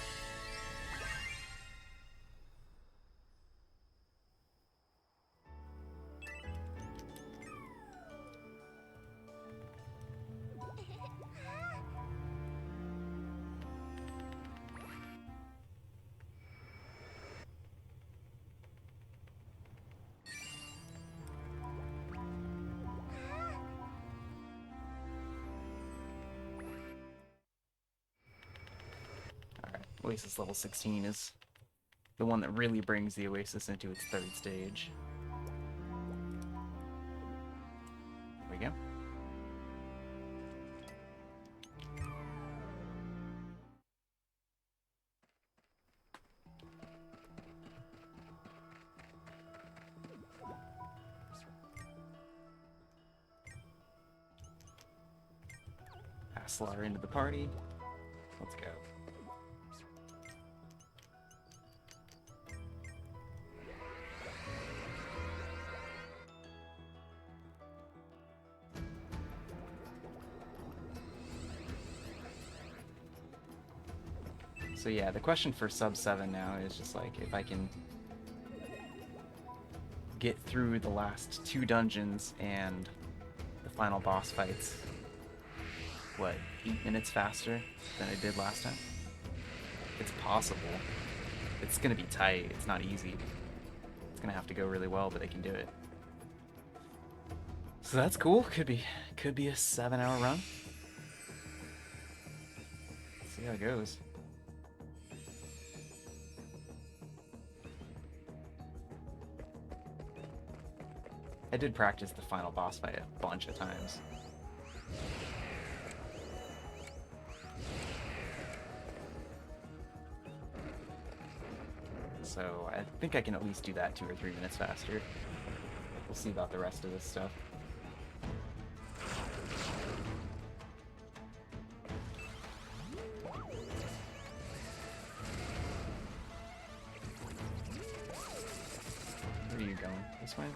Oasis level 16 is the one that really brings the Oasis into its third stage. There we go. Hasslar into the party. Let's go. So yeah, the question for sub 7 now is just like if I can get through the last 2 dungeons and the final boss fights, what, 8 minutes faster than I did last time? It's possible. It's gonna be tight, it's not easy. It's gonna have to go really well, but I can do it. So that's cool, could be a 7-hour run. Let's see how it goes. I did practice the final boss fight a bunch of times. So I think I can at least do that 2 or 3 minutes faster. We'll see about the rest of this stuff. Where are you going? This way?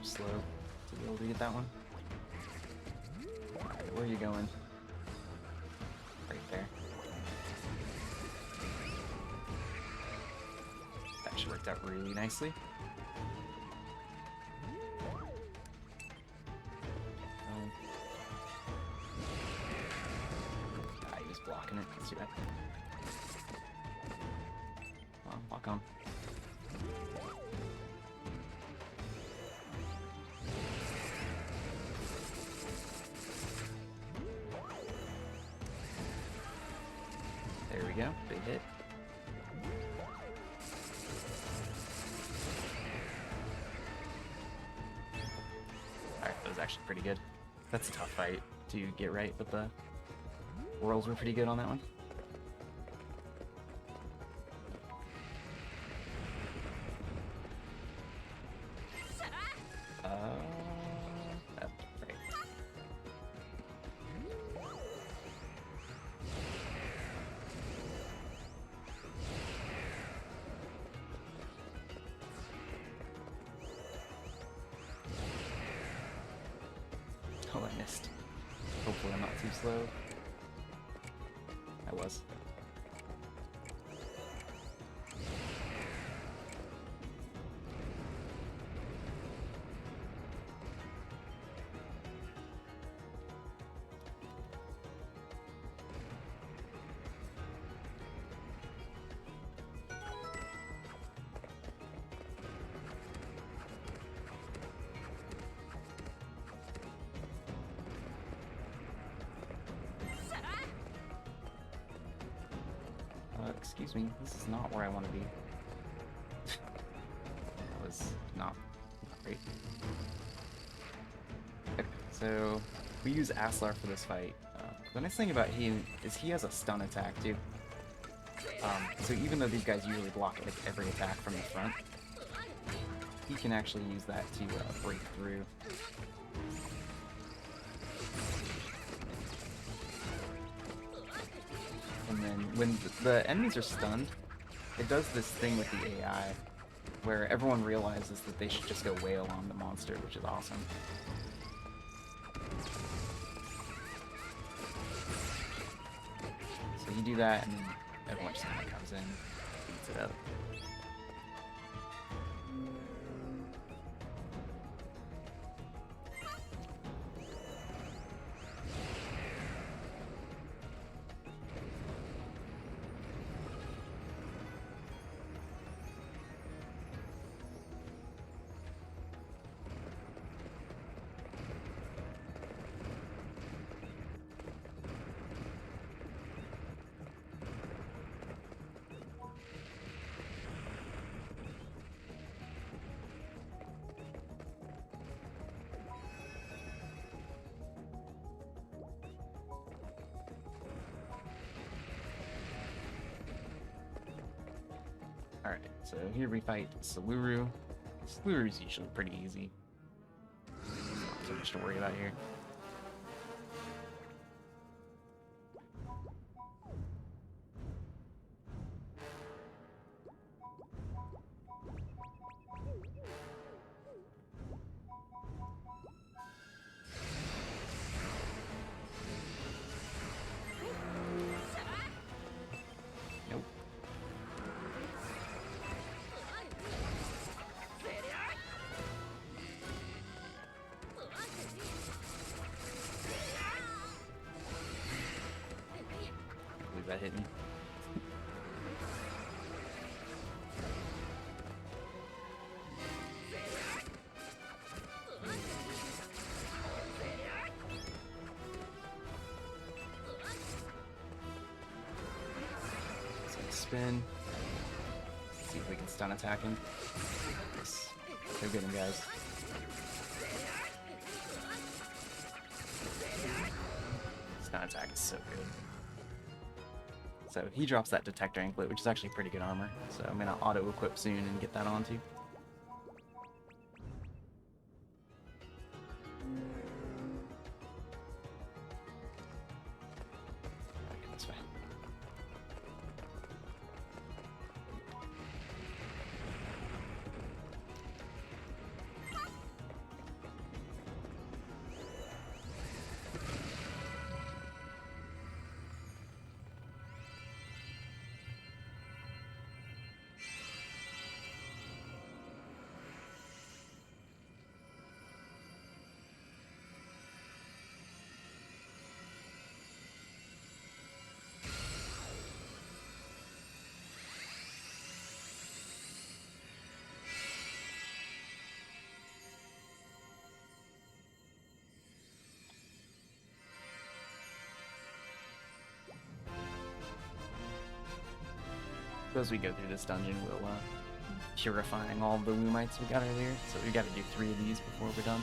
Slow to be able to get that one. Alright, where are you going? Right there. That actually worked out really nicely. He was blocking it. Let's do that. Well, walk on. There we go, big hit. Alright, that was actually pretty good. That's a tough fight to get right, but the rolls were pretty good on that one. Oh, I missed. Hopefully I'm not too slow. I was. Excuse me, this is not where I want to be. That was not great. Okay, so we use Aslar for this fight. The nice thing about him is he has a stun attack too. So even though these guys usually block like every attack from the front, he can actually use that to break through. And then when the enemies are stunned, it does this thing with the AI where everyone realizes that they should just go wail on the monster, which is awesome. So you do that, and then everyone just kind of comes in, beats it up. Alright, so here we fight Saluru. Saluru's usually pretty easy. Not too much to worry about here. Nope. I believe that hit me. Spin. Let's see if we can stun attack him. Yes. So get him, guys. Stun attack is so good. So he drops that detector anklet, which is actually pretty good armor. So I'm gonna auto equip soon and get that onto. Okay, this way. As we go through this dungeon, we'll purifying all the Woomites we got earlier. So we got to do 3 of these before we're done.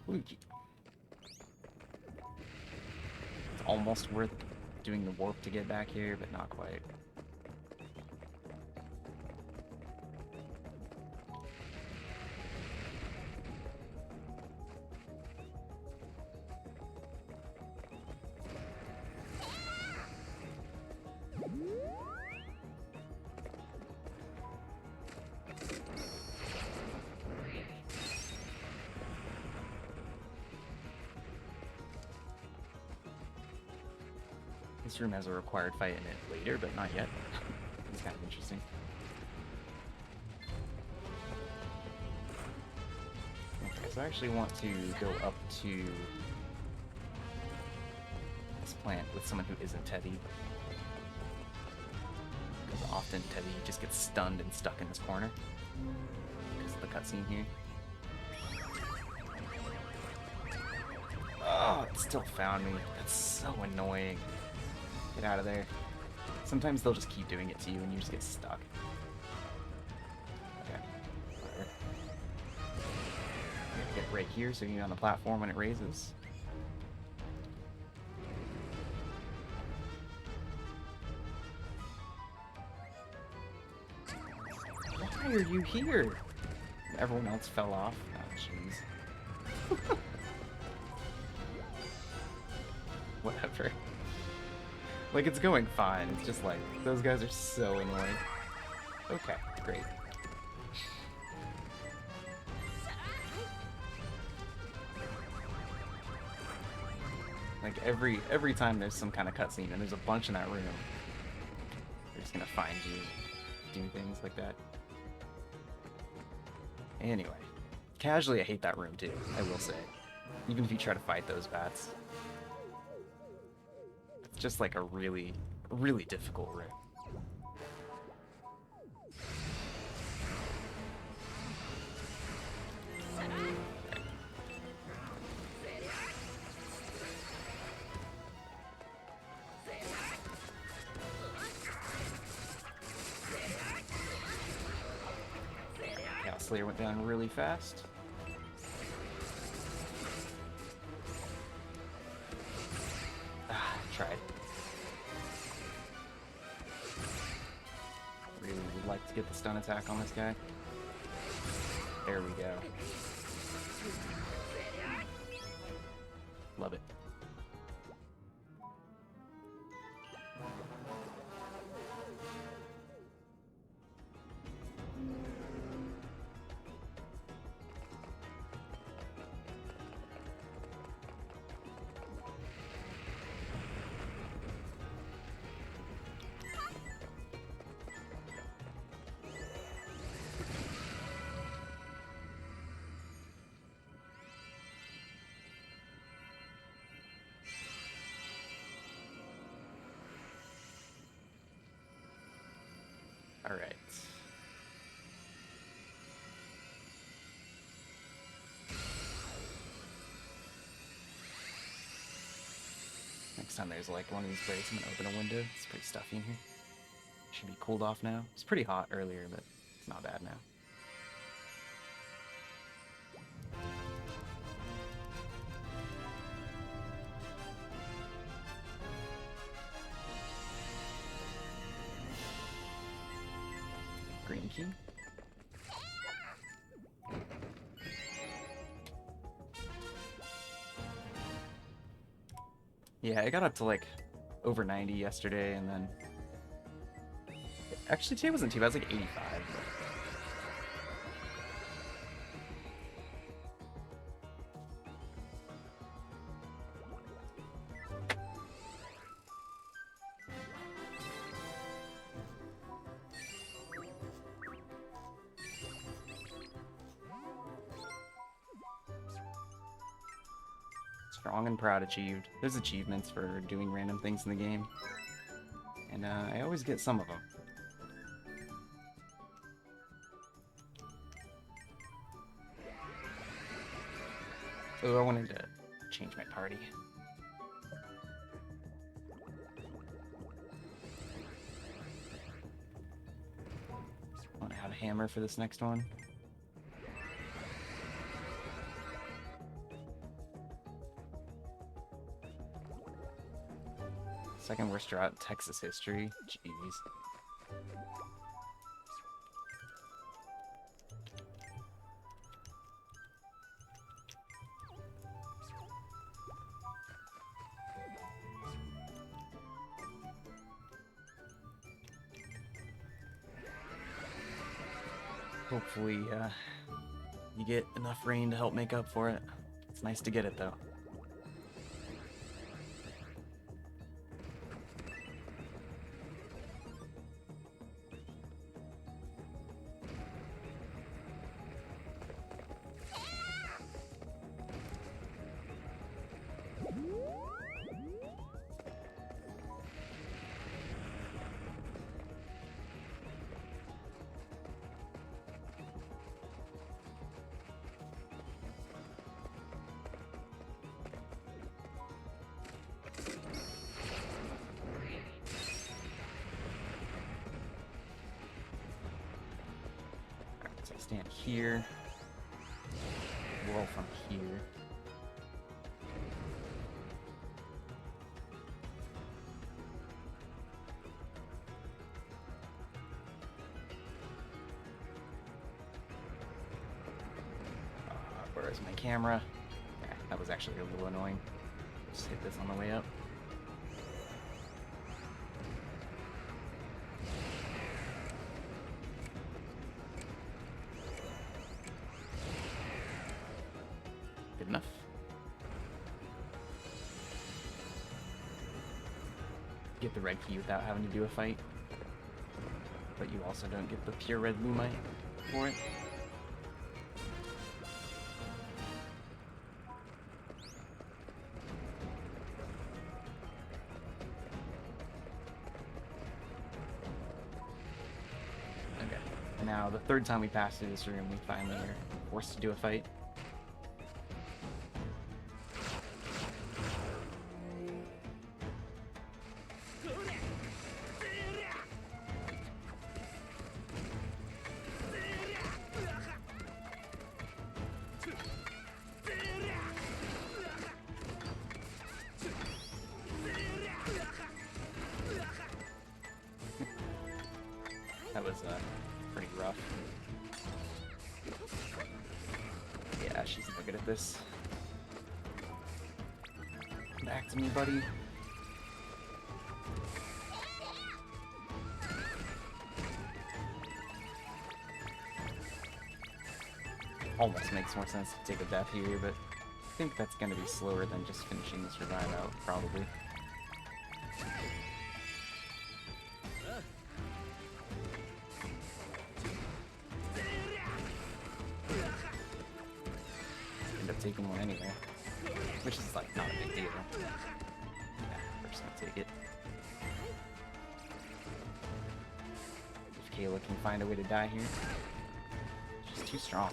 Luigi. It's almost worth doing the warp to get back here, but not quite. This room has a required fight in it later, but not yet. It's kind of interesting. Okay, so I actually want to go up to this plant with someone who isn't Teddy. Because often Teddy just gets stunned and stuck in this corner. Because of the cutscene here. Oh, it still found me. That's so annoying. Get out of there. Sometimes they'll just keep doing it to you and you just get stuck. Okay. Whatever. I'm gonna get right here so you're on the platform when it raises. Why are you here? Everyone else fell off. Oh, jeez. Whatever. Like, it's going fine. It's just like, those guys are so annoying. Okay, great. Like, every time there's some kind of cutscene, and there's a bunch in that room, they're just gonna find you doing things like that. Anyway, casually I hate that room too, I will say. Even if you try to fight those bats. It's just like a really, really difficult room. Slayer went down really fast. Ah, tried. Really would like to get the stun attack on this guy. There we go. Love it. All right. Next time there's like one of these breaks, I'm gonna open a window. It's pretty stuffy in here. Should be cooled off now. It's pretty hot earlier, but it's not bad now. Green key. Yeah, I got up to like over 90 yesterday, and then actually today wasn't too bad. It was like 85. Strong and proud achieved. There's achievements for doing random things in the game, and I always get some of them. Oh, I wanted to change my party. I want to have a hammer for this next one. Second worst drought in Texas history. Jeez. Hopefully, you get enough rain to help make up for it. It's nice to get it, though. Stand here. Roll from here. Where is my camera? Yeah, that was actually a little annoying. Just hit this on the way up. Good enough. Get the red key without having to do a fight. But you also don't get the pure red lumite for it. Now, the third time we pass through this room, we finally are forced to do a fight. That was pretty rough. Yeah, she's no good at this. Back to me, buddy. Almost makes more sense to take a death here, but I think that's going to be slower than just finishing this revive out, probably. Taking one anyway, which is like not a big deal. Yeah, we're just gonna take it. If Kayla can find a way to die here, she's too strong.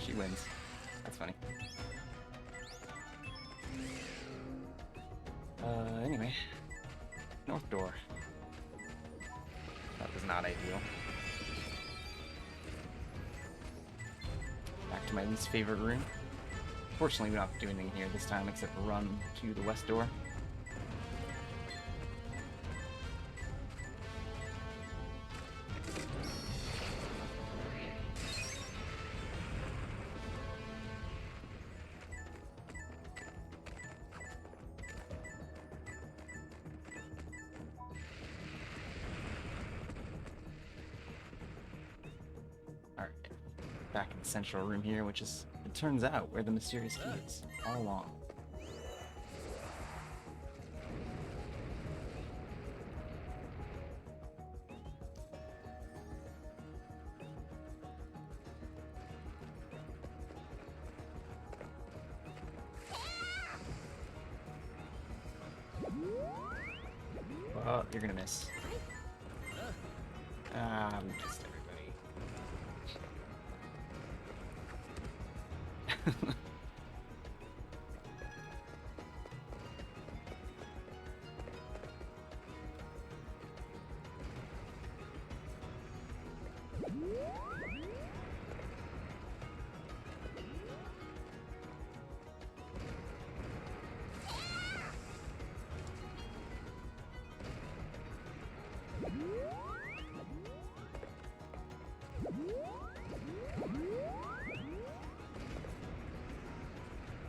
She wins. That's funny. Anyway. North door. That was not ideal. Back to my least favorite room. Fortunately, we don't have to do anything here this time except run to the west door. Back in the central room here, which is, it turns out, where the mysterious key is all along. Oh, you're gonna miss. Ah, we missed everybody.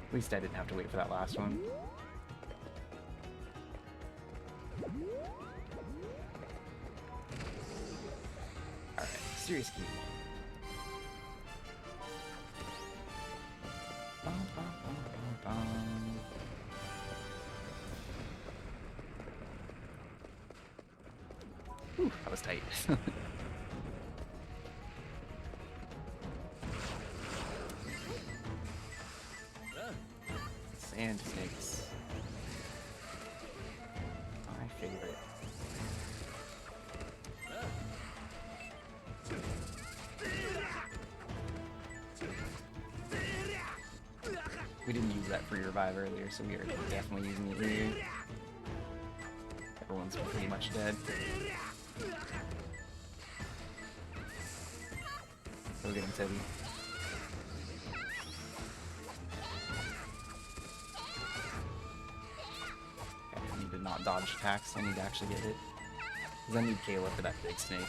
At least I didn't have to wait for that last one. Alright, serious key. Bum, bum, bum, bum, bum. Whew, that was tight. Sand snakes. free revive earlier, so we are definitely using it here. Everyone's pretty much dead. Go get him, Teddy. Okay, I need to not dodge attacks. I need to actually get hit. Because I need Kayla for that big snake.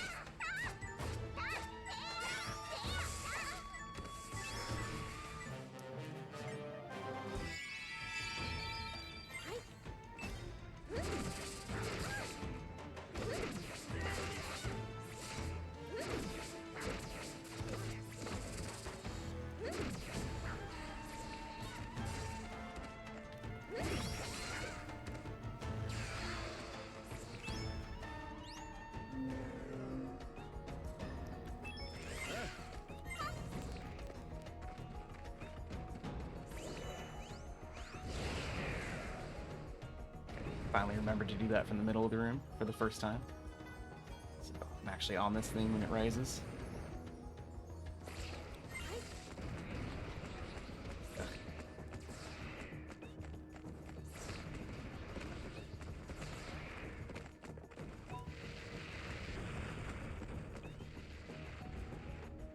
Finally remembered to do that from the middle of the room for the first time. So I'm actually on this thing when it rises.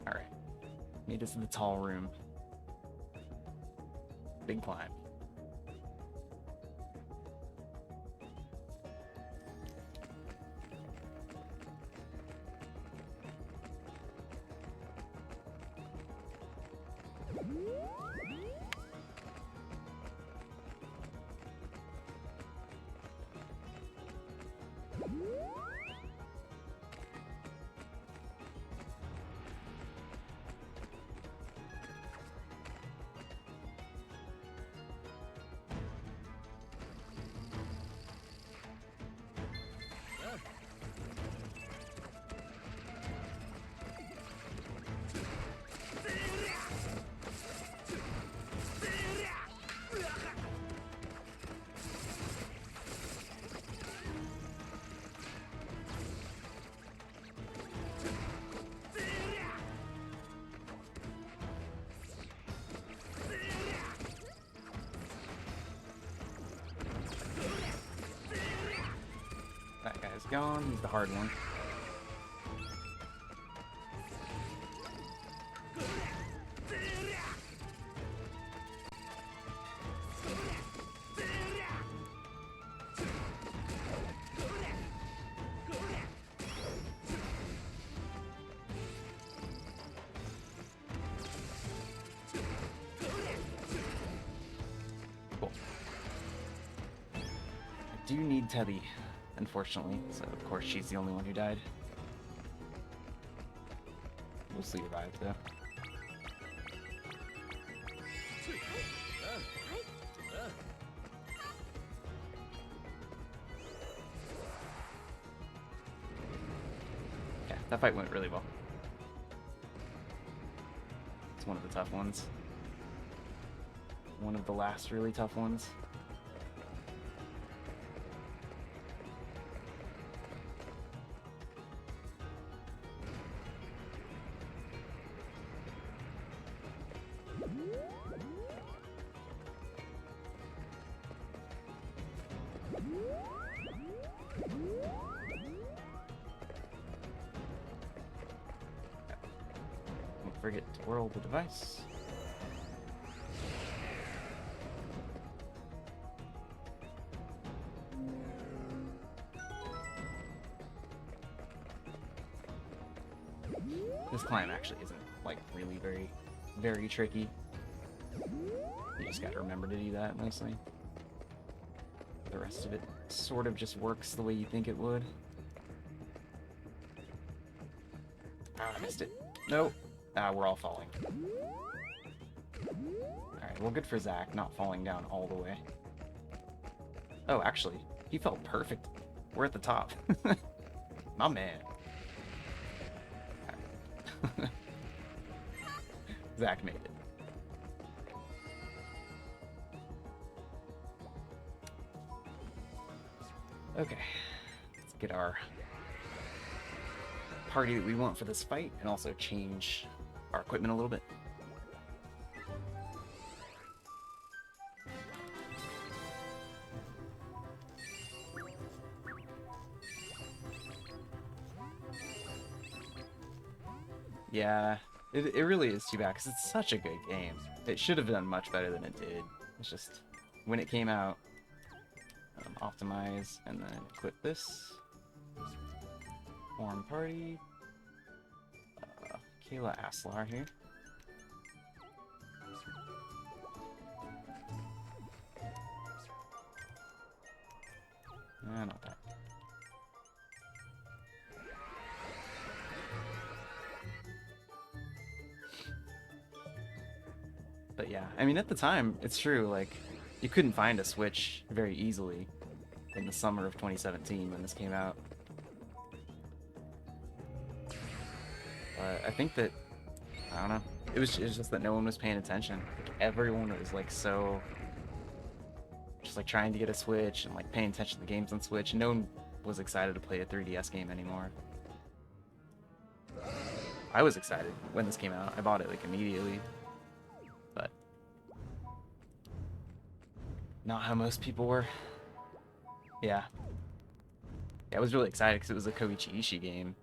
Alright. Made it to the tall room. Big climb. That guy's gone. He's the hard one. Cool. I do need Teddy, unfortunately, so of course she's the only one who died. Mostly revived though. Yeah, that fight went really well. It's one of the tough ones. One of the last really tough ones. Don't forget to whirl the device. This climb actually isn't, like, really very tricky. You just gotta remember to do that, mostly. The rest of it sort of just works the way you think it would. Ah, I missed it. Nope. Ah, we're all falling. Alright, well, good for Zach, not falling down all the way. Oh, actually, he fell perfect. We're at the top. My man. Right. Zach made it. Okay, let's get our party that we want for this fight and also change our equipment a little bit. Yeah, it really is too bad because it's such a good game. It should have done much better than it did. It's just when it came out, optimize and then quit this. Form party. Kayla Aslar here. Not that. But yeah, I mean, at the time, it's true, like, you couldn't find a Switch very easily in the summer of 2017 when this came out. I think that, I don't know, it was just that no one was paying attention. Like, everyone was, like, so, just, like, trying to get a Switch and, like, paying attention to the games on Switch, and no one was excited to play a 3DS game anymore. I was excited when this came out. I bought it, like, immediately. But not how most people were. Yeah. I was really excited because it was a Koichi Ishii game.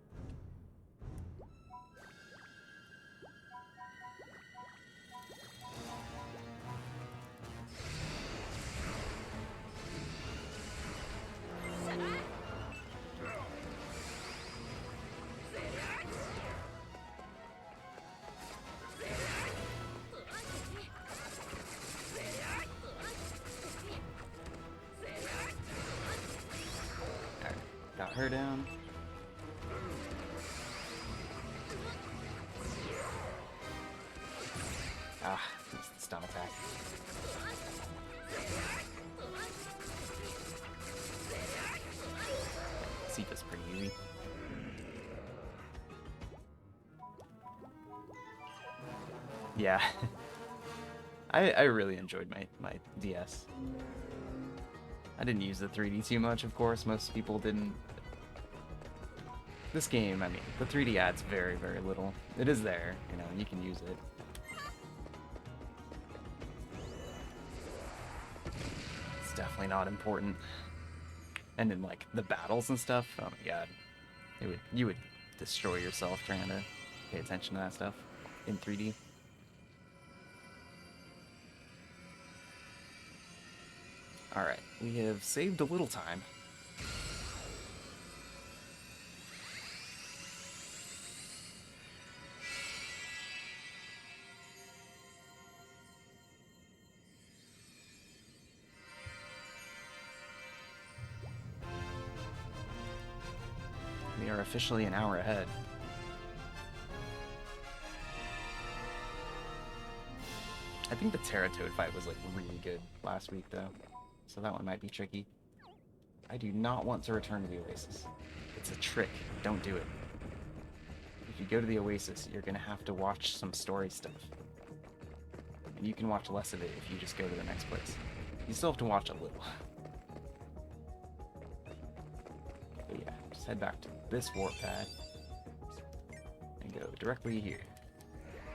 Got her down. Ah, missed the stun attack. Sifa's pretty easy. Yeah. I really enjoyed my DS. I didn't use the 3D too much, of course. Most people didn't. This game, I mean, the 3D adds very, very little. It is there, you know, and you can use it. It's definitely not important. And in, like, the battles and stuff, oh my god. You would destroy yourself trying to pay attention to that stuff in 3D. Alright, we have saved a little time. We are officially an hour ahead. I think the Terratoad fight was, like, really good last week, though. So that one might be tricky. I do not want to return to the Oasis. It's a trick. Don't do it. If you go to the Oasis, you're going to have to watch some story stuff. And you can watch less of it if you just go to the next place. You still have to watch a little. But yeah, just head back to this warp pad and go directly here,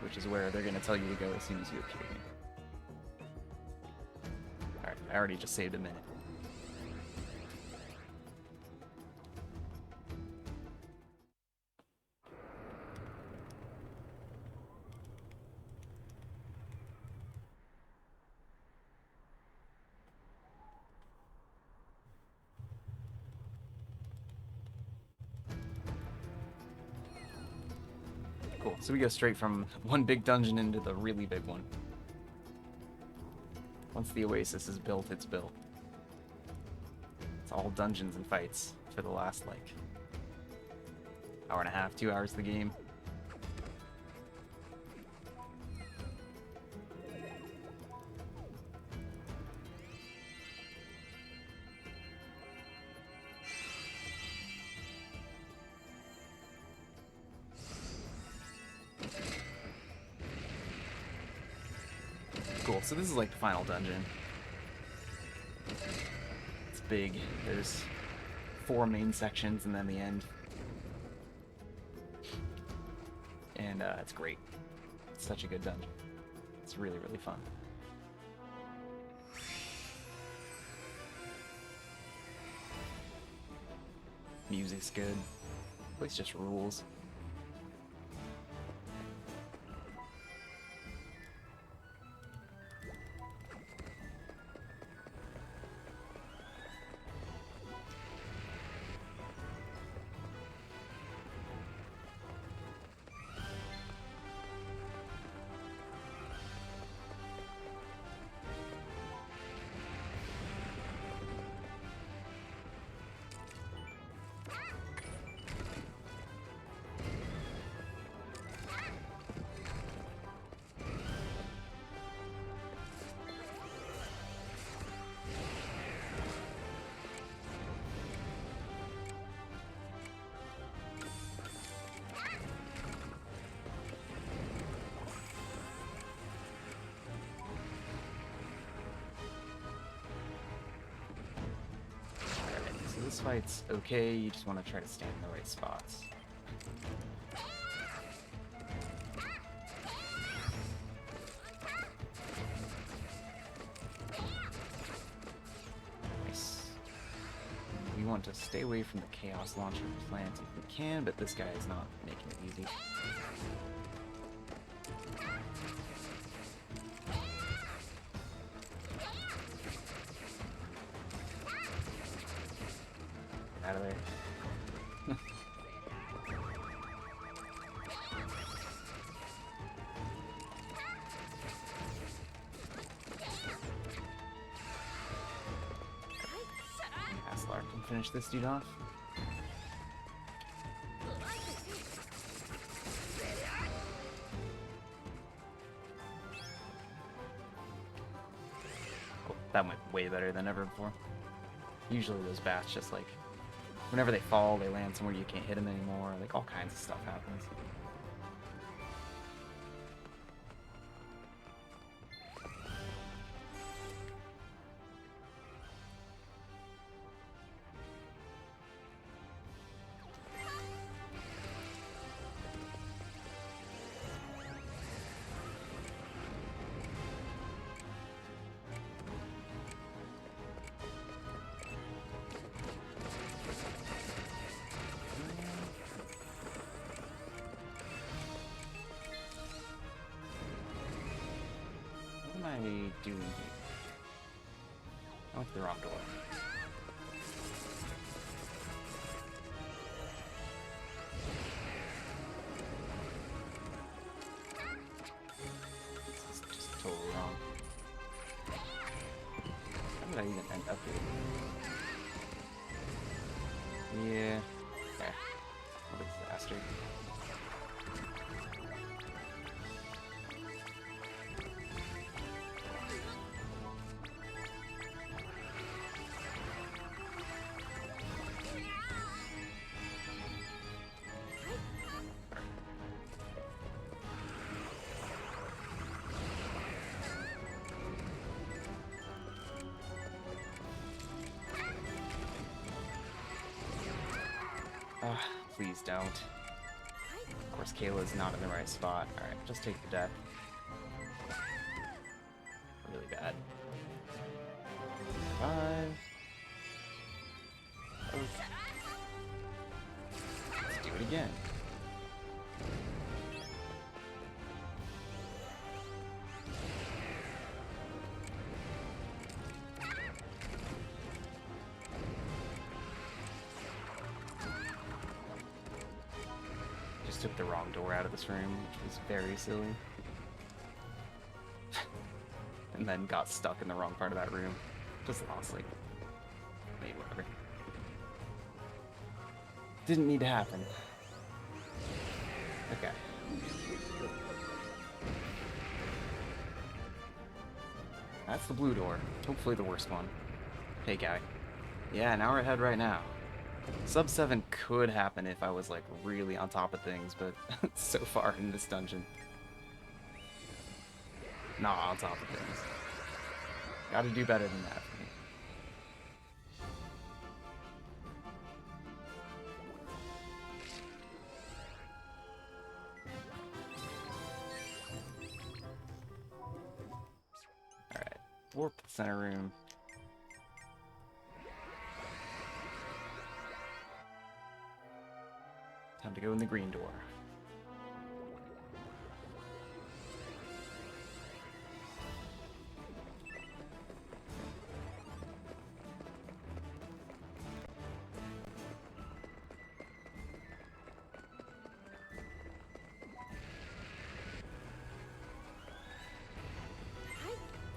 which is where they're going to tell you to go as soon as you appear here. Alright, I already just saved a minute. Cool, so we go straight from one big dungeon into the really big one. Once the Oasis is built, it's built. It's all dungeons and fights for the last, like, hour and a half, 2 hours of the game. Cool, so this is like the final dungeon. It's big. There's 4 main sections and then the end. And it's great. It's such a good dungeon. It's really, really fun. Music's good. The place just rules. this fight's okay, you just want to try to stand in the right spots. Nice. We want to stay away from the Chaos Launcher plant if we can, but this guy is not making it easy. Out of there. Aslar can finish this dude off. Cool. That went way better than ever before. Usually those bats just like, whenever they fall, they land somewhere you can't hit them anymore. Like, all kinds of stuff happens. What am I doing here? I went to the wrong door. This is just totally wrong. How did I even end up here? Yeah. Okay. What a disaster. Please don't. Of course, Kayla's not in the right spot. Alright, just take the death. Really bad. 5. Okay. Let's do it again. Took the wrong door out of this room, which was very silly. And then got stuck in the wrong part of that room. Just lost, like, maybe whatever. Didn't need to happen. Okay. That's the blue door. Hopefully the worst one. Hey, guy. Yeah, now we're ahead right now. Sub 7 could happen if I was, like, really on top of things, but so far in this dungeon, not on top of things. Gotta do better than that for me. Alright, warp the center room. Time to go in the green door.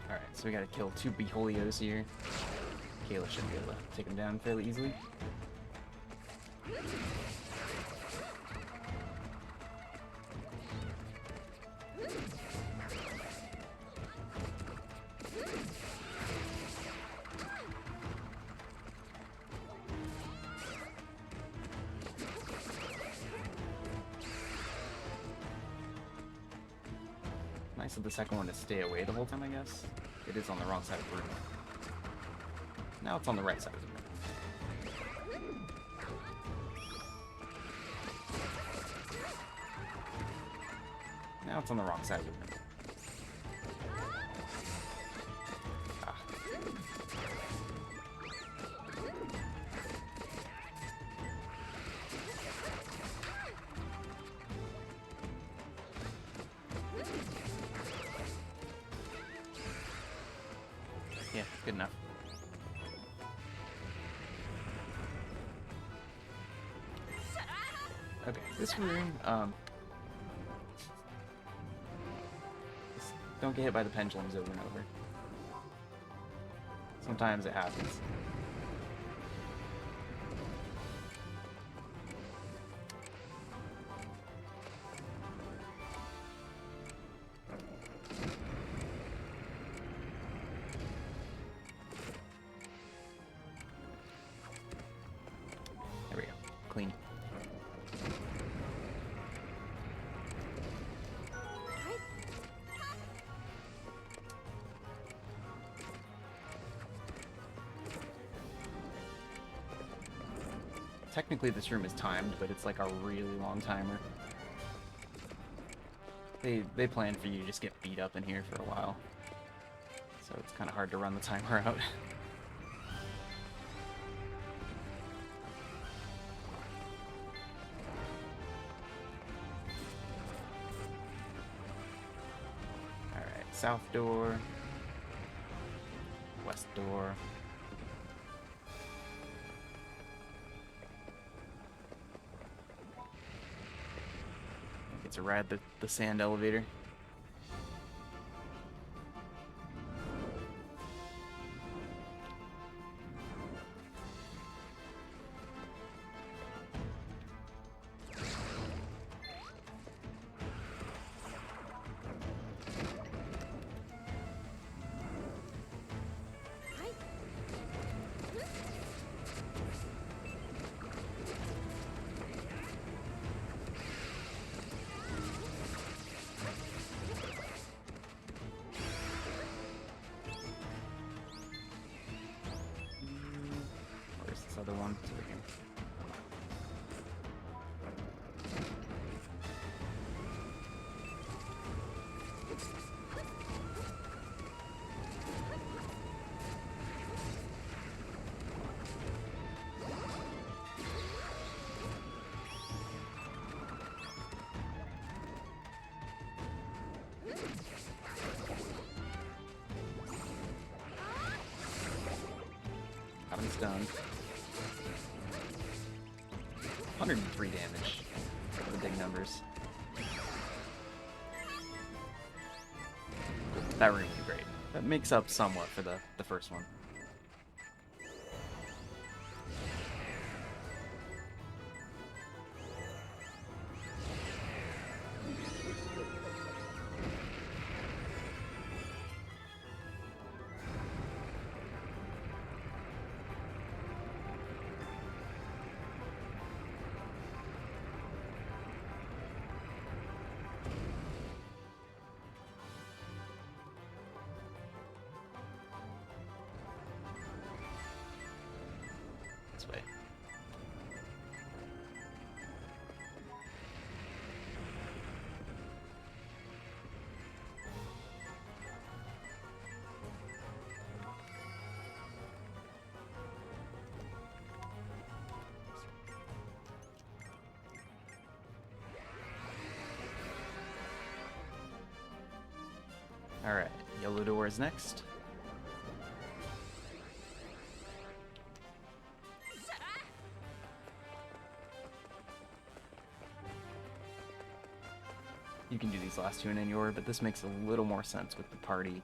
Alright, so we gotta kill 2 Beholios here. Kayla should be able to take them down fairly easily. Nice of the second one to stay away the whole time, I guess. It is on the wrong side of the room. Now it's on the right side of the room. Now it's on the wrong side of the room. Ah. Yeah, good enough. Okay, this room, just don't get hit by the pendulums over and over. Sometimes it happens. There we go. Clean. Technically this room is timed, but it's like a really long timer. They plan for you to just get beat up in here for a while. So it's kind of hard to run the timer out. Alright, south door. West door. Get to ride the sand elevator. Other one. It's over here. Got him stunned. 103 damage for the big numbers. That room was great. That makes up somewhat for the first one. This way. Alright, yellow door is next. You can do these last two in any order, but this makes a little more sense with the party.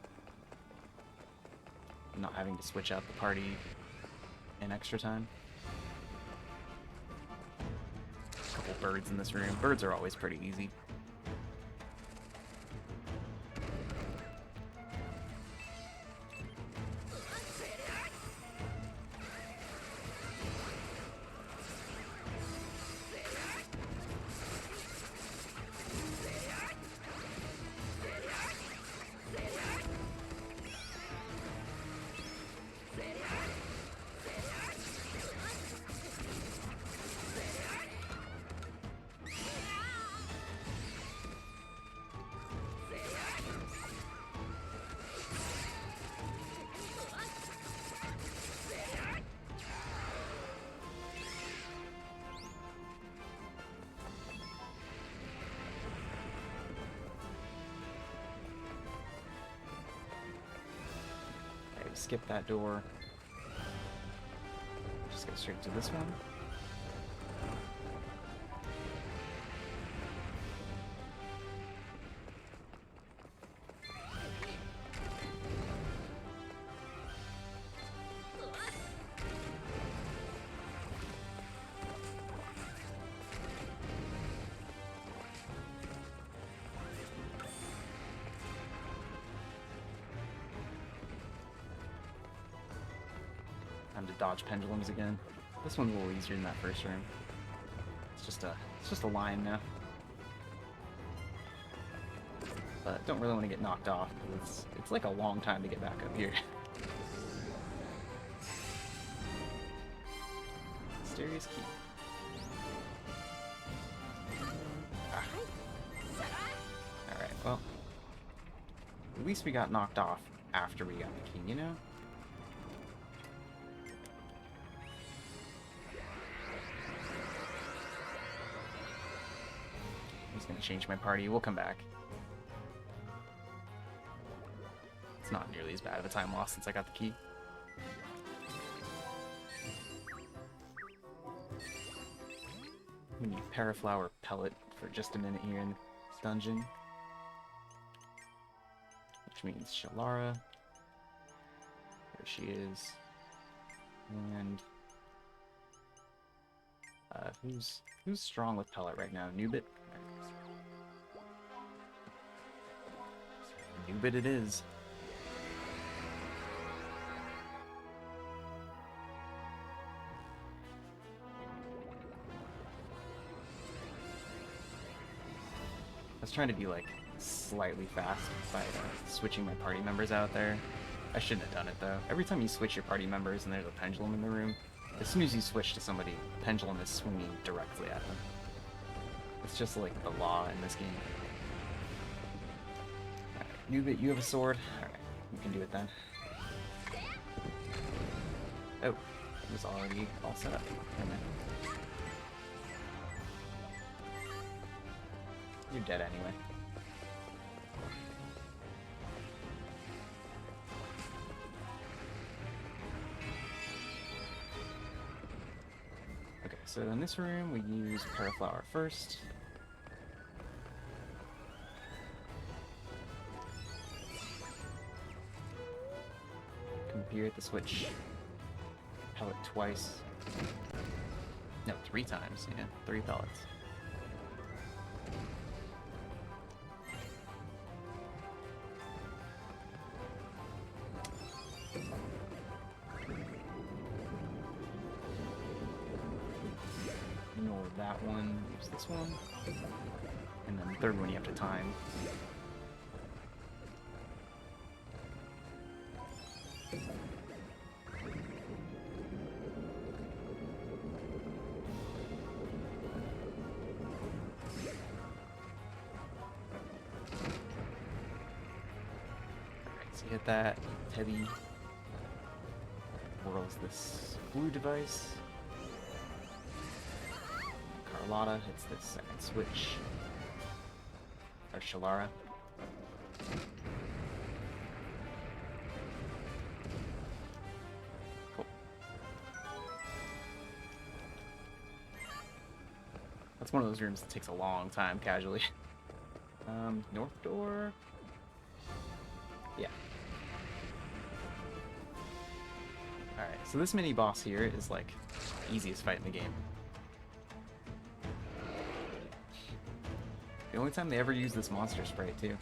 Not having to switch out the party in extra time. A couple birds in this room. Birds are always pretty easy. skip that door. Just go straight to this one. Time to dodge pendulums again. This one's a little easier than that first room. It's just a line now. But don't really want to get knocked off because it's like a long time to get back up here. Mysterious key. Ah. Alright, well. At least we got knocked off after we got the key, you know? I'm just gonna change my party. We'll come back. It's not nearly as bad of a time loss since I got the key. We need Paraflower Pellet for just a minute here in the dungeon. Which means Shalara. There she is. And who's strong with Pellet right now? Nubit? Nubit it is. I was trying to be like slightly fast by switching my party members out there. I shouldn't have done it though. Every time you switch your party members and there's a pendulum in the room, as soon as you switch to somebody, the pendulum is swinging directly at them. It's just like the law in this game. Alright, Nubit, you have a sword. Alright, you can do it then. Oh, it was already all set up. Never mind. You're dead anyway. Okay, so in this room we use Paraflower first. Come up here at the switch. Pellet twice. No, 3 times. Yeah, 3 pellets. Ignore that one, use this one. And then the third one you have to time. So you hit that, Teddy whirls this blue device. Carlotta hits this second switch. Or Shalara. Cool. That's one of those rooms that takes a long time casually. North door. Yeah. Alright, so this mini boss here is like the easiest fight in the game. The only time they ever use this monster spray too.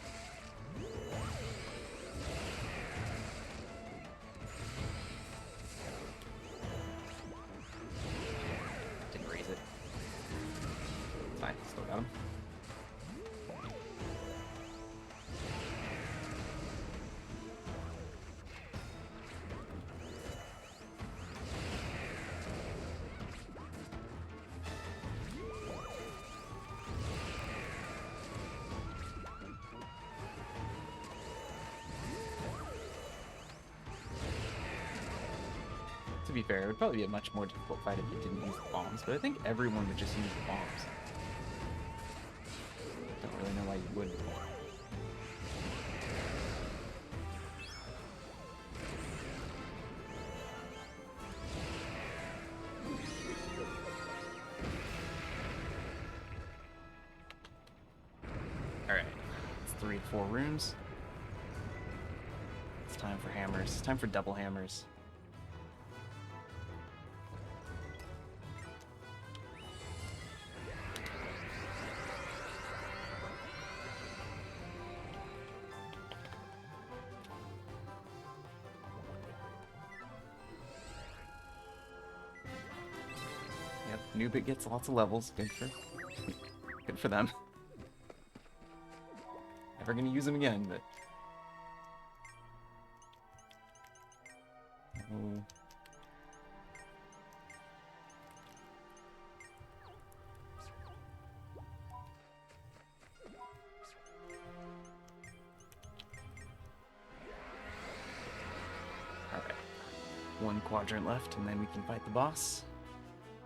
Didn't raise it. It's fine, still got him. To be fair, it would probably be a much more difficult fight if you didn't use the bombs, but I think everyone would just use the bombs. Don't really know why you wouldn't. 4 rooms. It's time for hammers. It's time for double hammers. Yep, Nubit gets lots of levels. Good for them. Never gonna use them again, but... Oh. Alright. 1 quadrant left, and then we can fight the boss.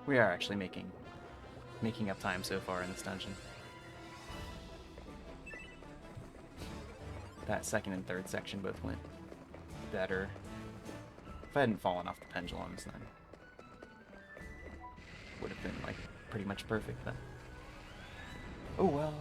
We are actually making up time so far in this dungeon. That second and third section both went better. If I hadn't fallen off the pendulums, then would have been like pretty much perfect then. Oh well.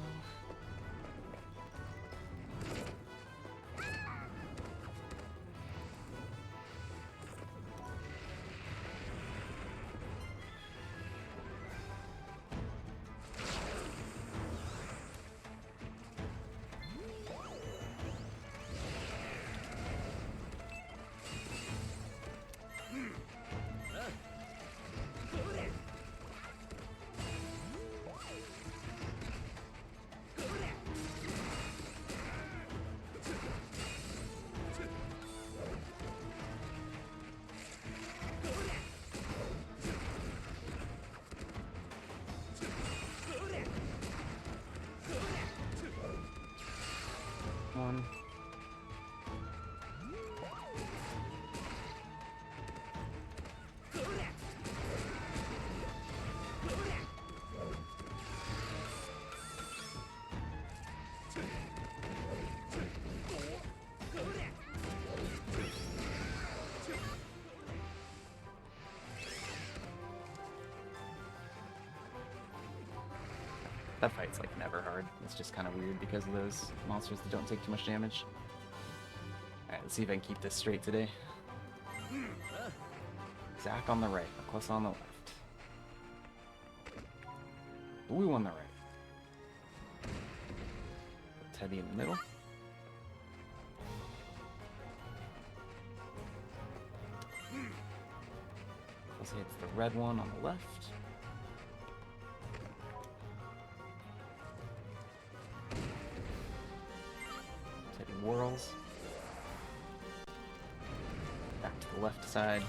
One. That fight's like never hard. It's just kind of weird because of those monsters that don't take too much damage. Alright, let's see if I can keep this straight today. Zack on the right, Nicholas on the left. Blue on the right. Teddy in the middle. Let's say it's the red one on the left. Whirls. Back to the left side.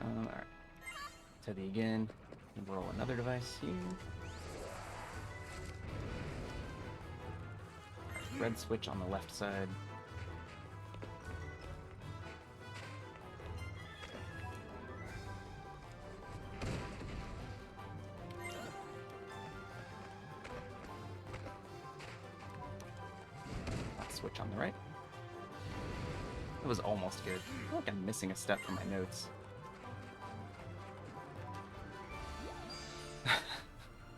Alright. Teddy again. And roll another device here. Red switch on the left side. Switch on the right. That was almost good. I feel like I'm missing a step from my notes.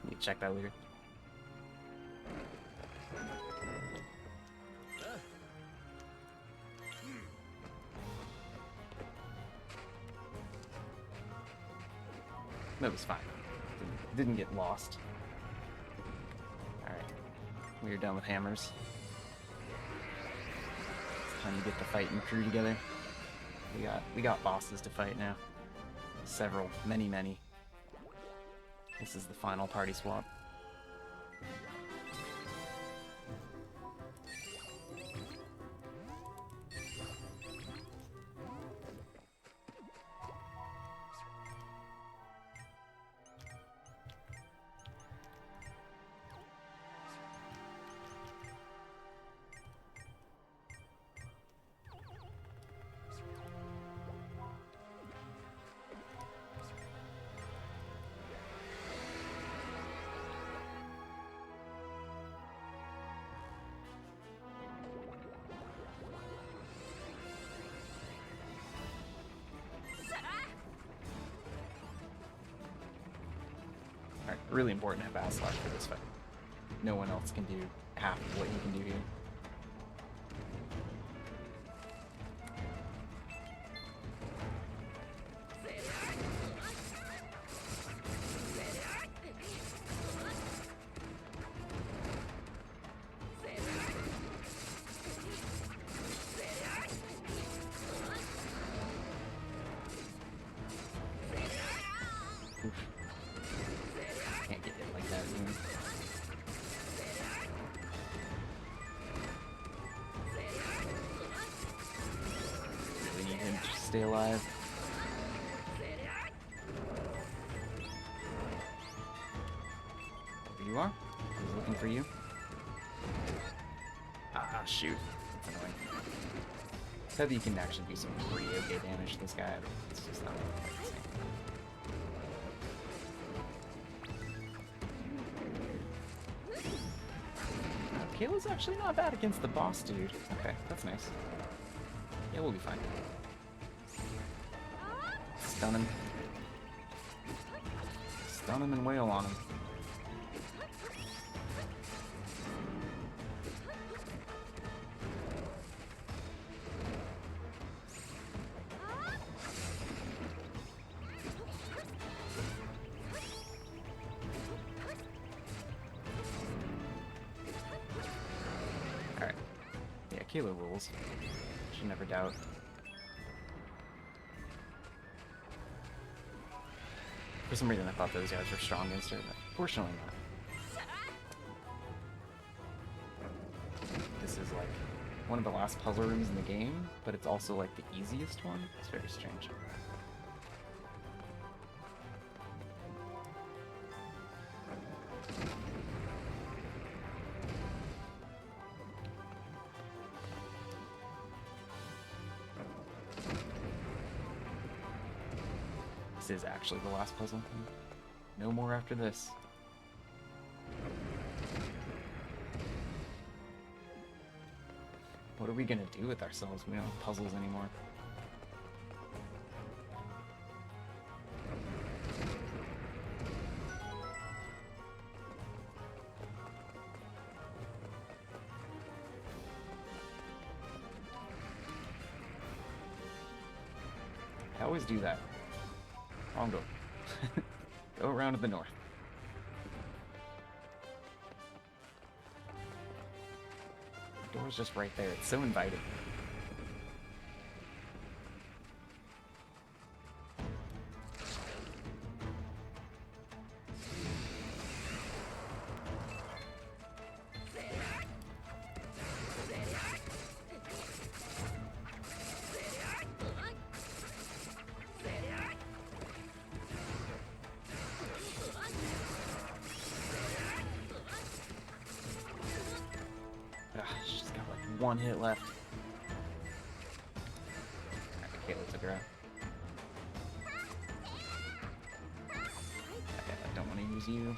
Need to check that later. That was fine. Didn't get lost. Alright. We are done with hammers. It's time to get the fighting crew together. We got bosses to fight now. Several, many. This is the final party swap. Really important to have Aslock for this fight. No one else can do half of what you can do here. Can't get hit like that, man. Really need him to stay alive. There you are. I was looking for you. Ah, shoot. That's annoying. Said that you can actually do some pretty okay damage to this guy, but it's just not quite the same. Kayla's actually not bad against the boss dude. Okay, that's nice. Yeah, we'll be fine. Stun him. Stun him and wail on him. Alright. Yeah, Kayla rules. Should never doubt. For some reason I thought those guys were strong against her, but fortunately not. This is like one of the last puzzle rooms in the game, but it's also like the easiest one. It's very strange. This is actually the last puzzle. No more after this. What are we gonna do with ourselves? We don't have puzzles anymore. I always do that. Wrong door. Go around to the north. The door's just right there. It's so inviting. She's got like one hit left. Alright, Kayla took her out. Okay, I don't want to use you.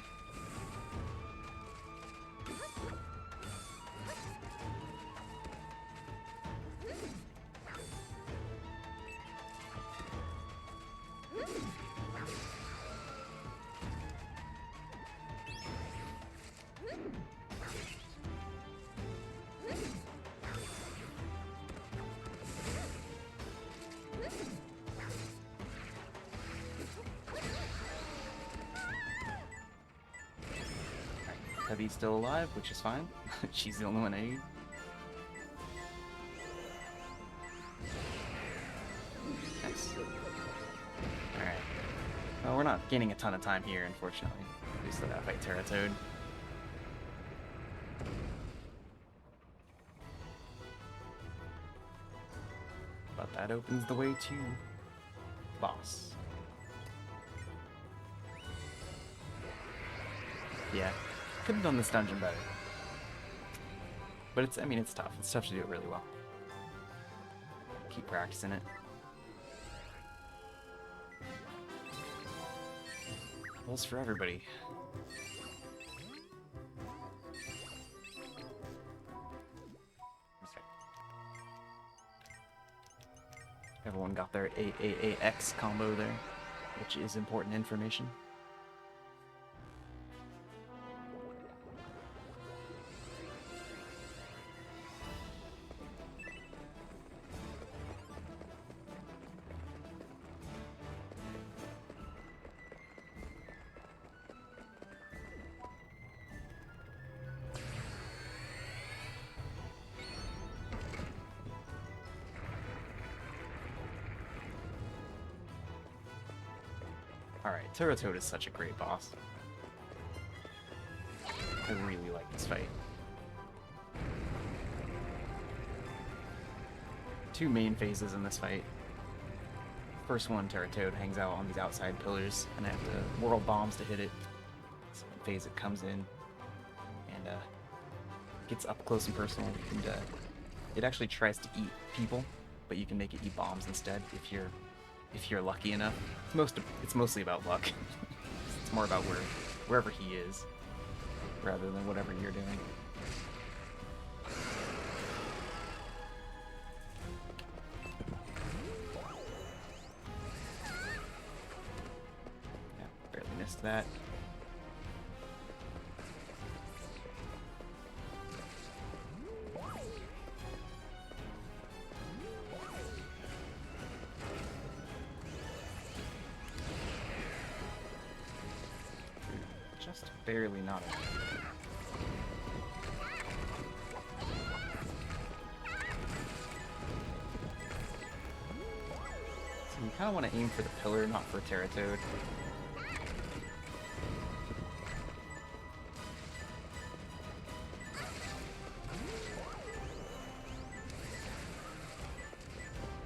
Heavy's still alive, which is fine. She's the only one I need. Nice. Alright. Well, we're not gaining a ton of time here, unfortunately. We still gotta fight Terratoad. But that opens the way to the boss. Yeah. Could have done this dungeon better. But it's, I mean, it's tough. It's tough to do it really well. Keep practicing it. Pulse for everybody. Okay. Everyone got their AAAX combo there, which is important information. Alright, Toad is such a great boss. I really like this fight. Two main phases in this fight. First one, Toad hangs out on these outside pillars, and I have to world bombs to hit it. Second phase, it comes in and gets up close and personal, and it actually tries to eat people, but you can make it eat bombs instead if you're lucky enough. It's mostly about luck. It's more about wherever he is, rather than whatever you're doing. Yeah, barely missed that. Just barely not enough. So you kind of want to aim for the pillar, not for Toad. There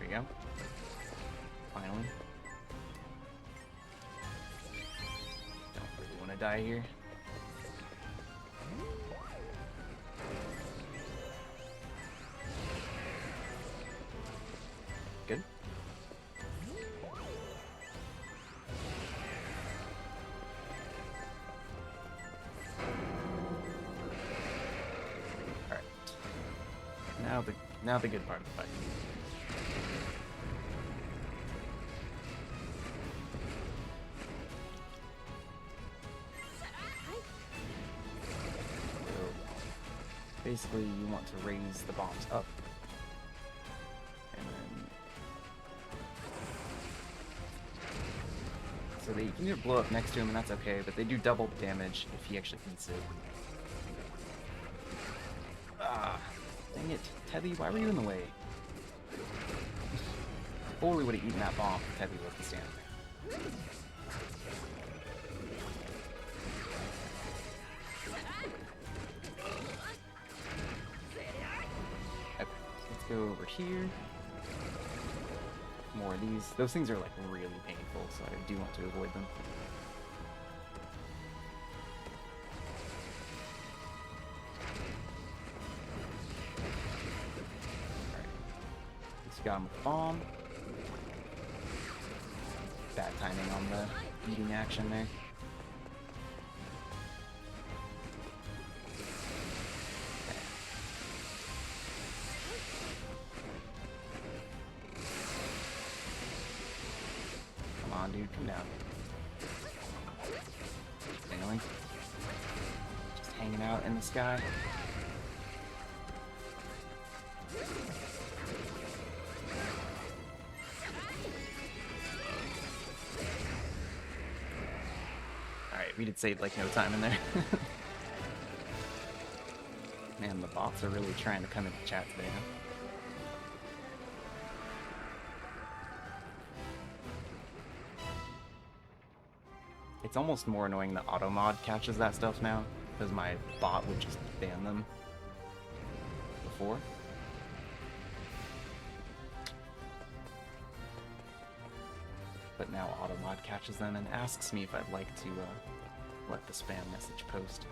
we go. Finally. Don't really want to die here. Good. Alright. Now the good part of the fight. Basically, you want to raise the bombs up, and then so that you can either blow up next to him, and that's okay, but they do double damage if he actually eats it. Ah, dang it, Tebby, why were you in the way? Totally would have eaten that bomb if Tebby wasn't standing there. Go over here. More of these. Those things are like really painful, so I do want to avoid them. Alright. Just got him with the bomb. Bad timing on the eating action there. Come on, dude, come down. Failing. Just hanging out in the sky. Alright, we did save like no time in there. Man, the bots are really trying to come into chat today, huh? It's almost more annoying that auto mod catches that stuff now, because my bot would just ban them before. But now auto mod catches them and asks me if I'd like to let the spam message post.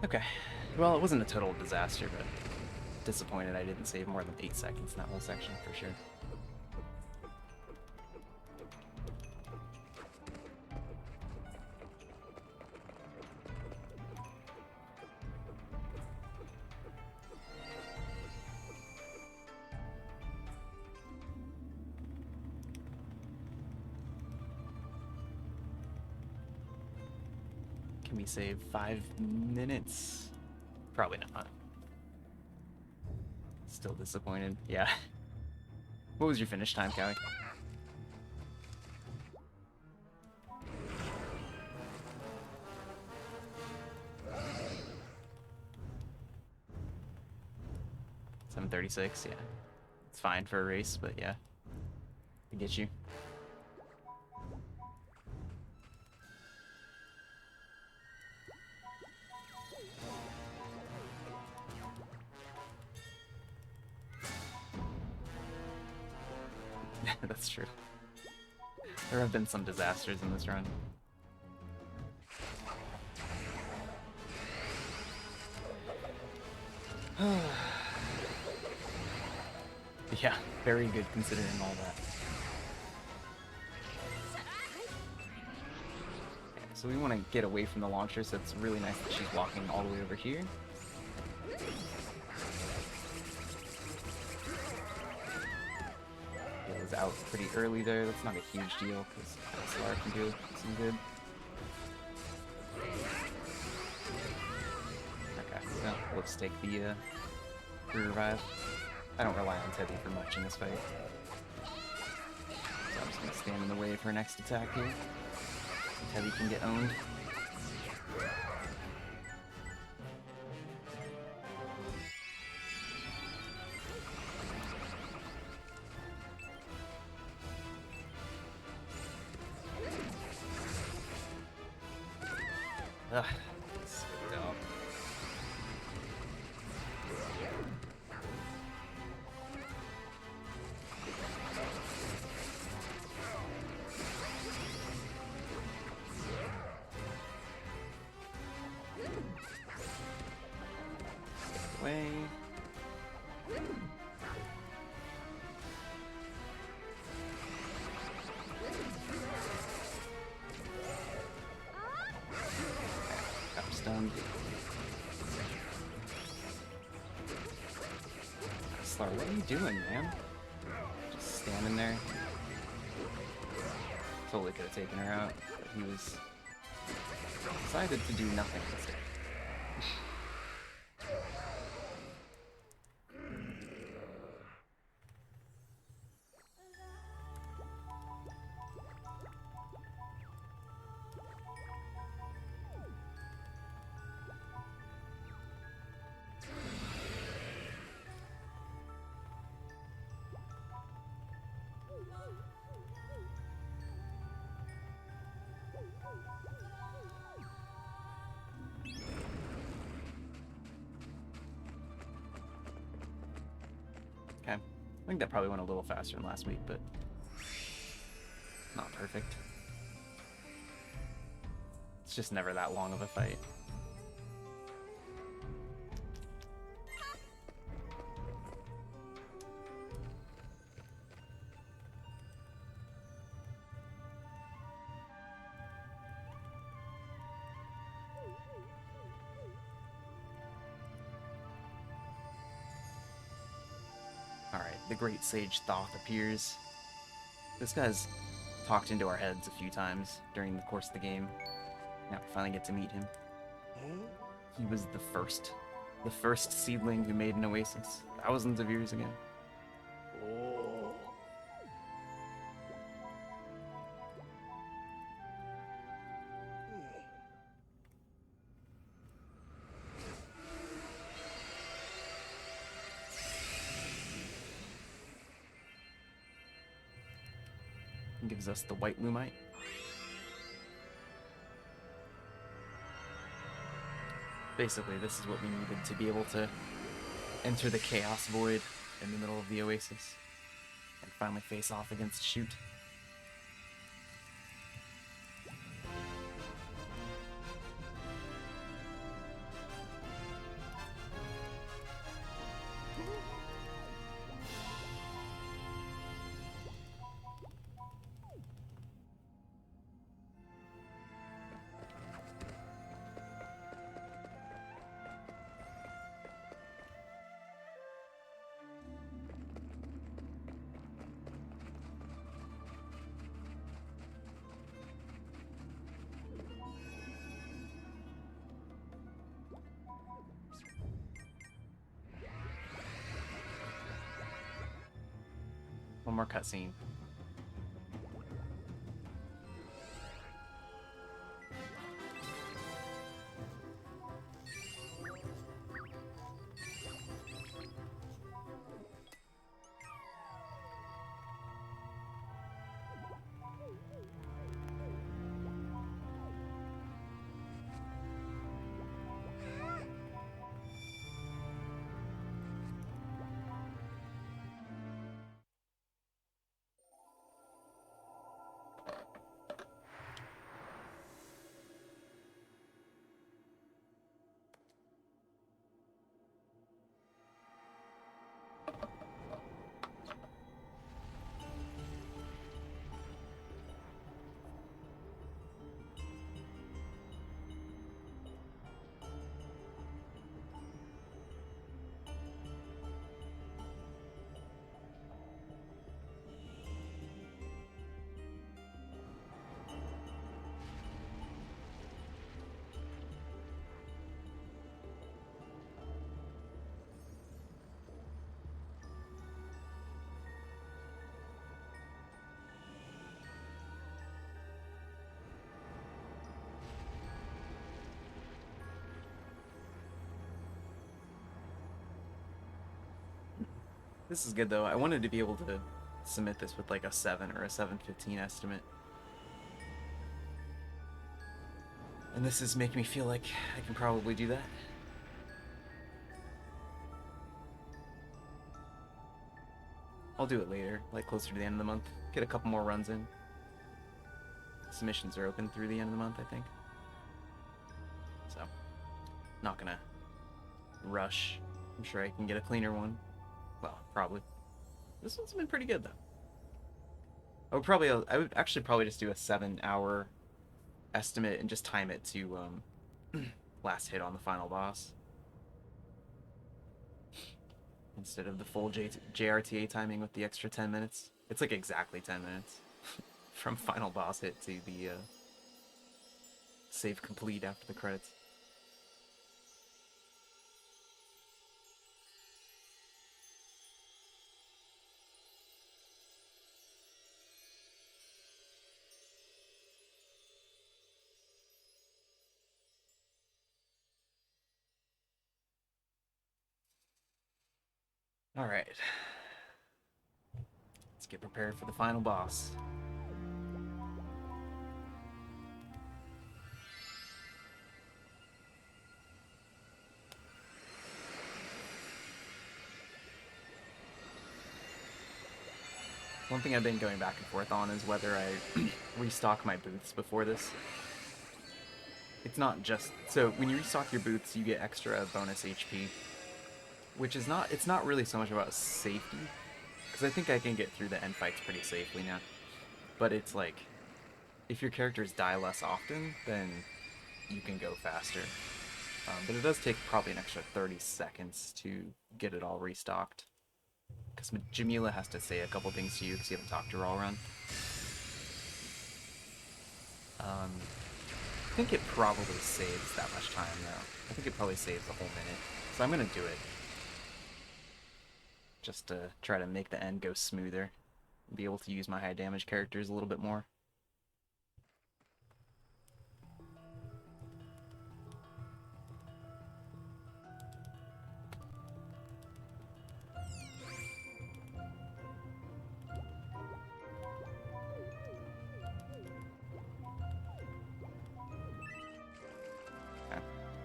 Okay, well, it wasn't a total disaster, but disappointed I didn't save more than 8 seconds in that whole section, for sure. Can we save 5 minutes? Probably not. Still disappointed. Yeah. What was your finish time, Callie? 7:36, yeah. It's fine for a race, but yeah. I get you. That's true. There have been some disasters in this run. Yeah, very good considering all that. Okay, so we want to get away from the launcher, so it's really nice that she's walking all the way over here. It was out pretty early there. That's not a huge deal because SLR can do some good. Okay, well, let's take the revive. I don't rely on Teddy for much in this fight. So I'm just gonna stand in the way for her next attack here. Teddy can get owned. Ugh, so dumb. Way. Got him stunned. Slar, what are you doing, man? Just standing there. Totally could have taken her out, but he was decided to do nothing instead. Okay. I think that probably went a little faster than last week, but not perfect. It's just never that long of a fight. Alright, the Great Sage Thoth appears. This guy's talked into our heads a few times during the course of the game. Now we finally get to meet him. He was the first seedling who made an Oasis, thousands of years ago. He gives us the white lumite. Basically, this is what we needed to be able to enter the Chaos Void in the middle of the Oasis and finally face off against Shoot. One more cutscene. This is good though. I wanted to be able to submit this with like a 7 or a 7:15 estimate. And this is making me feel like I can probably do that. I'll do it later, like closer to the end of the month. Get a couple more runs in. Submissions are open through the end of the month, I think. So, not gonna rush. I'm sure I can get a cleaner one. Well, probably. This one's been pretty good though. I would actually probably just do a 7-hour estimate and just time it to last hit on the final boss instead of the full JRTA timing with the extra 10 minutes. It's like exactly 10 minutes from final boss hit to the save complete after the credits. Alright. Let's get prepared for the final boss. One thing I've been going back and forth on is whether I restock my booths before this. It's not just... So, when you restock your booths, you get extra bonus HP. Which is not... It's not really so much about safety. Because I think I can get through the end fights pretty safely now. But it's like... If your characters die less often, then you can go faster. But it does take probably an extra 30 seconds to get it all restocked. Because Jamila has to say a couple things to you because you haven't talked to her all run. I think it probably saves that much time, though. I think it probably saves a whole minute. So I'm going to do it. Just to try to make the end go smoother. Be able to use my high damage characters a little bit more.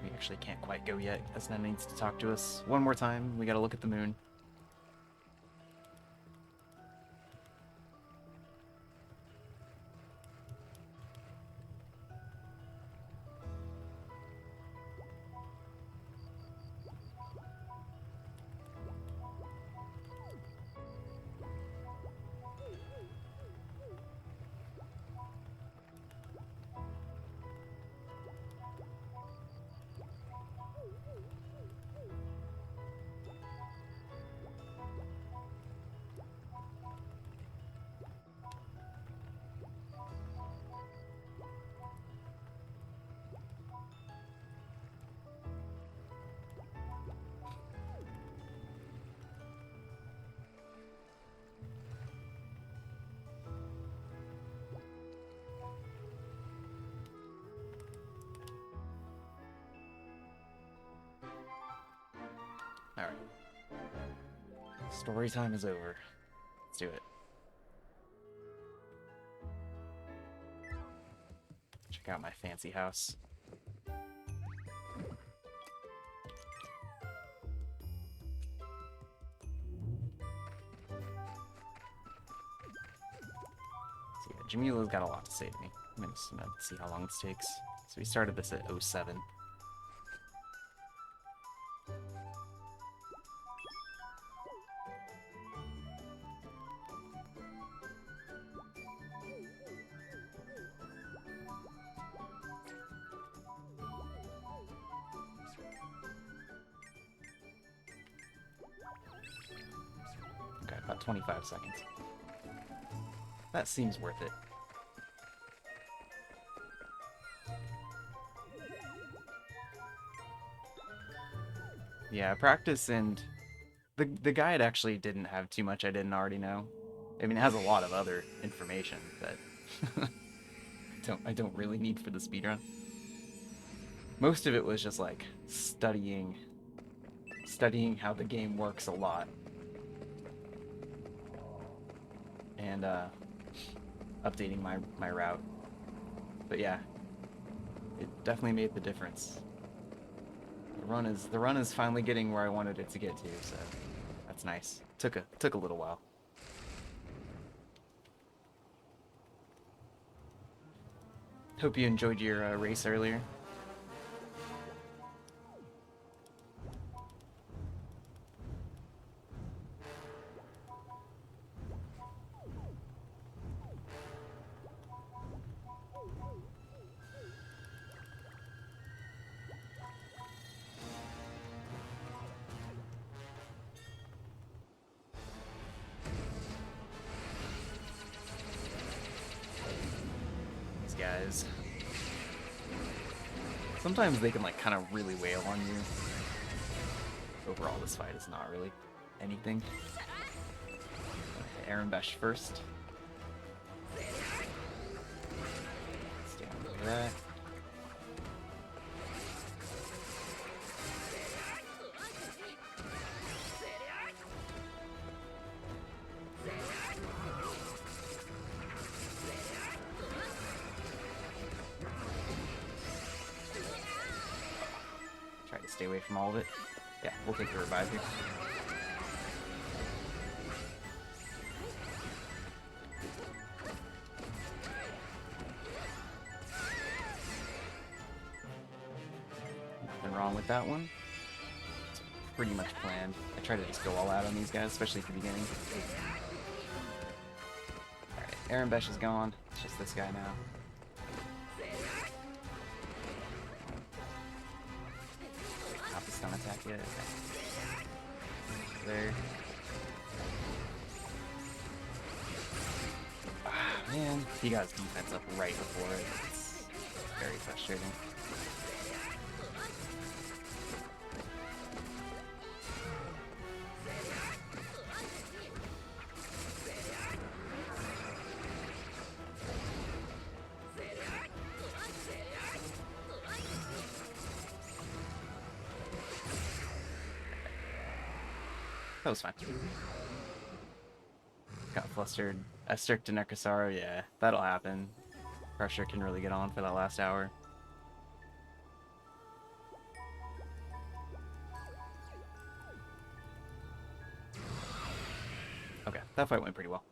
We actually can't quite go yet. Esna needs to talk to us one more time. We gotta look at the moon. Alright. Story time is over. Let's do it. Check out my fancy house. So yeah, Jamila's got a lot to say to me. I'm gonna see how long this takes. So we started this at 07. Okay, about 25 seconds. That seems worth it. Yeah, practice and the guide actually didn't have too much I didn't already know. I mean, it has a lot of other information that I don't really need for the speedrun. Most of it was just like studying how the game works a lot. and updating my route. But yeah, it definitely made the difference. The run is finally getting where I wanted it to get to, so that's nice. Took a little while. Hope you enjoyed your race earlier. These guys. Sometimes they can like kind of really wail on you. Overall, this fight is not really anything. Aaron Besh first. Stand over that. Try to stay away from all of it. Yeah, we'll take the revive here. Nothing wrong with that one. It's pretty much planned. I try to just go all out on these guys, especially at the beginning. Alright, Aaron Besh is gone. It's just this guy now. Not the stun attack yet. Okay. There. Ah, man. He got his defense up right before it. It's very frustrating. That was fine. Got flustered. Estric to Nekasara, yeah, that'll happen. Pressure can really get on for that last hour. Okay, that fight went pretty well.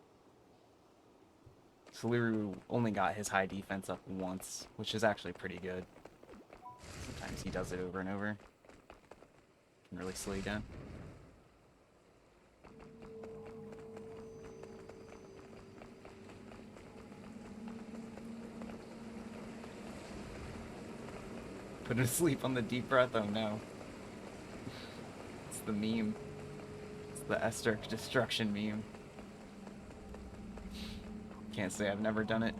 Saliru only got his high defense up once, which is actually pretty good. Sometimes he does it over and over. Can really slow you down. Put him to sleep on the deep breath, oh no. It's the meme. It's the Estric destruction meme. Can't say I've never done it.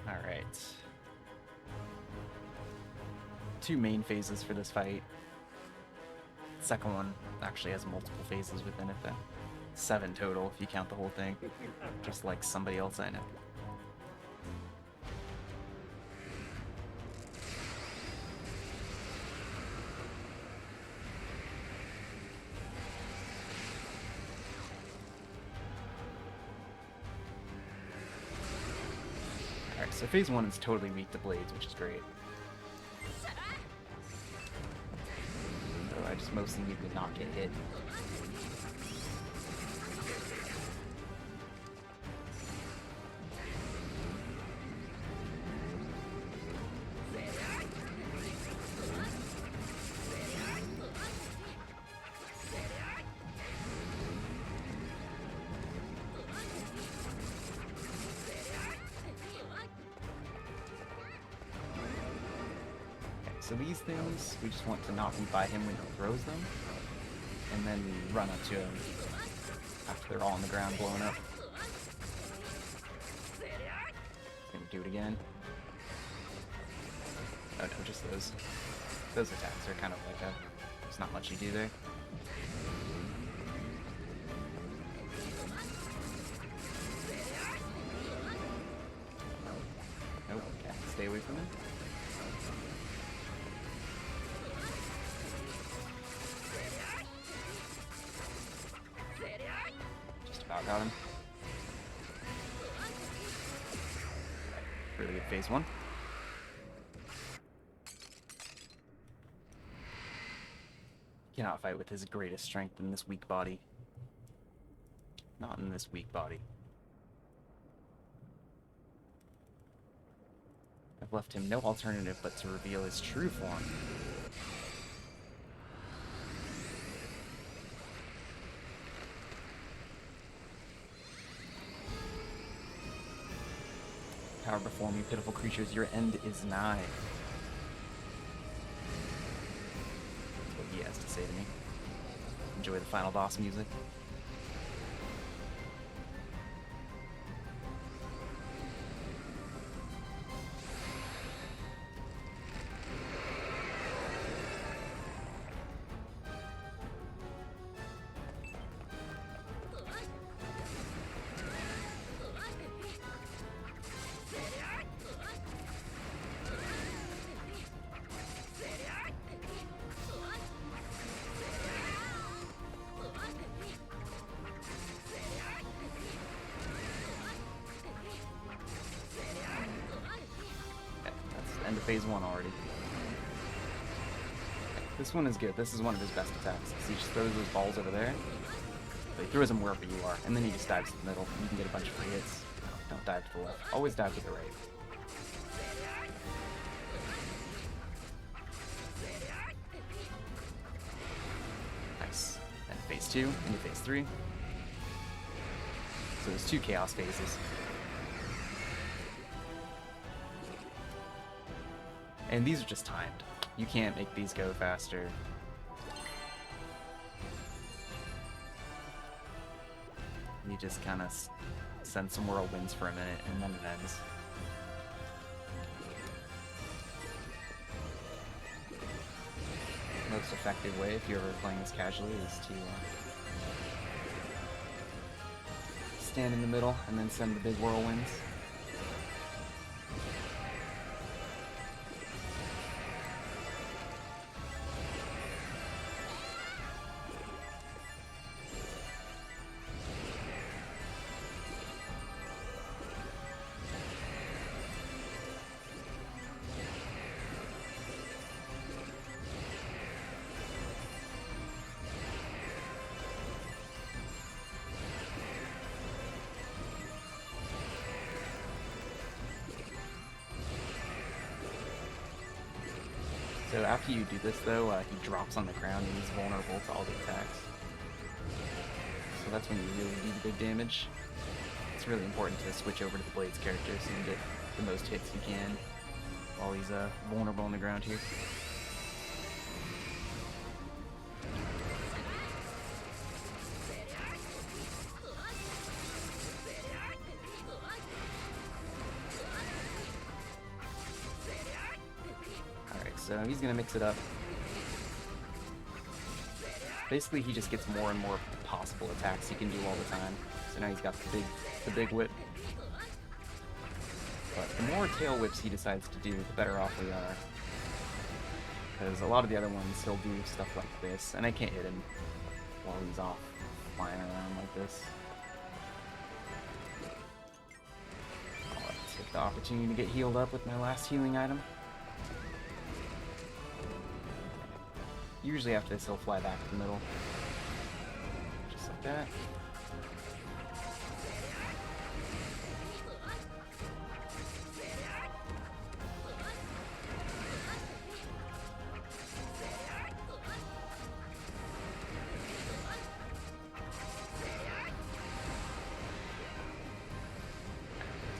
Alright. Two main phases for this fight. Second one actually has multiple phases within it though. 7 total if you count the whole thing. Just like somebody else I know. Alright, so phase 1 is totally weak to blades, which is great. So I just mostly need to not get hit. So these things, we just want to not be by him when he throws them, and then run up to him They're all on the ground blowing up. Gonna do it again. Oh no, just those. Those attacks are kind of like a... There's not much you do there. Nope, okay, stay away from him. Just about got him. Really good phase 1. Cannot fight with his greatest strength in this weak body. Not in this weak body. I've left him no alternative but to reveal his true form. Power before me, pitiful creatures, your end is nigh. That's what he has to say to me. Enjoy the final boss music. End of phase 1 already. This one is good. This is one of his best attacks. He just throws those balls over there. But he throws them wherever you are, and then he just dives to the middle. You can get a bunch of free hits. Don't dive to the left. Always dive to the right. Nice. And phase 2 into phase 3. So there's 2 chaos phases. And these are just timed. You can't make these go faster. You just kind of send some whirlwinds for a minute, and then it ends. Most effective way, if you're ever playing this casually, is to stand in the middle and then send the big whirlwinds. So after you do this though, he drops on the ground and he's vulnerable to all the attacks. So that's when you really do the big damage. It's really important to switch over to the Blades character so you can get the most hits you can while he's vulnerable on the ground here. So he's gonna mix it up. Basically, he just gets more and more possible attacks he can do all the time. So now he's got the big whip. But the more tail whips he decides to do, the better off we are. Because a lot of the other ones, he'll do stuff like this, and I can't hit him while he's off flying around like this. I'll take the opportunity to get healed up with my last healing item. Usually after this, he'll fly back to the middle. Just like that.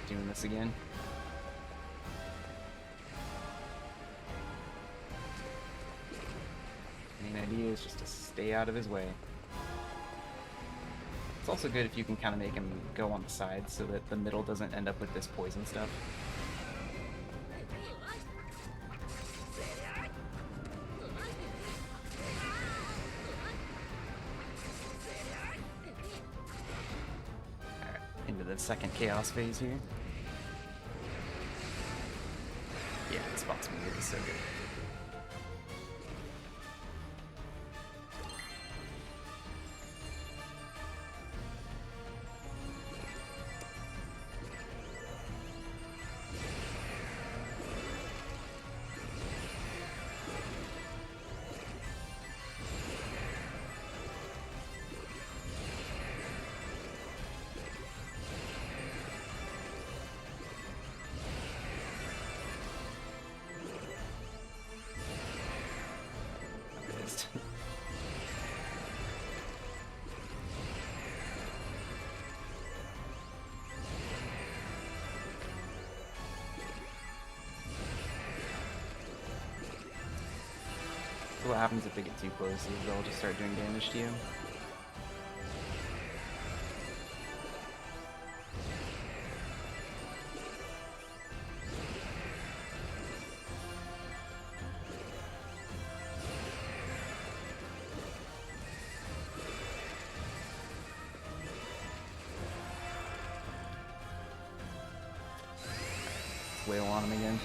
Doing this again. Main idea is just to stay out of his way. That's also good if you can kind of make him go on the sides so that the middle doesn't end up with this poison stuff. Alright, into the second chaos phase here. Yeah, this boss move is so good. So what happens if they get too close is they'll just start doing damage to you. Wail on him again.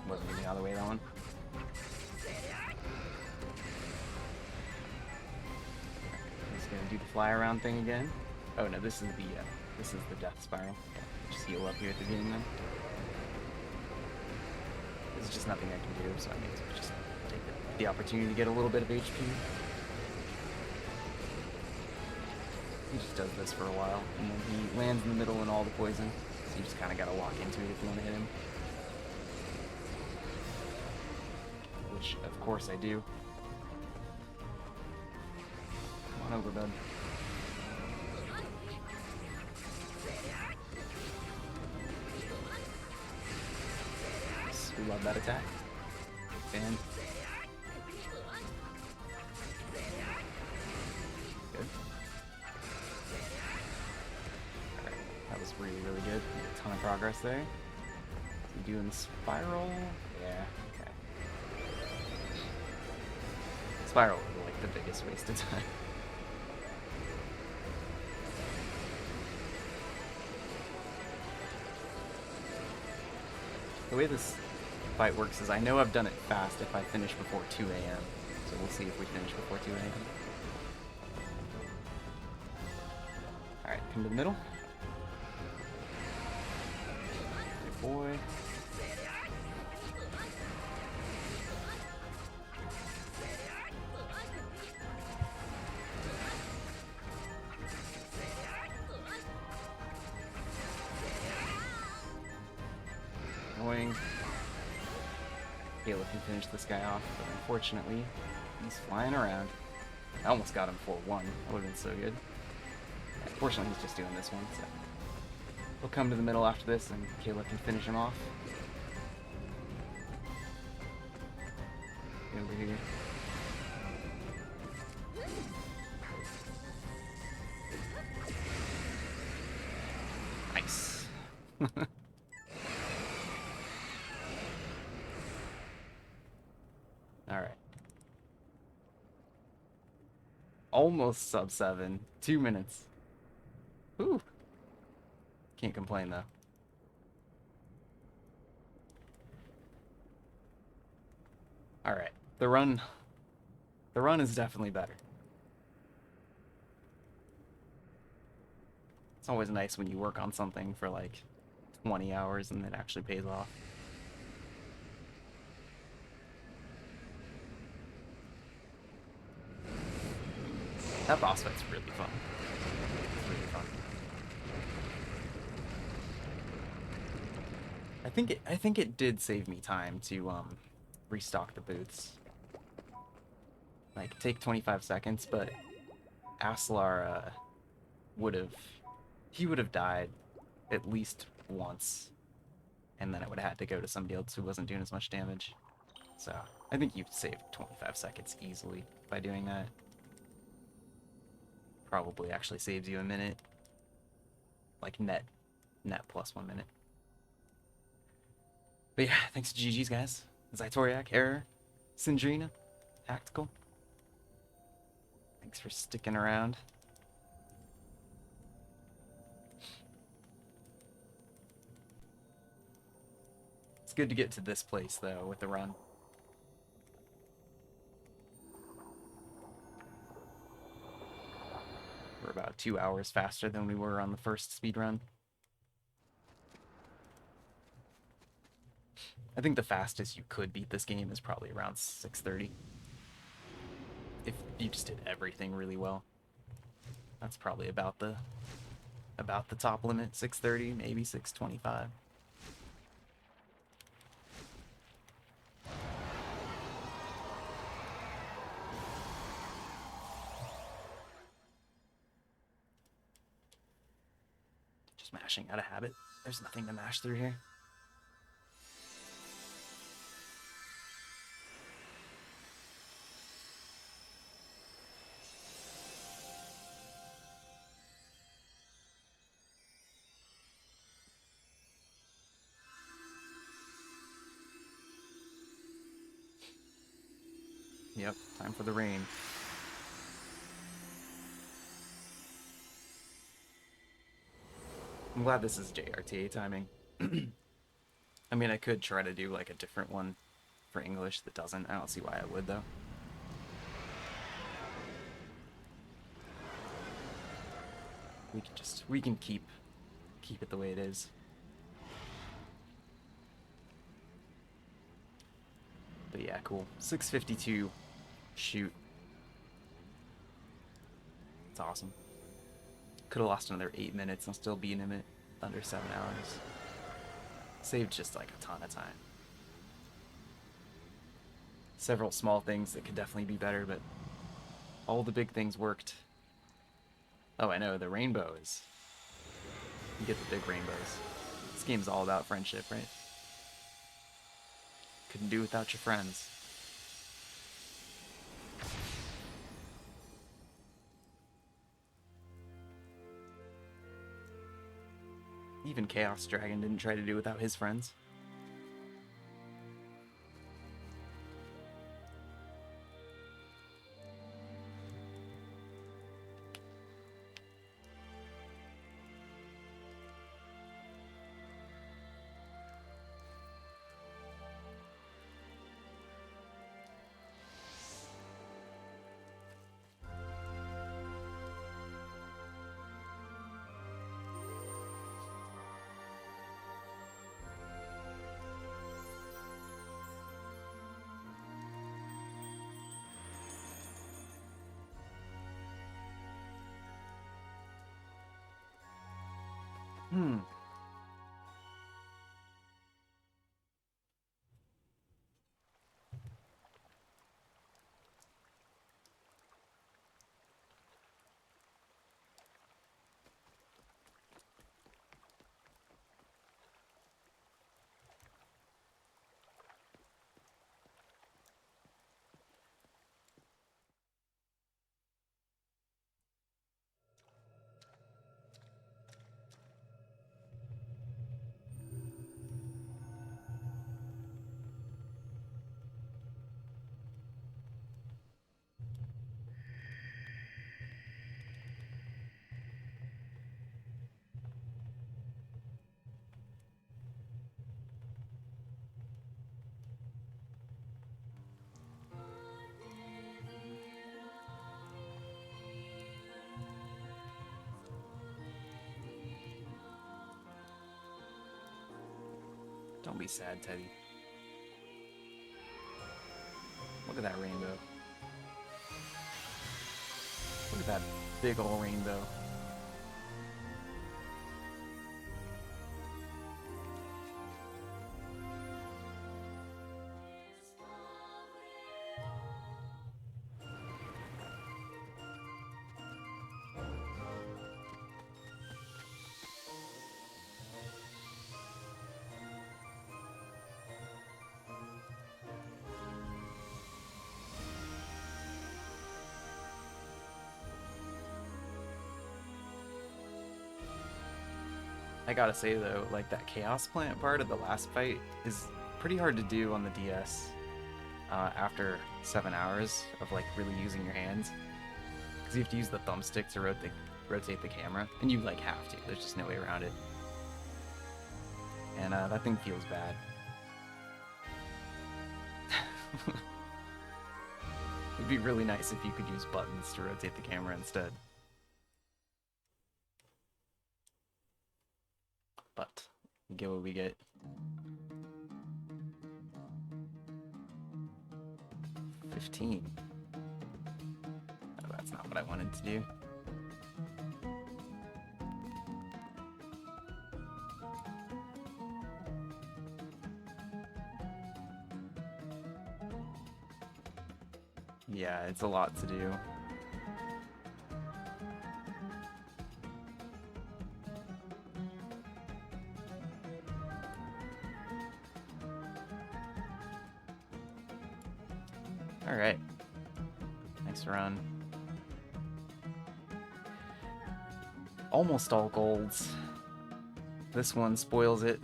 Wasn't getting out of the way, that one. Just gonna do the fly around thing again. Oh no, this is the death spiral. Just heal up here at the beginning then. There's just nothing I can do, so I need to just take the opportunity to get a little bit of HP. He just does this for a while, and then he lands in the middle in all the poison, so you just kind of gotta walk into it if you want to hit him. Which, of course, I do. Come on over, bud. Yes, we love that attack. Fan. Good. Alright, that was really, really good. A ton of progress there. You doing the spiral? Yeah. Spiral is like the biggest waste of time. The way this fight works is I know I've done it fast if I finish before 2 a.m. So we'll see if we finish before 2 a.m. Alright, come to the middle. Good boy. Annoying. Kayla can finish this guy off, but unfortunately, he's flying around. I almost got him for 1. That would have been so good. Unfortunately, he's just doing this one, so we'll come to the middle after this, and Kayla can finish him off. Get over here. Nice. Alright. Almost sub 7. 2 minutes. Whew. Can't complain though. Alright. The run is definitely better. It's always nice when you work on something for like 20 hours and it actually pays off. That boss fight's really fun. It's really fun. I think it did save me time to restock the booths. Like take 25 seconds, but Aslar would have he would have died at least once, and then it would have had to go to somebody else who wasn't doing as much damage. So I think you've saved 25 seconds easily by doing that. Probably actually saves you a minute, like net plus 1 minute. But yeah, thanks to GG's guys. Zytoriak, Error, Sindrina, Tactical. Thanks for sticking around. It's good to get to this place though with the run. We're about 2 hours faster than we were on the first speed run. I think the fastest you could beat this game is probably around 6:30. If you just did everything really well. That's probably about the top limit, 6:30, maybe 6:25. Just mashing out of habit. There's nothing to mash through here. Yep, time for the rain. I'm glad this is JRTA timing. I mean, I could try to do like a different one for English that doesn't. I don't see why I would though. We can keep it the way it is. But yeah, cool. 6:52 shoot. It's awesome. Could have lost another 8 minutes and still beaten him at under 7 hours. Saved just like a ton of time. Several small things that could definitely be better, but all the big things worked. Oh, I know, the rainbow is... You get the big rainbows. This game's all about friendship, right? Couldn't do without your friends. Even Chaos Dragon didn't try to do without his friends. Hmm. Don't be sad, Teddy. Look at that rainbow. Look at that big ol' rainbow. I gotta say though, like that chaos plant part of the last fight is pretty hard to do on the DS after 7 hours of like really using your hands, because you have to use the thumbstick to rotate the camera, and you like have to. There's just no way around it, and that thing feels bad. It'd be really nice if you could use buttons to rotate the camera instead. But we get what we get. 15. Oh, that's not what I wanted to do. Yeah, it's a lot to do. Alright. Nice run. Almost all golds. This one spoils it.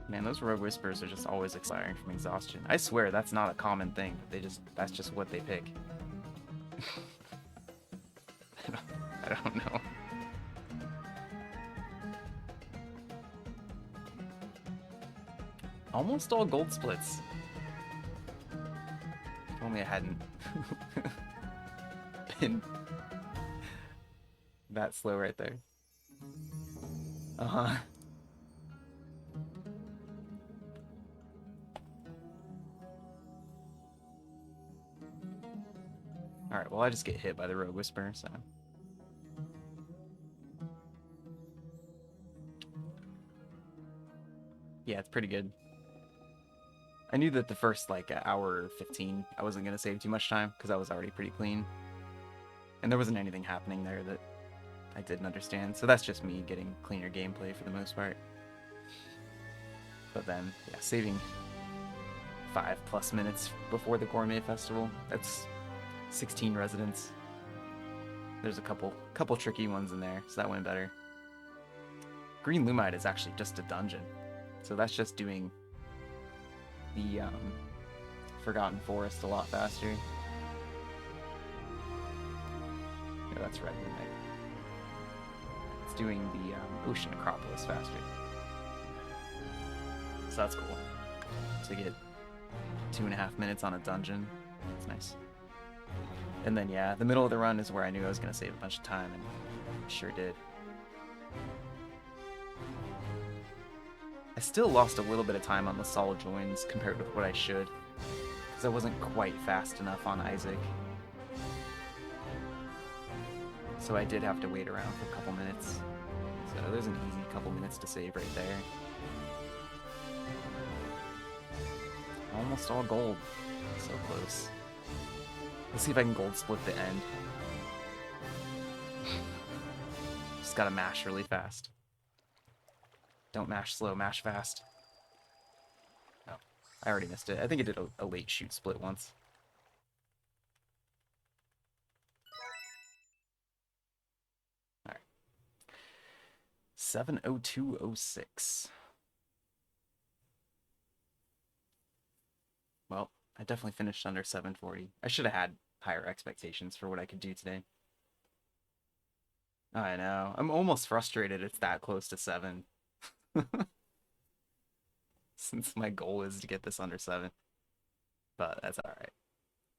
Man, those Rogue Whispers are just always expiring from exhaustion. I swear that's not a common thing. That's just what they pick. I don't know. Almost all gold splits. If only I hadn't been that slow right there. Uh-huh. Alright, well I just get hit by the Rogue Whisper, so... Yeah, it's pretty good. I knew that the first, like, hour 15, I wasn't going to save too much time, because I was already pretty clean. And there wasn't anything happening there that I didn't understand, so that's just me getting cleaner gameplay for the most part. But then, yeah, saving 5+ minutes before the Gourmet Festival, that's 16 residents. There's a couple tricky ones in there, so that went better. Green Lumite is actually just a dungeon, so that's just doing the Forgotten Forest a lot faster. No, that's Red Lumite. It's doing the Ocean Acropolis faster. So that's cool. To get 2.5 minutes on a dungeon, it's nice. And then yeah, the middle of the run is where I knew I was going to save a bunch of time, and sure did. I still lost a little bit of time on the Sol joins compared with what I should, because I wasn't quite fast enough on Isaac. So I did have to wait around for a couple minutes. So there's an easy couple minutes to save right there. Almost all gold. So close. Let's see if I can gold split the end. Just gotta mash really fast. Don't mash slow, mash fast. Oh, I already missed it. I think it did a late shoot split once. Alright. 7:02:06. Well, I definitely finished under 7:40. I should have had higher expectations for what I could do today. I know. I'm almost frustrated it's that close to 7. Since my goal is to get this under 7. But that's alright.